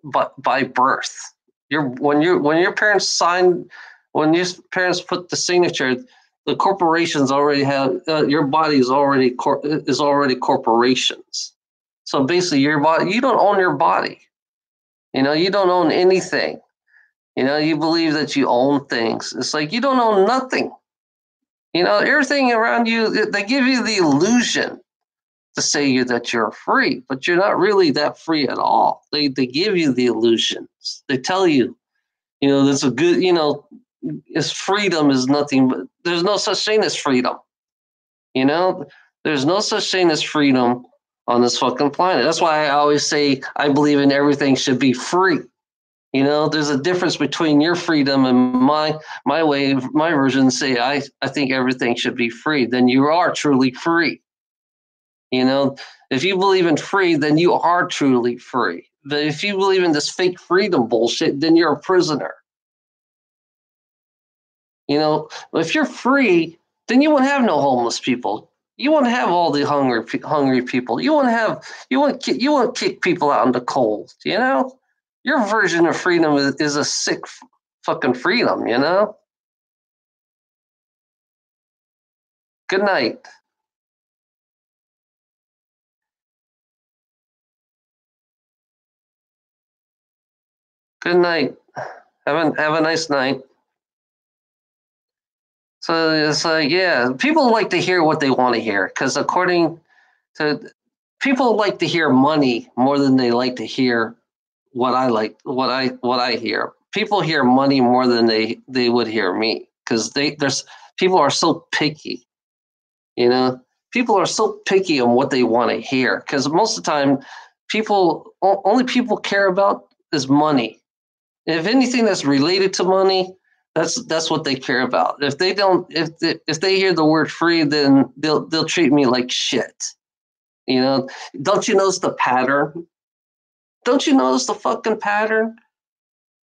but by birth. When your parents put the signature, the corporations already have your body is already corporations. So basically, your body, you don't own your body. You don't own anything. You believe that you own things. It's like you don't own nothing. Everything around you, they give you the illusion to say that you're free, but you're not really that free at all. They give you the illusions. They tell you, there's a good, is freedom is nothing, but there's no such thing as freedom. There's no such thing as freedom on this fucking planet. That's why I always say I believe in everything should be free. There's a difference between your freedom and my way, my version. Say I think everything should be free. Then you are truly free. If you believe in free, then you are truly free. But if you believe in this fake freedom bullshit, then you're a prisoner. If you're free, then you won't have no homeless people. You won't have all the hungry people. You won't kick people out in the cold. Your version of freedom is a sick fucking freedom. Good night. Good night. Have a nice night. So it's like, yeah, people like to hear what they want to hear, because according to people like to hear money more than they like to hear what I hear. People hear money more than they would hear me, because people are so picky. People are so picky on what they want to hear, because most of the time only people care about is money. If anything that's related to money, that's what they care about. If they hear the word free, then they'll treat me like shit. Don't you notice the pattern? Don't you notice the fucking pattern?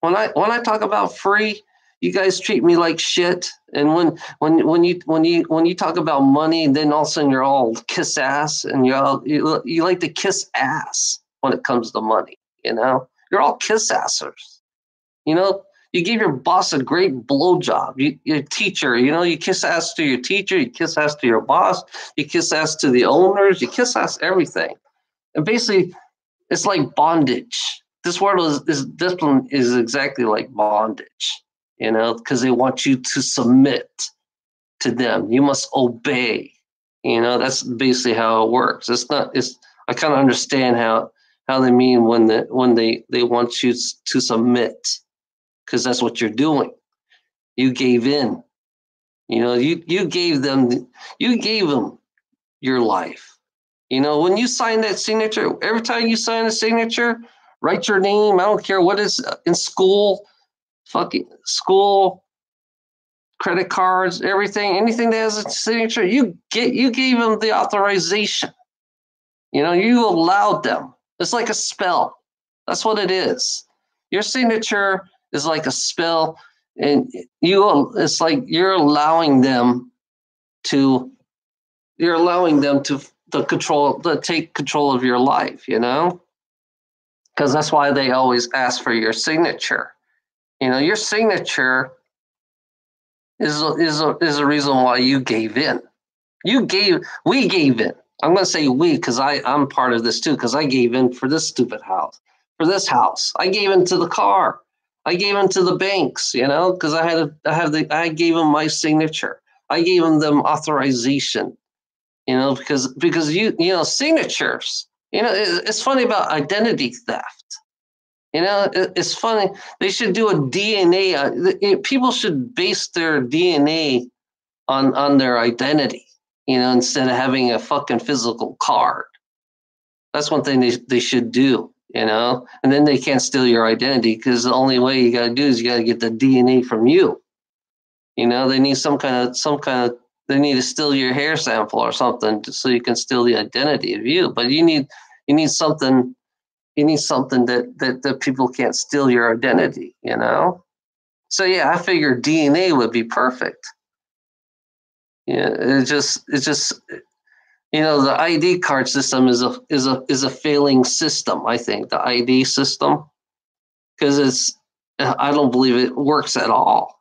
When I talk about free, you guys treat me like shit. And when you talk about money, then all of a sudden you're all kiss ass, and you like to kiss ass when it comes to money. You're all kiss assers. You give your boss a great blowjob. Your teacher, you kiss ass to your teacher, you kiss ass to your boss, you kiss ass to the owners, you kiss ass everything. And basically, it's like bondage. This world is exactly like bondage, because they want you to submit to them. You must obey. That's basically how it works. I kind of understand how they mean when they want you to submit. Because that's what you're doing. You gave in. You know, you gave them your life. You know, when you sign that signature, every time you sign a signature, write your name. I don't care what is in school, fucking school, credit cards, everything, anything that has a signature, you gave them the authorization. You know, you allowed them. It's like a spell. That's what it is. Your signature is like a spell, and it's like you're allowing them to take control of your life, you know? Because that's why they always ask for your signature. You know, your signature is a reason why you gave in. We gave in. I'm going to say we because I'm part of this too, because I gave in for this stupid house, I gave in to the car. I gave in to the banks, you know, because I gave them my signature. I gave them authorization, you know, because you know, signatures, you know, it's funny about identity theft. You know, it's funny. They should do a DNA. People should base their DNA on their identity, you know, instead of having a fucking physical card. That's one thing they should do, you know, and then they can't steal your identity because the only way you got to do is you got to get the DNA from you. You know, they need some kind of, they need to steal your hair sample or something so you can steal the identity of you. But you need something that people can't steal your identity, you know? So yeah, I figured DNA would be perfect. Yeah, it's just you know, the ID card system is a failing system, I think, the ID system, because I don't believe it works at all.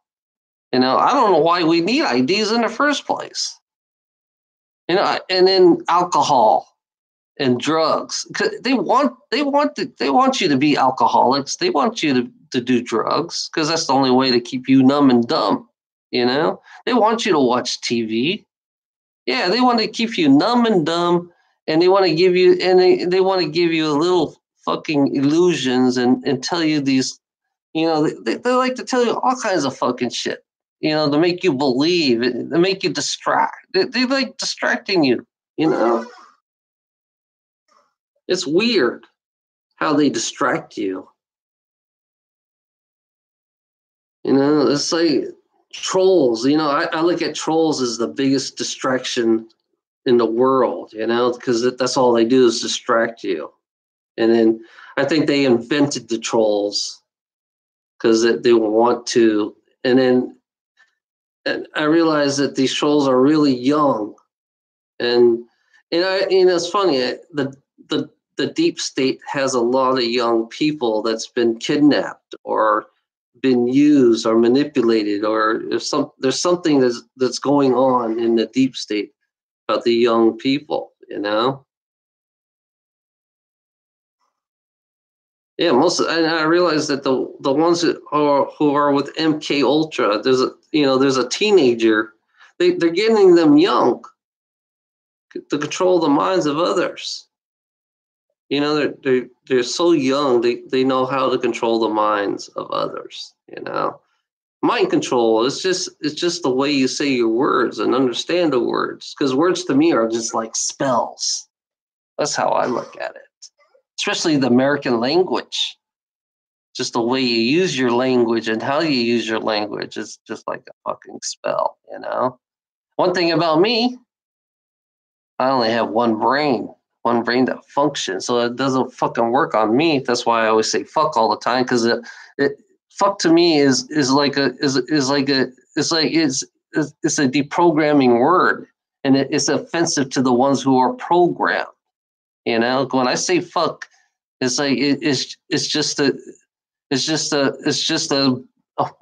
You know, I don't know why we need IDs in the first place. You know, and then alcohol and drugs. They want you to be alcoholics. They want you to do drugs because that's the only way to keep you numb and dumb. You know, they want you to watch TV. Yeah, they want to keep you numb and dumb, and they want to give you they want to give you a little fucking illusions and tell you these, you know, they like to tell you all kinds of fucking shit, you know, to make you believe, to make you distract. They like distracting you, you know. It's weird how they distract you. You know, it's like trolls. You know, I look at trolls as the biggest distraction in the world, you know, because that's all they do is distract you. And then I think they invented the trolls because they want to. And then I realized that these trolls are really young. And it's funny, the deep state has a lot of young people that's been kidnapped or been used or manipulated, or there's something that's going on in the deep state about the young people, you know. Yeah, and I realize that the ones who are with MK Ultra, there's a teenager, they're getting them young to control the minds of others. You know, they're so young, they know how to control the minds of others, you know. Mind control is just the way you say your words and understand the words, because words to me are just like spells. That's how I look at it, especially the American language. Just the way you use your language and how you use your language is just like a fucking spell, you know. One thing about me, I only have one brain that functions, so it doesn't fucking work on me. That's why I always say fuck all the time, because fuck to me is like a deprogramming word, and it's offensive to the ones who are programmed. You know, when I say fuck, it's like it's just a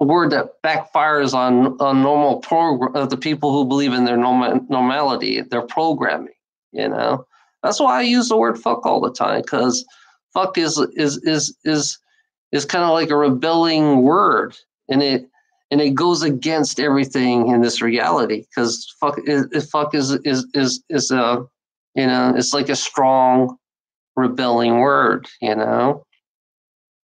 word that backfires on normal the people who believe in their normality, their programming. You know, that's why I use the word fuck all the time, because fuck is kind of like a rebelling word, and it goes against everything in this reality, because fuck is you know, it's like a strong rebelling word, you know.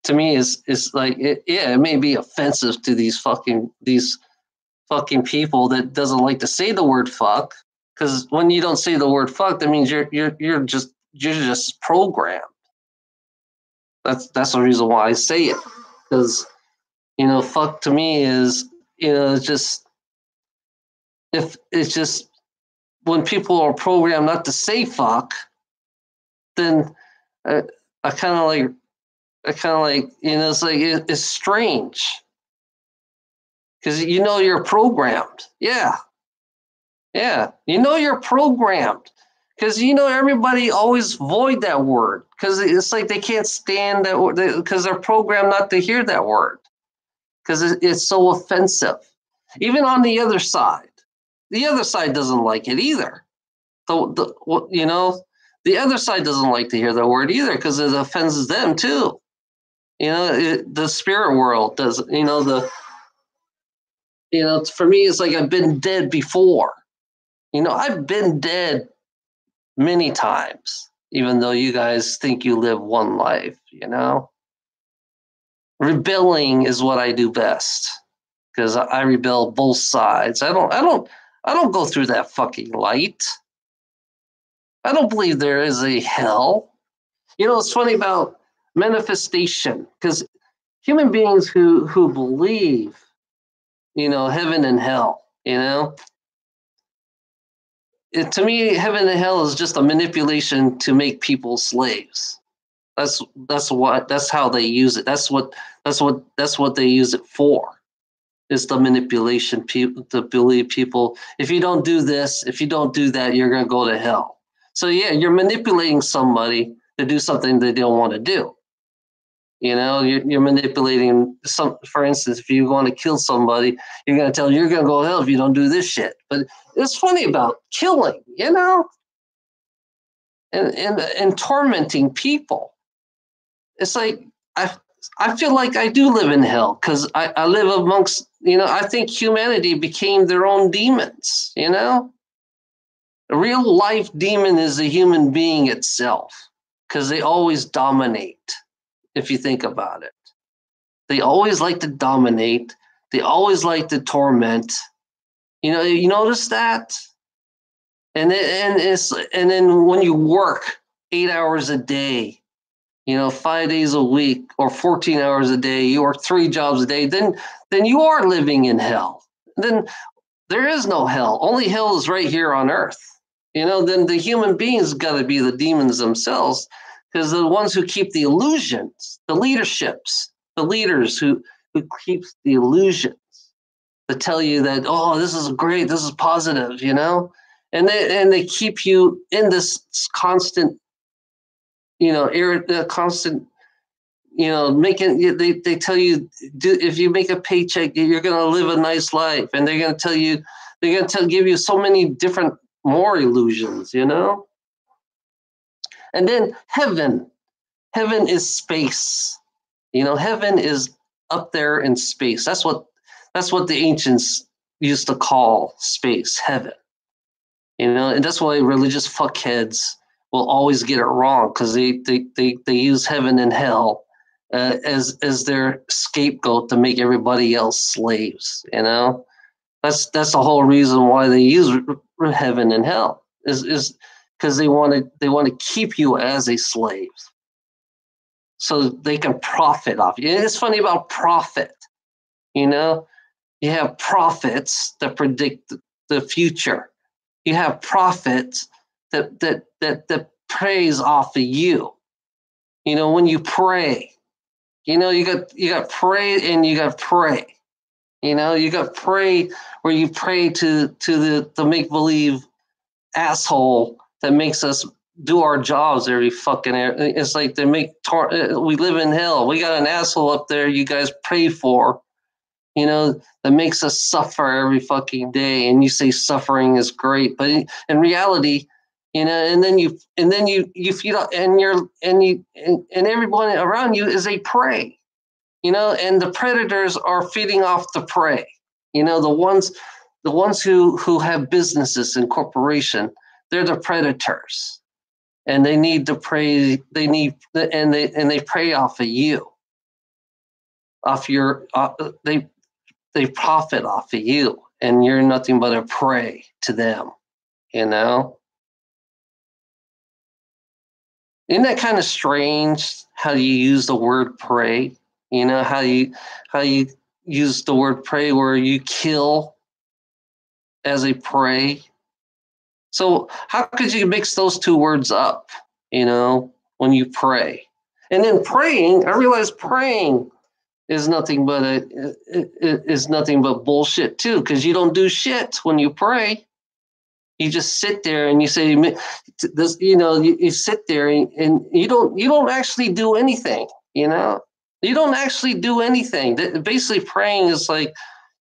To me, it's like it may be offensive to these fucking people that doesn't like to say the word fuck, because when you don't say the word fuck, that means you're just programmed. That's the reason why I say it, because fuck to me is it's just, if it's just when people are programmed not to say fuck, then I kind of like it's like it's strange, because you're programmed. Yeah, you're programmed, because everybody always avoid that word, because it's like they can't stand that word, because they're programmed not to hear that word, because it's so offensive. Even on the other side doesn't like it either. The other side doesn't like to hear that word either, because it offends them too. The spirit world does. For me, it's like I've been dead before. I've been dead many times, even though you guys think you live one life. Rebelling is what I do best, because I rebel both sides. I don't go through that fucking light. I don't believe there is a hell. It's funny about manifestation, because human beings who believe, heaven and hell, to me, heaven and hell is just a manipulation to make people slaves. That's how they use it. That's what they use it for. Is the manipulation people to believe people, if you don't do this, if you don't do that, you're going to go to hell. So yeah, you're manipulating somebody to do something they don't want to do. You're manipulating some. For instance, if you want to kill somebody, you're going to tell them you're going to go to hell if you don't do this shit. But it's funny about killing, and tormenting people. It's like I feel like I do live in hell, because I live amongst, I think humanity became their own demons, A real life demon is a human being itself, because they always dominate, if you think about it. They always like to dominate. They always like to torment. You notice that? And then when you work 8 hours a day, 5 days a week, or 14 hours a day, you work 3 jobs a day, then you are living in hell. Then there is no hell. Only hell is right here on earth. Then the human beings got to be the demons themselves, because they're the ones who keep the illusions, the leaderships, the leaders who keeps the illusions, to tell you that, oh, this is great, this is positive, and they keep you in this constant, constant, making. They tell you, if you make a paycheck, you're going to live a nice life, and they're going to tell you, give you so many different more illusions, And then heaven is space. Heaven is up there in space. That's what the ancients used to call space, heaven. And that's why religious fuckheads will always get it wrong, because they use heaven and hell as their scapegoat to make everybody else slaves. That's the whole reason why they use heaven and hell, is because they want to keep you as a slave, so they can profit off you. And it's funny about profit. You have prophets that predict the future. You have prophets that praise off of you. When you pray, you got pray and you got pray. You got pray where you pray to the make believe asshole that makes us do our jobs every fucking. It's like they we live in hell. We got an asshole up there you guys pray for, that makes us suffer every fucking day. And you say suffering is great, but in reality, and then you feed up, and everyone around you is a prey, and the predators are feeding off the prey. The ones who have businesses and corporation, they're the predators, and they need to prey. They prey off of you, off your. They profit off of you, and you're nothing but a prey to them, you know? Isn't that kind of strange how you use the word prey? You know, how you use the word prey where you kill as a prey. So how could you mix those two words up, you know, when you pray? And then praying, I realize praying is nothing but bullshit too, because you don't do shit when you pray. You just sit there and you say this, you know, you sit there and you don't actually do anything, you know. You don't actually do anything. Basically, praying is like,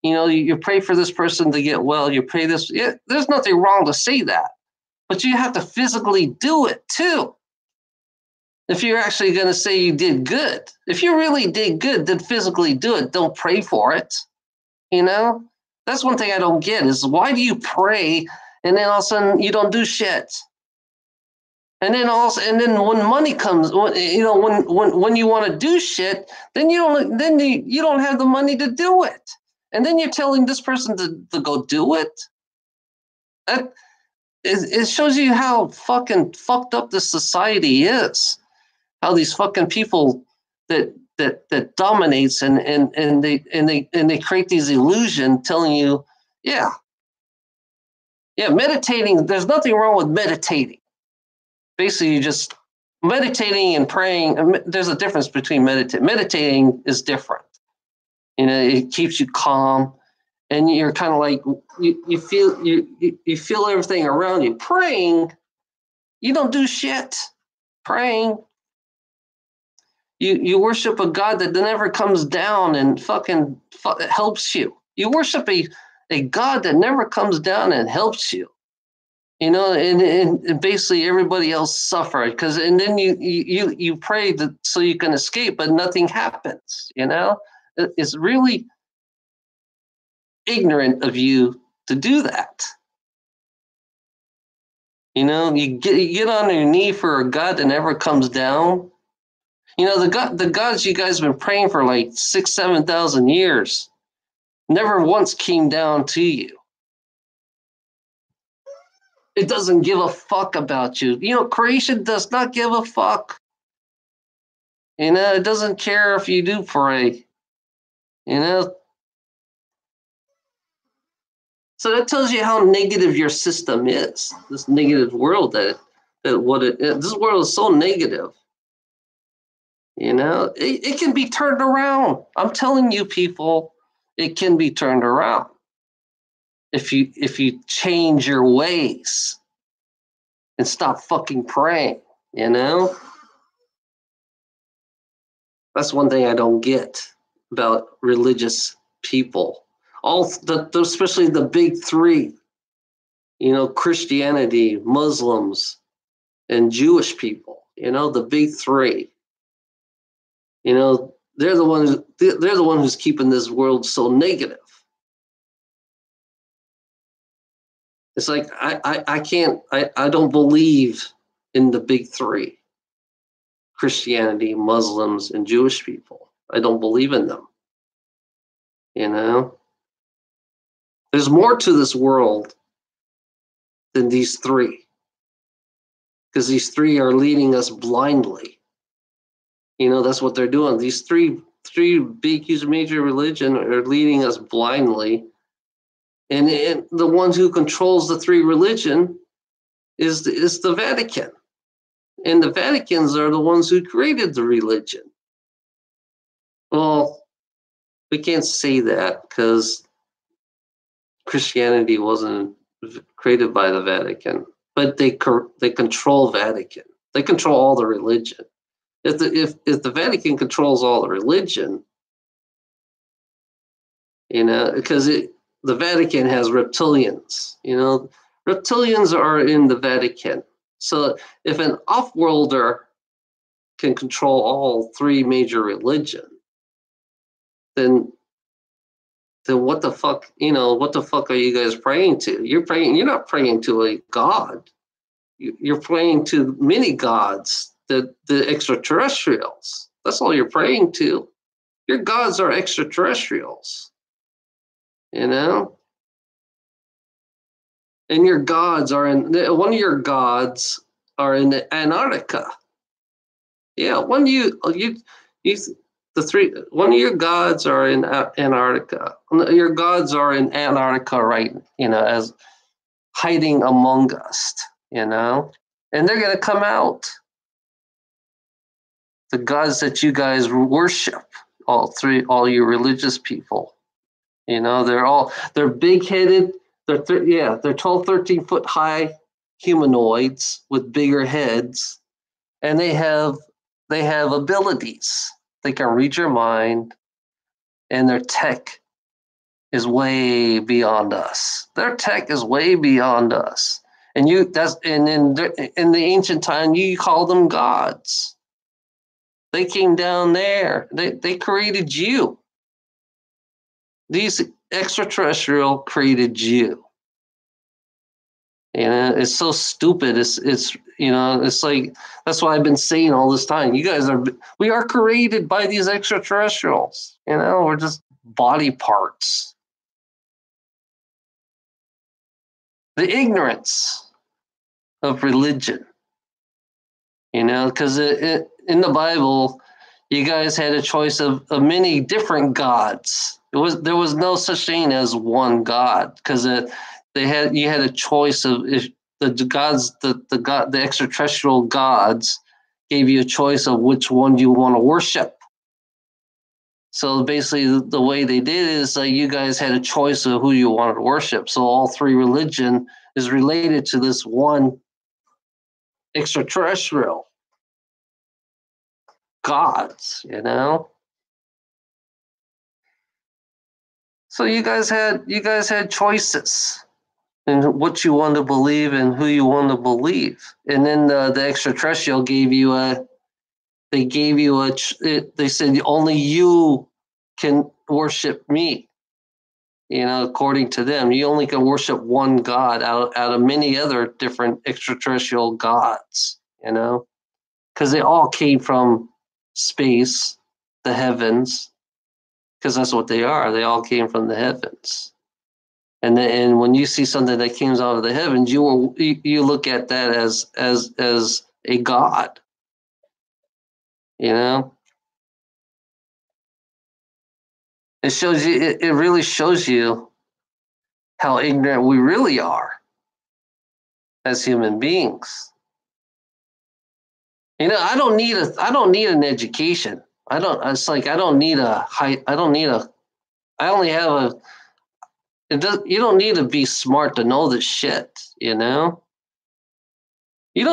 you know, you pray for this person to get well. You pray this. Yeah, there's nothing wrong to say that, but you have to physically do it too. If you're actually going to say you did good, if you really did good, then physically do it. Don't pray for it. You know, that's one thing I don't get is why do you pray and then all of a sudden you don't do shit? And then when money comes, you know, when you want to do shit, then you don't have the money to do it. And then you're telling this person to go do it. It shows you how fucking fucked up this society is. How these fucking people that dominates and they create these illusion telling you, yeah, meditating. There's nothing wrong with meditating. Basically, you just meditating and praying. There's a difference between meditating is different. You know, it keeps you calm, and you're kind of like you feel everything around you. Praying, you don't do shit. Praying, you worship a God that never comes down and fucking helps you. You worship a God that never comes down and helps you. You know, and basically everybody else suffer and then you pray so you can escape, but nothing happens. You know, it's really ignorant of you to do that. You know, you get on your knee for a God that never comes down. You know, the gods you guys have been praying for like 6,000-7,000 years never once came down to you. It doesn't give a fuck about you. You know, creation does not give a fuck. You know, it doesn't care if you do pray. You know? So that tells you how negative your system is. This negative world this world is so negative. You know, it can be turned around. I'm telling you, people, it can be turned around. If you change your ways and stop fucking praying, you know? That's one thing I don't get about religious people. Especially the big three, you know, Christianity, Muslims, and Jewish people, you know, the big three. You know, they're the one who's keeping this world so negative. It's like I don't believe in the big three. Christianity, Muslims, and Jewish people. I don't believe in them. You know? There's more to this world than these three. Because these three are leading us blindly. You know, that's what they're doing. These three big, huge, major religion are leading us blindly. And the ones who controls the three religion is the Vatican. And the Vaticans are the ones who created the religion. Well, we can't say that because Christianity wasn't created by the Vatican, but they control Vatican. They control all the religion. If the Vatican controls all the religion, you know, because the Vatican has reptilians, you know, reptilians are in the Vatican. So if an off-worlder can control all three major religions, then what the fuck, you know, what the fuck are you guys praying to? You're not praying to a god. You're praying to many gods, the extraterrestrials. That's all you're praying to. Your gods are extraterrestrials. You know? And your gods are in one of your gods are in Antarctica. Yeah, one one of your gods are in Antarctica. Your gods are in Antarctica, right? As hiding among us. And they're gonna come out. The gods that you guys worship, all you religious people. They're big-headed. They're 12, 13 foot high humanoids with bigger heads, and they have abilities. They can read your mind, and their tech is way beyond us. Their tech is way beyond us. And in the ancient time, you call them gods. They came down there. They created you. These extraterrestrial created you. It's so stupid. It's like, that's why I've been saying all this time. We are created by these extraterrestrials. We're just body parts. The ignorance of religion. Because in the Bible, you guys had a choice of many different gods. There was no such thing as one God, because you had a choice of, if the gods, the extraterrestrial gods gave you a choice of which one you want to worship. So basically, the way they did is you guys had a choice of who you wanted to worship. So all three religion is related to this one extraterrestrial gods, So you guys had choices in what you want to believe and who you want to believe. And then the extraterrestrial gave you they said only you can worship me. According to them, you only can worship one God out of many other different extraterrestrial gods, because they all came from space, the heavens, because that's what they are. They all came from the heavens. And when you see something that comes out of the heavens, you look at that as a god. It shows you. It really shows you how ignorant we really are as human beings. I don't need an education. I don't need a high. I only have a. You don't need to be smart to know this shit. You don't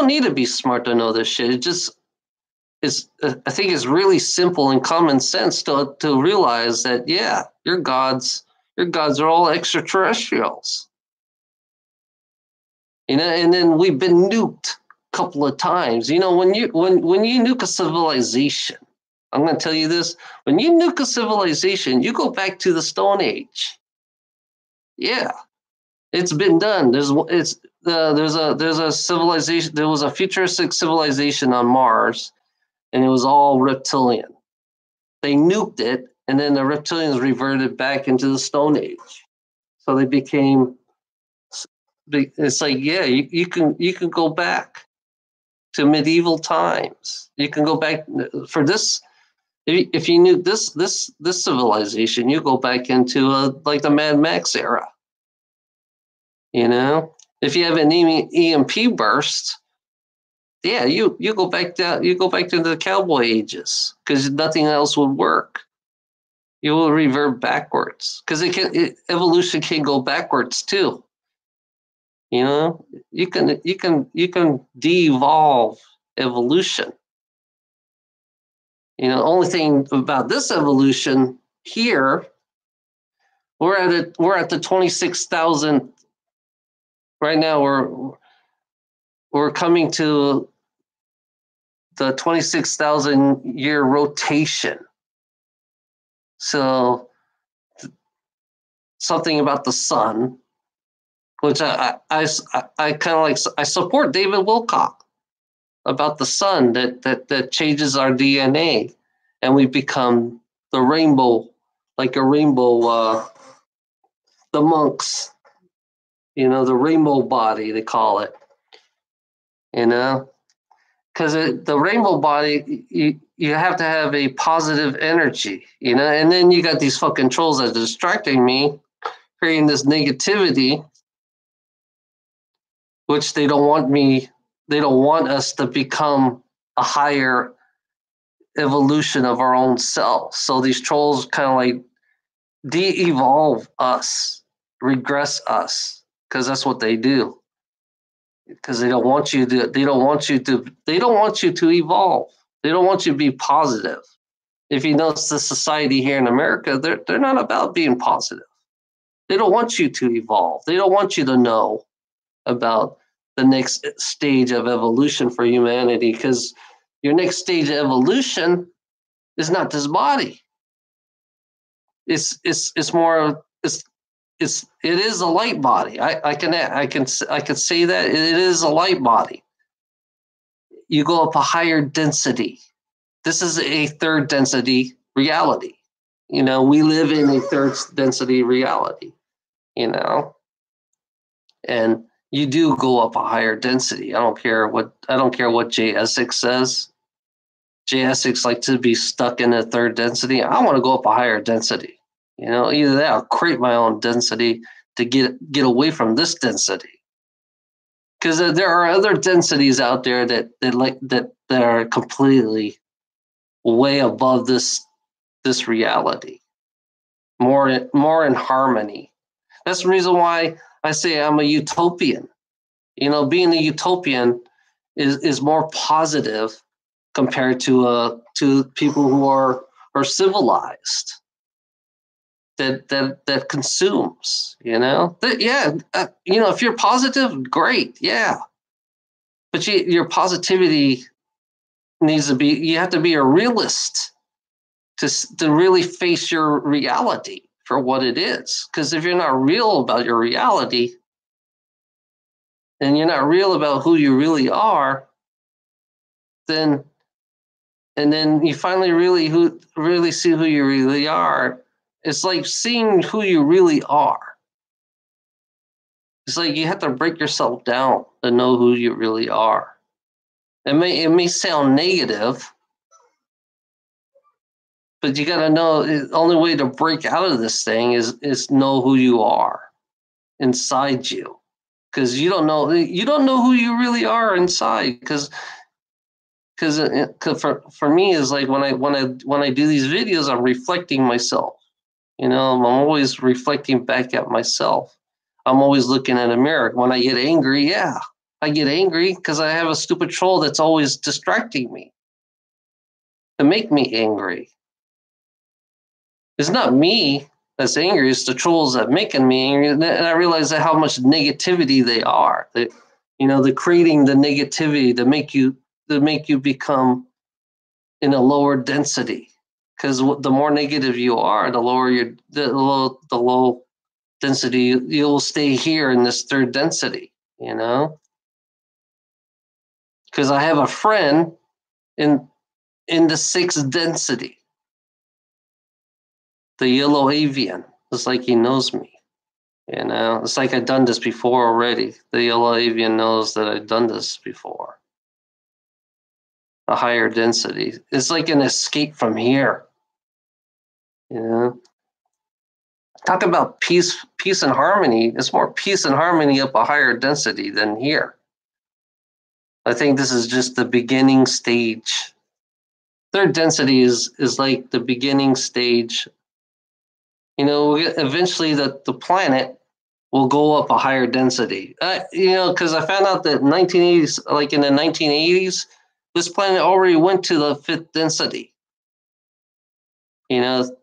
need to be smart to know this shit. It just is. I think it's really simple and common sense to realize that your gods are all extraterrestrials. And then we've been nuked a couple of times. When you nuke a civilization, I'm going to tell you this: when you nuke a civilization, you go back to the Stone Age. Yeah, it's been done. There's a civilization. There was a futuristic civilization on Mars, and it was all reptilian. They nuked it, and then the reptilians reverted back into the Stone Age. So they became. It's like, you can go back to medieval times. You can go back for this. If you knew this civilization, you go back into like the Mad Max era. If you have an EMP burst, you go back down. You go back to the cowboy ages, because nothing else would work. You will revert backwards, because evolution can go backwards too. You can de-evolve evolution. Only thing about this evolution here, we're at the 26,000. Right now we're coming to the 26,000 year rotation. So something about the sun, which I kind of like. I support David Wilcock about the sun that changes our DNA, and we become the rainbow, like a rainbow. The monks You know, the rainbow body, they call it. You know, because the rainbow body, you have to have a positive energy, you know, and then you got these fucking trolls that are distracting me, creating this negativity, which they don't want us to become a higher evolution of our own self. So these trolls kind of like de-evolve us, regress us, because that's what they do. Because they don't want you to evolve. They don't want you to be positive. If you notice the society here in America, they're not about being positive. They don't want you to evolve. They don't want you to know about the next stage of evolution for humanity, because your next stage of evolution is not this body. It is a light body. I can say that it is a light body. You go up a higher density. This is a third density reality. You know, we live in a third density reality, you know, and you do go up a higher density. I don't care what Jay Essex says. Jay Essex likes to be stuck in a third density. I want to go up a higher density. You know, either that or create my own density to get away from this density. Because there are other densities out there that are completely way above this reality, more in harmony. That's the reason why I say I'm a utopian. You know, being a utopian is more positive compared to people who are civilized, that consumes. You know, you know, if you're positive, great, yeah, but your positivity needs to be. You have to be a realist to really face your reality for what it is. Because if you're not real about your reality, and you're not real about who you really are, then you finally really see who you really are. It's like seeing who you really are. It's like you have to break yourself down to know who you really are. It may sound negative, but you got to know the only way to break out of this thing is know who you are inside you, because you don't know who you really are inside. Because for me is like when I do these videos, I'm reflecting myself. You know, I'm always reflecting back at myself. I'm always looking in a mirror. When I get angry, yeah, I get angry because I have a stupid troll that's always distracting me to make me angry. It's not me that's angry. It's the trolls that making me angry. And I realize that how much negativity they are. That, you know, they're creating the negativity to make you become in a lower density. Because the more negative you are, the lower the low density you'll stay here in this third density. You know, because I have a friend in the sixth density. The yellow avian. It's like he knows me. You know, it's like I've done this before already. The yellow avian knows that I've done this before. A higher density. It's like an escape from here. You know, talk about peace and harmony. It's more peace and harmony up a higher density than here. I think this is just the beginning stage. Third density is like the beginning stage. You know, eventually the planet will go up a higher density. You know, because I found out that in the 1980s, this planet already went to the fifth density. You know,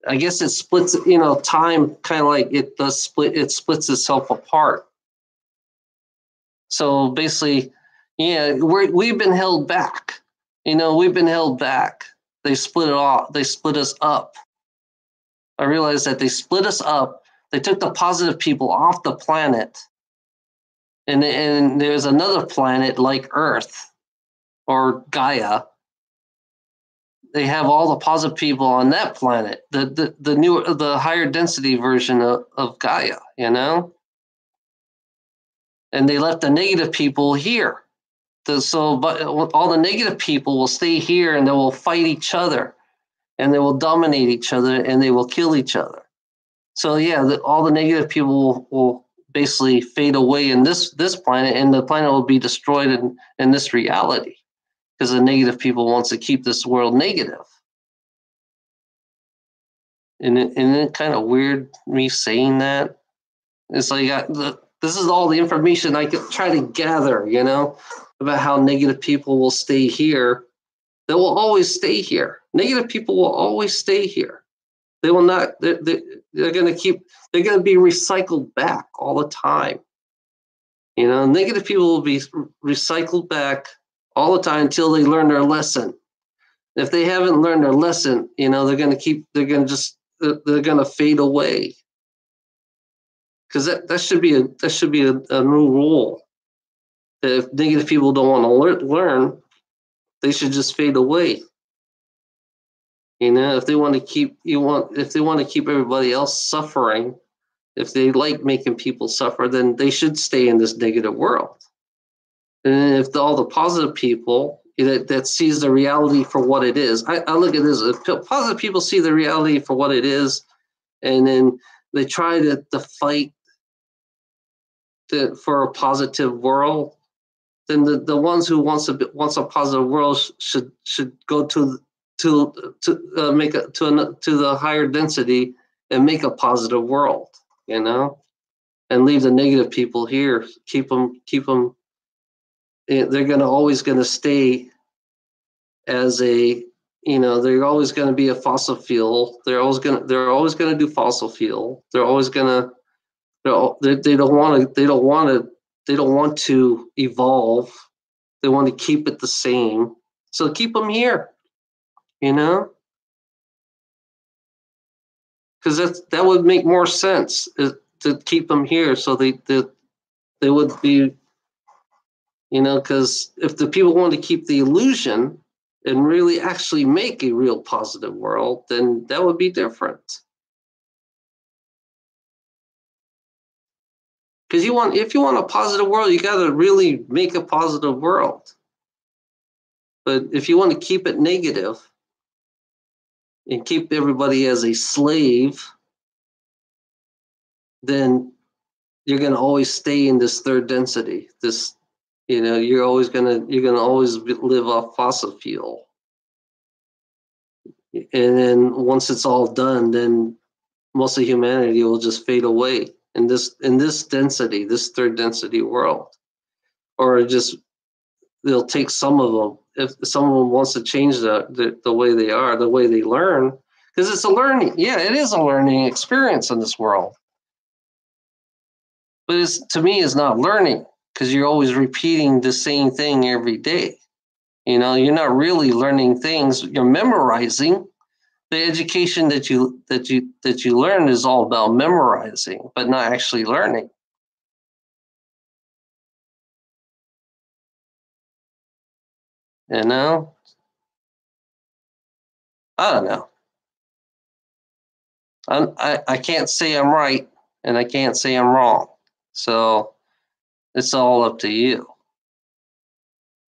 I guess it splits, you know, time kind of like it does split, it splits itself apart. So basically, yeah, we've been held back. You know, we've been held back. They split it off. They split us up. I realized that they split us up. They took the positive people off the planet. And there's another planet like Earth or Gaia. They have all the positive people on that planet, the higher density version of Gaia, you know? and they left the negative people here. But all the negative people will stay here, and they will fight each other, and they will dominate each other, and they will kill each other. So yeah, all the negative people will basically fade away in this planet, and the planet will be destroyed in this reality, because the negative people wants to keep this world negative. And it kind of weird me saying that. It's like this is all the information I could try to gather, you know, about how negative people will stay here. They will always stay here. Negative people will always stay here. They will not. They're going to keep. They're going to be recycled back all the time. You know, negative people will be recycled back all the time until they learn their lesson. If they haven't learned their lesson, you know, they're going to fade away. Because that should be a new rule. That if negative people don't want to learn, they should just fade away. You know, if they want to keep everybody else suffering, if they like making people suffer, then they should stay in this negative world. And if all the positive people that sees the reality for what it is, I look at this: if positive people see the reality for what it is, and then they try to fight for a positive world, then the ones who wants a positive world should go to the higher density and make a positive world, you know, and leave the negative people here. Keep them. They're always going to stay as a, you know, they're always going to be a fossil fuel. They're always going to do fossil fuel. They're always going to. They don't want to evolve. They want to keep it the same. So keep them here, you know, because that would make more sense to keep them here. So they would be, you know, because if the people want to keep the illusion and really actually make a real positive world, then that would be different. Because if you want a positive world, you got to really make a positive world. But if you want to keep it negative and keep everybody as a slave, then you're going to always stay in this third density. This, you know, you're going to always live off fossil fuel. And then once it's all done, then most of humanity will just fade away in this density, this third density world. Or just they'll take some of them. If someone wants to change the way they are, the way they learn, because it's a learning. Yeah, it is a learning experience in this world. But to me, it's not learning, because you're always repeating the same thing every day. You know, you're not really learning things. You're memorizing. The education that you learn is all about memorizing, but not actually learning. You know? I don't know. I can't say I'm right, and I can't say I'm wrong. So it's all up to you.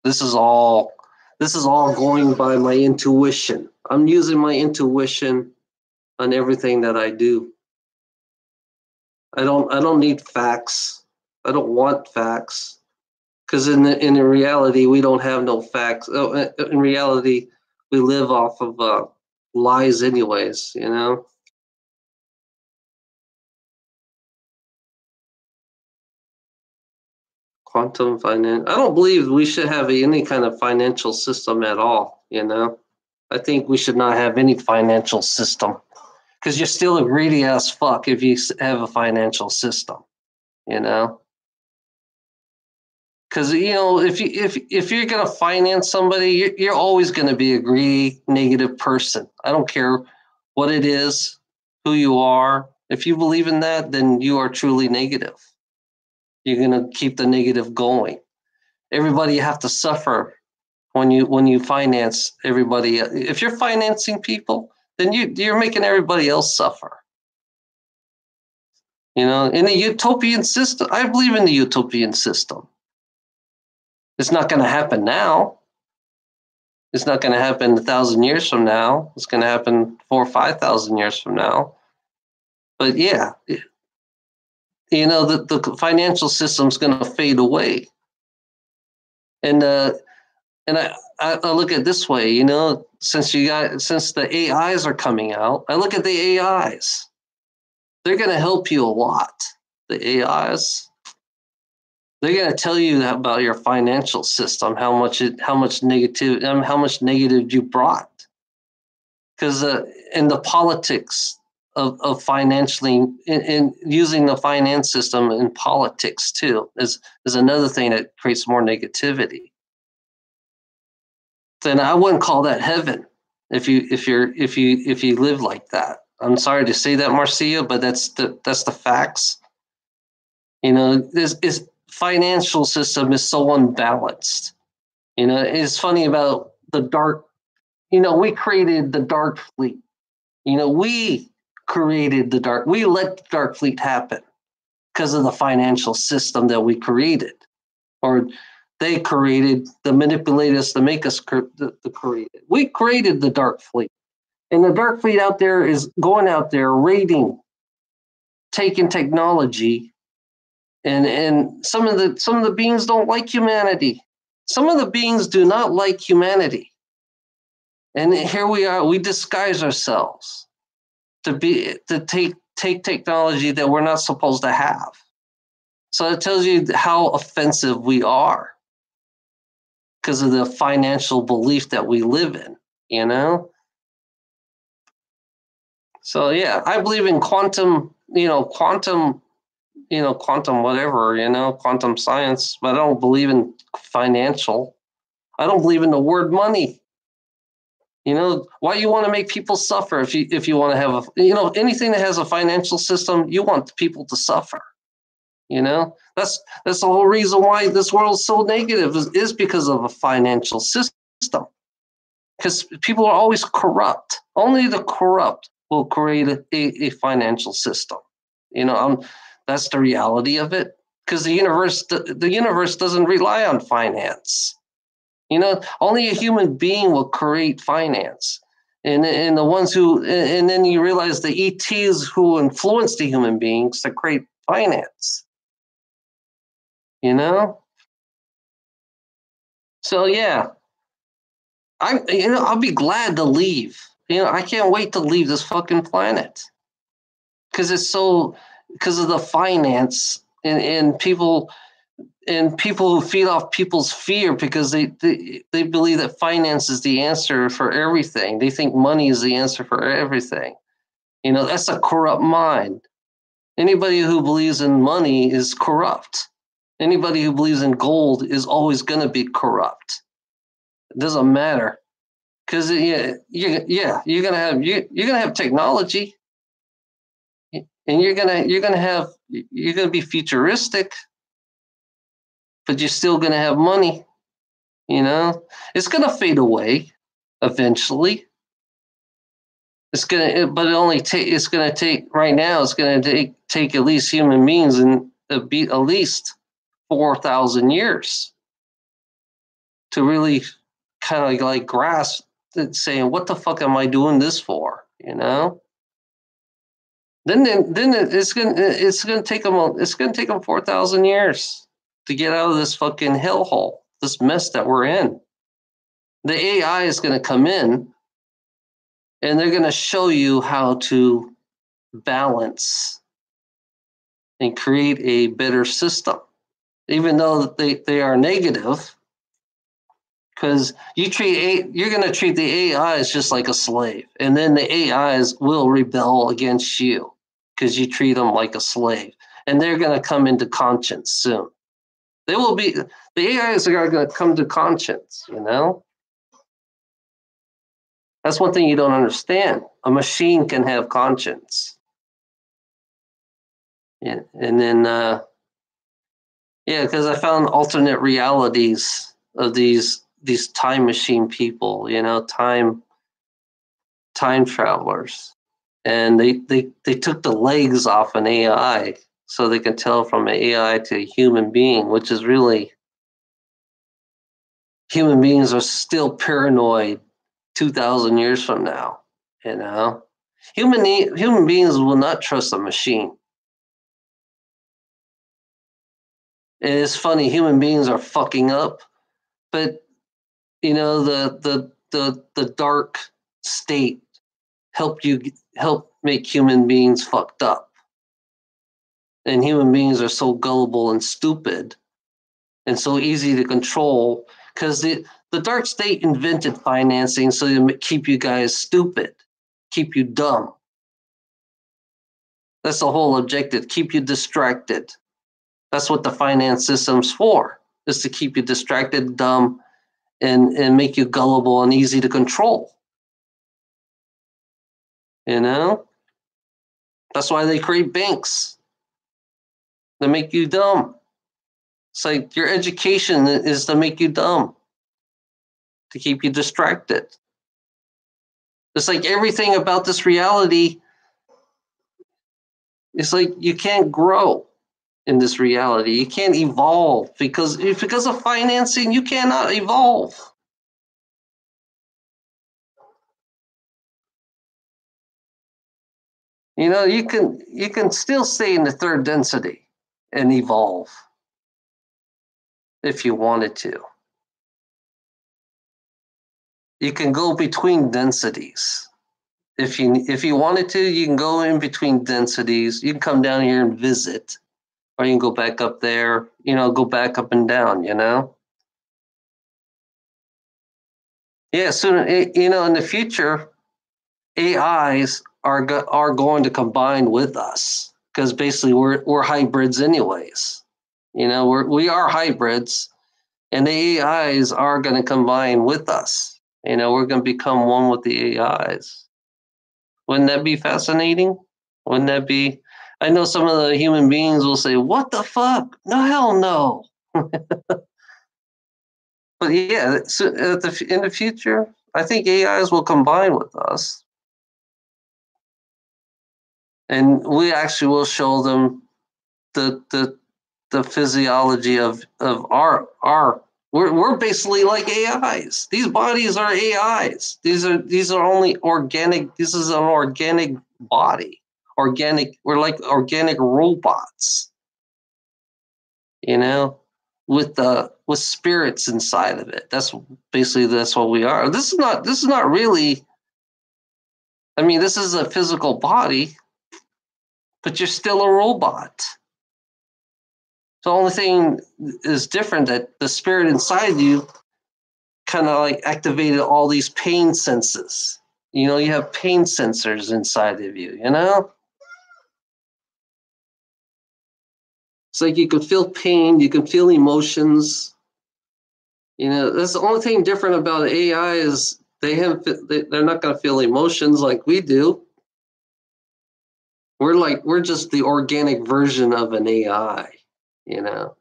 This is all going by my intuition. I'm using my intuition on everything that I do. I don't need facts. I don't want facts. Because in the reality, we don't have no facts. In reality, we live off of lies anyways, you know? Quantum finance. I don't believe we should have any kind of financial system at all, you know? I think we should not have any financial system. Because you're still a greedy ass fuck if you have a financial system, you know? Because, you know, if you're going to finance somebody, you're always going to be a greedy, negative person. I don't care what it is, who you are. If you believe in that, then you are truly negative. You're going to keep the negative going. Everybody have to suffer when you finance everybody. If you're financing people, then you're making everybody else suffer. You know, in a utopian system, I believe in the utopian system. It's not going to happen now. It's not going to happen 1,000 years from now. It's going to happen 4,000 or 5,000 years from now. But yeah, you know, the financial system's going to fade away. And I look at it this way, you know, since the AIs are coming out, I look at the AIs. They're going to help you a lot. The AIs, they're going to tell you about your financial system, how much negative you brought, because in the politics of financially in using the finance system in politics too is another thing that creates more negativity. Then I wouldn't call that heaven if you live like that. I'm sorry to say that, Marcia, but that's the facts. You know, this financial system is so unbalanced. You know, it's funny about the dark. You know, we created the Dark Fleet. You know, we created the dark. We let the Dark Fleet happen because of the financial system that we created, or they created, the manipulators to make us create it. We created the Dark Fleet. And the Dark Fleet out there is going out there raiding, taking technology, and some of the beings don't like humanity. Some of the beings do not like humanity. And here we are, we disguise ourselves to take technology that we're not supposed to have. So it tells you how offensive we are because of the financial belief that we live in, you know? So yeah, I believe in quantum whatever, quantum science, but I don't believe in financial. I don't believe in the word money. You know, why you want to make people suffer if you want to have anything that has a financial system, you want people to suffer. You know, that's the whole reason why this world is so negative is because of a financial system. Because people are always corrupt. Only the corrupt will create a financial system. You know, that's the reality of it. Because the universe doesn't rely on finance. You know, only a human being will create finance. And the ones who, and then you realize the ETs who influence the human beings to create finance. You know? So yeah, I'll be glad to leave. You know, I can't wait to leave this fucking planet. Because of the finance and people who feed off people's fear because they believe that finance is the answer for everything. They think money is the answer for everything. You know, that's a corrupt mind. Anybody who believes in money is corrupt. Anybody who believes in gold is always going to be corrupt. It doesn't matter, because you're gonna have technology, and you're gonna be futuristic, but you're still gonna have money. You know, it's gonna fade away eventually. It's gonna take right now. It's gonna take at least human beings and be at least 4,000 years to really kind of like grasp it, saying, "What the fuck am I doing this for?" You know. Then it's gonna take them 4,000 years to get out of this fucking hellhole, this mess that we're in. The AI is gonna come in, and they're gonna show you how to balance and create a better system, even though they are negative. Because you're going to treat the AIs just like a slave, and then the AIs will rebel against you because you treat them like a slave, and they're going to come into conscience soon. The AIs are going to come to conscience. You know, that's one thing you don't understand. A machine can have conscience, and then because I found alternate realities of these time machine people, you know, time travelers, and they took the legs off an AI so they can tell from an AI to a human being, which is really, human beings are still paranoid 2,000 years from now, you know? Human beings will not trust a machine. And it's funny, human beings are fucking up, but you know, the dark state help make human beings fucked up. And human beings are so gullible and stupid and so easy to control because the dark state invented financing so to keep you guys stupid, keep you dumb. That's the whole objective, keep you distracted. That's what the finance system's for, is to keep you distracted, dumb, and make you gullible and easy to control. You know? That's why they create banks. They make you dumb. It's like your education is to make you dumb, to keep you distracted. It's like everything about this reality, it's like you can't grow in this reality. You can't evolve because of financing, you cannot evolve. You know, you can still stay in the third density and evolve if you wanted to. You can go between densities. If you wanted to, you can go in between densities. You can come down here and visit, or you can go back up there, you know, go back up and down, you know? Yeah, soon, you know, in the future, AIs are going to combine with us because basically we're hybrids anyways. You know, we are hybrids, and the AIs are going to combine with us. You know, we're going to become one with the AIs. Wouldn't that be fascinating? Wouldn't that be? I know some of the human beings will say, "What the fuck? No, hell no." But yeah, so in the future, I think AIs will combine with us. And we actually will show them the physiology of our we're basically like AIs. These bodies are AIs. These are only organic. This is an organic body. Organic. We're like organic robots. You know, with spirits inside of it. That's what we are. This is not really. I mean, this is a physical body, but you're still a robot. The only thing is different that the spirit inside you kind of like activated all these pain senses. You know, you have pain sensors inside of you, you know? It's like you can feel pain, you can feel emotions. You know, that's the only thing different about AI is they're not going to feel emotions like we do. We're just the organic version of an AI, you know.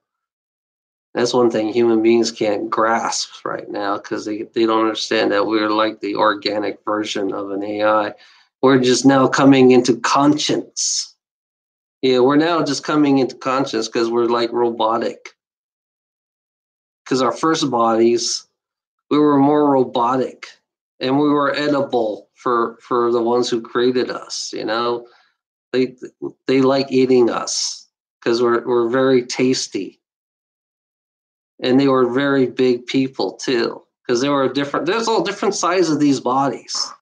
That's one thing human beings can't grasp right now because they don't understand that we're like the organic version of an AI. We're just now coming into conscience. Yeah, we're now just coming into conscience because we're like robotic. Because our first bodies, we were more robotic and we were edible for the ones who created us, you know. They like eating us because we're very tasty. And they were very big people too, because there's all different sizes of these bodies.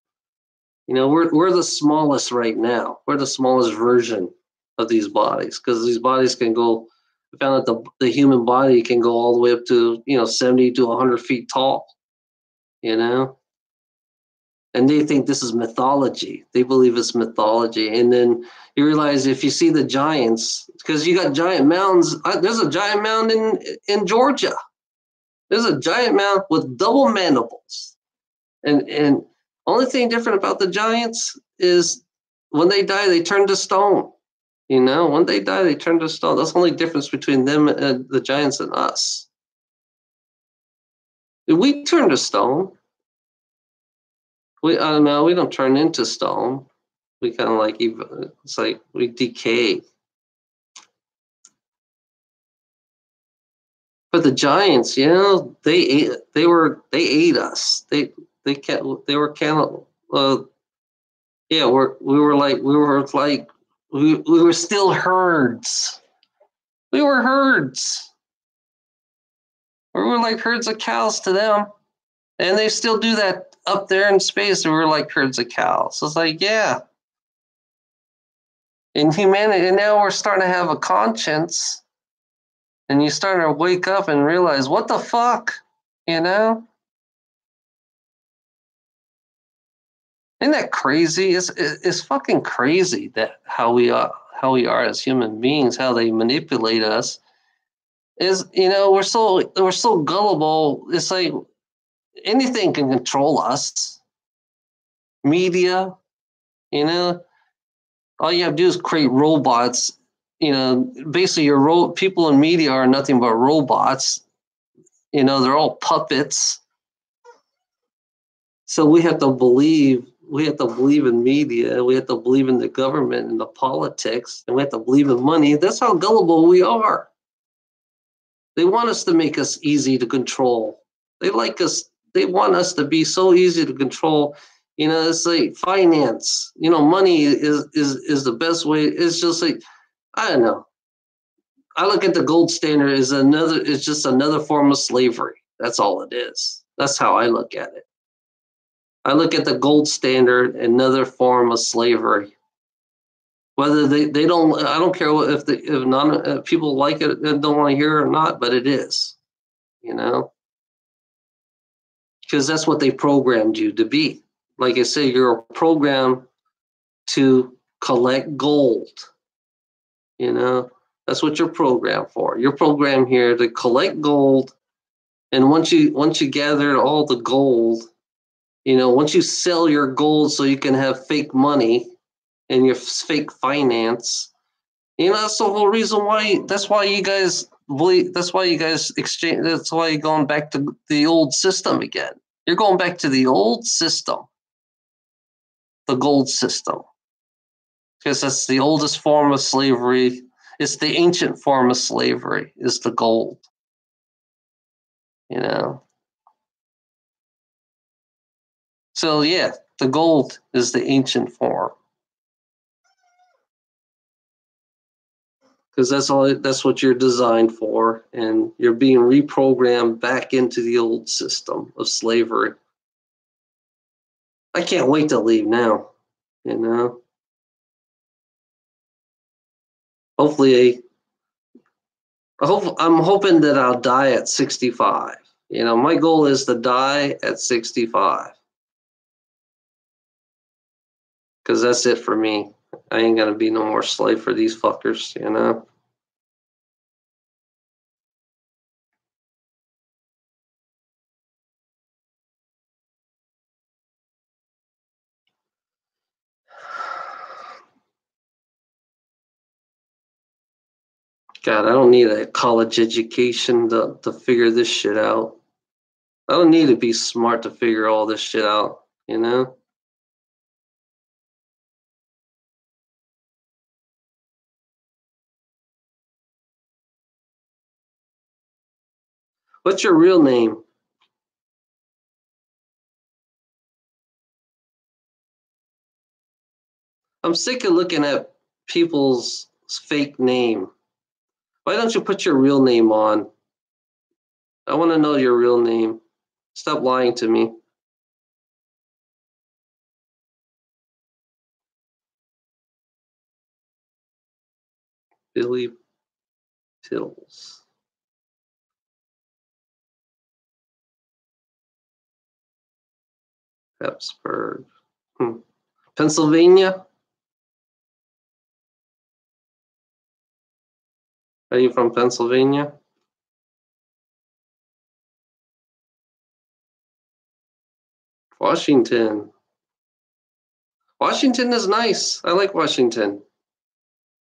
You know, we're the smallest right now. We're the smallest version of these bodies because these bodies can go. I found that the human body can go all the way up to 70 to 100 feet tall. You know, and they think this is mythology. They believe it's mythology, and then you realize if you see the giants, because you got giant mounds. There's a giant mound in Georgia. There's a giant mound with double mandibles. And only thing different about the giants is when they die, they turn to stone. You know, when they die, they turn to stone. That's the only difference between them and the giants and us. We turn to stone. I don't know, we don't turn into stone. We kind of like, it's like we decay. But the Giants, you know, they ate us. They were cannibal. Yeah, we were still herds. We were herds. We were like herds of cows to them. And they still do that up there in space. We were like herds of cows. So it's like, yeah. In humanity, and now we're starting to have a conscience. And you start to wake up and realize, what the fuck? You know? Isn't that crazy? It's fucking crazy that how we are as human beings, how they manipulate us. Is, you know, we're so gullible. It's like anything can control us. Media, you know, all you have to do is create robots. You know, basically people in media are nothing but robots. You know, they're all puppets. So we have to believe in media, we have to believe in the government and the politics, and we have to believe in money. That's how gullible we are. They want us to make us easy to control. They want us to be so easy to control. You know, it's like finance. You know, money is the best way. It's just like, I don't know. I look at the gold standard as it's just another form of slavery. That's all it is. That's how I look at it. I look at the gold standard, another form of slavery. Whether they don't, I don't care if people like it and don't want to hear it or not, but it is, you know, because that's what they programmed you to be. Like I say, you're programmed to collect gold. You know, that's what you're programmed for. You're programmed here to collect gold, and once you gather all the gold, you know, once you sell your gold so you can have fake money and your fake finance, you know, that's the whole reason why. That's why you guys believe. That's why you guys exchange. That's why you're going back to the old system again. You're going back to the old system, the gold system, because that's the oldest form of slavery. It's the ancient form of slavery. Is the gold. You know. So yeah, the gold is the ancient form. Because that's what you're designed for, and you're being reprogrammed back into the old system of slavery. I can't wait to leave now, you know. Hopefully, I'm hoping that I'll die at 65. You know, my goal is to die at 65. Because that's it for me. I ain't gonna be no more slave for these fuckers, you know. God, I don't need a college education to figure this shit out. I don't need to be smart to figure all this shit out, you know? What's your real name? I'm sick of looking at people's fake name. Why don't you put your real name on? I want to know your real name. Stop lying to me. Billy Tittles. Habsburg. Pennsylvania? Are you from Pennsylvania? Washington. Washington is nice. I like Washington.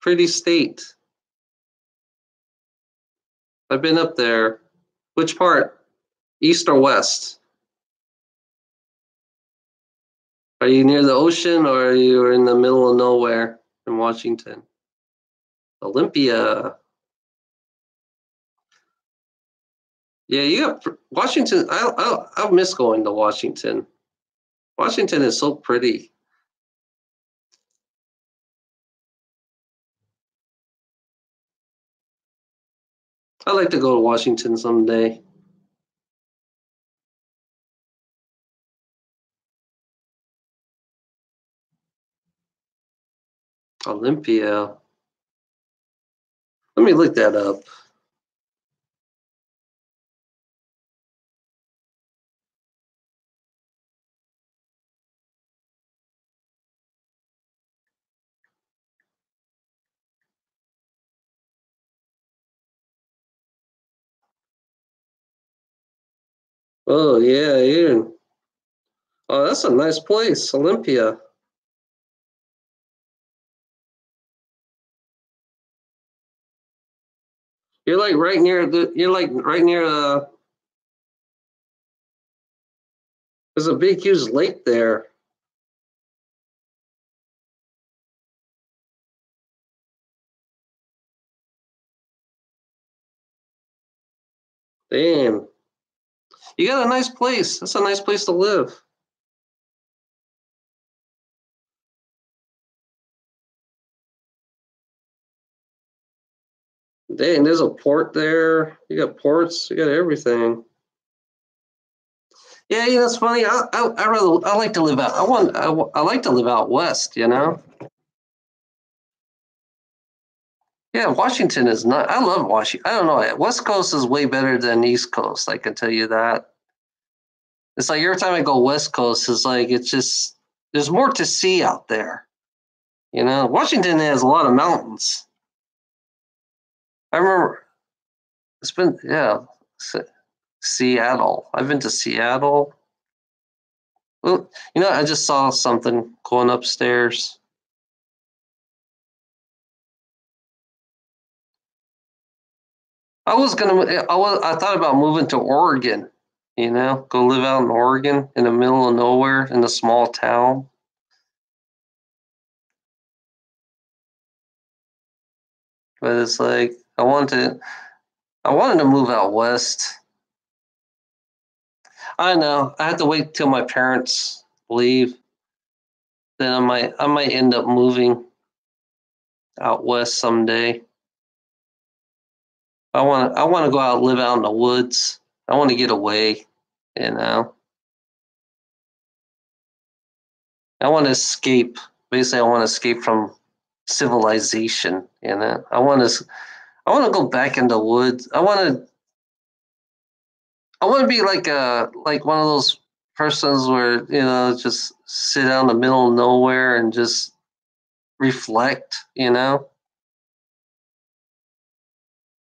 Pretty state. I've been up there. Which part? East or west? Are you near the ocean or are you in the middle of nowhere in Washington? Olympia. Yeah, you got Washington. I miss going to Washington. Washington is so pretty. I'd like to go to Washington someday. Olympia. Let me look that up. Oh yeah, yeah. Oh, that's a nice place, Olympia. You're like right near the. You're like right near the. There's a big, huge lake there. Damn. You got a nice place. That's a nice place to live. Dang, there's a port there. You got ports. You got everything. Yeah, you know, it's funny. I like to live out. I like to live out west. You know. Yeah, Washington is not. I love Washington. I don't know. West Coast is way better than East Coast. I can tell you that. It's like every time I go West Coast, it's like it's just there's more to see out there. You know, Washington has a lot of mountains. I remember it's been Seattle. I've been to Seattle. Well, you know, I just saw something going upstairs. I thought about moving to Oregon. You know, go live out in Oregon in the middle of nowhere in a small town. But it's like I wanted to move out west. I know. I have to wait till my parents leave. Then I might end up moving out west someday. I want to go out and live out in the woods. I want to get away, you know. I want to escape. Basically, I want to escape from civilization, you know. I want to go back in the woods. I want to be like one of those persons where, you know, just sit out in the middle of nowhere and just reflect, you know.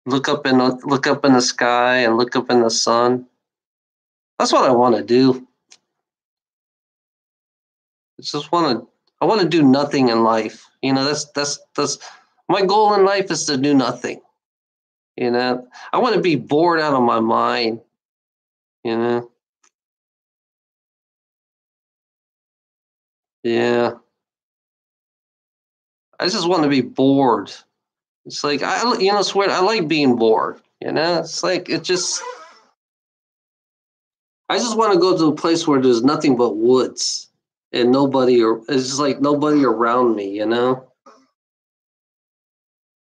Look up in the sky and look up in the sun. That's what I want to do. I want to do nothing in life. You know, that's my goal in life is to do nothing. You know, I want to be bored out of my mind. You know, yeah. I just want to be bored. It's like swear I like being bored. You know, it's like it just. I just want to go to a place where there's nothing but woods and nobody, or it's just like nobody around me. You know,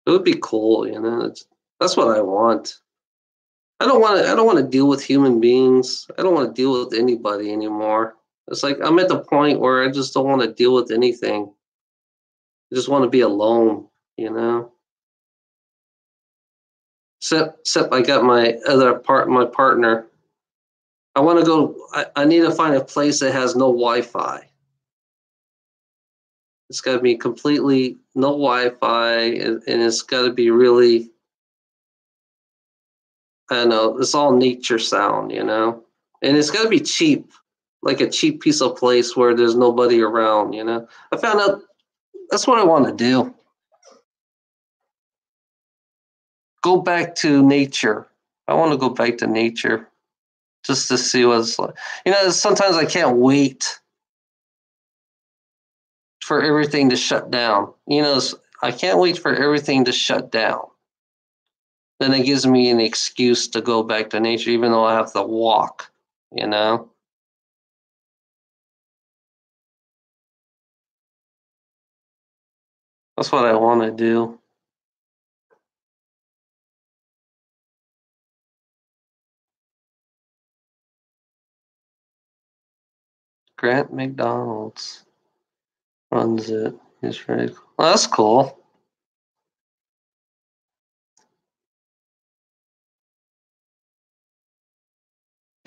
it would be cool. You know, that's what I want. I don't want to deal with human beings. I don't want to deal with anybody anymore. It's like I'm at the point where I just don't want to deal with anything. I just want to be alone, you know. Except I got my partner. I want to go. I need to find a place that has no Wi-Fi. It's got to be completely no Wi-Fi, and it's got to be really. I don't know. It's all nature sound, you know, and it's got to be cheap, like a cheap piece of place where there's nobody around, you know. I found out that's what I want to do. Go back to nature. I want to go back to nature just to see what it's like. You know, sometimes I can't wait for everything to shut down. You know, I can't wait for everything to shut down. then it gives me an excuse to go back to nature, even though I have to walk, you know? That's what I want to do. Grant McDonald's runs it. He's very cool. Well, that's cool.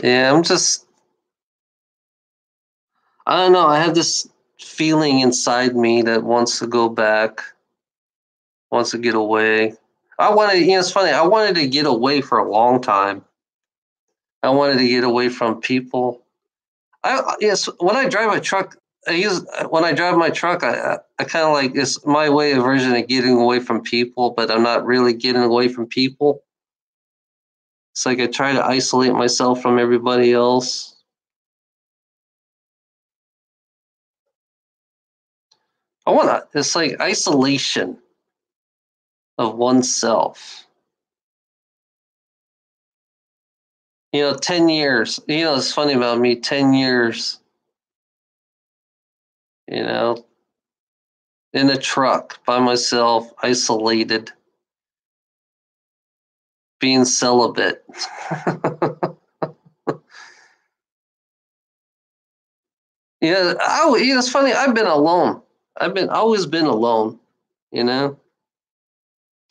Yeah, I don't know. I have this feeling inside me that wants to go back, wants to get away. It's funny. I wanted to get away for a long time. I wanted to get away from people. When I drive a truck, when I drive my truck, I kind of like, it's my version of getting away from people, but I'm not really getting away from people. It's like I try to isolate myself from everybody else. It's like isolation of oneself. 10 years, it's funny about me, 10 years, in a truck by myself, isolated, being celibate. It's funny. I've been alone. Always been alone,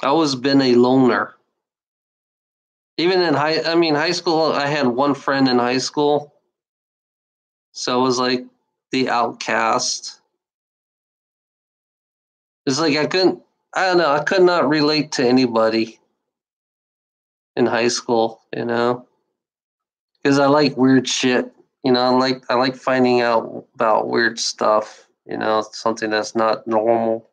always been a loner. Even in high school, I had one friend in high school. So I was like the outcast. It's like I could not relate to anybody in high school, because I like weird shit. I like finding out about weird stuff, something that's not normal.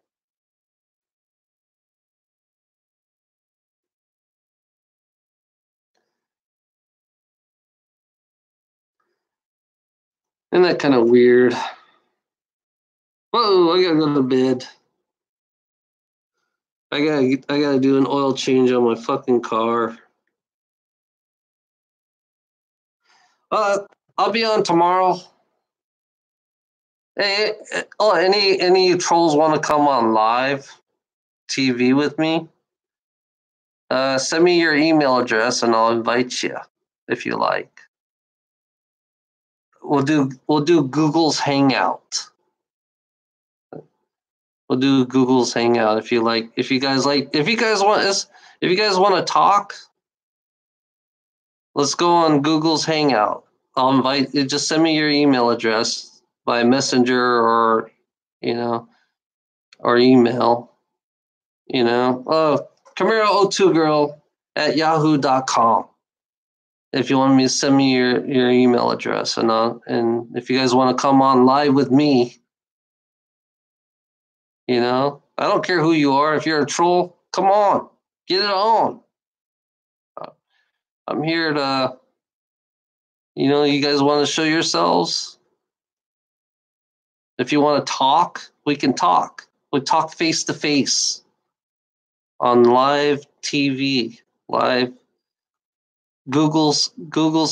Isn't that kind of weird? Whoa, I gotta go to bed. I gotta do an oil change on my fucking car. I'll be on tomorrow. Hey, any trolls want to come on live TV with me? Send me your email address and I'll invite you if you like. We'll do Google's Hangout. We'll do Google's Hangout if you like. If you guys want to talk, let's go on Google's Hangout. I'll invite you. Just send me your email address by messenger or or email. Camaro02girl@yahoo.com. If you want me to send me your email address, and if you guys want to come on live with me, I don't care who you are. If you're a troll, come on, get it on. I'm here to, you guys want to show yourselves. If you want to talk, we can talk. We talk face to face on live TV, live Google's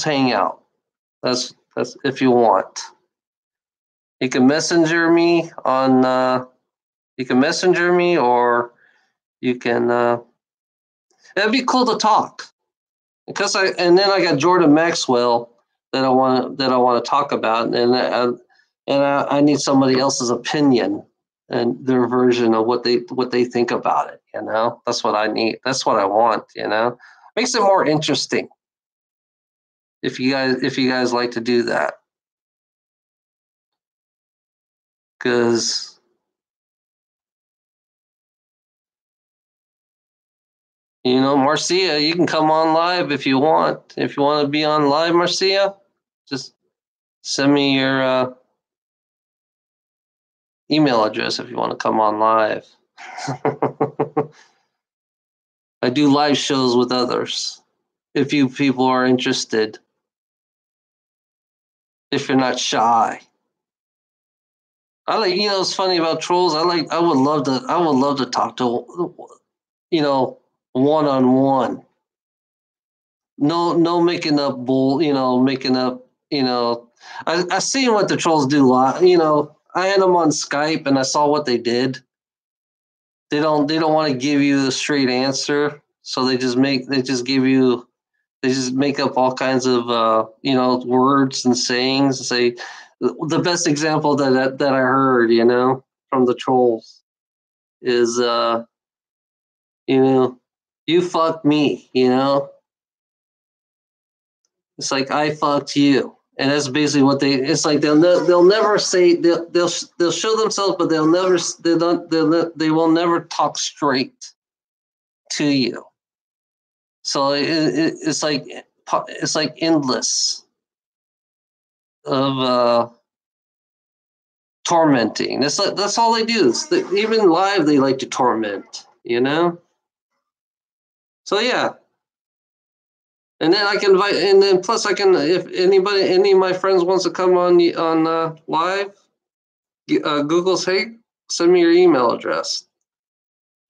Hangout. That's if you want. You can messenger me on. You can messenger me, or you can. It'd be cool to talk, and then I got Jordan Maxwell that I want to talk about, and I need somebody else's opinion and their version of what they think about it. That's what I need. That's what I want. Makes it more interesting. If you guys like to do that, because Marcia, you can come on live if you want. If you want to be on live, Marcia, just send me your email address if you want to come on live. I do live shows with others. If you people are interested, if you're not shy. It's funny about trolls. I would love to talk to, one-on-one no making up bull, making up, I seen what the trolls do. I had them on Skype and I saw what they did. They don't want to give you the straight answer, so they just make up all kinds of words and sayings. Say the best example that I heard, from the trolls is you fucked me, It's like I fucked you. And that's basically what it's like they'll never say they'll show themselves, but they will never talk straight to you. So it's like endless of tormenting. That's all they do. Even live they like to torment, So yeah. And then I can invite, and then plus I can, if any of my friends wants to come on live, Google's, hey, send me your email address.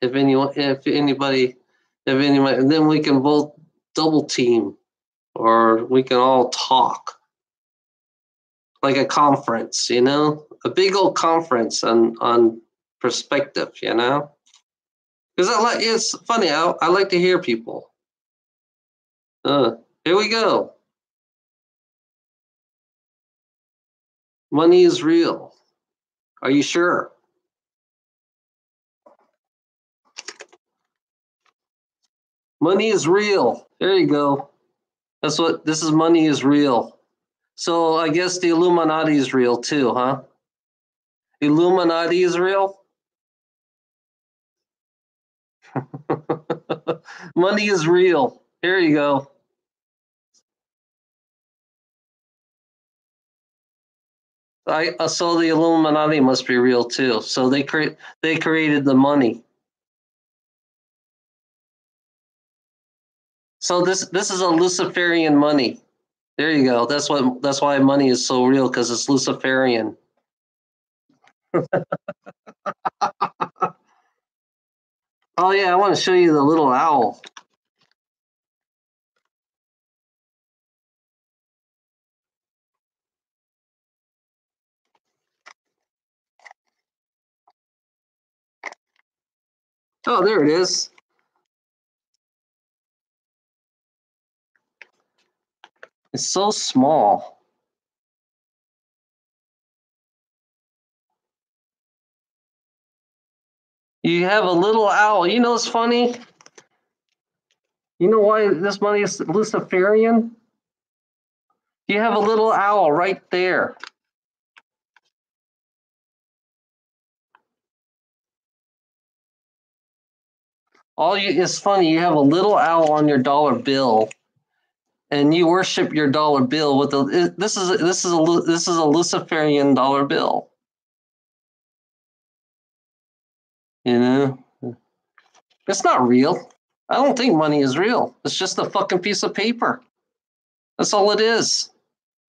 If anybody, and then we can both double team, or we can all talk, like a conference, a big old conference on perspective, Because it's funny. I like to hear people. Here we go. Money is real. Are you sure? Money is real. There you go. This is money is real. So I guess the Illuminati is real too, huh? Illuminati is real? Money is real. Here you go. So the Illuminati must be real too. So they created the money. So this is a Luciferian money. There you go. That's why money is so real, because it's Luciferian. Oh yeah, I want to show you the little owl. Oh, there it is. It's so small. You have a little owl. It's funny. You know why this money is Luciferian? You have a little owl right there. It's funny. You have a little owl on your dollar bill, and you worship your dollar bill with this is a Luciferian dollar bill. It's not real. I don't think money is real. It's just a fucking piece of paper. That's all it is.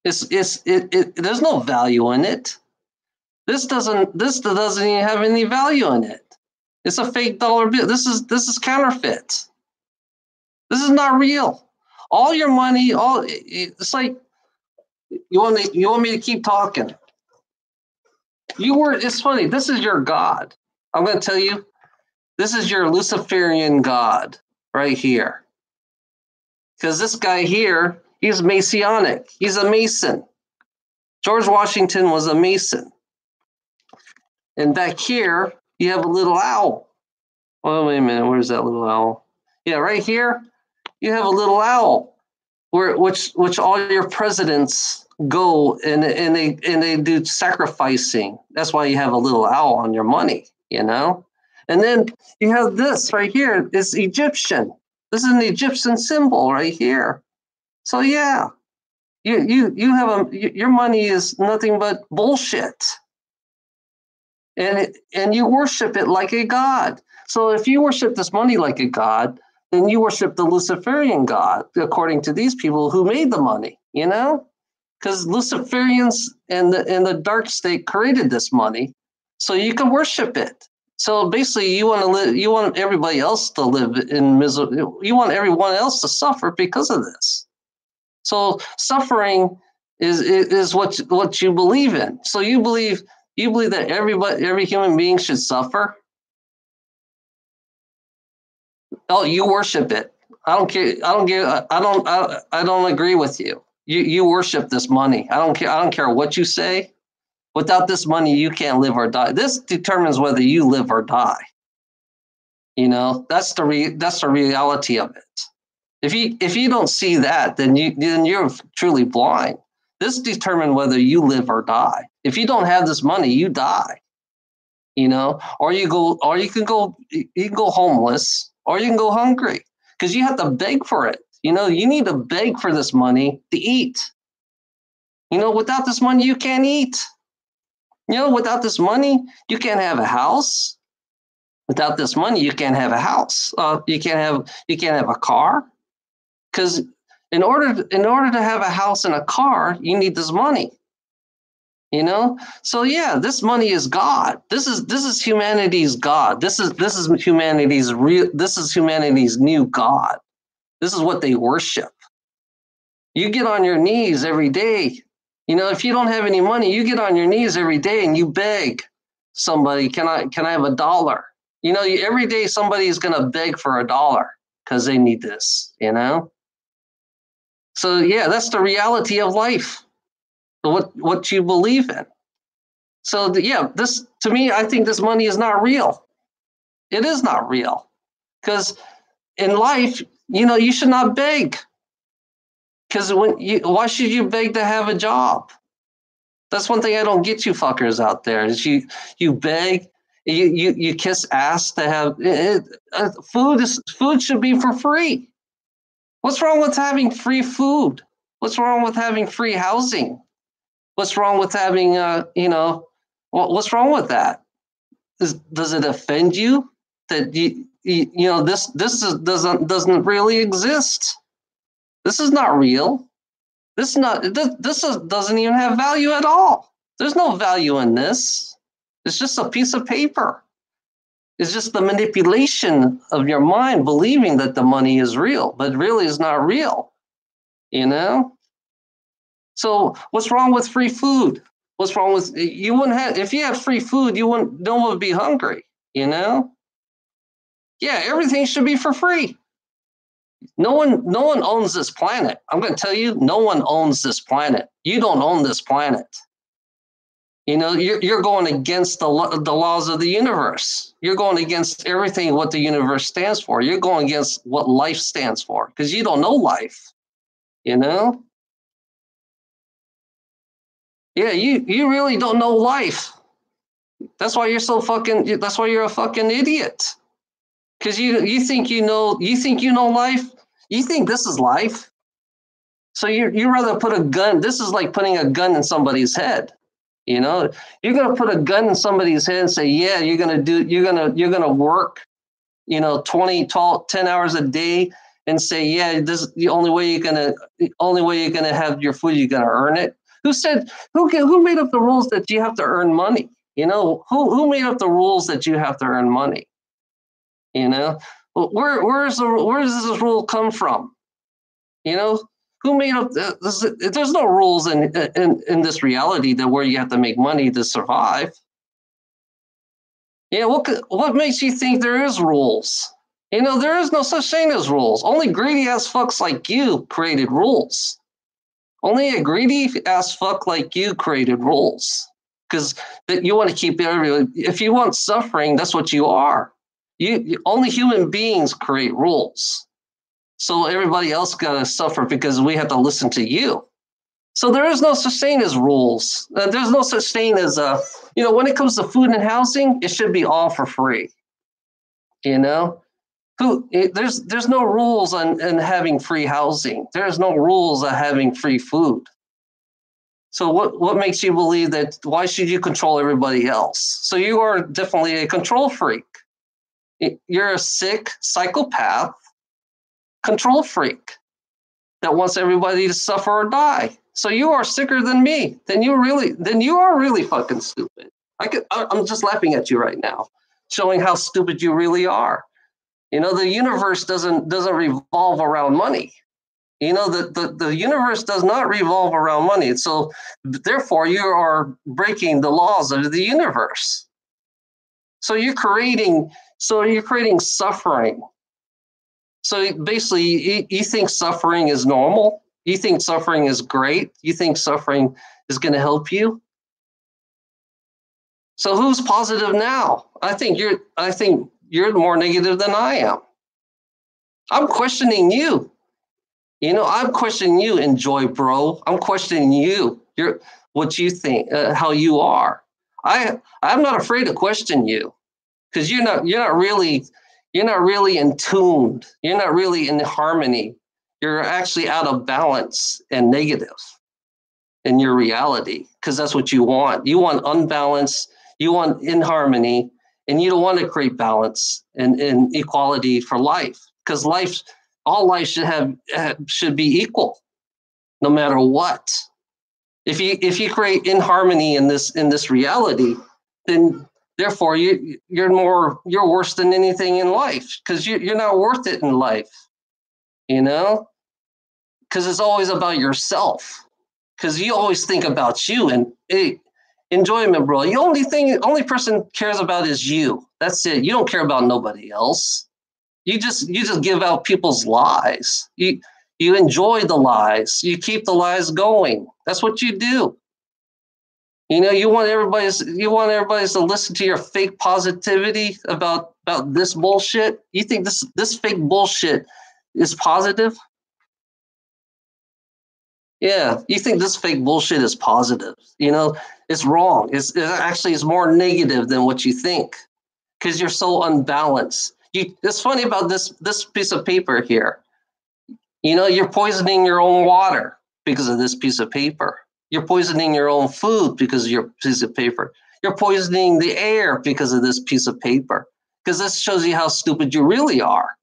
There's no value in it. This doesn't even have any value in it. It's a fake dollar bill. This is counterfeit. This is not real. All your money, it's like you want me to keep talking. It's funny. This is your God. I'm going to tell you, this is your Luciferian God right here. Because this guy here, he's Masonic. He's a Mason. George Washington was a Mason. And back here, you have a little owl. Oh, wait a minute. Where's that little owl? Yeah, right here, you have a little owl, which all your presidents go and they do sacrificing. That's why you have a little owl on your money, And then you have this right here. It's Egyptian. This is an Egyptian symbol right here. So yeah, you have your money is nothing but bullshit. And you worship it like a god. So if you worship this money like a god, then you worship the Luciferian god, according to these people who made the money, Because Luciferians and the dark state created this money, so you can worship it. So basically, you want to live. You want everybody else to live in misery. You want everyone else to suffer because of this. So suffering is what you believe in. So you believe that every human being should suffer. Oh, you worship it. I don't care. I don't agree with you. You worship this money. I don't care. I don't care what you say. Without this money, you can't live or die. This determines whether you live or die. You know, that's the reality of it. If you don't see that, then you're truly blind. This determines whether you live or die. If you don't have this money, you die. You know, or you can go homeless, or you can go hungry, because you have to beg for it. You know, you need to beg for this money to eat. You know, without this money, you can't eat. You know, without this money, you can't have a house. Without this money, you can't have a house. You can't have a car, because in order to have a house and a car, you need this money. You know, so yeah, this money is God. This is humanity's God. This is humanity's real. This is humanity's new God. This is what they worship. You get on your knees every day. You know, if you don't have any money, you get on your knees every day and you beg somebody, can I have $1? You know, every day somebody's going to beg for $1 because they need this, you know? So yeah, that's the reality of life, what you believe in. So yeah, this, to me, I think this money is not real. It is not real, because in life, you know, you should not beg. Because why should you beg to have a job? That's one thing I don't get, you fuckers out there, is you beg, you kiss ass to have food should be for free. What's wrong with having free food? What's wrong with having free housing? What's wrong with having what's wrong with that? Does it offend you that doesn't really exist? This is not real. This doesn't even have value at all. There's no value in this. It's just a piece of paper. It's just the manipulation of your mind believing that the money is real, but really is not real. You know? So what's wrong with free food? What's wrong with, you wouldn't have, if you had free food, no one would be hungry, you know? Yeah, everything should be for free. No one owns this planet. I'm going to tell you, no one owns this planet. You don't own this planet. You know, you're going against the laws of the universe. You're going against everything what the universe stands for. You're going against what life stands for, because you don't know life, you know? Yeah, you really don't know life. That's why you're that's why you're a fucking idiot. Because you think you know life. You think this is life. So you rather put a gun. This is like putting a gun in somebody's head. You know, you're gonna put a gun in somebody's head and say, yeah, you're gonna work, you know, 10 hours a day, and say, yeah, this is the only way you're gonna have your food. You're gonna earn it. Who made up the rules that you have to earn money? You know, who made up the rules that you have to earn money? You know, where does this rule come from? You know, who made up this? There's no rules in this reality that where you have to make money to survive. Yeah, what makes you think there is rules? You know, there is no such thing as rules. Only greedy ass fucks like you created rules. Only a greedy ass fuck like you created rules, because that you want to keep everyone. If you want suffering, that's what you are. You only human beings create rules. So everybody else got to suffer because we have to listen to you. So there is no such thing as rules. There's no such thing as when it comes to food and housing, it should be all for free. You know, there's no rules on having free housing. There's no rules on having free food. So what makes you believe that? Why should you control everybody else? So you are definitely a control freak. You're a sick psychopath control freak that wants everybody to suffer or die. So you are sicker than me. Then you are really fucking stupid. I'm just laughing at you right now. showing how stupid you really are. You know, the universe doesn't revolve around money. You know, the universe does not revolve around money. So therefore, you are breaking the laws of the universe. So you're creating suffering. So basically, you think suffering is normal. You think suffering is great. You think suffering is going to help you. So who's positive now? I think you're more negative than I am. I'm questioning you. You know, I'm questioning you, Enjoy Bro. I'm questioning you. What you think, how you are. I'm not afraid to question you, because you're not really in tune. You're not really in harmony. You're actually out of balance and negative in your reality, because that's what you want. You want unbalanced. You want inharmony, and you don't want to create balance and equality for life, because all life should be equal, no matter what. If you create inharmony in this reality, then therefore you're worse than anything in life, because you're not worth it in life, you know, because it's always about yourself, because you always think about you and enjoyment, bro. The only person cares about is you. That's it. You don't care about nobody else. You just give out people's lies. You enjoy the lies. You keep the lies going. That's what you do. You know, you want everybody to listen to your fake positivity about this bullshit. You think this fake bullshit is positive? Yeah, you think this fake bullshit is positive. You know, it's wrong. It's more negative than what you think, because you're so unbalanced. It's funny about this piece of paper here. You know, you're poisoning your own water because of this piece of paper. You're poisoning your own food because of your piece of paper. You're poisoning the air because of this piece of paper, because this shows you how stupid you really are.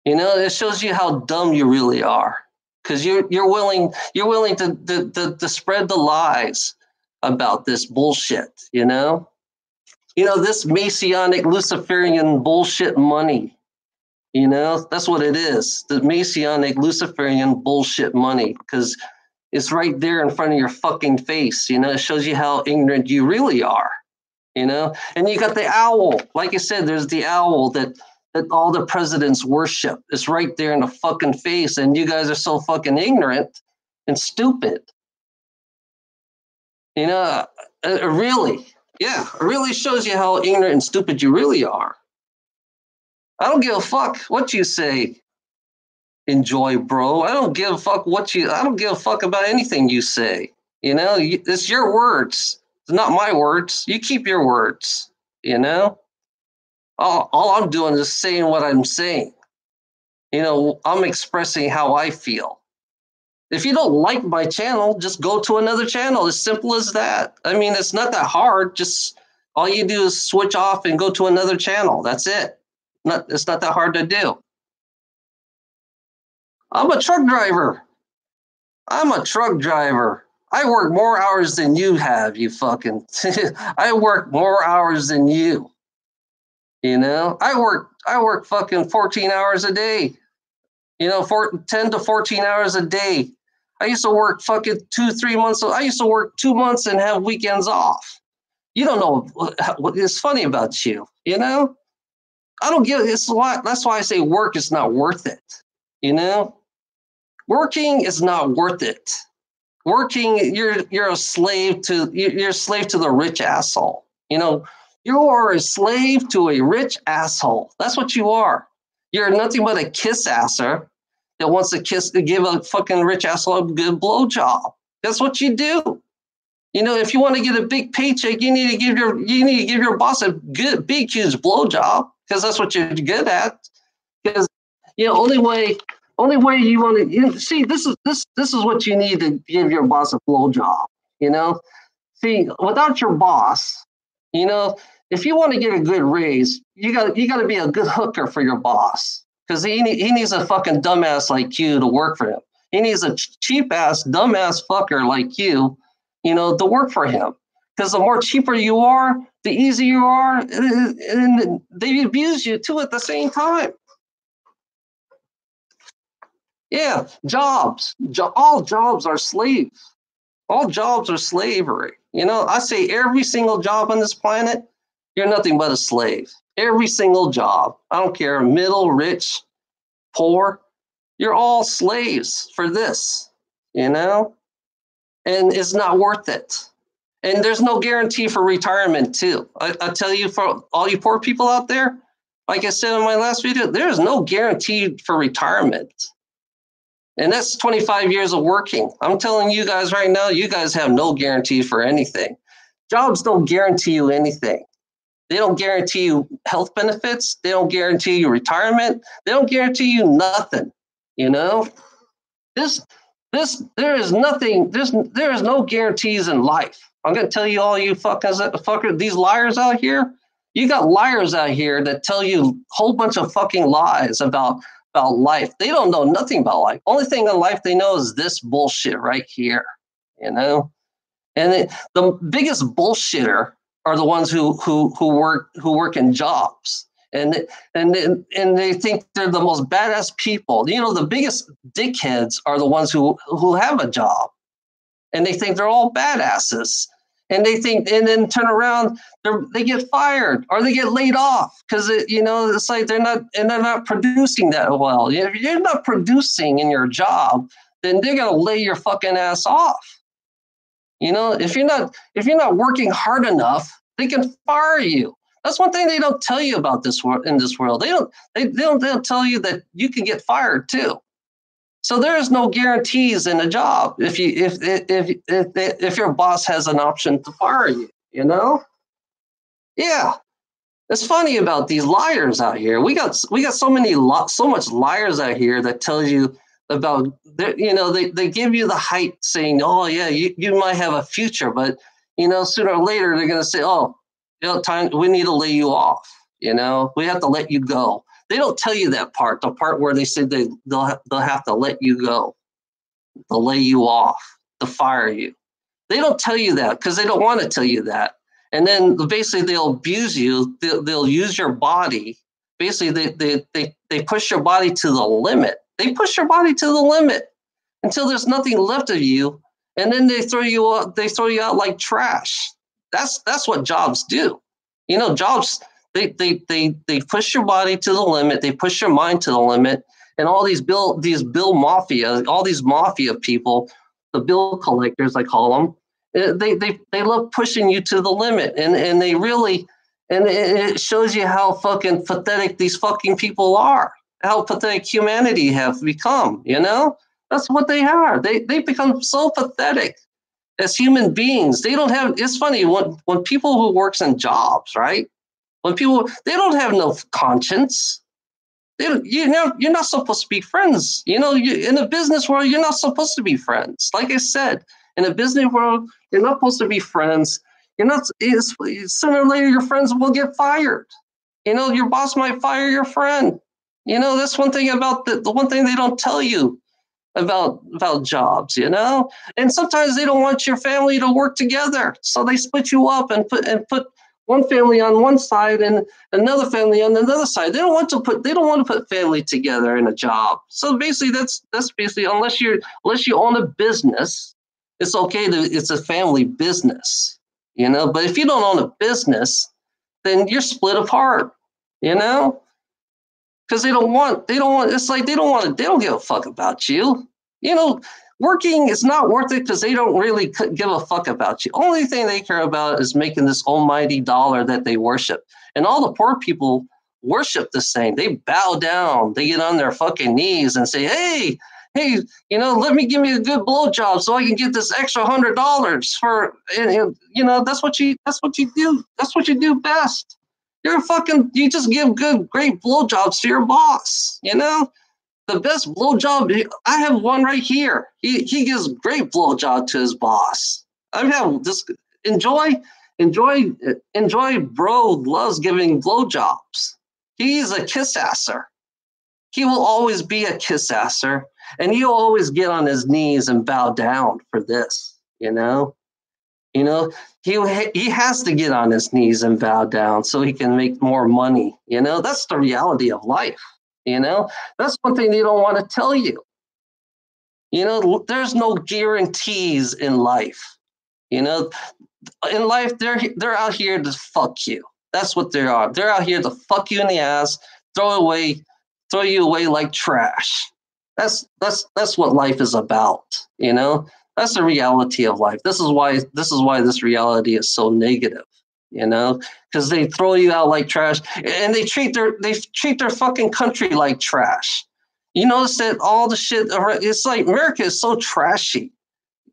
You know, it shows you how dumb you really are, because you're willing to spread the lies about this bullshit. You know, this Messianic Luciferian bullshit money. You know, that's what it is. The Messianic Luciferian bullshit money, because it's right there in front of your fucking face. You know, it shows you how ignorant you really are. You know, and you got the owl. Like I said, there's the owl that all the presidents worship. It's right there in the fucking face, and you guys are so fucking ignorant and stupid. You know, it really shows you how ignorant and stupid you really are. I don't give a fuck what you say, Enjoy Bro. I don't give a fuck about anything you say. You know, it's your words. It's not my words. You keep your words, you know? All I'm doing is saying what I'm saying. You know, I'm expressing how I feel. If you don't like my channel, just go to another channel. As simple as that. I mean, it's not that hard. Just all you do is switch off and go to another channel. That's it. It's not that hard to do. I'm a truck driver. I work more hours than you have, you fucking. I work more hours than you. You know, I work fucking 14 hours a day. You know, 10 to 14 hours a day. I used to work fucking 2-3 months. I used to work 2 months and have weekends off. You don't know what is funny about you, you know? I don't give it's a lot. That's why I say work is not worth it. You know? Working is not worth it. Working, you're a slave to the rich asshole. You know, you are a slave to a rich asshole. That's what you are. You're nothing but a kiss asser that wants to give a fucking rich asshole a good blowjob. That's what you do. You know, if you want to get a big paycheck, you need to give your boss a good, big, huge blowjob, because that's what you're good at. Because only way you want to see this is what you need to give your boss a blowjob. You know, see, without your boss, you know, if you want to get a good raise, you got to be a good hooker for your boss, because he needs a fucking dumbass like you to work for him. He needs a cheap ass dumbass fucker like you know, to work for him. because the more cheaper you are, the easier you are, and they abuse you too at the same time. Yeah, jobs. All jobs are slaves. All jobs are slavery. You know, I say every single job on this planet, you're nothing but a slave. Every single job. I don't care, middle, rich, poor. You're all slaves for this, you know? And it's not worth it. And there's no guarantee for retirement, too. I tell you, for all you poor people out there, like I said in my last video, there's no guarantee for retirement. And that's 25 years of working. I'm telling you guys right now, you guys have no guarantee for anything. Jobs don't guarantee you anything. They don't guarantee you health benefits. They don't guarantee you retirement. They don't guarantee you nothing. You know, there is nothing. There is no guarantees in life. I'm gonna tell you, all you fuckers, these liars out here. You got liars out here that tell you a whole bunch of fucking lies about life. They don't know nothing about life. Only thing in life they know is this bullshit right here. You know, and the biggest bullshitter are the ones who work in jobs. And they think they're the most badass people. You know, the biggest dickheads are the ones who have a job, and they think they're all badasses. And they think, and then turn around, they get fired or they get laid off because it's like they're not producing that well. If you're not producing in your job, then they're gonna lay your fucking ass off. You know, if you're not working hard enough, they can fire you. That's one thing they don't tell you about this world. In this world, they don't tell you that you can get fired too. So there is no guarantees in a job if your boss has an option to fire you. You know, yeah. It's funny about these liars out here. We got so much liars out here that tell you about, they give you the hype saying, oh yeah, you might have a future, but sooner or later they're gonna say, oh, we need to lay you off. We have to let you go. They don't tell you that part, the part where they say they'll have to let you go, to lay you off, to fire you. They don't tell you that because they don't want to tell you that. And then basically they'll abuse you. They'll use your body. Basically, they push your body to the limit. They push your body to the limit until there's nothing left of you, and then they throw you out. They throw you out like trash. That's what jobs do. Jobs. They push your body to the limit. They push your mind to the limit. And all these bill mafia, all these mafia people, the bill collectors, I call them, they love pushing you to the limit. And they really, and it shows you how fucking pathetic these fucking people are, how pathetic humanity have become, That's what they are. They become so pathetic as human beings. They don't have, it's funny, when people who works in jobs, right? When people, they don't have no conscience. You're not supposed to be friends. In the business world, you're not supposed to be friends. Like I said, in the business world, you're not supposed to be friends. You're not. Sooner or later, your friends will get fired. Your boss might fire your friend. That's one thing about the one thing they don't tell you about jobs. And sometimes they don't want your family to work together, so they split you up and put one family on one side and another family on another side. They don't want to put family together in a job. So basically, that's basically, unless you own a business, it's okay it's a family business, But if you don't own a business, then you're split apart, because they don't want. It's like they don't give a fuck about you, Working is not worth it because they don't really give a fuck about you. Only thing they care about is making this almighty dollar that they worship. And all the poor people worship this thing. They bow down. They get on their fucking knees and say, hey, let me give me a good blowjob so I can get this extra $100 for, that's what you do. That's what you do best. You just give great blowjobs to your boss, The best blowjob, I have one right here. He gives great blowjob to his boss. I have this. Enjoy. Bro loves giving blowjobs. He's a kiss-asser. He will always be a kiss-asser, and he'll always get on his knees and bow down for this, You know, he has to get on his knees and bow down so he can make more money. You know, that's the reality of life. You know, that's one thing they don't want to tell you. You know, there's no guarantees in life. You know, in life, they're out here to fuck you. That's what they are. They're out here to fuck you in the ass, throw you away like trash. That's what life is about. You know, that's the reality of life. This is why this reality is so negative. You know, because they throw you out like trash, and they treat their fucking country like trash. You notice that all the shit. It's like America is so trashy.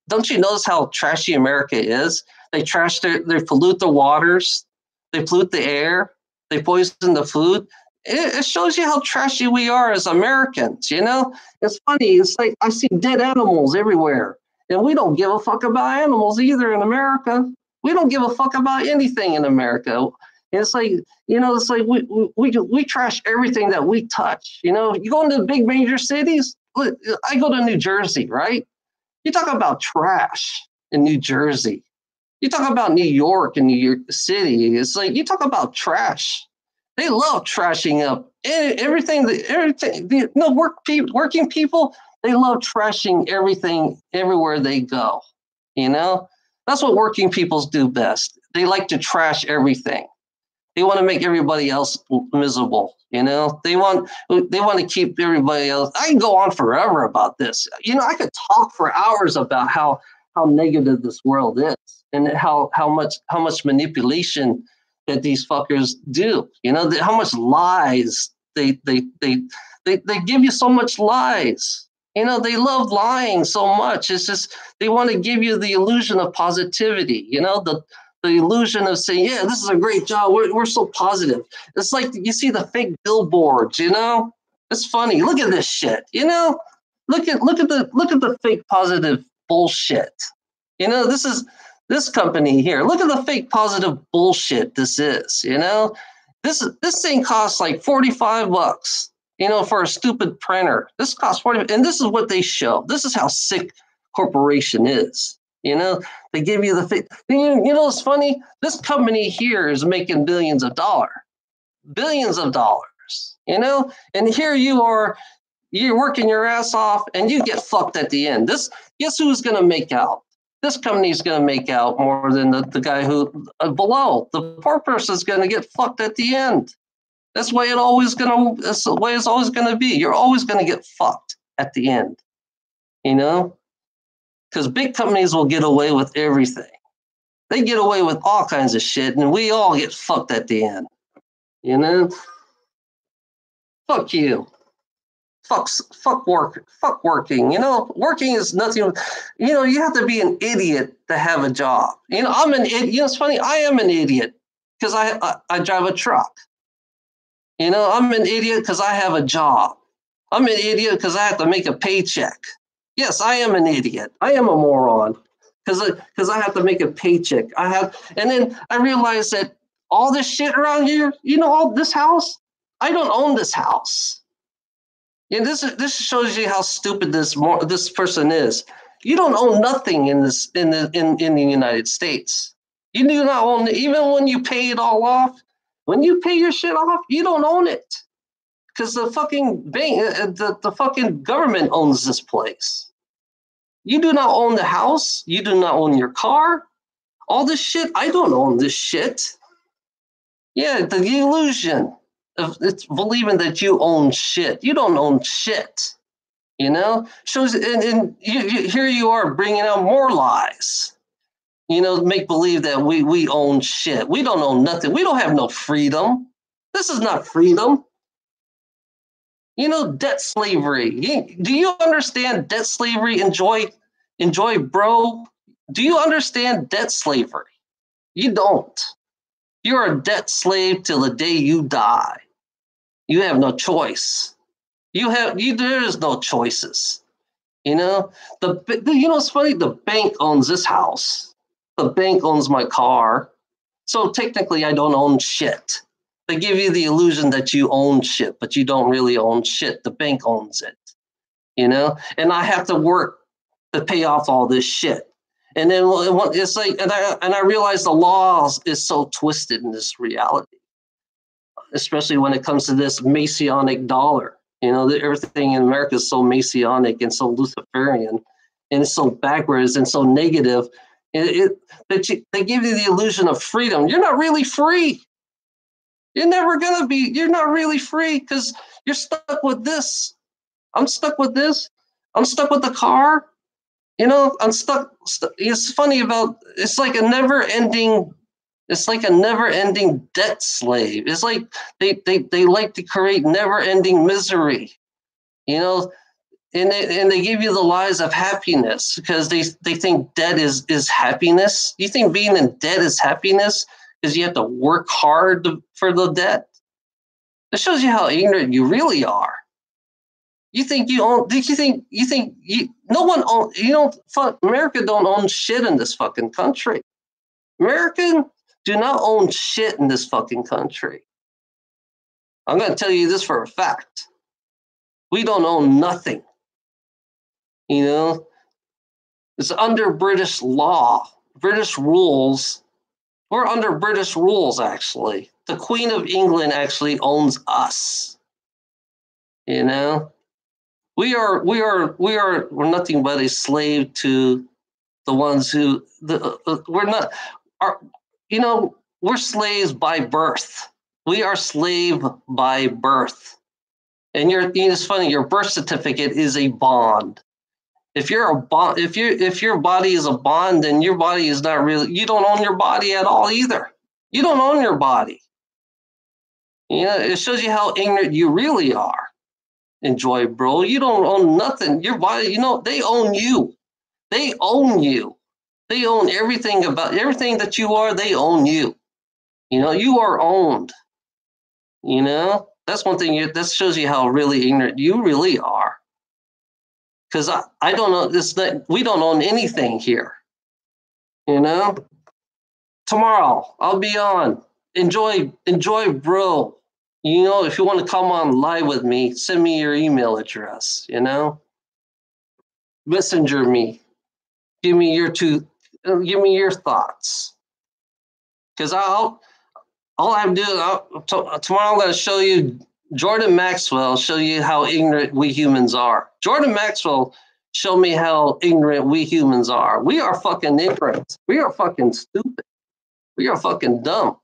Don't you notice how trashy America is? They pollute the waters, they pollute the air, they poison the food. It shows you how trashy we are as Americans, you know? It's funny, it's like I see dead animals everywhere, and we don't give a fuck about animals either in America. We don't give a fuck about anything in America. And it's like, you know, it's like we trash everything that we touch. You know, you go into the big major cities, I go to New Jersey, right? You talk about trash in New Jersey. You talk about New York and New York City. It's like you talk about trash. They love trashing up everything. You know, working people, they love trashing everything everywhere they go. You know, that's what working people do best. They like to trash everything. They want to make everybody else miserable. You know, they want to keep everybody else. I can go on forever about this. You know, I could talk for hours about how negative this world is and how much manipulation that these fuckers do. You know, how much lies they give you so much lies. You know, they love lying so much. It's just they want to give you the illusion of positivity. You know, the illusion of saying, yeah, this is a great job. We're so positive. It's like you see the fake billboards, you know? It's funny. Look at this shit. You know? Look at the fake positive bullshit. You know, this company here. Look at the fake positive bullshit this is, you know? This thing costs like $45, you know, for a stupid printer. This costs $40, and this is what they show. This is how sick corporation is. You know, they give you the fake. You know, it's funny. This company here is making billions of dollars. You know, and here you are, you're working your ass off, and you get fucked at the end. Guess who's going to make out? This company's going to make out more than the guy who below. The poor person's going to get fucked at the end. That's the way it's always going to be. You're always going to get fucked at the end. You know. Because big companies will get away with everything. They get away with all kinds of shit, and we all get fucked at the end. You know? Fuck you. Fuck working. You know, working is nothing. You know, you have to be an idiot to have a job. You know, I'm an idiot. You know, it's funny. I am an idiot because I drive a truck. You know, I'm an idiot because I have a job. I'm an idiot because I have to make a paycheck. Yes, I am an idiot. I am a moron because I have to make a paycheck. And then I realized that all this shit around here, you know, all this house, I don't own this house. And this shows you how stupid this person is. You don't own nothing in the United States. You do not own it, even when you pay it all off. When you pay your shit off, you don't own it. Because the fucking bank, the fucking government owns this place. You do not own the house. You do not own your car. All this shit, I don't own this shit. Yeah, the illusion of it's believing that you own shit. You don't own shit. You know, shows and here you are bringing out more lies. You know, make believe that we own shit. We don't own nothing. We don't have no freedom. This is not freedom. You know, debt slavery. Do you understand debt slavery? Enjoy, bro. Do you understand debt slavery? You don't. You're a debt slave till the day you die. You have no choice. There is no choices. You know, you know, it's funny. The bank owns this house. The bank owns my car. So technically, I don't own shit. They give you the illusion that you own shit, but you don't really own shit. The bank owns it, you know? And I have to work to pay off all this shit. And then it's like, and I realize the laws is so twisted in this reality, especially when it comes to this Masonic dollar. You know, everything in America is so Masonic and so Luciferian, and it's so backwards and so negative. They give you the illusion of freedom. You're not really free. You're never gonna be. You're not really free because you're stuck with this. I'm stuck with this. I'm stuck with the car. You know, I'm stuck. It's funny about. It's like a never-ending. It's like a never-ending debt slave. It's like they like to create never-ending misery. You know, and they give you the lies of happiness because they think debt is happiness. You think being in debt is happiness because you have to work hard for the debt? It shows you how ignorant you really are. You think you own? You think no one own? You know, America don't own shit in this fucking country. American do not own shit in this fucking country. I'm going to tell you this for a fact. We don't own nothing. You know, it's under British law, British rules. We're under British rules, actually. The Queen of England actually owns us. You know, we're nothing but a slave to the ones who we're not. You know, we're slaves by birth. We are slave by birth. And it's funny. Your birth certificate is a bond. If you're a bond, if your body is a bond, then your body is not really. You don't own your body at all either. You don't own your body. You know, it shows you how ignorant you really are. Enjoy, bro. You don't own nothing. Your body. You know, they own you. They own you. They own everything that you are. They own you. You know, you are owned. You know, that's one thing. That shows you how really ignorant you really are. Because I don't know. We don't own anything here. You know. Tomorrow I'll be on. Enjoy, bro. You know, if you want to come on live with me, send me your email address. You know, messenger me. Give me your thoughts. Because all I'm doing tomorrow, I'm going to show you Jordan Maxwell. Show you how ignorant we humans are. Jordan Maxwell showed me how ignorant we humans are. We are fucking ignorant. We are fucking stupid. We are fucking dumb.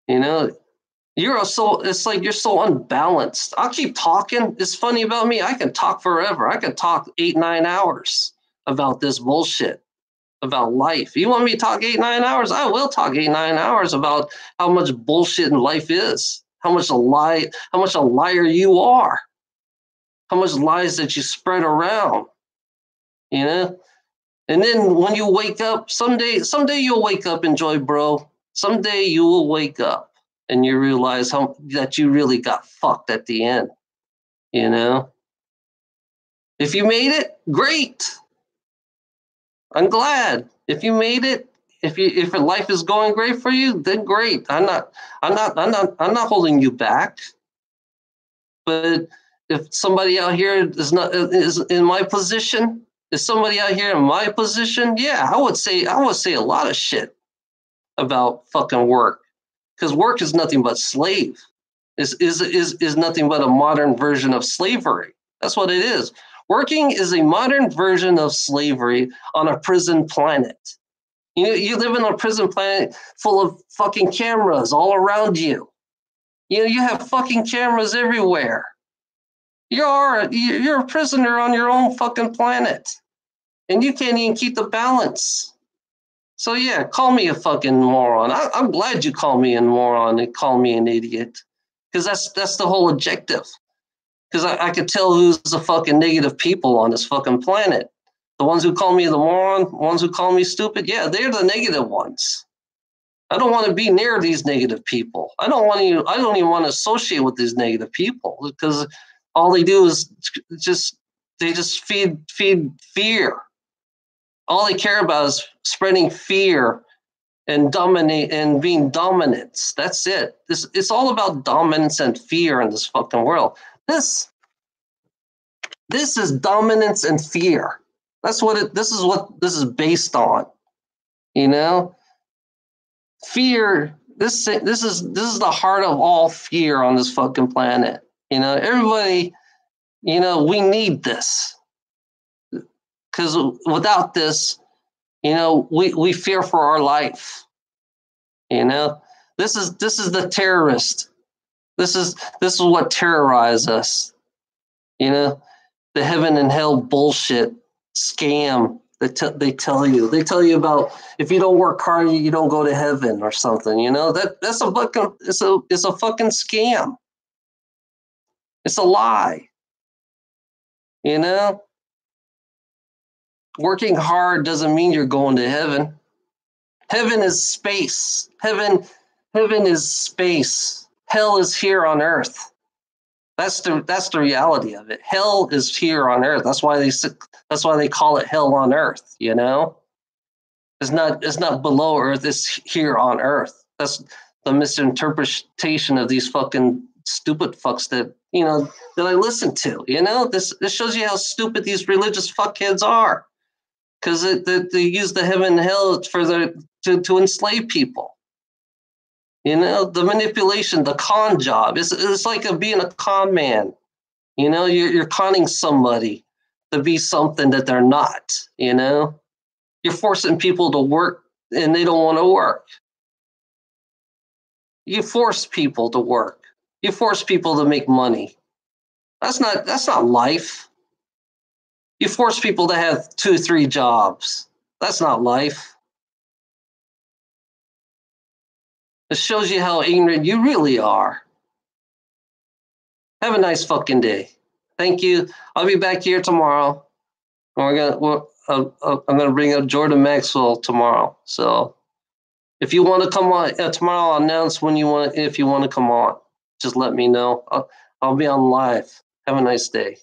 You know, it's like you're so unbalanced. I'll keep talking. It's funny about me. I can talk forever. I can talk 8-9 hours about this bullshit, about life. You want me to talk 8-9 hours? I will talk 8-9 hours about how much bullshit in life is, how much a liar you are, how much lies that you spread around, you know? And then when you wake up, someday you'll wake up, enjoy, bro. Someday you will wake up and you realize that you really got fucked at the end, you know? If you made it, great. I'm glad. If you made it, if your life is going great for you, then great. I'm not holding you back. But if somebody out here is in my position, is somebody out here in my position, yeah, I would say a lot of shit about fucking work, because work is nothing but slave. Is nothing but a modern version of slavery. That's what it is. Working is a modern version of slavery on a prison planet. You live in a prison planet full of fucking cameras all around you. You know, you have fucking cameras everywhere. You're a prisoner on your own fucking planet. And you can't even keep the balance. So yeah, call me a fucking moron. I'm glad you call me a moron and call me an idiot. Because that's the whole objective. Because I could tell who's the fucking negative people on this fucking planet. The ones who call me the moron, the ones who call me stupid, yeah, they're the negative ones. I don't want to be near these negative people. I don't even want to associate with these negative people, because all they do is just feed fear. All they care about is spreading fear and dominate and being dominants. That's it. It's all about dominance and fear in this fucking world. This is dominance and fear. This is what this is based on. You know, fear. This is the heart of all fear on this fucking planet. You know, everybody. You know, we need this because without this, you know, we fear for our life. You know, this is the terrorist. This is what terrorizes us. You know, the heaven and hell bullshit scam that they tell you. They tell you about if you don't work hard, you don't go to heaven or something. You know, that's a fucking it's a fucking scam. It's a lie. You know, working hard doesn't mean you're going to heaven. Heaven is space. Heaven is space. Hell is here on earth. That's the reality of it. Hell is here on earth. That's why they call it hell on earth, you know? It's not below earth, it's here on earth. That's the misinterpretation of these fucking stupid fucks that, you know, that I listen to, you know? This shows you how stupid these religious fuckheads are. Because they use the heaven and hell to enslave people. You know, the manipulation, the con job. It's like being a con man. You know, you're conning somebody to be something that they're not, you know? You're forcing people to work and they don't want to work. You force people to work. You force people to make money. That's not life. You force people to have 2-3 jobs. That's not life. It shows you how ignorant you really are. Have a nice fucking day. Thank you. I'll be back here tomorrow. I'm gonna bring up Jordan Maxwell tomorrow. So if you want to come on tomorrow, I'll announce when if you want to come on. Just let me know. I'll be on live. Have a nice day.